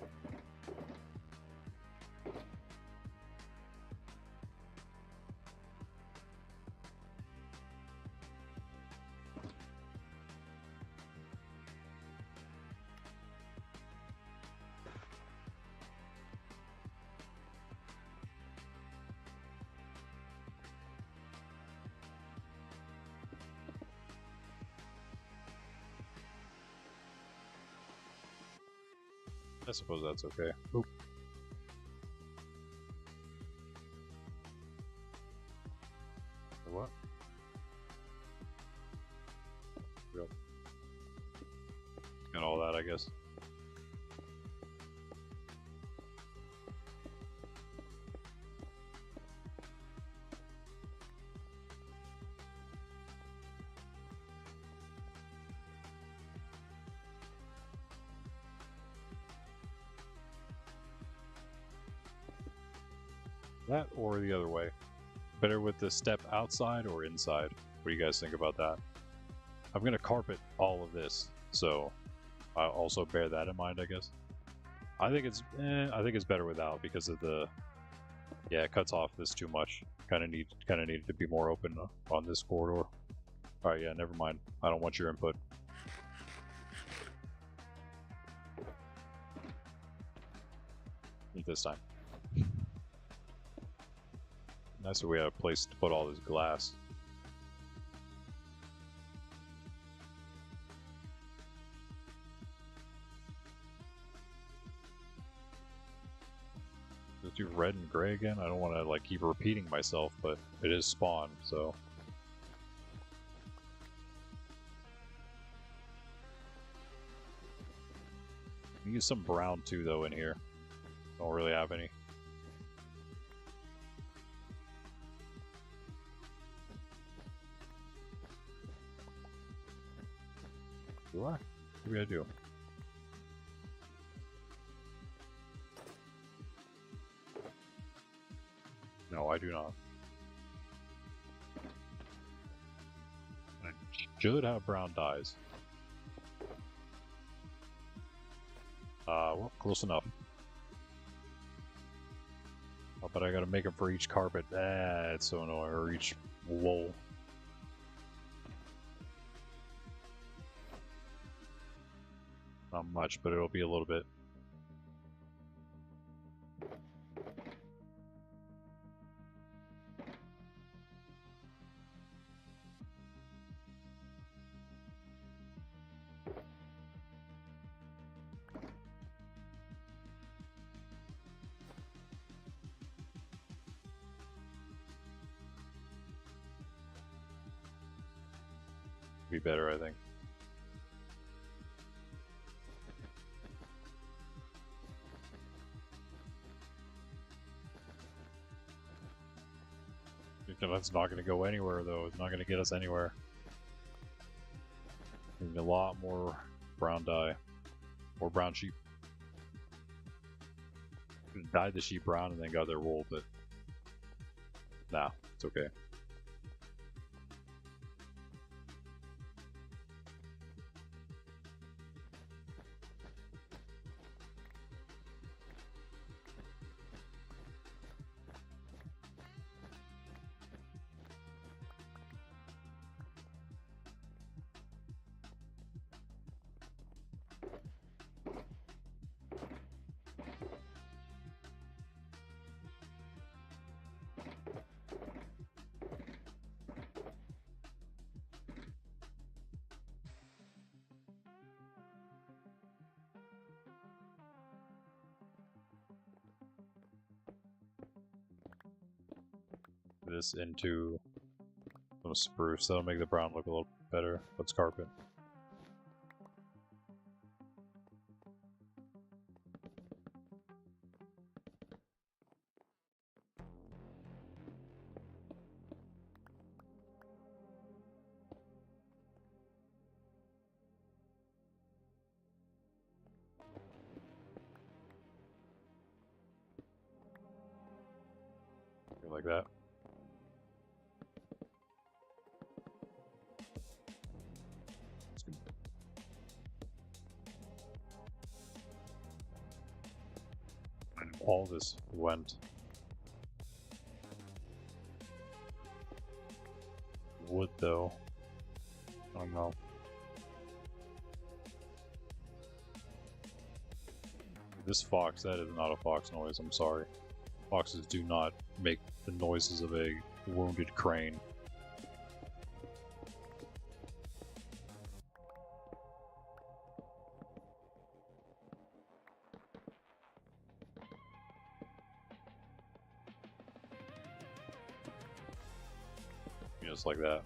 I suppose that's okay. Oop. What? Yep. And all that, I guess. That or the other way. Better with the step outside or inside? What do you guys think about that? I'm going to carpet all of this, so I'll also bear that in mind, I guess. I think it's better without because of the it cuts off this too much. Kind of needed to be more open on this corridor. All right, yeah, never mind. I don't want your input. Not this time. Nice that we have a place to put all this glass. do red and gray again. I don't want to like keep repeating myself, but it is spawn, so. Use some brown too, though, in here. Don't really have any. Do I? Maybe I do. No, I do not. I should have brown dyes. Well, close enough. Oh, but I gotta make them for each carpet. Ah, it's so annoying. Or each wall. Not much, but it'll be a little bit. Be better, I think. That's not going to go anywhere, though. It's not going to get us anywhere. We need a lot more brown dye. Or brown sheep. Dyed the sheep brown and then got their wool, but nah, it's okay. This into some spruce. That'll make the brown look a little better. Let's carpet. Like that. All this went. Wood, though. I don't know. This fox, that is not a fox noise, I'm sorry. Foxes do not make the noises of a wounded crane. Just like that.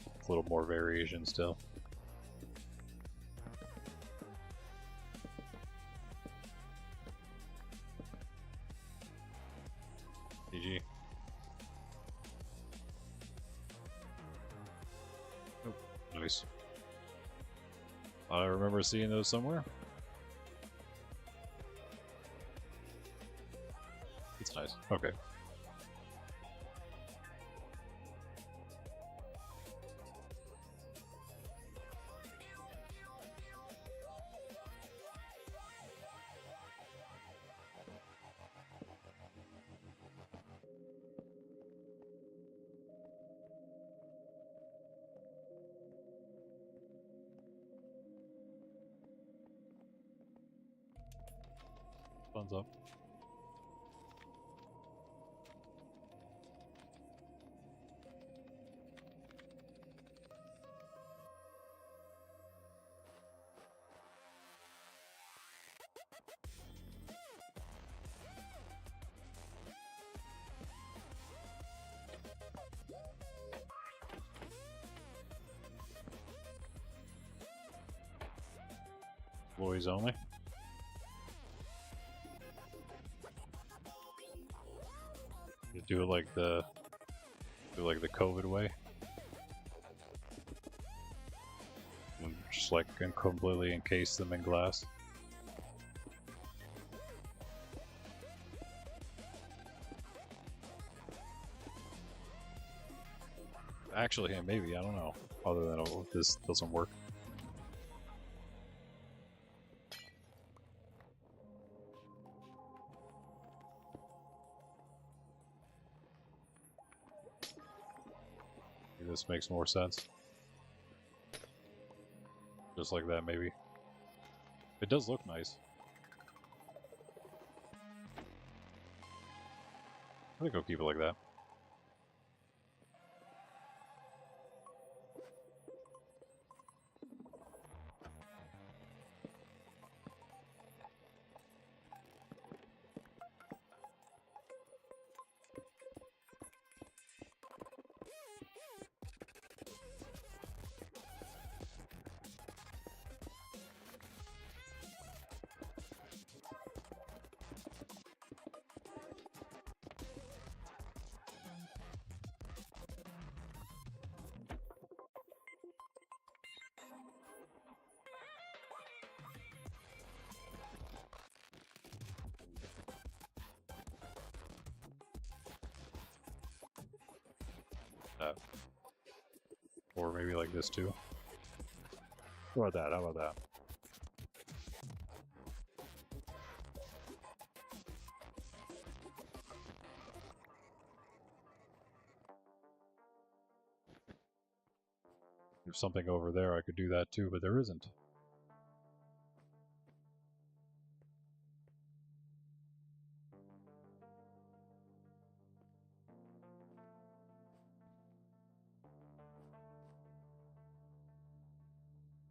A little more variation still. GG. Oh, nice. I remember seeing those somewhere. It's nice. Okay. Thumbs up. Employees only. You do it like the COVID way. And just like completely encase them in glass. Actually, maybe, I don't know. Other than this doesn't work. Maybe this makes more sense. Just like that, maybe. It does look nice. I think I'll keep it like that. Or maybe like this too. How about that? How about that? There's something over there, I could do that too, but there isn't.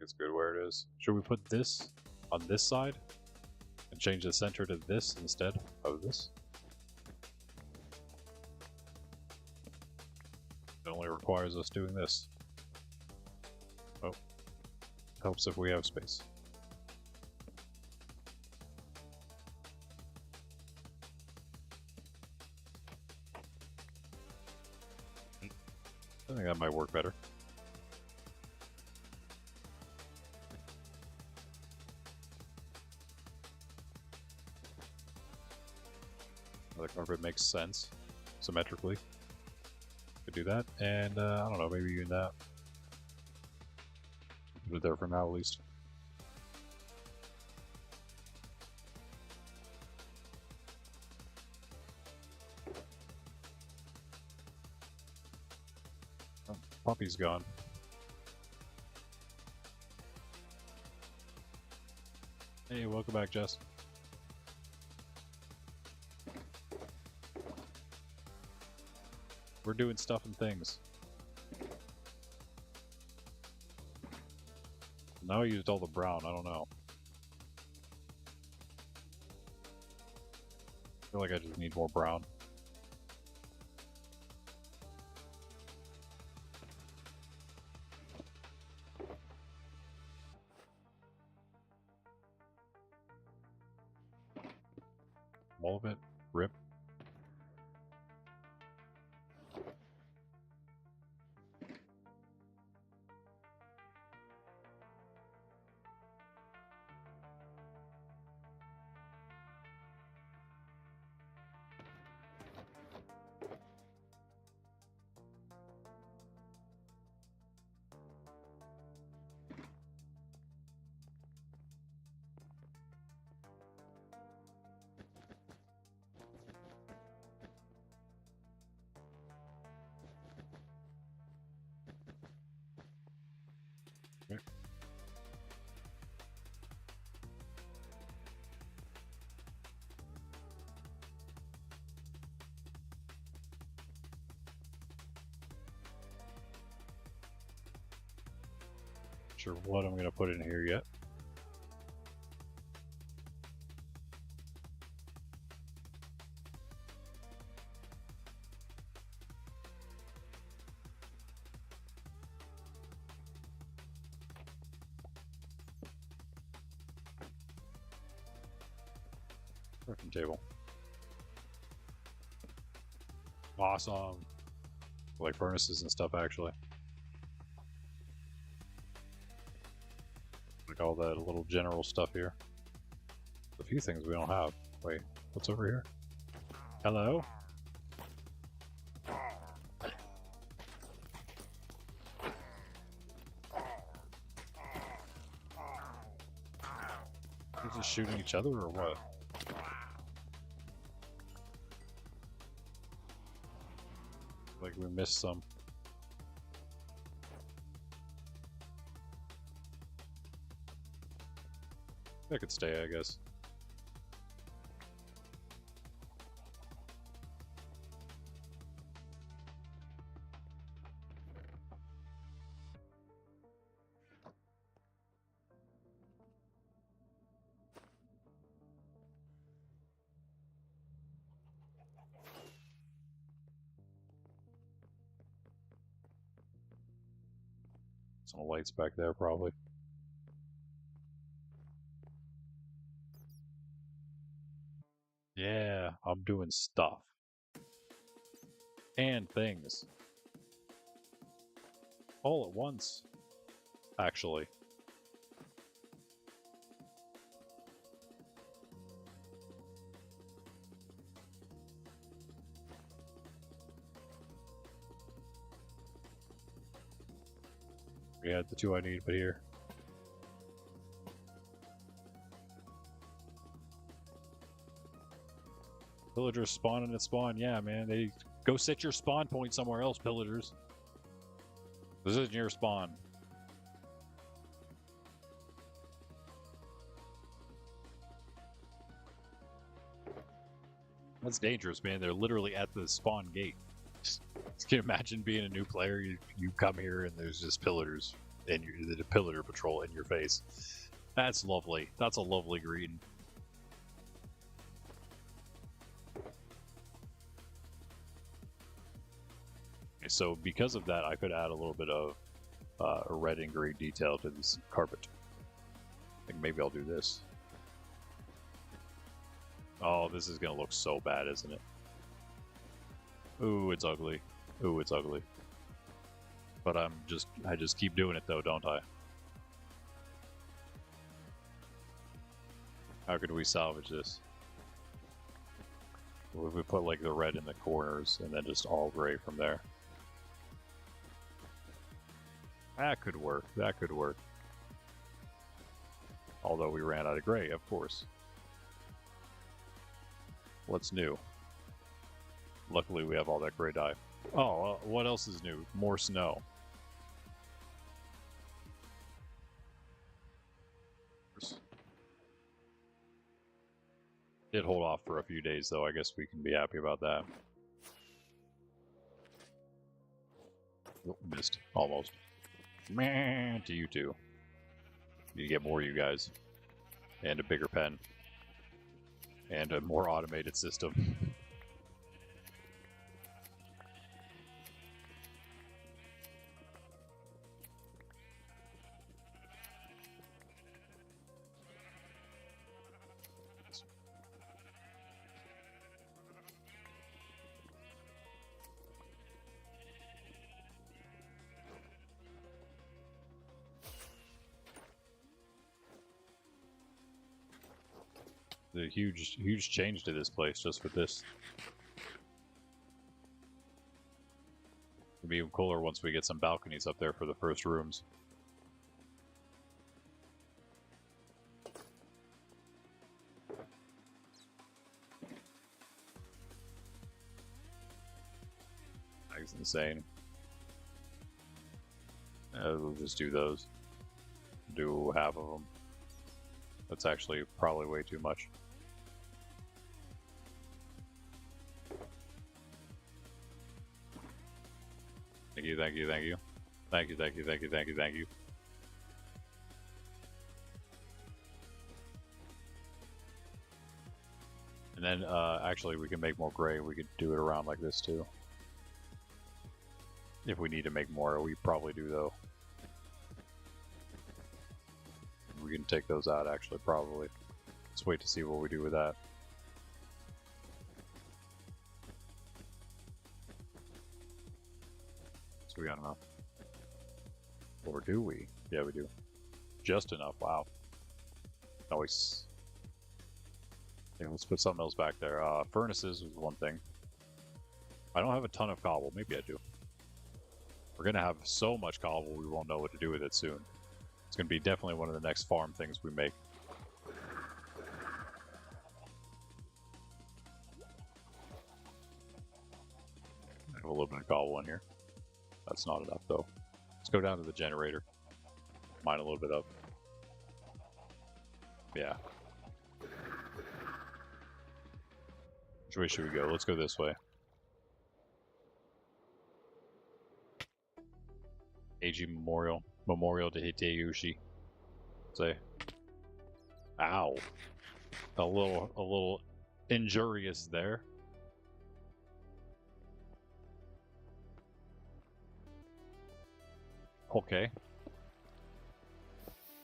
It's good where it is. Should we put this on this side and change the center to this instead of this? It only requires us doing this. Oh, helps if we have space. I think that might work better. The carpet makes sense symmetrically. Could do that, and I don't know, maybe even that. Put it there for now, at least. Oh, Poppy's gone. Hey, welcome back, Jess. We're doing stuff and things. Now I used all the brown, I don't know. I feel like I just need more brown. All of it? Rip. Sure what I'm going to put in here yet. Crafting table. Awesome. Like furnaces and stuff, actually. Like all that little general stuff here. A few things we don't have. Wait, what's over here? Hello? They're just shooting each other or what? Like we missed some. That could stay, I guess. Some lights back there, probably. Yeah, I'm doing stuff. And things. All at once, actually. We had the two I need, but here. Villagers spawning at spawn. Yeah, man. They go set your spawn point somewhere else, villagers. This isn't your spawn. That's dangerous, man. They're literally at the spawn gate. Can you imagine being a new player? You come here and there's just pillagers and the pillager patrol in your face. That's lovely. That's a lovely greeting. Okay, so because of that, I could add a little bit of a red and gray detail to this carpet. I think maybe I'll do this. Oh, this is gonna look so bad, isn't it? Ooh, it's ugly. Ooh, it's ugly. But I just keep doing it though, don't I? How could we salvage this? What if we put like the red in the corners and then just all gray from there? That could work. That could work. Although we ran out of gray, of course. What's new? Luckily we have all that gray dye. Oh, what else is new? More snow. Did hold off for a few days though, I guess we can be happy about that. Oh, missed. Almost. Man, to you two. Need to get more of you guys. And a bigger pen. And a more automated system. The huge change to this place just with this. It'll be even cooler once we get some balconies up there for the first rooms. That's insane. We'll just do those. Do half of them. That's actually probably way too much. Thank you, thank you, thank you. Thank you, thank you, thank you, thank you, thank you. And then, actually, we can make more gray. We could do it around like this, too. If we need to make more, we probably do, though. We can take those out, actually, probably. Let's wait to see what we do with that. So we got enough. Or do we? Yeah, we do. Just enough. Wow. Nice. Okay, let's put something else back there. Furnaces was one thing. I don't have a ton of cobble. Maybe I do. We're going to have so much cobble we won't know what to do with it soon. It's going to be definitely one of the next farm things we make. I have a little bit of cobble in here. That's not enough though. Let's go down to the generator. Mine a little bit up. Yeah. Which way should we go? Let's go this way. AG Memorial. Memorial to Hideyushi. Say. Ow. A little injurious there. Okay.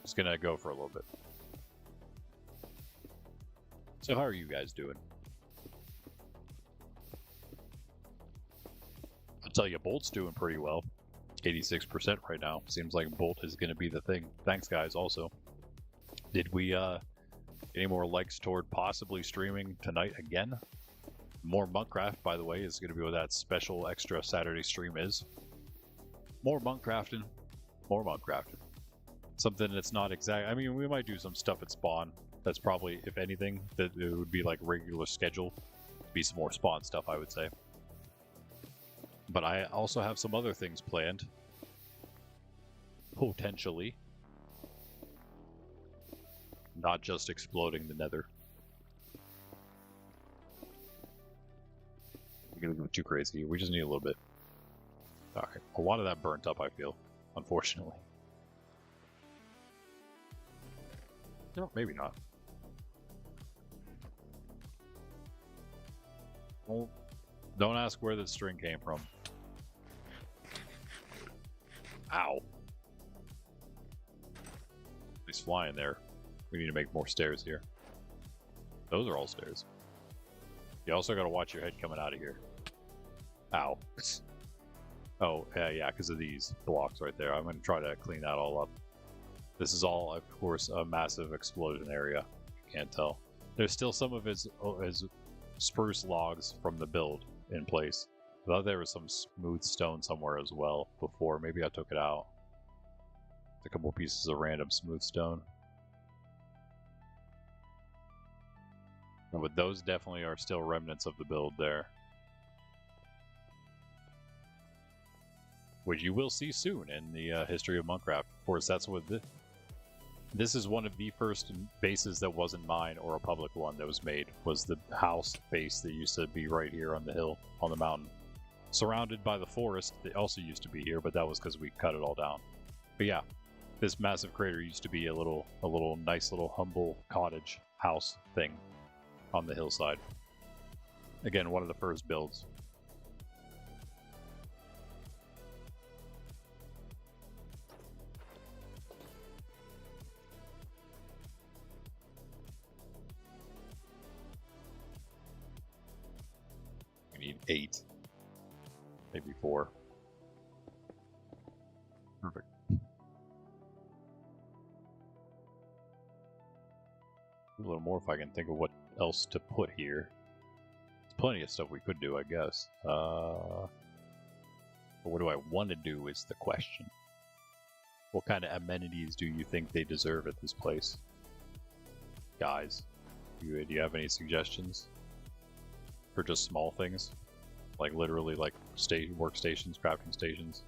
Just gonna go for a little bit. So how are you guys doing? I'll tell you, Bolt's doing pretty well. 86% right now. Seems like Bolt is going to be the thing. Thanks, guys, also. Did we get any more likes toward possibly streaming tonight again? More Monkraft, by the way, is going to be what that special extra Saturday stream is. More Monkrafting. More Monkrafting. Something that's not exact. I mean, we might do some stuff at Spawn. That's probably, if anything, that it would be like regular schedule. Be some more Spawn stuff, I would say. But I also have some other things planned. Potentially. Not just exploding the nether. We're gonna go too crazy. We just need a little bit. Alright. A lot of that burnt up, I feel. Unfortunately. No, maybe not. Well, don't ask where the string came from. Ow. He's flying there. We need to make more stairs here. Those are all stairs. You also got to watch your head coming out of here. Ow. Oh, yeah, because of these blocks right there. I'm going to try to clean that all up. This is all, of course, a massive explosion area. You can't tell. There's still some of his spruce logs from the build in place. I thought there was some smooth stone somewhere as well before. Maybe I took it out. A couple pieces of random smooth stone. But those definitely are still remnants of the build there. Which you will see soon in the history of Monkraft. Of course, that's what this is one of the first bases that wasn't mine or a public one that was made. Was the house base that used to be right here on the hill, on the mountain. Surrounded by the forest that also used to be here, but that was because we cut it all down. But yeah, this massive crater used to be a nice little humble cottage house thing on the hillside. Again, one of the first builds. We need 8. Maybe 4. Perfect. A little more if I can think of what else to put here. There's plenty of stuff we could do, I guess. But what do I want to do is the question. What kind of amenities do you think they deserve at this place? Guys, do you have any suggestions? For just small things? Like literally like workstations, crafting stations?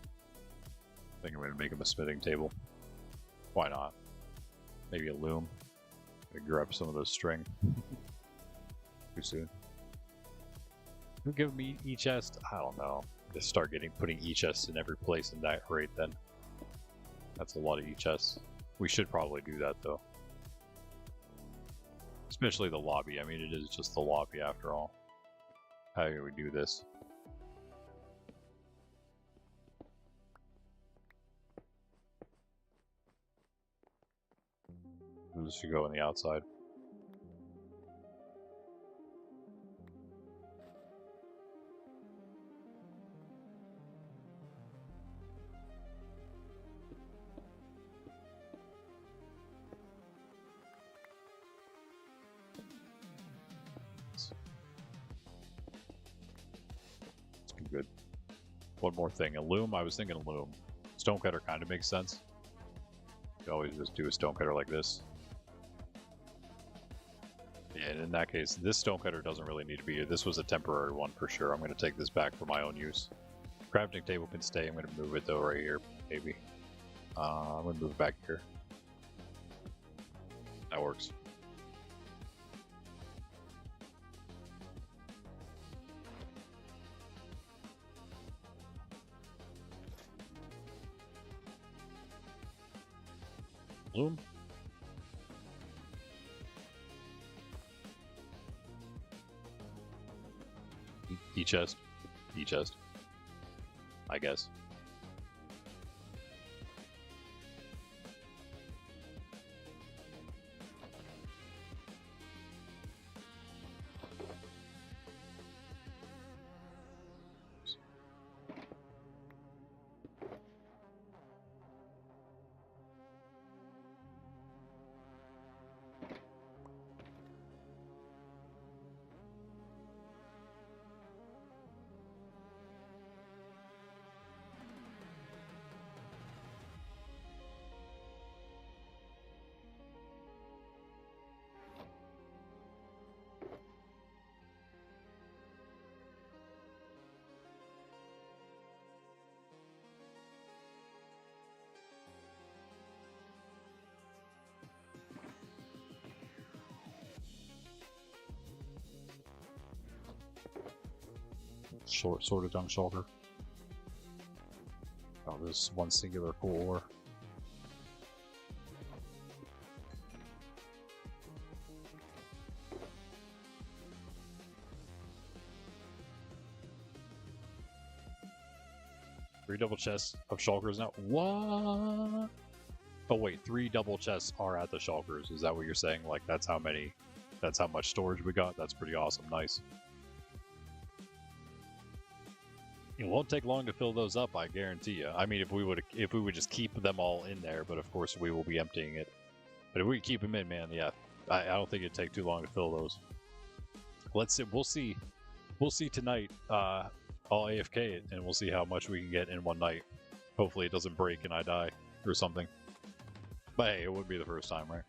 I think I'm going to make them a smithing table. Why not? Maybe a loom. Grab some of those string. Too soon. Who give me e-chest? I don't know. Just start putting e-chests in every place in that rate then. That's a lot of e-chests. We should probably do that though. Especially the lobby. I mean, it is just the lobby after all. How do we do this? This should go on the outside. good. One more thing, a loom. I was thinking a loom. Stonecutter kind of makes sense. You always just do a stonecutter like this. Yeah, and in that case, this stonecutter doesn't really need to be here. This was a temporary one for sure. I'm going to take this back for my own use. Crafting table can stay. I'm going to move it though right here, maybe. I'm going to move it back here. That works. Loom. E-chest. E-chest. I guess. Sword of Dung Shoulder. Oh, this one singular cool ore. Three double chests of shulkers now. What? Oh wait, 3 double chests are at the shulkers. Is that what you're saying? Like that's how many? That's how much storage we got. That's pretty awesome. Nice. It won't take long to fill those up, I guarantee you. I mean, if we would just keep them all in there, but of course we will be emptying it. But if we keep them in, man, yeah, I don't think it'd take too long to fill those. Let's see. We'll see tonight. I'll AFK it, and we'll see how much we can get in one night. Hopefully, it doesn't break and I die or something. But hey, it would be the first time, right?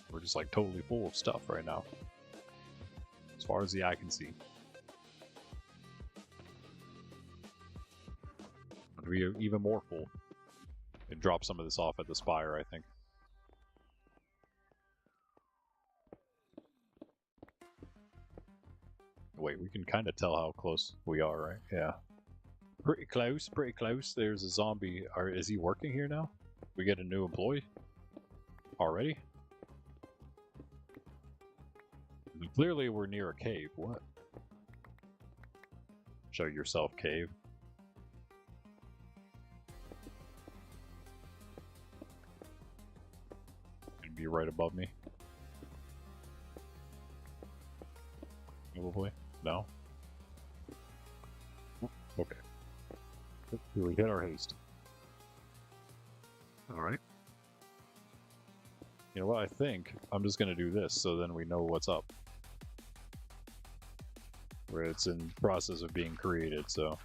We're just like totally full of stuff right now, as far as the eye can see. We're even more full. And drop some of this off at the spire, I think. Wait, we can kind of tell how close we are, right? Yeah. Pretty close, pretty close. There's a zombie. Is he working here now? We get a new employee? Already? Clearly we're near a cave. What? Show yourself, cave. Gonna be right above me. Probably. No? Okay. We hit our haste. Alright. You know what, I think I'm just gonna do this so then we know what's up. Where it's in process of being created, so.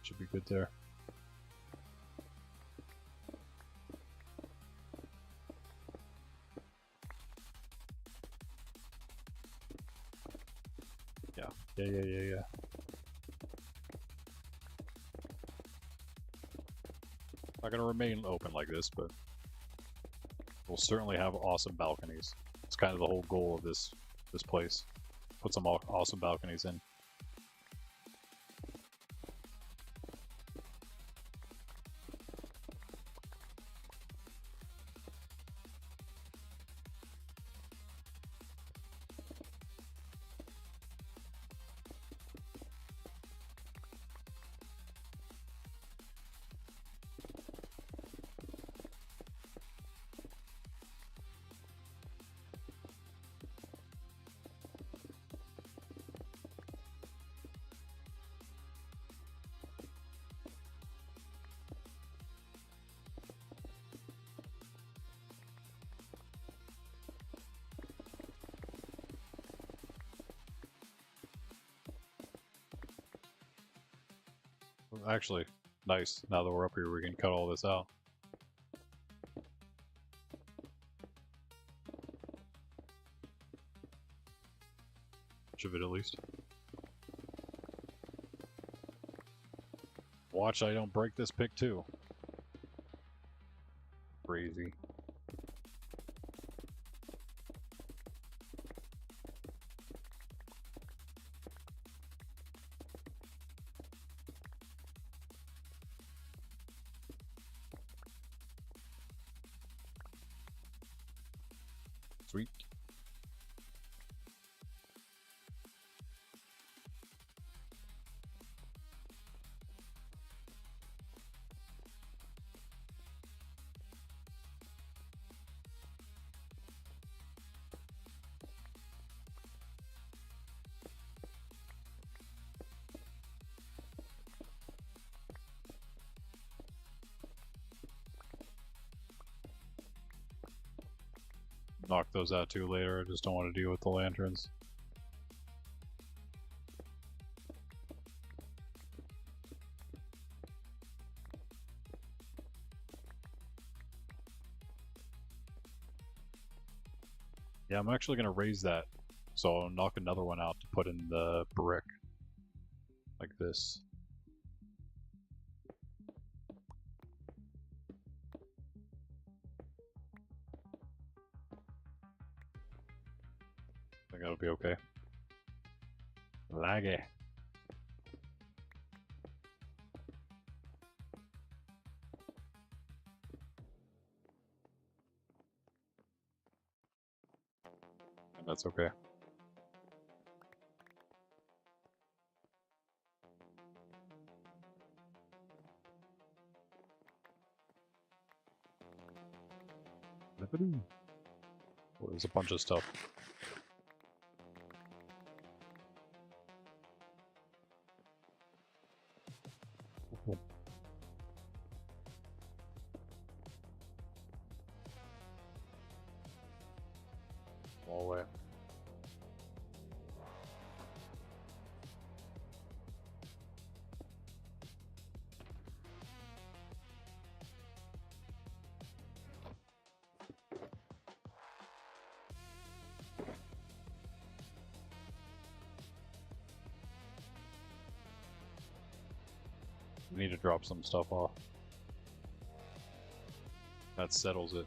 Should be good there. Yeah. Not gonna remain open like this, but we'll certainly have awesome balconies. It's kind of the whole goal of this place. Put some awesome balconies in. Actually, nice. Now that we're up here, we can cut all this out. Much of it, at least. Watch I don't break this pick, too. Crazy. Sweet. Knock those out too later. I just don't want to deal with the lanterns. Yeah, I'm actually going to raise that. So I'll knock another one out to put in the brick. Like this. I think that'll be okay. Laggy. And that's okay. Oh, there's a bunch of stuff. All the way. We need to drop some stuff off. That settles it.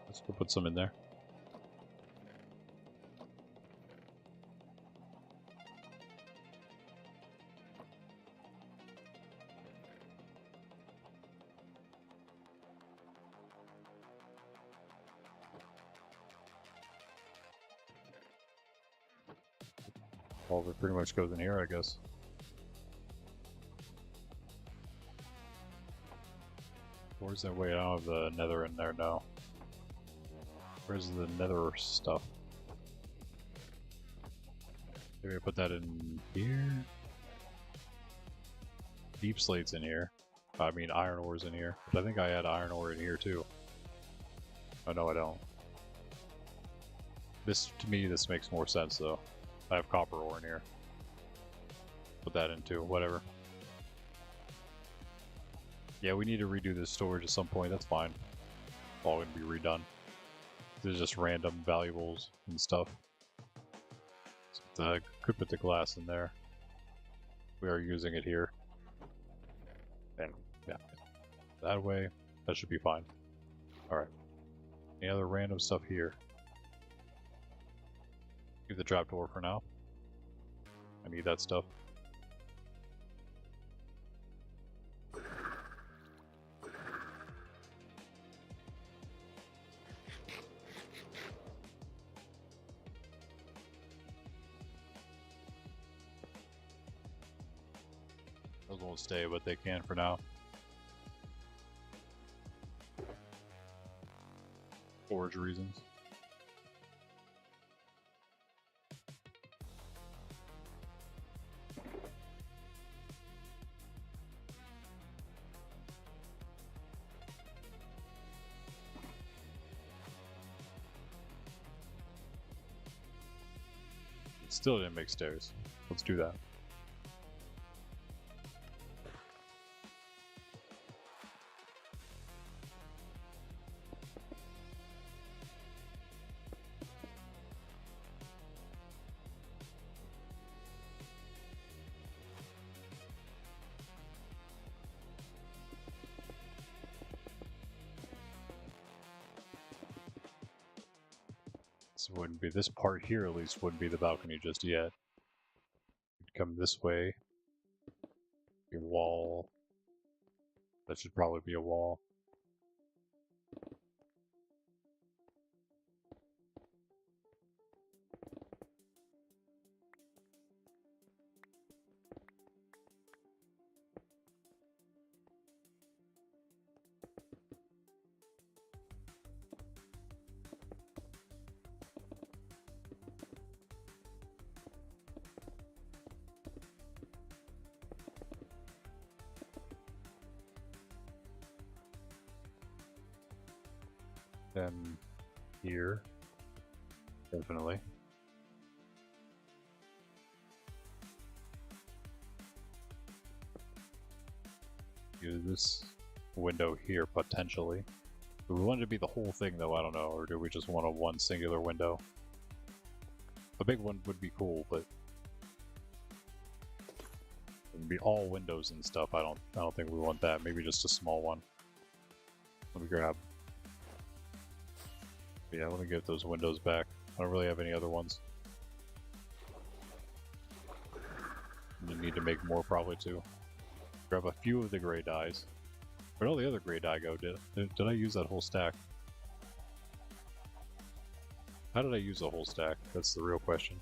Let's go put some in there. All of it pretty much goes in here, I guess. Where's that way? I don't have the nether in there now. Where's the nether stuff? Maybe I put that in here. Deep slate's in here. I mean, iron ore's in here. But I think I had iron ore in here too. Oh no, I don't. This, to me, this makes more sense though. I have copper ore in here. Put that in too, whatever. Yeah, we need to redo this storage at some point, that's fine. All gonna be redone. There's just random valuables and stuff. So I could put the glass in there. We are using it here. And yeah, that way, that should be fine. Alright. Any other random stuff here? Leave the trapdoor for now. I need that stuff. Those won't stay, but they can for now. Storage reasons. It still didn't make stairs. Let's do that. This wouldn't be, this part here at least wouldn't be the balcony just yet. You'd come this way. A wall. That should probably be a wall. Then here, definitely. Use this window here potentially. Do we want it to be the whole thing though? I don't know. Or do we just want a one singular window? A big one would be cool, but it'd be all windows and stuff. I don't think we want that. Maybe just a small one. Let me grab. Yeah, let me get those windows back. I don't really have any other ones. You need to make more probably too. Grab a few of the gray dyes. Where'd all the other gray dye go? Did I use that whole stack? How did I use the whole stack? That's the real question.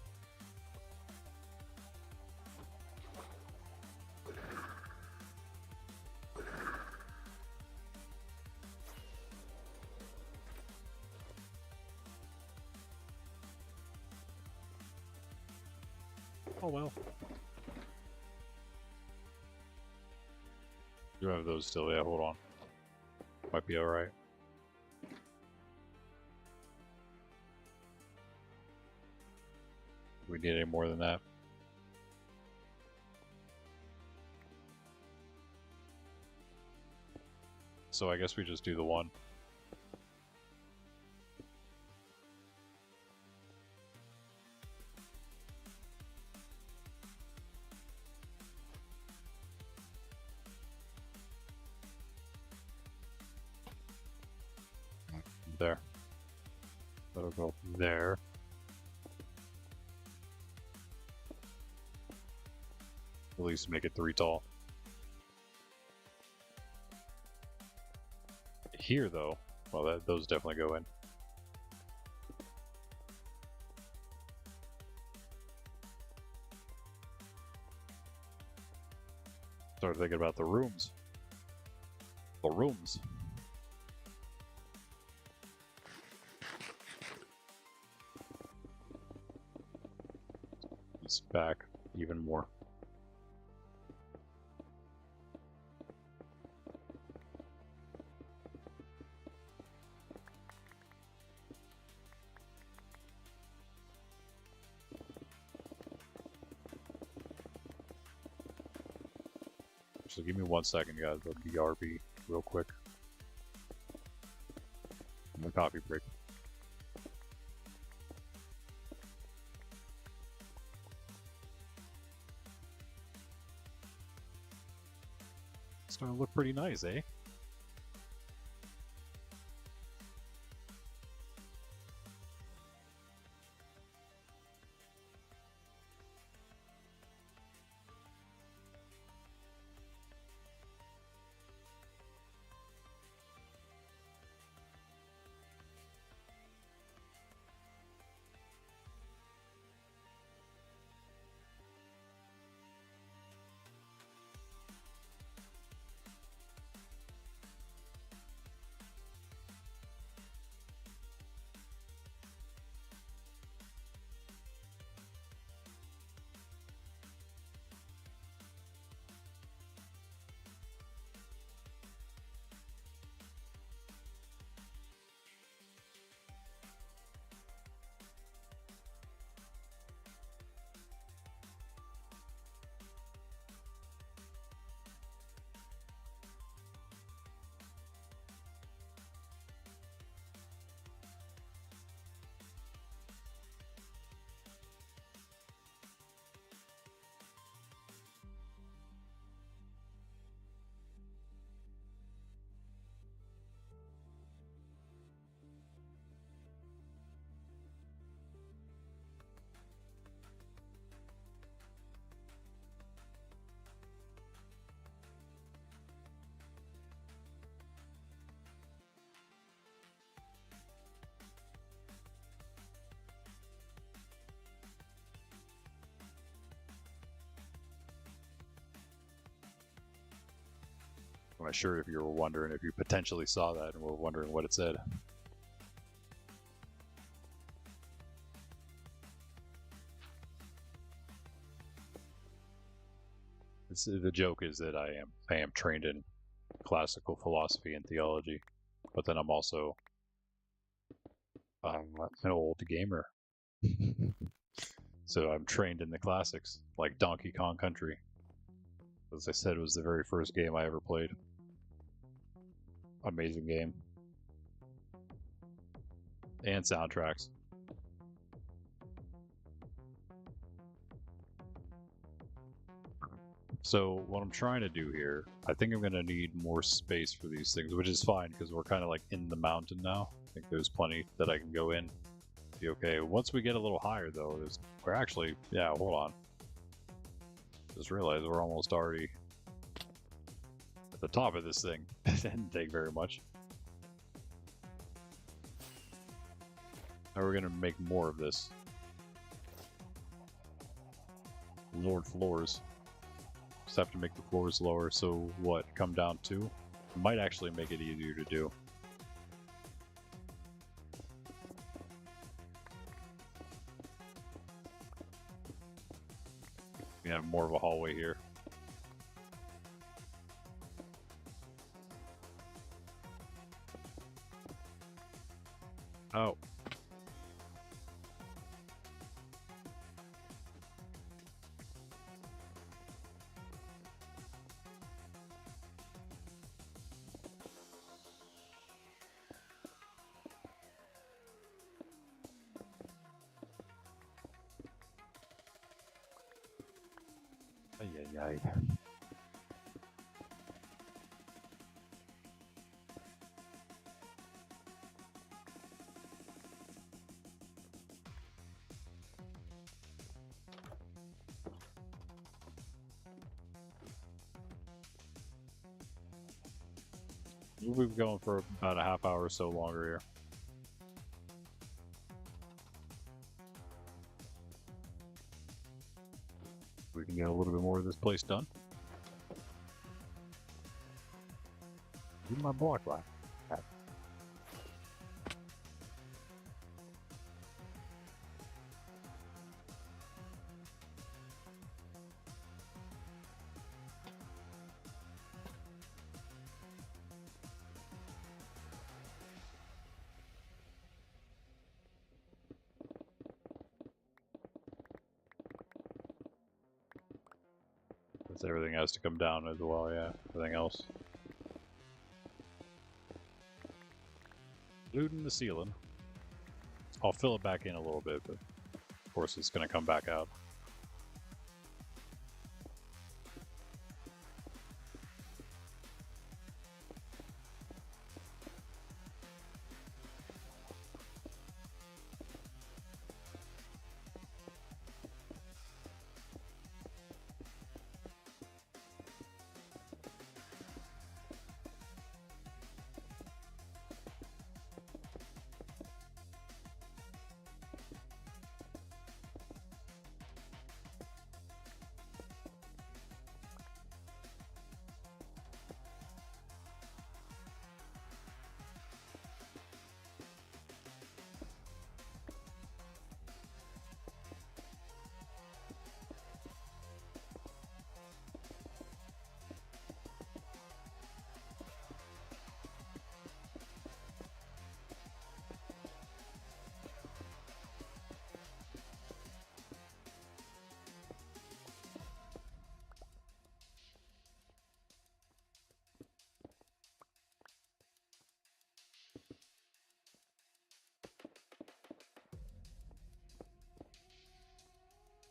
Oh well. Do have those still? Yeah, hold on. Might be alright. Do we need any more than that? So I guess we just do the one. There. That'll go there. At least make it 3 tall. Here, though, well, those definitely go in. Started thinking about the rooms. The rooms. points back even more. So give me 1 second, guys. I'll BRB real quick. My coffee break. It's starting to look pretty nice, eh? I'm not sure if you were wondering, if you potentially saw that and were wondering what it said. The joke is that I am trained in classical philosophy and theology, but then I'm also an old gamer. So I'm trained in the classics, like Donkey Kong Country. As I said, it was the very first game I ever played. Amazing game. And soundtracks. So what I'm trying to do here, I think I'm going to need more space for these things, which is fine because we're kind of like in the mountain now. I think there's plenty that I can go in. Be okay. Once we get a little higher though, we're actually, yeah, hold on. Just realized we're almost already at the top of this thing. It didn't take very much. Now we're gonna make more of this. Lowered floors. Just have to make the floors lower, so what, come down 2? Might actually make it easier to do. We have more of a hallway here. Oh. Ay, ay, ay. We'll be going for about a half hour or so longer here. We can get a little bit more of this place done. Give my block back. Because everything has to come down as well, yeah. Everything else. Looting the ceiling. I'll fill it back in a little bit, but of course it's going to come back out.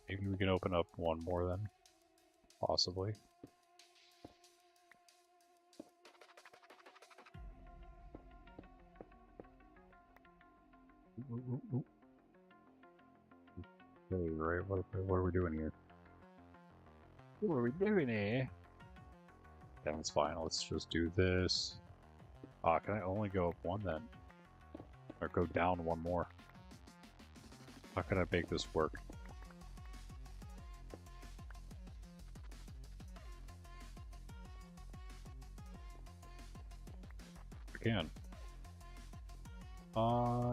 Maybe we can open up one more then. Possibly. Okay, right, what are we doing here? What are we doing here? Yeah, that's fine. Let's just do this. Ah, can I only go up one then? Or go down one more? How can I make this work? I can.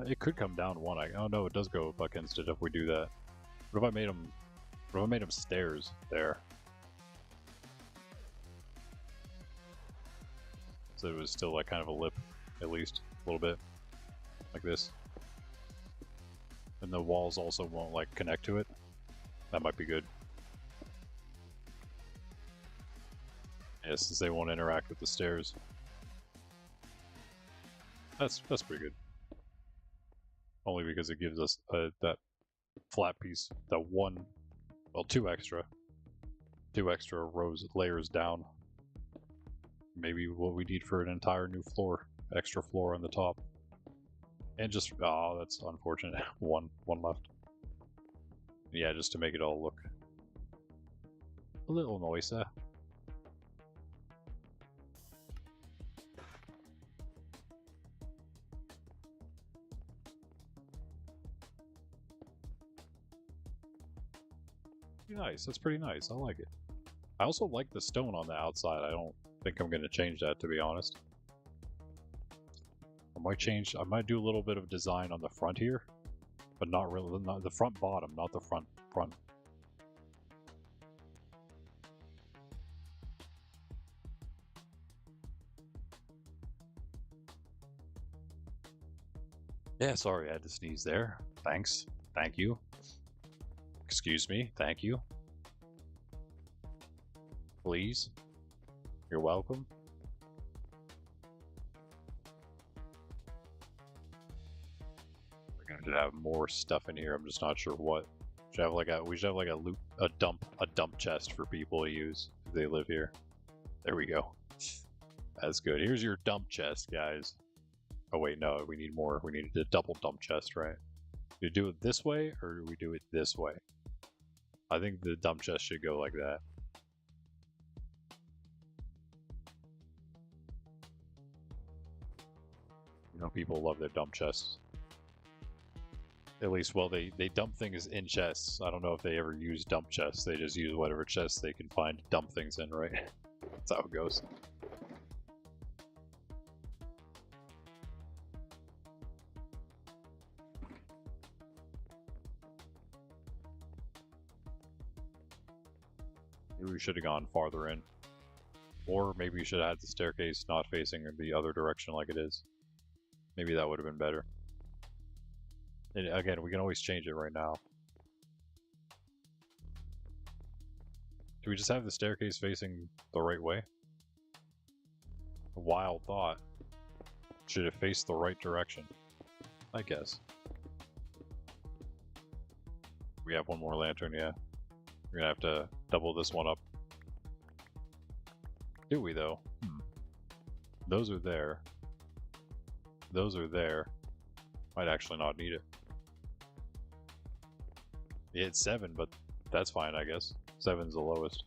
It could come down one. Oh no, it does go up against it if we do that. What if I made them? What if I made them stairs there? So it was still like kind of a lip, at least a little bit, like this. And the walls also won't like connect to it. That might be good. Yeah, since they won't interact with the stairs. That's pretty good. Only because it gives us that flat piece, that one, well, two extra layers down. Maybe what we need for an entire new floor, extra floor on the top. And just, oh, that's unfortunate. one left. Yeah, just to make it all look a little nicer. Nice, that's pretty nice. I like it. I also like the stone on the outside. I don't think I'm going to change that, to be honest. I might do a little bit of design on the front here, but not really, not the front bottom, not the front. Yeah, sorry, I had to sneeze there. Thanks. Thank you. Excuse me. Thank you. Please. You're welcome. We're gonna have more stuff in here. I'm just not sure what. We should have like a dump chest for people to use if they live here. There we go. That's good. Here's your dump chest, guys. Oh wait, no, we need more. We need a double dump chest, right? Do we do it this way or do we do it this way? I think the dump chest should go like that. You know, people love their dump chests. At least, well, they dump things in chests. I don't know if they ever use dump chests. They just use whatever chests they can find to dump things in, right? That's how it goes. Maybe we should have gone farther in. Or maybe we should have had the staircase not facing the other direction like it is. Maybe that would have been better. And again, we can always change it right now. Do we just have the staircase facing the right way? A wild thought. Should it face the right direction? I guess. We have one more lantern, yeah. We're gonna have to double this one up. Do we, though? Those are there. Those are there. Might actually not need it. Yeah, it's 7, but that's fine, I guess. 7's the lowest.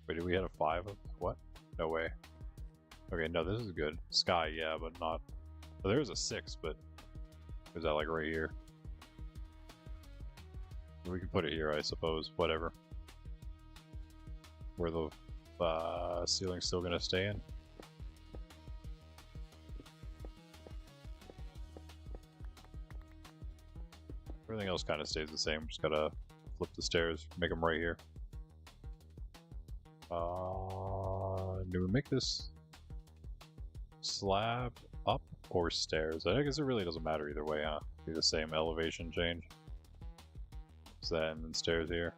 Wait, did we hit a 5? What? No way. Okay, no, this is good. Sky, yeah, but not... Well, there's a 6, but... Is that like right here? We can put it here, I suppose. Whatever. Where the ceiling's still gonna stay in. Everything else kind of stays the same. Just gotta flip the stairs, make them right here. Do we make this slab up or stairs? I guess it really doesn't matter either way, huh? Be the same elevation change. So that and then stairs here.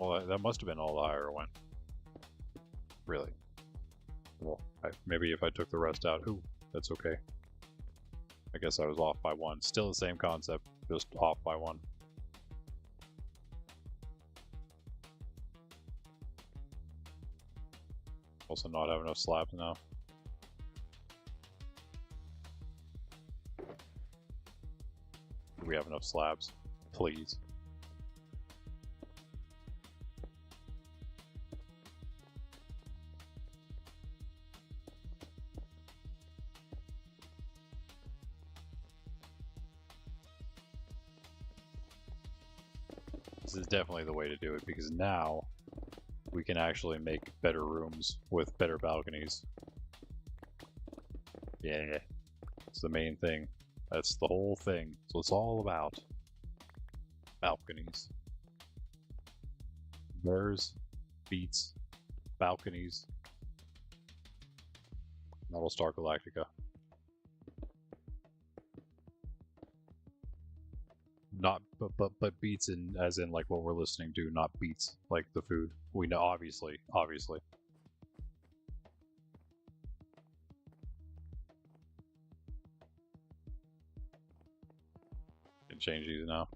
Well, that must have been all the higher it went. Really. Well, maybe if I took the rest out, ooh, that's okay. I guess I was off by 1. Still the same concept, just off by 1. Also not have enough slabs now. Do we have enough slabs? Please. This is definitely the way to do it, because now we can actually make better rooms with better balconies. Yeah, it's the main thing. That's the whole thing. So it's all about balconies. Bears, beats, balconies. Battlestar Galactica. Not, but beats in, as in like what we're listening to, not beats like the food. We know, obviously. Can change these now.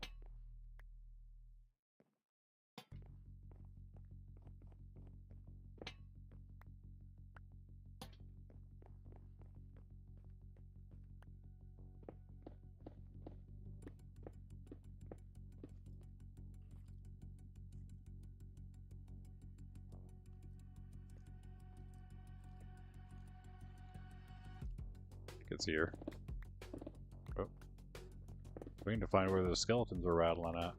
It's here. Oh. We need to find where the skeletons are rattling at.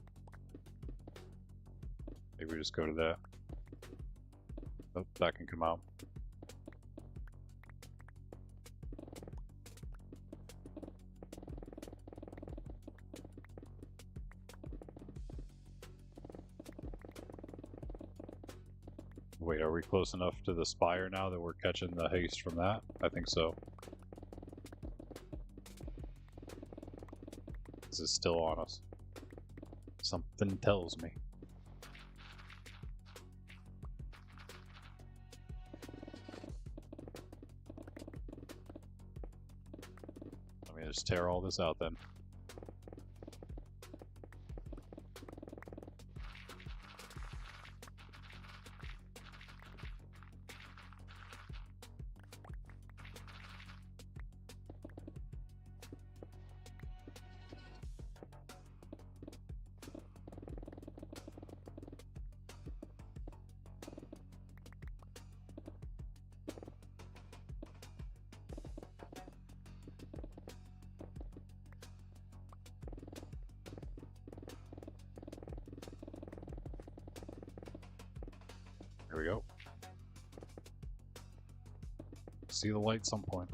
Maybe we just go to that. Oh, that can come out. Wait, are we close enough to the spire now that we're catching the haste from that? I think so. This is still on us. Something tells me. Let me just tear all this out then. Here we go. See the light some point.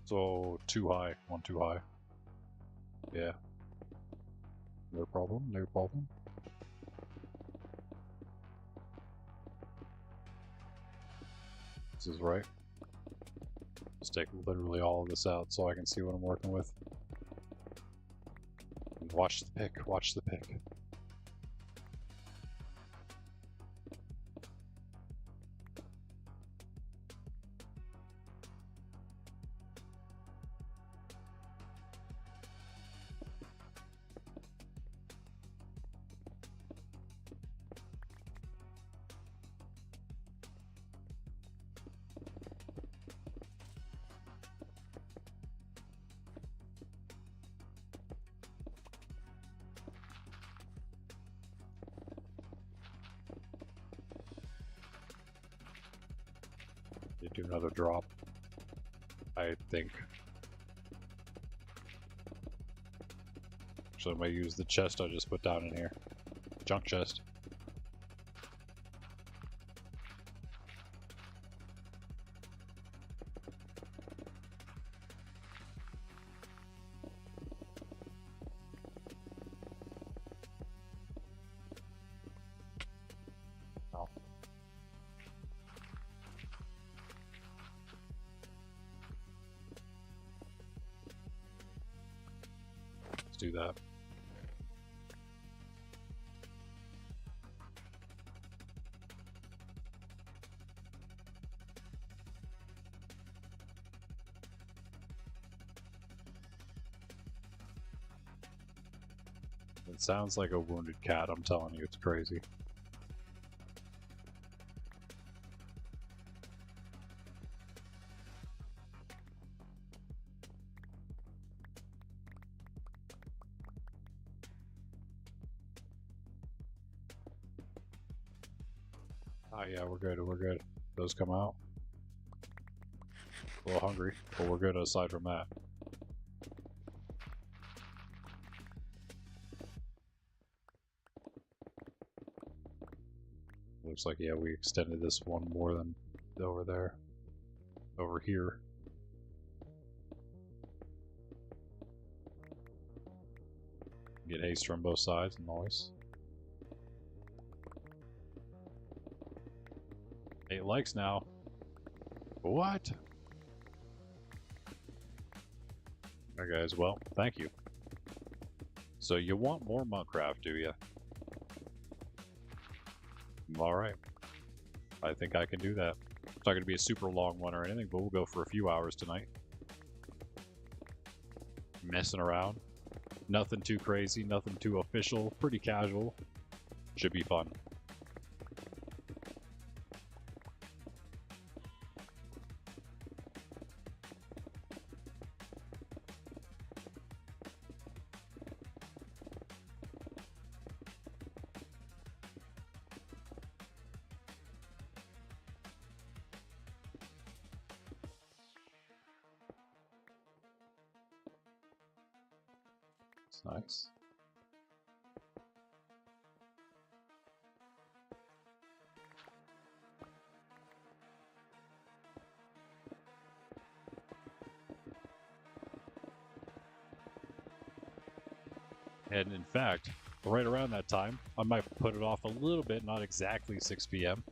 So, too high. One too high. Yeah. No problem, no problem. This is right. Let's take literally all of this out so I can see what I'm working with. And watch the pick, watch the pick. You do another drop, I think. So I might use the chest I just put down in here. Junk chest. Oh. Let's do that. It sounds like a wounded cat, I'm telling you, it's crazy. Oh yeah, we're good, we're good. Those come out. A little hungry, but we're good aside from that. Looks like, yeah, we extended this one more than over there. Over here. Get haste from both sides, noise. 8 likes now. What? Alright guys, well, thank you. So you want more Monkraft, do you? Alright. I think I can do that. It's not going to be a super long one or anything, but we'll go for a few hours tonight. Messing around. Nothing too crazy, nothing too official, pretty casual. Should be fun. It's nice. And in fact, right around that time, I might put it off a little bit, not exactly 6 p.m.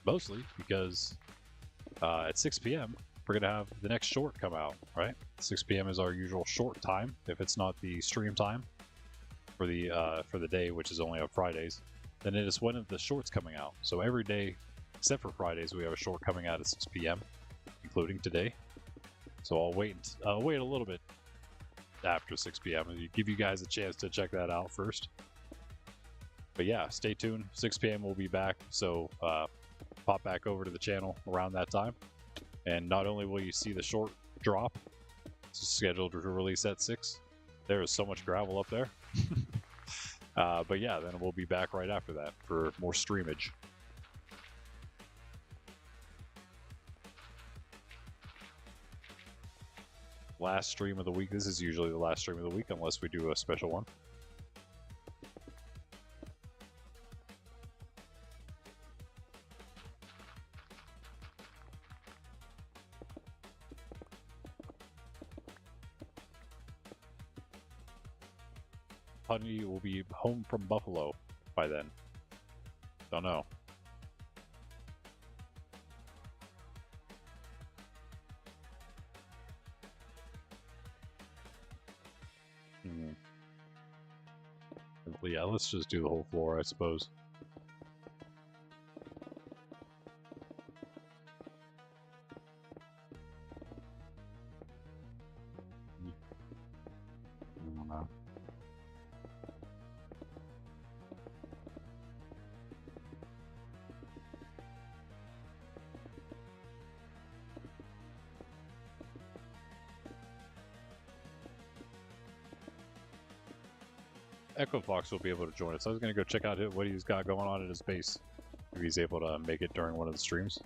Mostly because at 6 p.m. we're going to have the next short come out, right? 6 p.m. is our usual short time, if it's not the stream time for the day, which is only on Fridays. Then it is one of the shorts coming out. So every day, except for Fridays, we have a short coming out at 6 p.m., including today. So I'll wait a little bit after 6 p.m. and give you guys a chance to check that out first. But yeah, stay tuned. 6 p.m. we'll be back. So pop back over to the channel around that time. And not only will you see the short drop, it's scheduled to release at 6. There is so much gravel up there. But yeah, then we'll be back right after that for more streamage. Last stream of the week. This is usually the last stream of the week unless we do a special one. Honey will be home from Buffalo by then. Don't know. Yeah, let's just do the whole floor, I suppose. I don't know. Echo Fox will be able to join us. I was going to go check out what he's got going on at his base. If he's able to make it during one of the streams.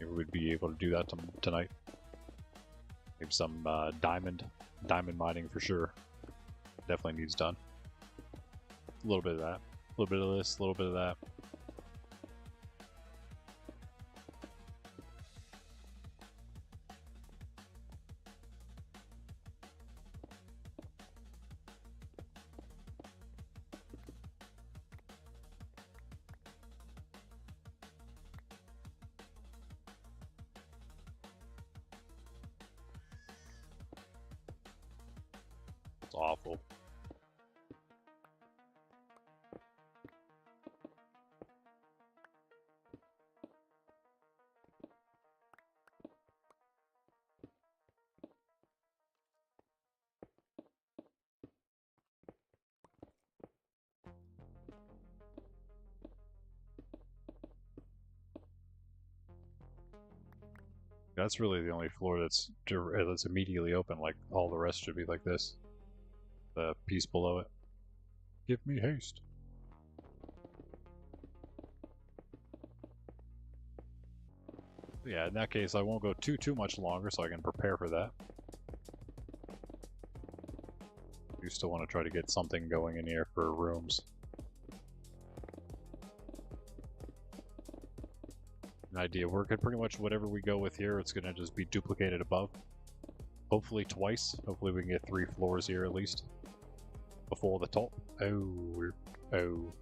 Maybe we'd be able to do that tonight. Maybe some diamond mining for sure. Definitely needs done. A little bit of that. A little bit of this, a little bit of that. It's awful. That's really the only floor that's immediately open. Like all the rest should be like this. The piece below it. Give me haste. Yeah, in that case, I won't go too much longer, so I can prepare for that. You still want to try to get something going in here for rooms. An idea. We're good. Pretty much whatever we go with here, it's gonna just be duplicated above. Hopefully twice. Hopefully we can get 3 floors here at least. Before the top. Oh.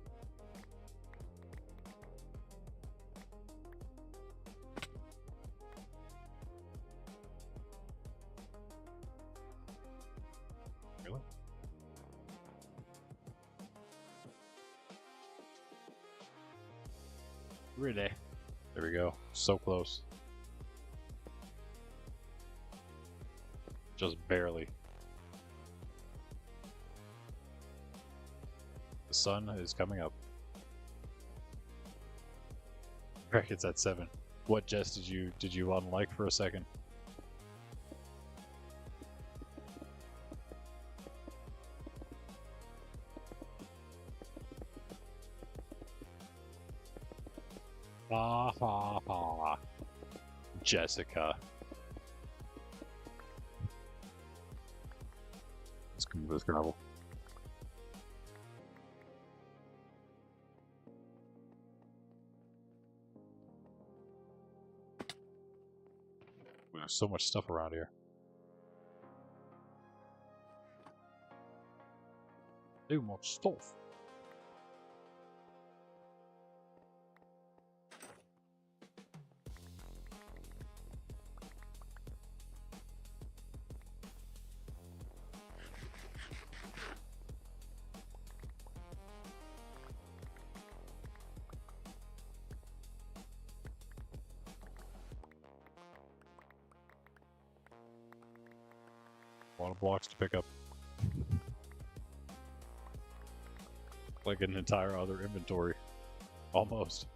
Really? Really? There we go. So close. Just barely. The sun is coming up. It's at 7. What Jess did you unlike for a second? Jessica. Let's come to this gravel. There's so much stuff around here. Too much stuff. A lot of blocks to pick up. Like an entire other inventory. Almost.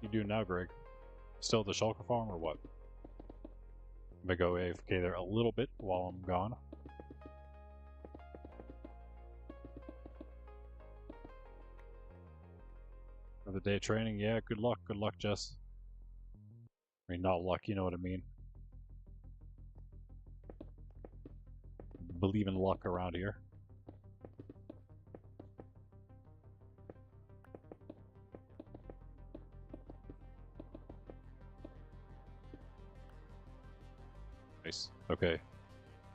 You do now, Greg. Still at the shulker farm or what? I'm gonna go AFK there a little bit while I'm gone. Another day of training, yeah, good luck, Jess. I mean, not luck, you know what I mean. Believe in luck around here. Nice. Okay.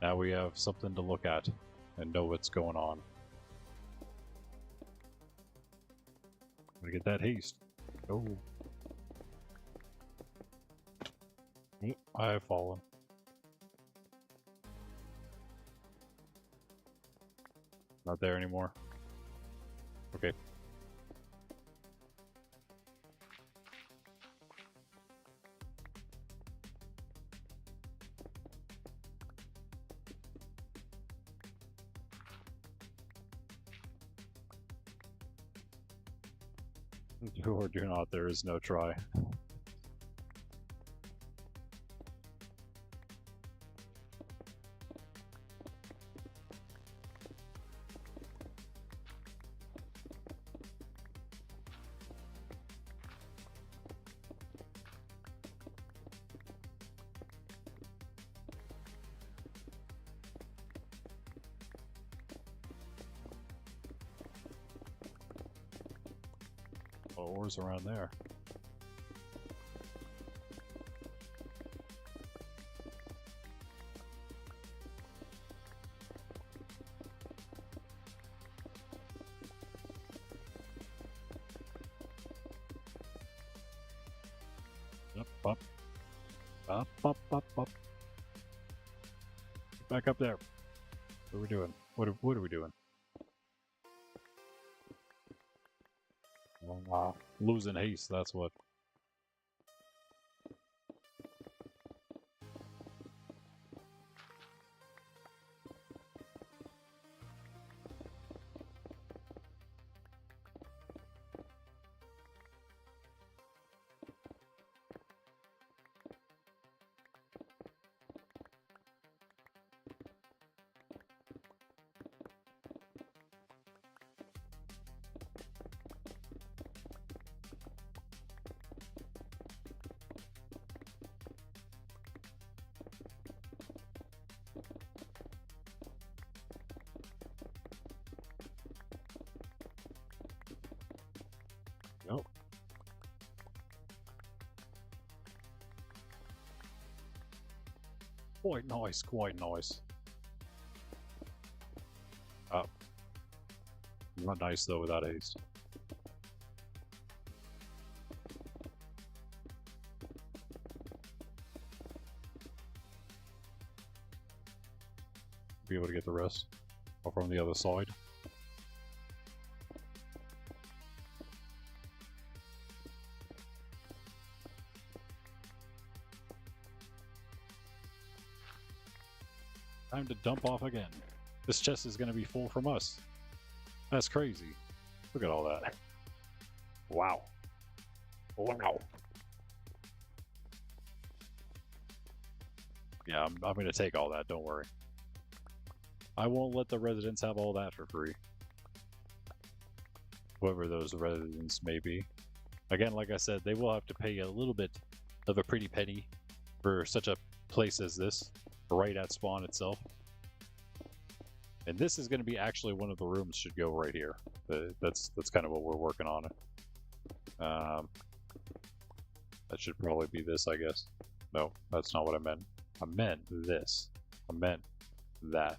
Now we have something to look at and know what's going on. I'm gonna get that haste. Oh. I've fallen. Not there anymore. Okay. Do or do not, there is no try. Oh, ores around there. Up. Up. Back up there. What are we doing? What are we doing? Losing haste, that's what. Nope. Quite nice, quite nice. Not nice though without haste. Be able to get the rest from the other side. Time to dump off again. This chest is going to be full from us. That's crazy. Look at all that. Wow. Wow. Yeah, I'm going to take all that, don't worry. I won't let the residents have all that for free. Whoever those residents may be. Again, like I said, they will have to pay a little bit of a pretty penny for such a place as this, right at spawn itself. And this is going to be actually one of the rooms should go right here. That's kind of what we're working on. That should probably be this, I guess. No, that's not what I meant. I meant this. I meant that.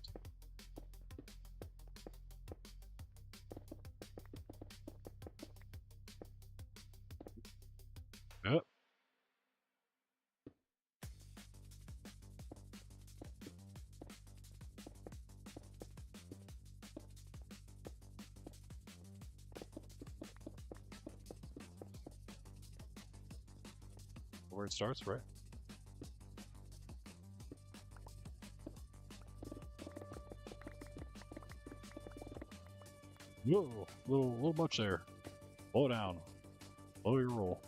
Yep. Where it starts, right? Whoa, little much there. Slow down. Slow your roll.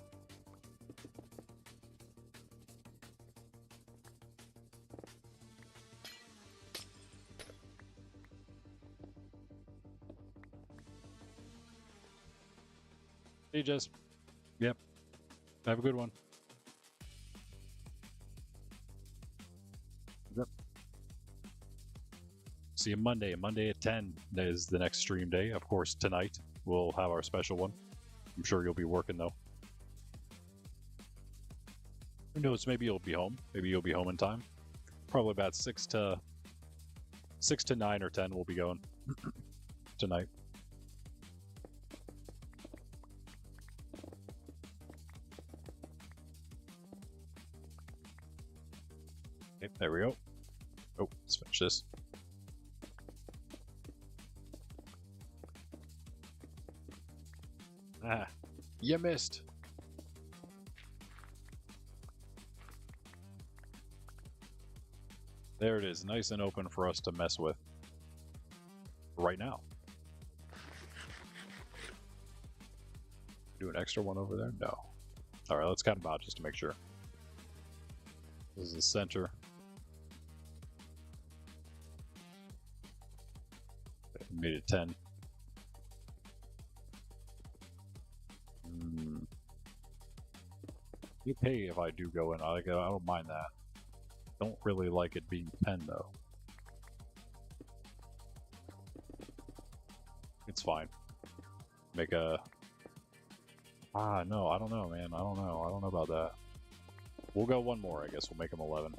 Hey, Jess. Yep. Have a good one. Yep. See you Monday. Monday at 10 is the next stream day. Of course, tonight we'll have our special one. I'm sure you'll be working, though. Who knows? Maybe you'll be home. Maybe you'll be home in time. Probably about 6 to 9 or 10 we'll be going tonight. Okay, there we go. Oh, let's finish this. Ah, you missed. There it is, nice and open for us to mess with right now. Do an extra one over there? No. All right, let's count them out just to make sure. This is the center. Made it 10. You pay if I do go in. I don't mind that. Don't really like it being 10 though. It's fine. Make a... no, I don't know, man. I don't know about that. We'll go one more, I guess. We'll make them 11.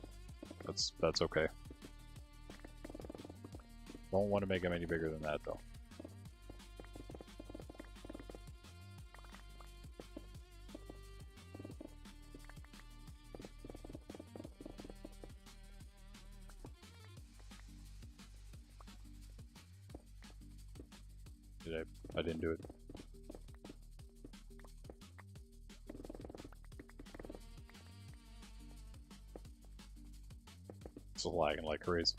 That's okay. Don't want to make them any bigger than that, though. I didn't do it. It's lagging like crazy.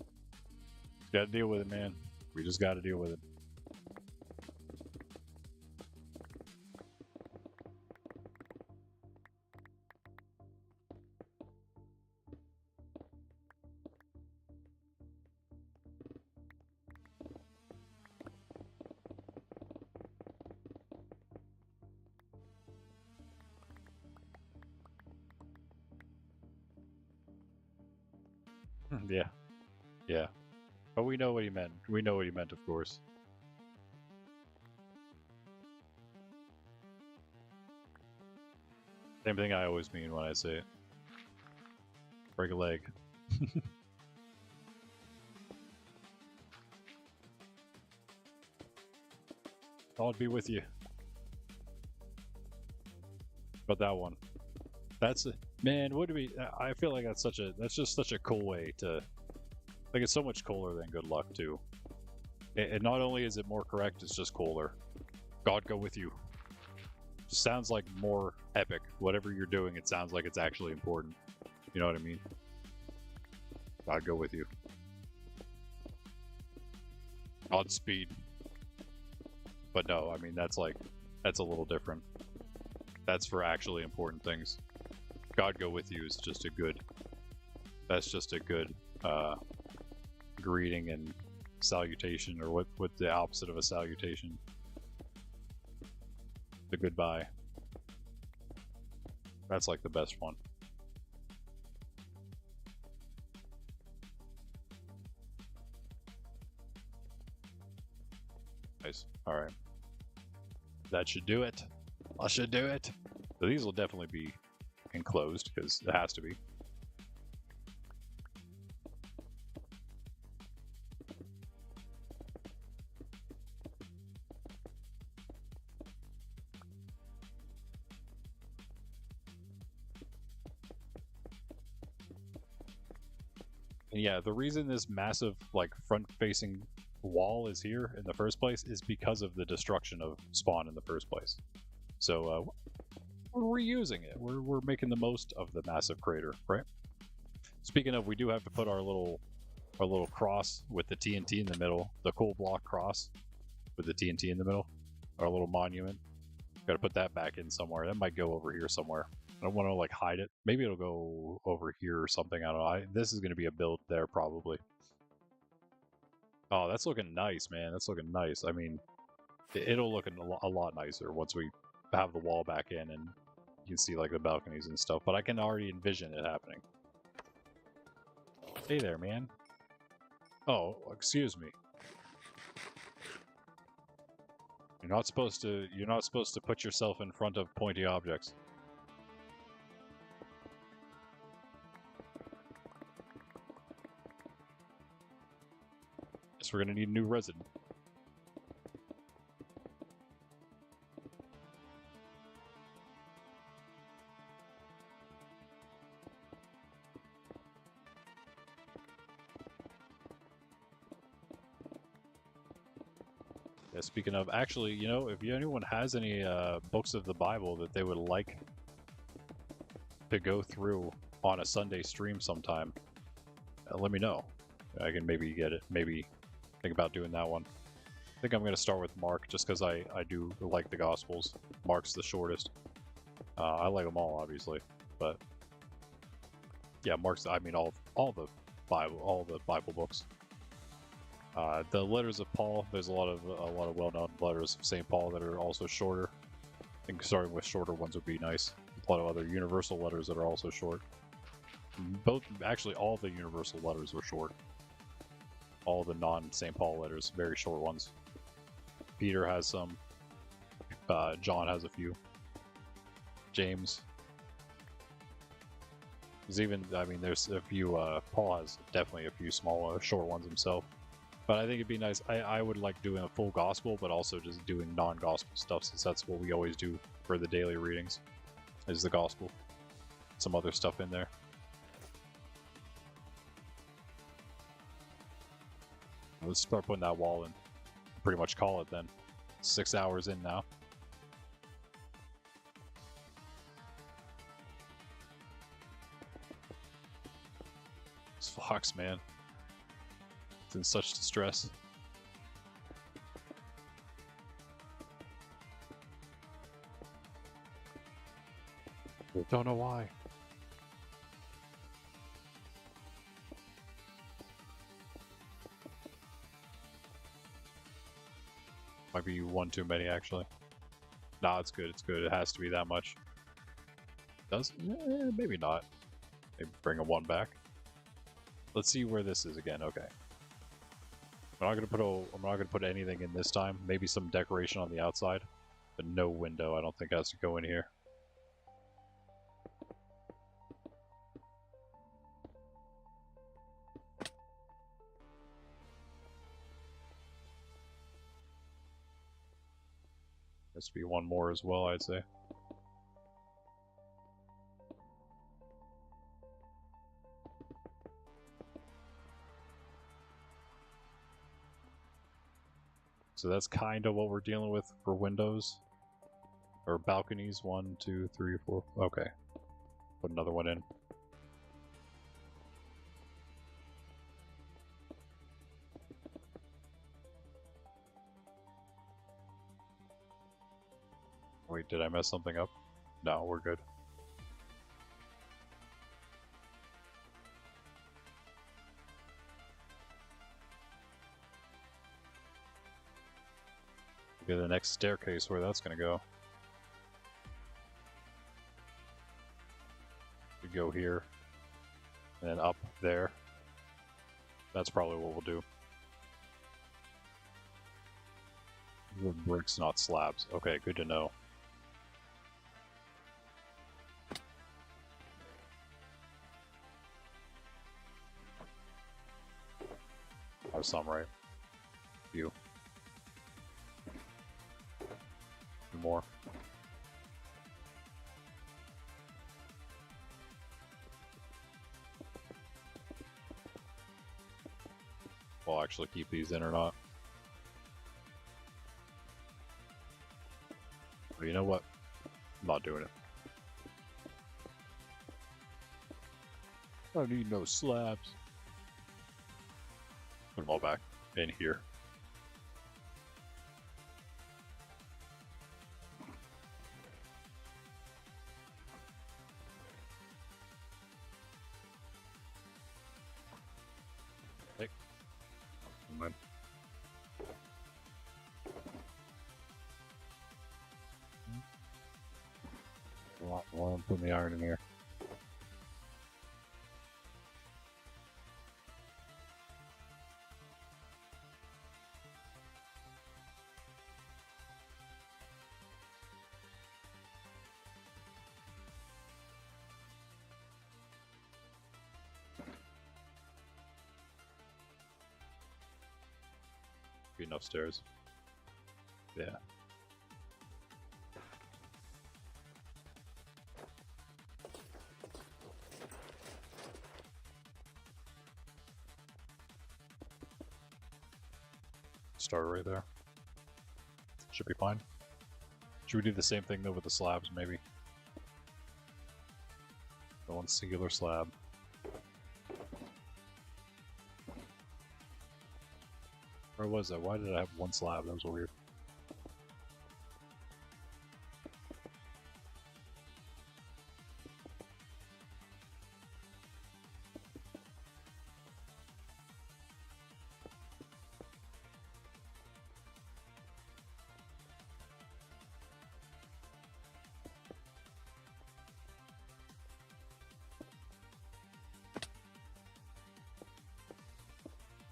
Gotta deal with it, man. We just gotta deal with it. Yeah. Yeah. But we know what he meant. We know what he meant, of course. Same thing I always mean when I say it. Break a leg. I'll be with you. But that one. That's a, man, what do we... I feel like that's just such a cool way to... Like, it's so much cooler than good luck, too. And not only is it more correct, it's just cooler. God go with you. Just sounds like more epic. Whatever you're doing, it sounds like it's actually important. You know what I mean? God go with you. Godspeed. But no, I mean, that's a little different. That's for actually important things. God go with you is just a good... That's just a good, greeting and salutation, or what the opposite of a salutation? The goodbye. That's like the best one. Nice. Alright. That should do it. I should do it. So these will definitely be enclosed, because it has to be. And yeah, the reason this massive, like, front-facing wall is here in the first place is because of the destruction of Spawn in the first place. So, we're reusing it. We're making the most of the massive crater, right? Speaking of, we do have to put our little cross with the TNT in the middle, the coal block cross with the TNT in the middle, our little monument. Got to put that back in somewhere. That might go over here somewhere. I don't want to like hide it. Maybe it'll go over here or something. I don't know. This is going to be a build there probably. Oh, that's looking nice, man. That's looking nice. I mean, it'll look a lot nicer once we have the wall back in, and you can see like the balconies and stuff. But I can already envision it happening. Hey there, man. Oh, excuse me. You're not supposed to put yourself in front of pointy objects. Guess we're gonna need a new resident. Yeah, speaking of, actually, you know, if anyone has any books of the Bible that they would like to go through on a Sunday stream sometime, let me know. I can maybe get it, maybe think about doing that one. I think I'm going to start with Mark, just because I do like the Gospels. Mark's the shortest. I like them all, obviously, but yeah, Mark's, I mean, all the Bible books. The letters of Paul, there's a lot of well-known letters of St. Paul that are also shorter. I think starting with shorter ones would be nice. A lot of other universal letters that are also short. Actually, all the universal letters are short. All the non-St. Paul letters, very short ones. Peter has some. John has a few. James. There's even, I mean, there's a few, Paul has definitely a few small, short ones himself. But I think it'd be nice, I would like doing a full gospel, but also just doing non-gospel stuff, since that's what we always do for the daily readings, is the gospel. Some other stuff in there. Let's start putting that wall in. Pretty much call it then. 6 hours in now. This fox, man. It's in such distress. I don't know why. Might be one too many, actually. Nah, it's good. It's good. It has to be that much. Does? Maybe not. Maybe bring a one back. Let's see where this is again. Okay. I'm not gonna put anything in this time. Maybe some decoration on the outside, but no window. I don't think has to go in here. Has to be one more as well, I'd say. So that's kind of what we're dealing with for windows. Or balconies. 1, 2, 3, 4. Okay. Put another one in. Wait, did I mess something up? No, we're good. Look at the next staircase, where that's gonna go. We go here, and then up there. That's probably what we'll do. Bricks, not slabs. Okay, good to know. I have some, right? Few. More. We'll actually keep these in or not. But you know what? I'm not doing it. I need no slabs. Put them all back in here. Well, I'm putting the iron in here. Be enough stairs. Yeah. Start right there. Should be fine. Should we do the same thing though with the slabs, maybe? The one singular slab. Where was that? Why did I have one slab? That was weird.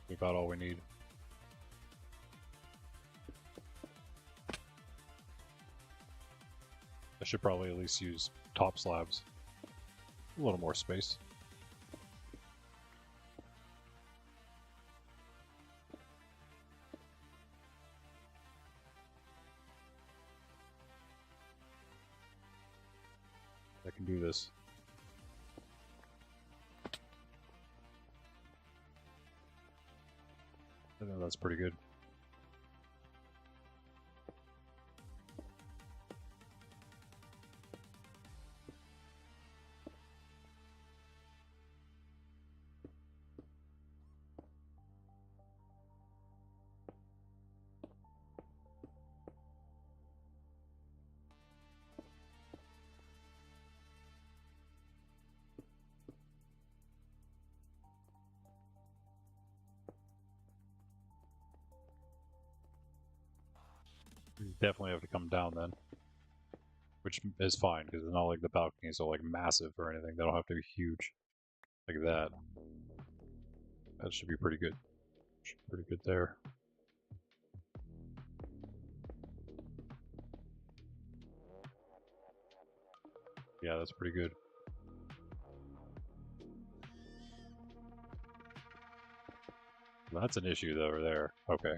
We got all we need. I should probably at least use top slabs. A little more space. I can do this. I think that's pretty good. Definitely have to come down then. Which is fine, because it's not like the balconies are like massive or anything. They don't have to be huge. Like that. That should be pretty good. Should be pretty good there. Yeah, that's pretty good. That's an issue though, over there. Okay.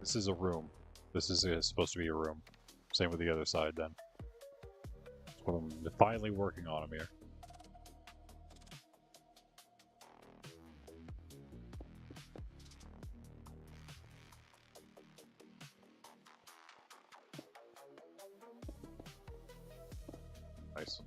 This is a room. This is supposed to be a room. Same with the other side then. That's what I'm finally working on them here. Nice.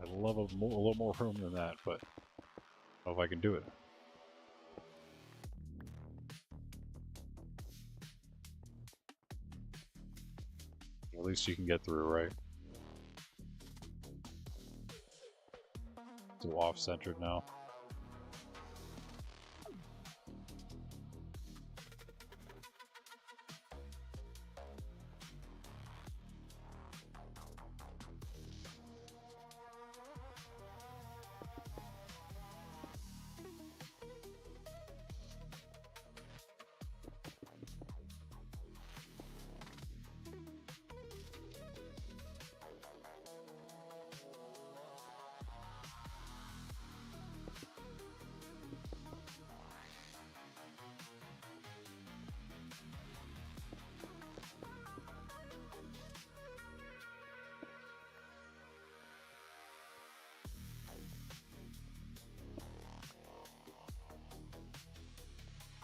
I'd love a little more room than that, but I don't know if I can do it. At least you can get through, right? It's off-centered now.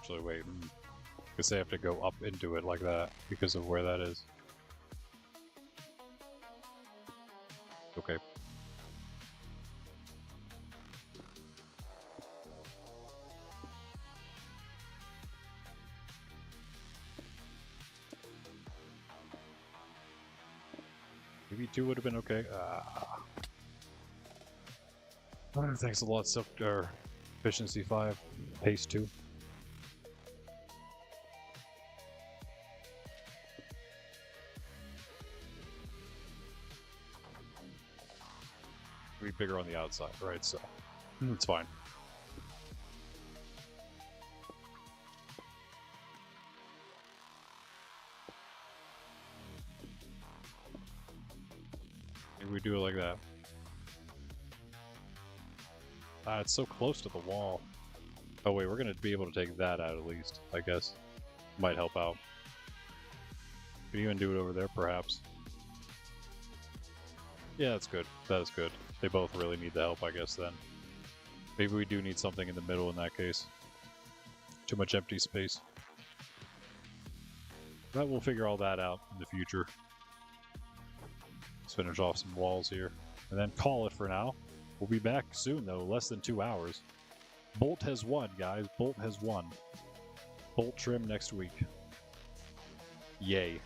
Actually, wait. Because they have to go up into it like that because of where that is. Okay. Maybe 2 would have been okay. Thanks a lot, efficiency 5, pace 2. Be bigger on the outside, right? So it's fine. Maybe we do it like that. It's so close to the wall. Oh wait, we're gonna be able to take that out at least, I guess. Might help out. Could even do it over there, perhaps. Yeah, that's good. That is good. They both really need the help, I guess, then. Maybe we do need something in the middle in that case. Too much empty space. But we'll figure all that out in the future. Let's finish off some walls here. And then call it for now. We'll be back soon, though. Less than 2 hours. Bolt has won, guys. Bolt has won. Bolt trim next week. Yay.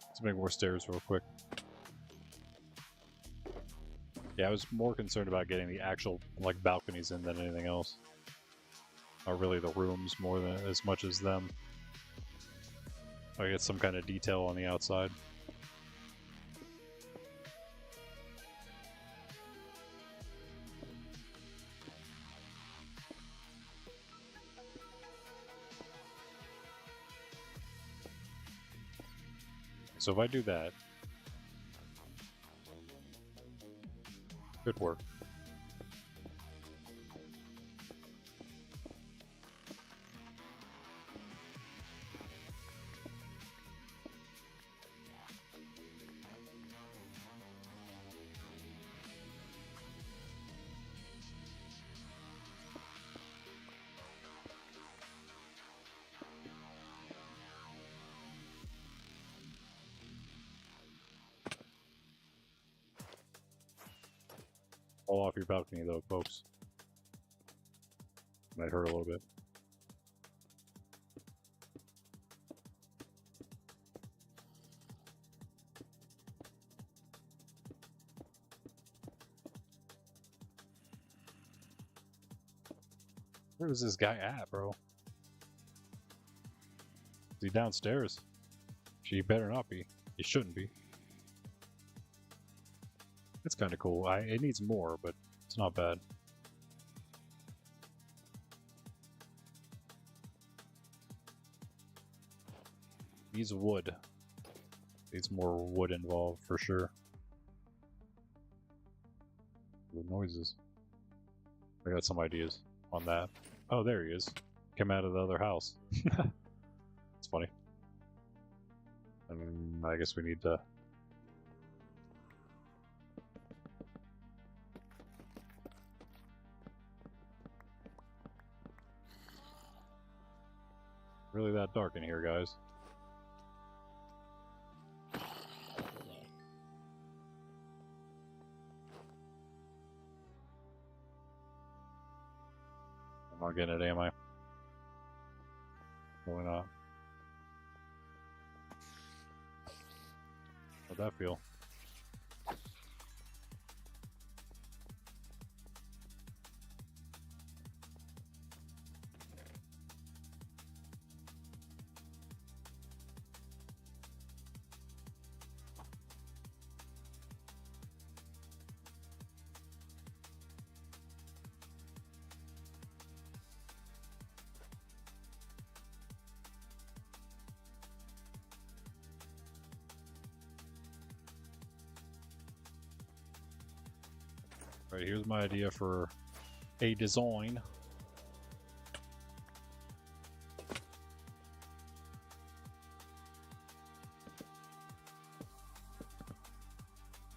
Let's make more stairs real quick. Yeah, I was more concerned about getting the actual like balconies in than anything else. Not really the rooms more than as much as them. I get some kind of detail on the outside. So if I do that, could work. Fall off your balcony though, folks. Might hurt a little bit. Where is this guy at, bro? Is he downstairs? He better not be. He shouldn't be. It's kind of cool. It needs more, but it's not bad. Needs wood. Needs more wood involved for sure. The noises. I got some ideas on that. Oh, there he is. Came out of the other house. It's funny. I guess we need to... Really that dark in here, guys. I'm not getting it, am I? Probably not. How'd that feel? Right, here's my idea for a design.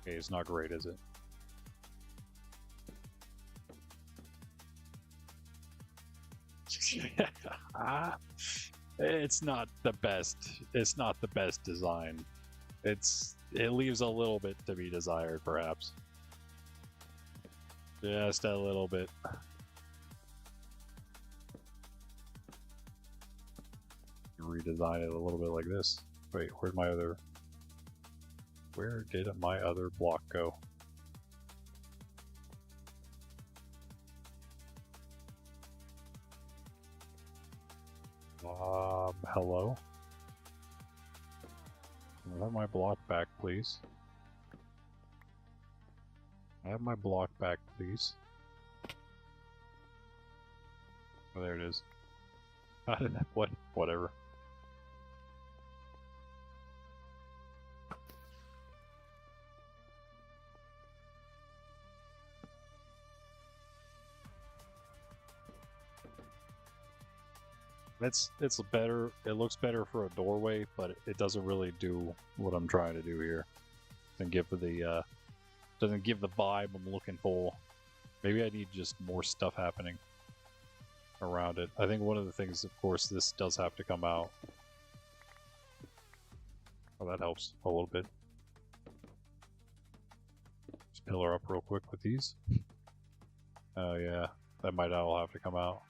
Okay, it's not great, is it? It's not the best. It's not the best design. It leaves a little bit to be desired, perhaps. Just a little bit. Redesign it a little bit like this. Wait, where'd my other... Where did my other block go? Hello? Can I have my block back, please? I have my block back, please. Oh, there it is. What? Whatever. It's better. It looks better for a doorway, but it doesn't really do what I'm trying to do here. Doesn't give the vibe I'm looking for. Maybe I need just more stuff happening around it. I think one of the things, of course, this does have to come out. Oh, that helps a little bit. Just pillar up real quick with these. Oh yeah, that might all have to come out.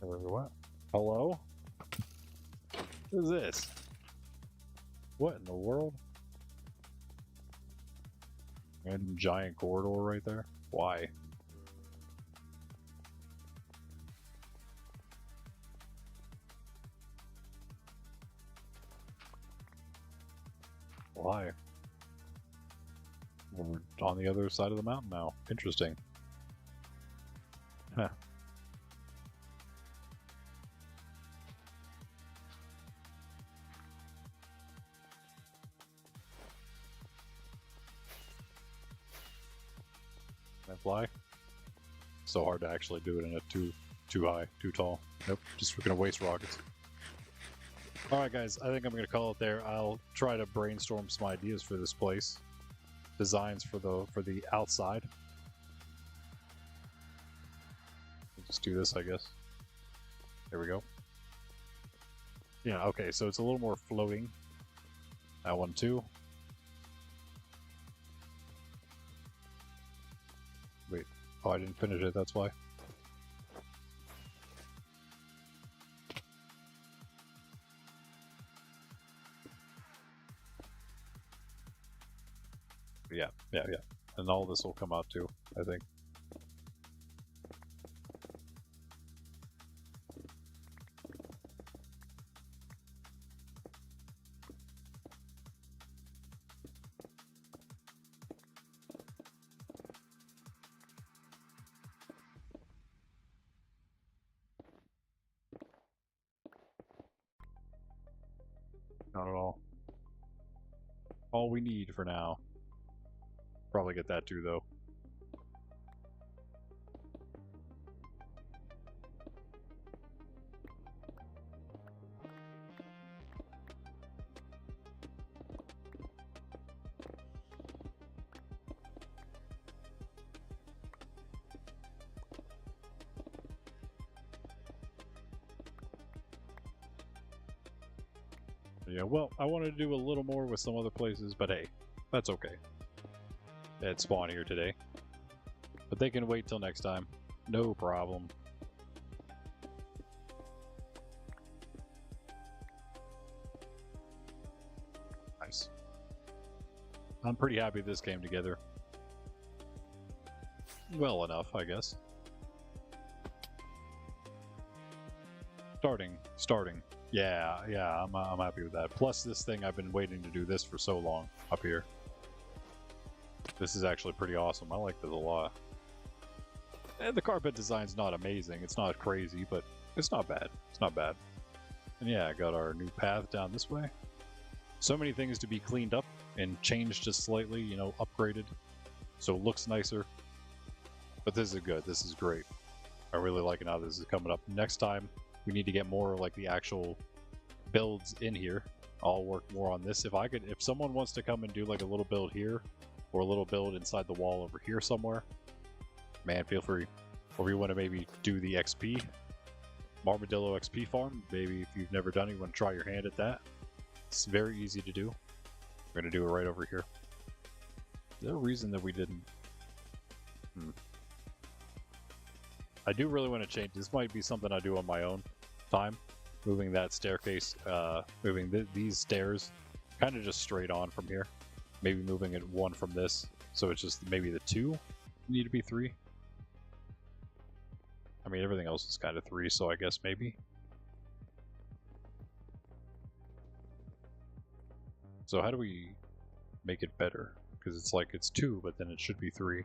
What? Hello? What is this? What in the world? Random giant corridor right there? Why? Why? We're on the other side of the mountain now. Interesting. Huh. Fly. So hard to actually do it in a too high, too tall. Nope, just we're gonna waste rockets. Alright guys, I think I'm gonna call it there. I'll try to brainstorm some ideas for this place. Designs for the outside. Just do this, I guess. There we go. Yeah, okay, so it's a little more floating. That one too. Wait, oh, I didn't finish it, that's why. Yeah. And all this will come out too, I think. Not at all. All we need for now. Probably get that too, though. Yeah, well, I wanted to do a little more with some other places, but hey, that's okay. It's spawn here today. But they can wait till next time. No problem. Nice. I'm pretty happy this came together. Well enough, I guess. Starting. Yeah, I'm happy with that. Plus this thing, I've been waiting to do this for so long up here. This is actually pretty awesome. I like this a lot. And the carpet design's not amazing. It's not crazy, but it's not bad. It's not bad. And yeah, I got our new path down this way. So many things to be cleaned up and changed just slightly, you know, upgraded. So it looks nicer. But this is good. This is great. I really like it how this is coming up. Next time, we need to get more like the actual builds in here. I'll work more on this. If someone wants to come and do like a little build here, or a little build inside the wall over here somewhere, man, feel free. Or you want to maybe do the XP, Armadillo XP farm. Maybe if you've never done it, you want to try your hand at that. It's very easy to do. We're going to do it right over here. Is there a reason that we didn't? I do really want to change. This might be something I do on my own time. Moving that staircase, moving these stairs kind of just straight on from here. Maybe moving it one from this. So it's just maybe the two need to be three. I mean, everything else is kind of three, so I guess maybe. So how do we make it better? Because it's like it's two, but then it should be three.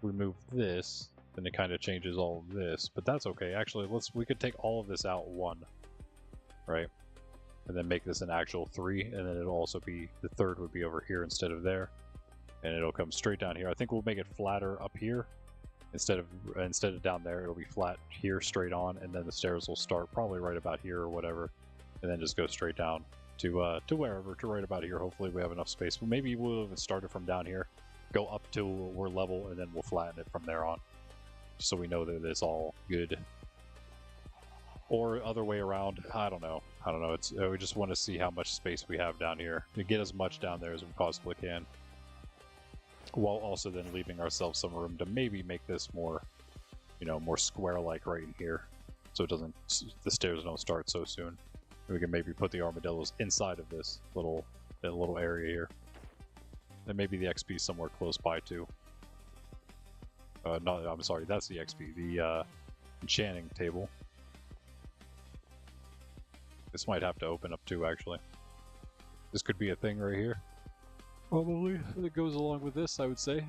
We move this, then it kind of changes all of this, but that's okay. Actually, we could take all of this out one, right? And then make this an actual three, and then it'll also be, the third would be over here instead of there. And it'll come straight down here. I think we'll make it flatter up here. Instead of down there, it'll be flat here, straight on, and then the stairs will start probably right about here or whatever, and then just go straight down to wherever, to right about here. Hopefully we have enough space, but maybe we'll even start it from down here, go up to we're level, and then we'll flatten it from there on, so we know that it's all good. Or other way around, I don't know. We just want to see how much space we have down here to get as much down there as we possibly can, while also then leaving ourselves some room to maybe make this more, you know, more square-like right in here, so it doesn't, the stairs don't start so soon. And we can maybe put the armadillos inside of this little area here, and maybe the XP somewhere close by too. No, I'm sorry, that's the XP, the enchanting table. This might have to open up too, actually. This could be a thing right here. Probably that goes along with this, I would say.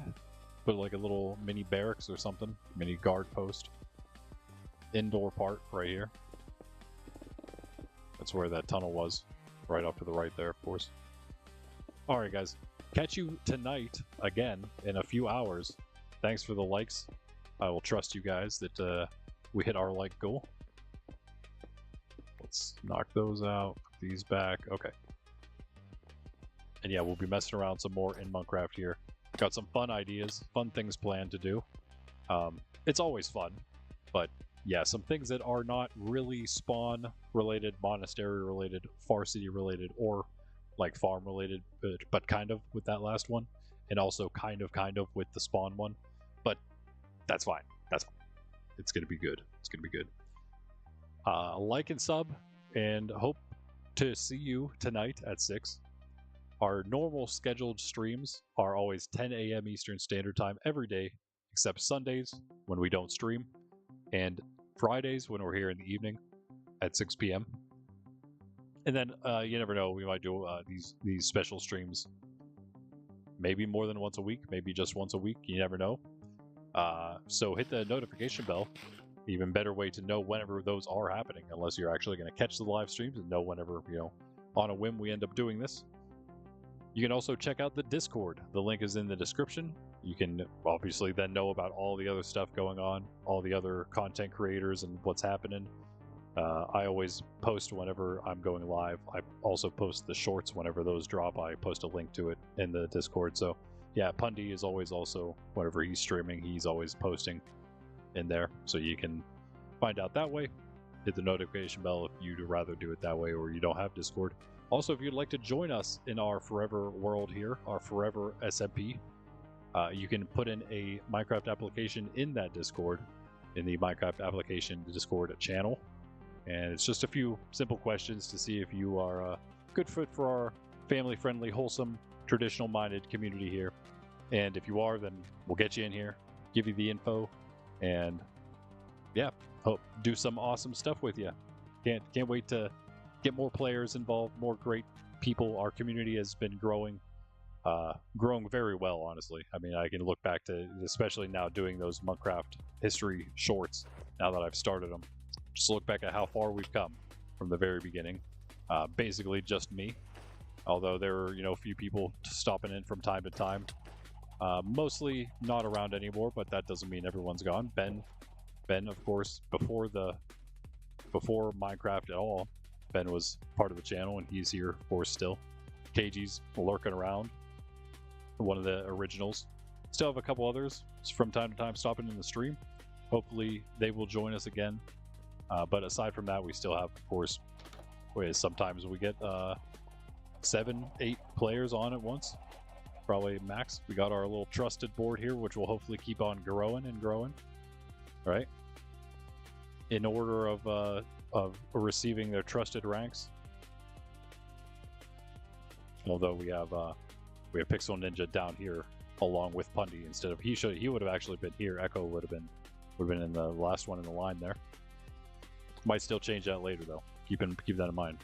Put like a little mini barracks or something, mini guard post. Indoor part right here. That's where that tunnel was, right off to the right there, of course. Alright guys, catch you tonight again in a few hours. Thanks for the likes. I will trust you guys that we hit our like goal. Let's knock those out, put these back, okay. And yeah, we'll be messing around some more in Monkraft here. Got some fun ideas, fun things planned to do. It's always fun, but yeah, some things that are not really spawn related, monastery related, Far City related, or like farm related, but kind of with that last one, and also kind of with the spawn one. But that's fine. That's fine. It's gonna be good. It's gonna be good. Like and sub, and hope to see you tonight at 6. Our normal scheduled streams are always 10 a.m. Eastern Standard Time every day, except Sundays when we don't stream, and Fridays when we're here in the evening at 6 p.m. And then you never know, we might do these special streams maybe more than once a week, maybe just once a week, you never know. So hit the notification bell. Even better way to know whenever those are happening, unless you're actually going to catch the live streams and know whenever, you know, on a whim we end up doing this. You can also check out the Discord. The link is in the description. You can obviously then know about all the other stuff going on, all the other content creators and what's happening. I always post whenever I'm going live. I also post the shorts whenever those drop. I post a link to it in the Discord. So yeah, Pundy is always also, whenever he's streaming, he's always posting in there. So you can find out that way. Hit the notification bell if you'd rather do it that way or you don't have Discord. Also, if you'd like to join us in our forever world here, our forever SMP, you can put in a Minecraft application in that Discord, in the Minecraft application Discord channel. And it's just a few simple questions to see if you are a good fit for our family-friendly, wholesome, traditional-minded community here. And if you are, then we'll get you in here, give you the info, and yeah, hope do some awesome stuff with you. Can't wait to get more players involved, more great people. Our community has been growing very well, honestly. I mean, I can look back to, especially now doing those Monkraft history shorts, now that I've started them. just look back at how far we've come from the very beginning. Basically just me, although there were, a few people stopping in from time to time. Mostly not around anymore, but that doesn't mean everyone's gone. Ben, of course, before Minecraft at all, Ben was part of the channel, and he's here, of course, still. KG's lurking around, one of the originals. Still have a couple others from time to time stopping in the stream. Hopefully they will join us again. But aside from that, we still have, of course, sometimes we get 7, 8 players on at once. Probably max. We got our little trusted board here, which will hopefully keep on growing and growing. Right? In order of receiving their trusted ranks. Although we have Pixel Ninja down here along with Pundy instead of he would have actually been here. Echo would have been in the last one in the line there. Might still change that later though. Keep that in mind.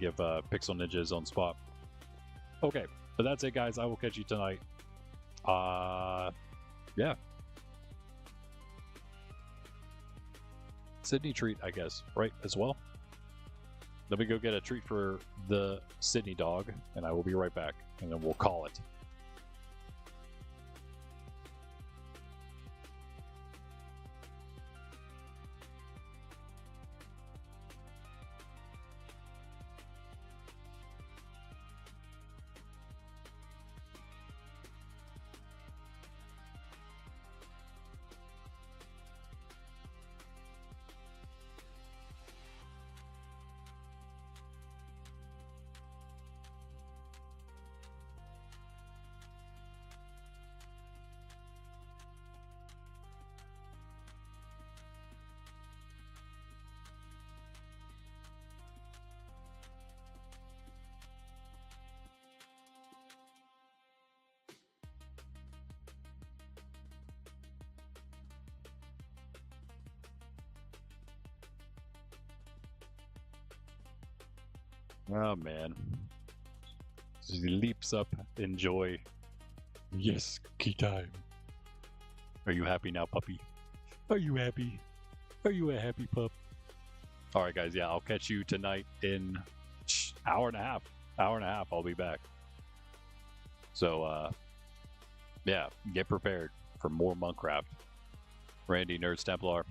Give Pixel Ninja his own spot. Okay, but that's it, guys. I will catch you tonight. Yeah. Sydney treat, I guess, right, as well. Let me go get a treat for the Sydney dog, and I will be right back, and then we'll call it. Oh man. She leaps up in joy. Yes, key time. Are you happy now, puppy? Are you happy? Are you a happy pup? Alright guys, yeah, I'll catch you tonight in hour and a half. Hour and a half, I'll be back. So yeah, get prepared for more Monkraft. Randy, Nerds Templar.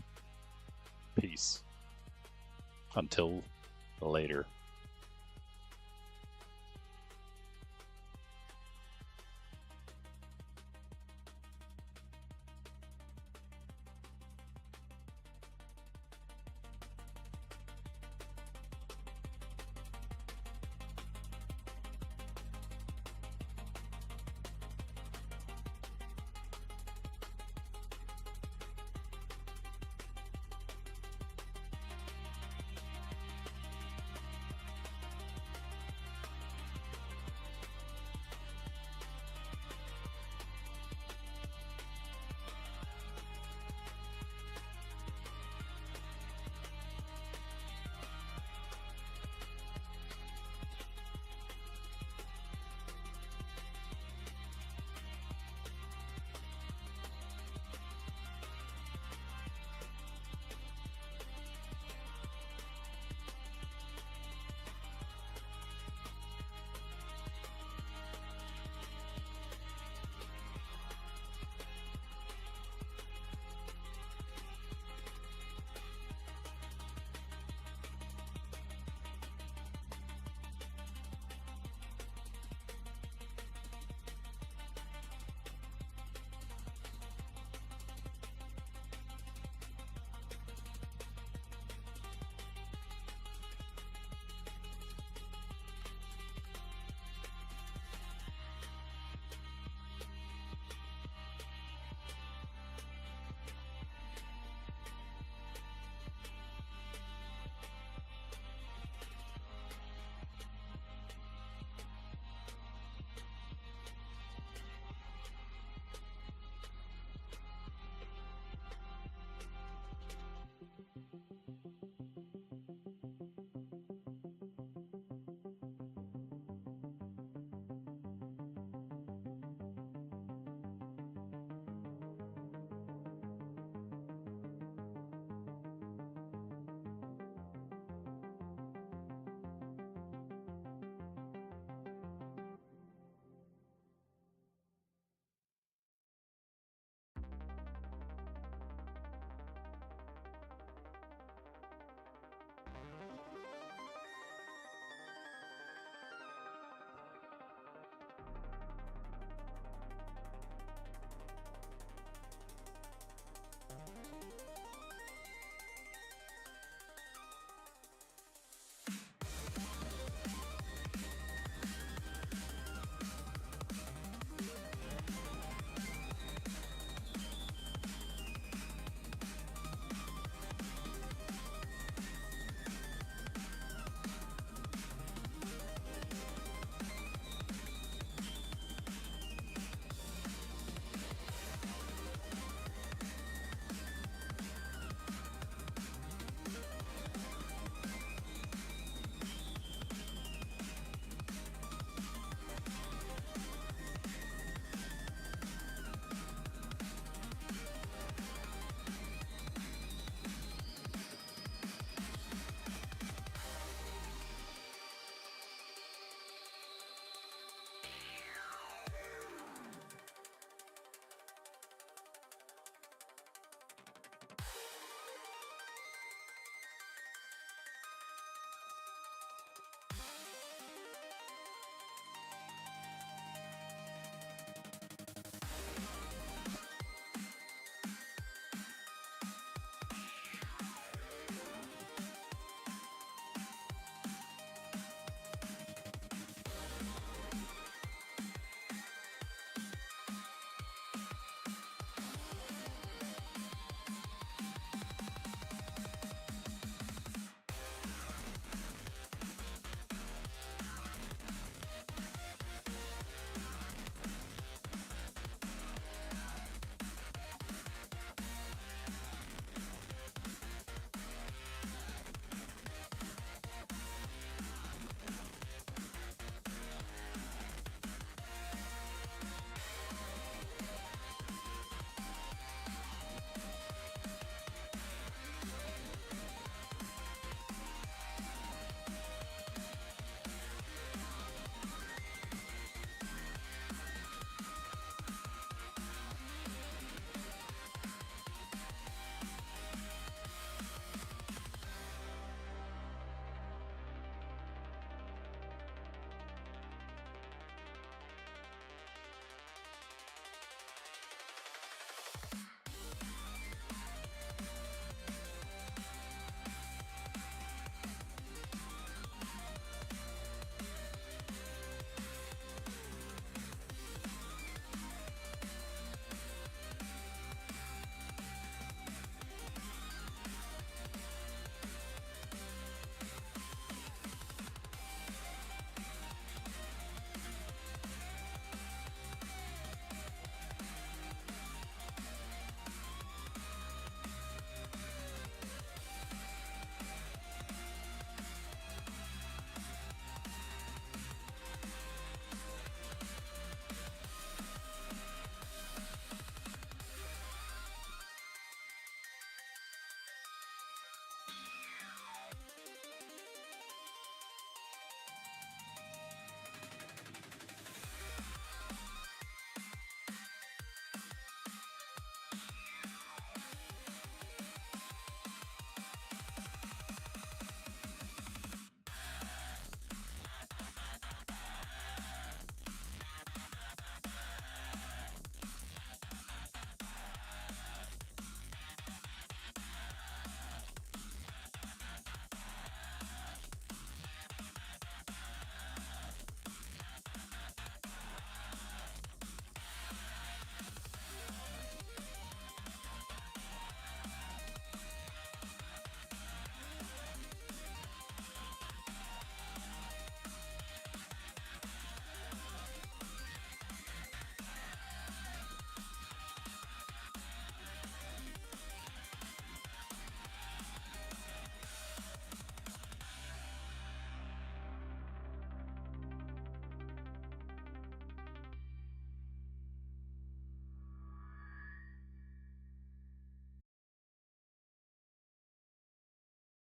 Peace. Until later.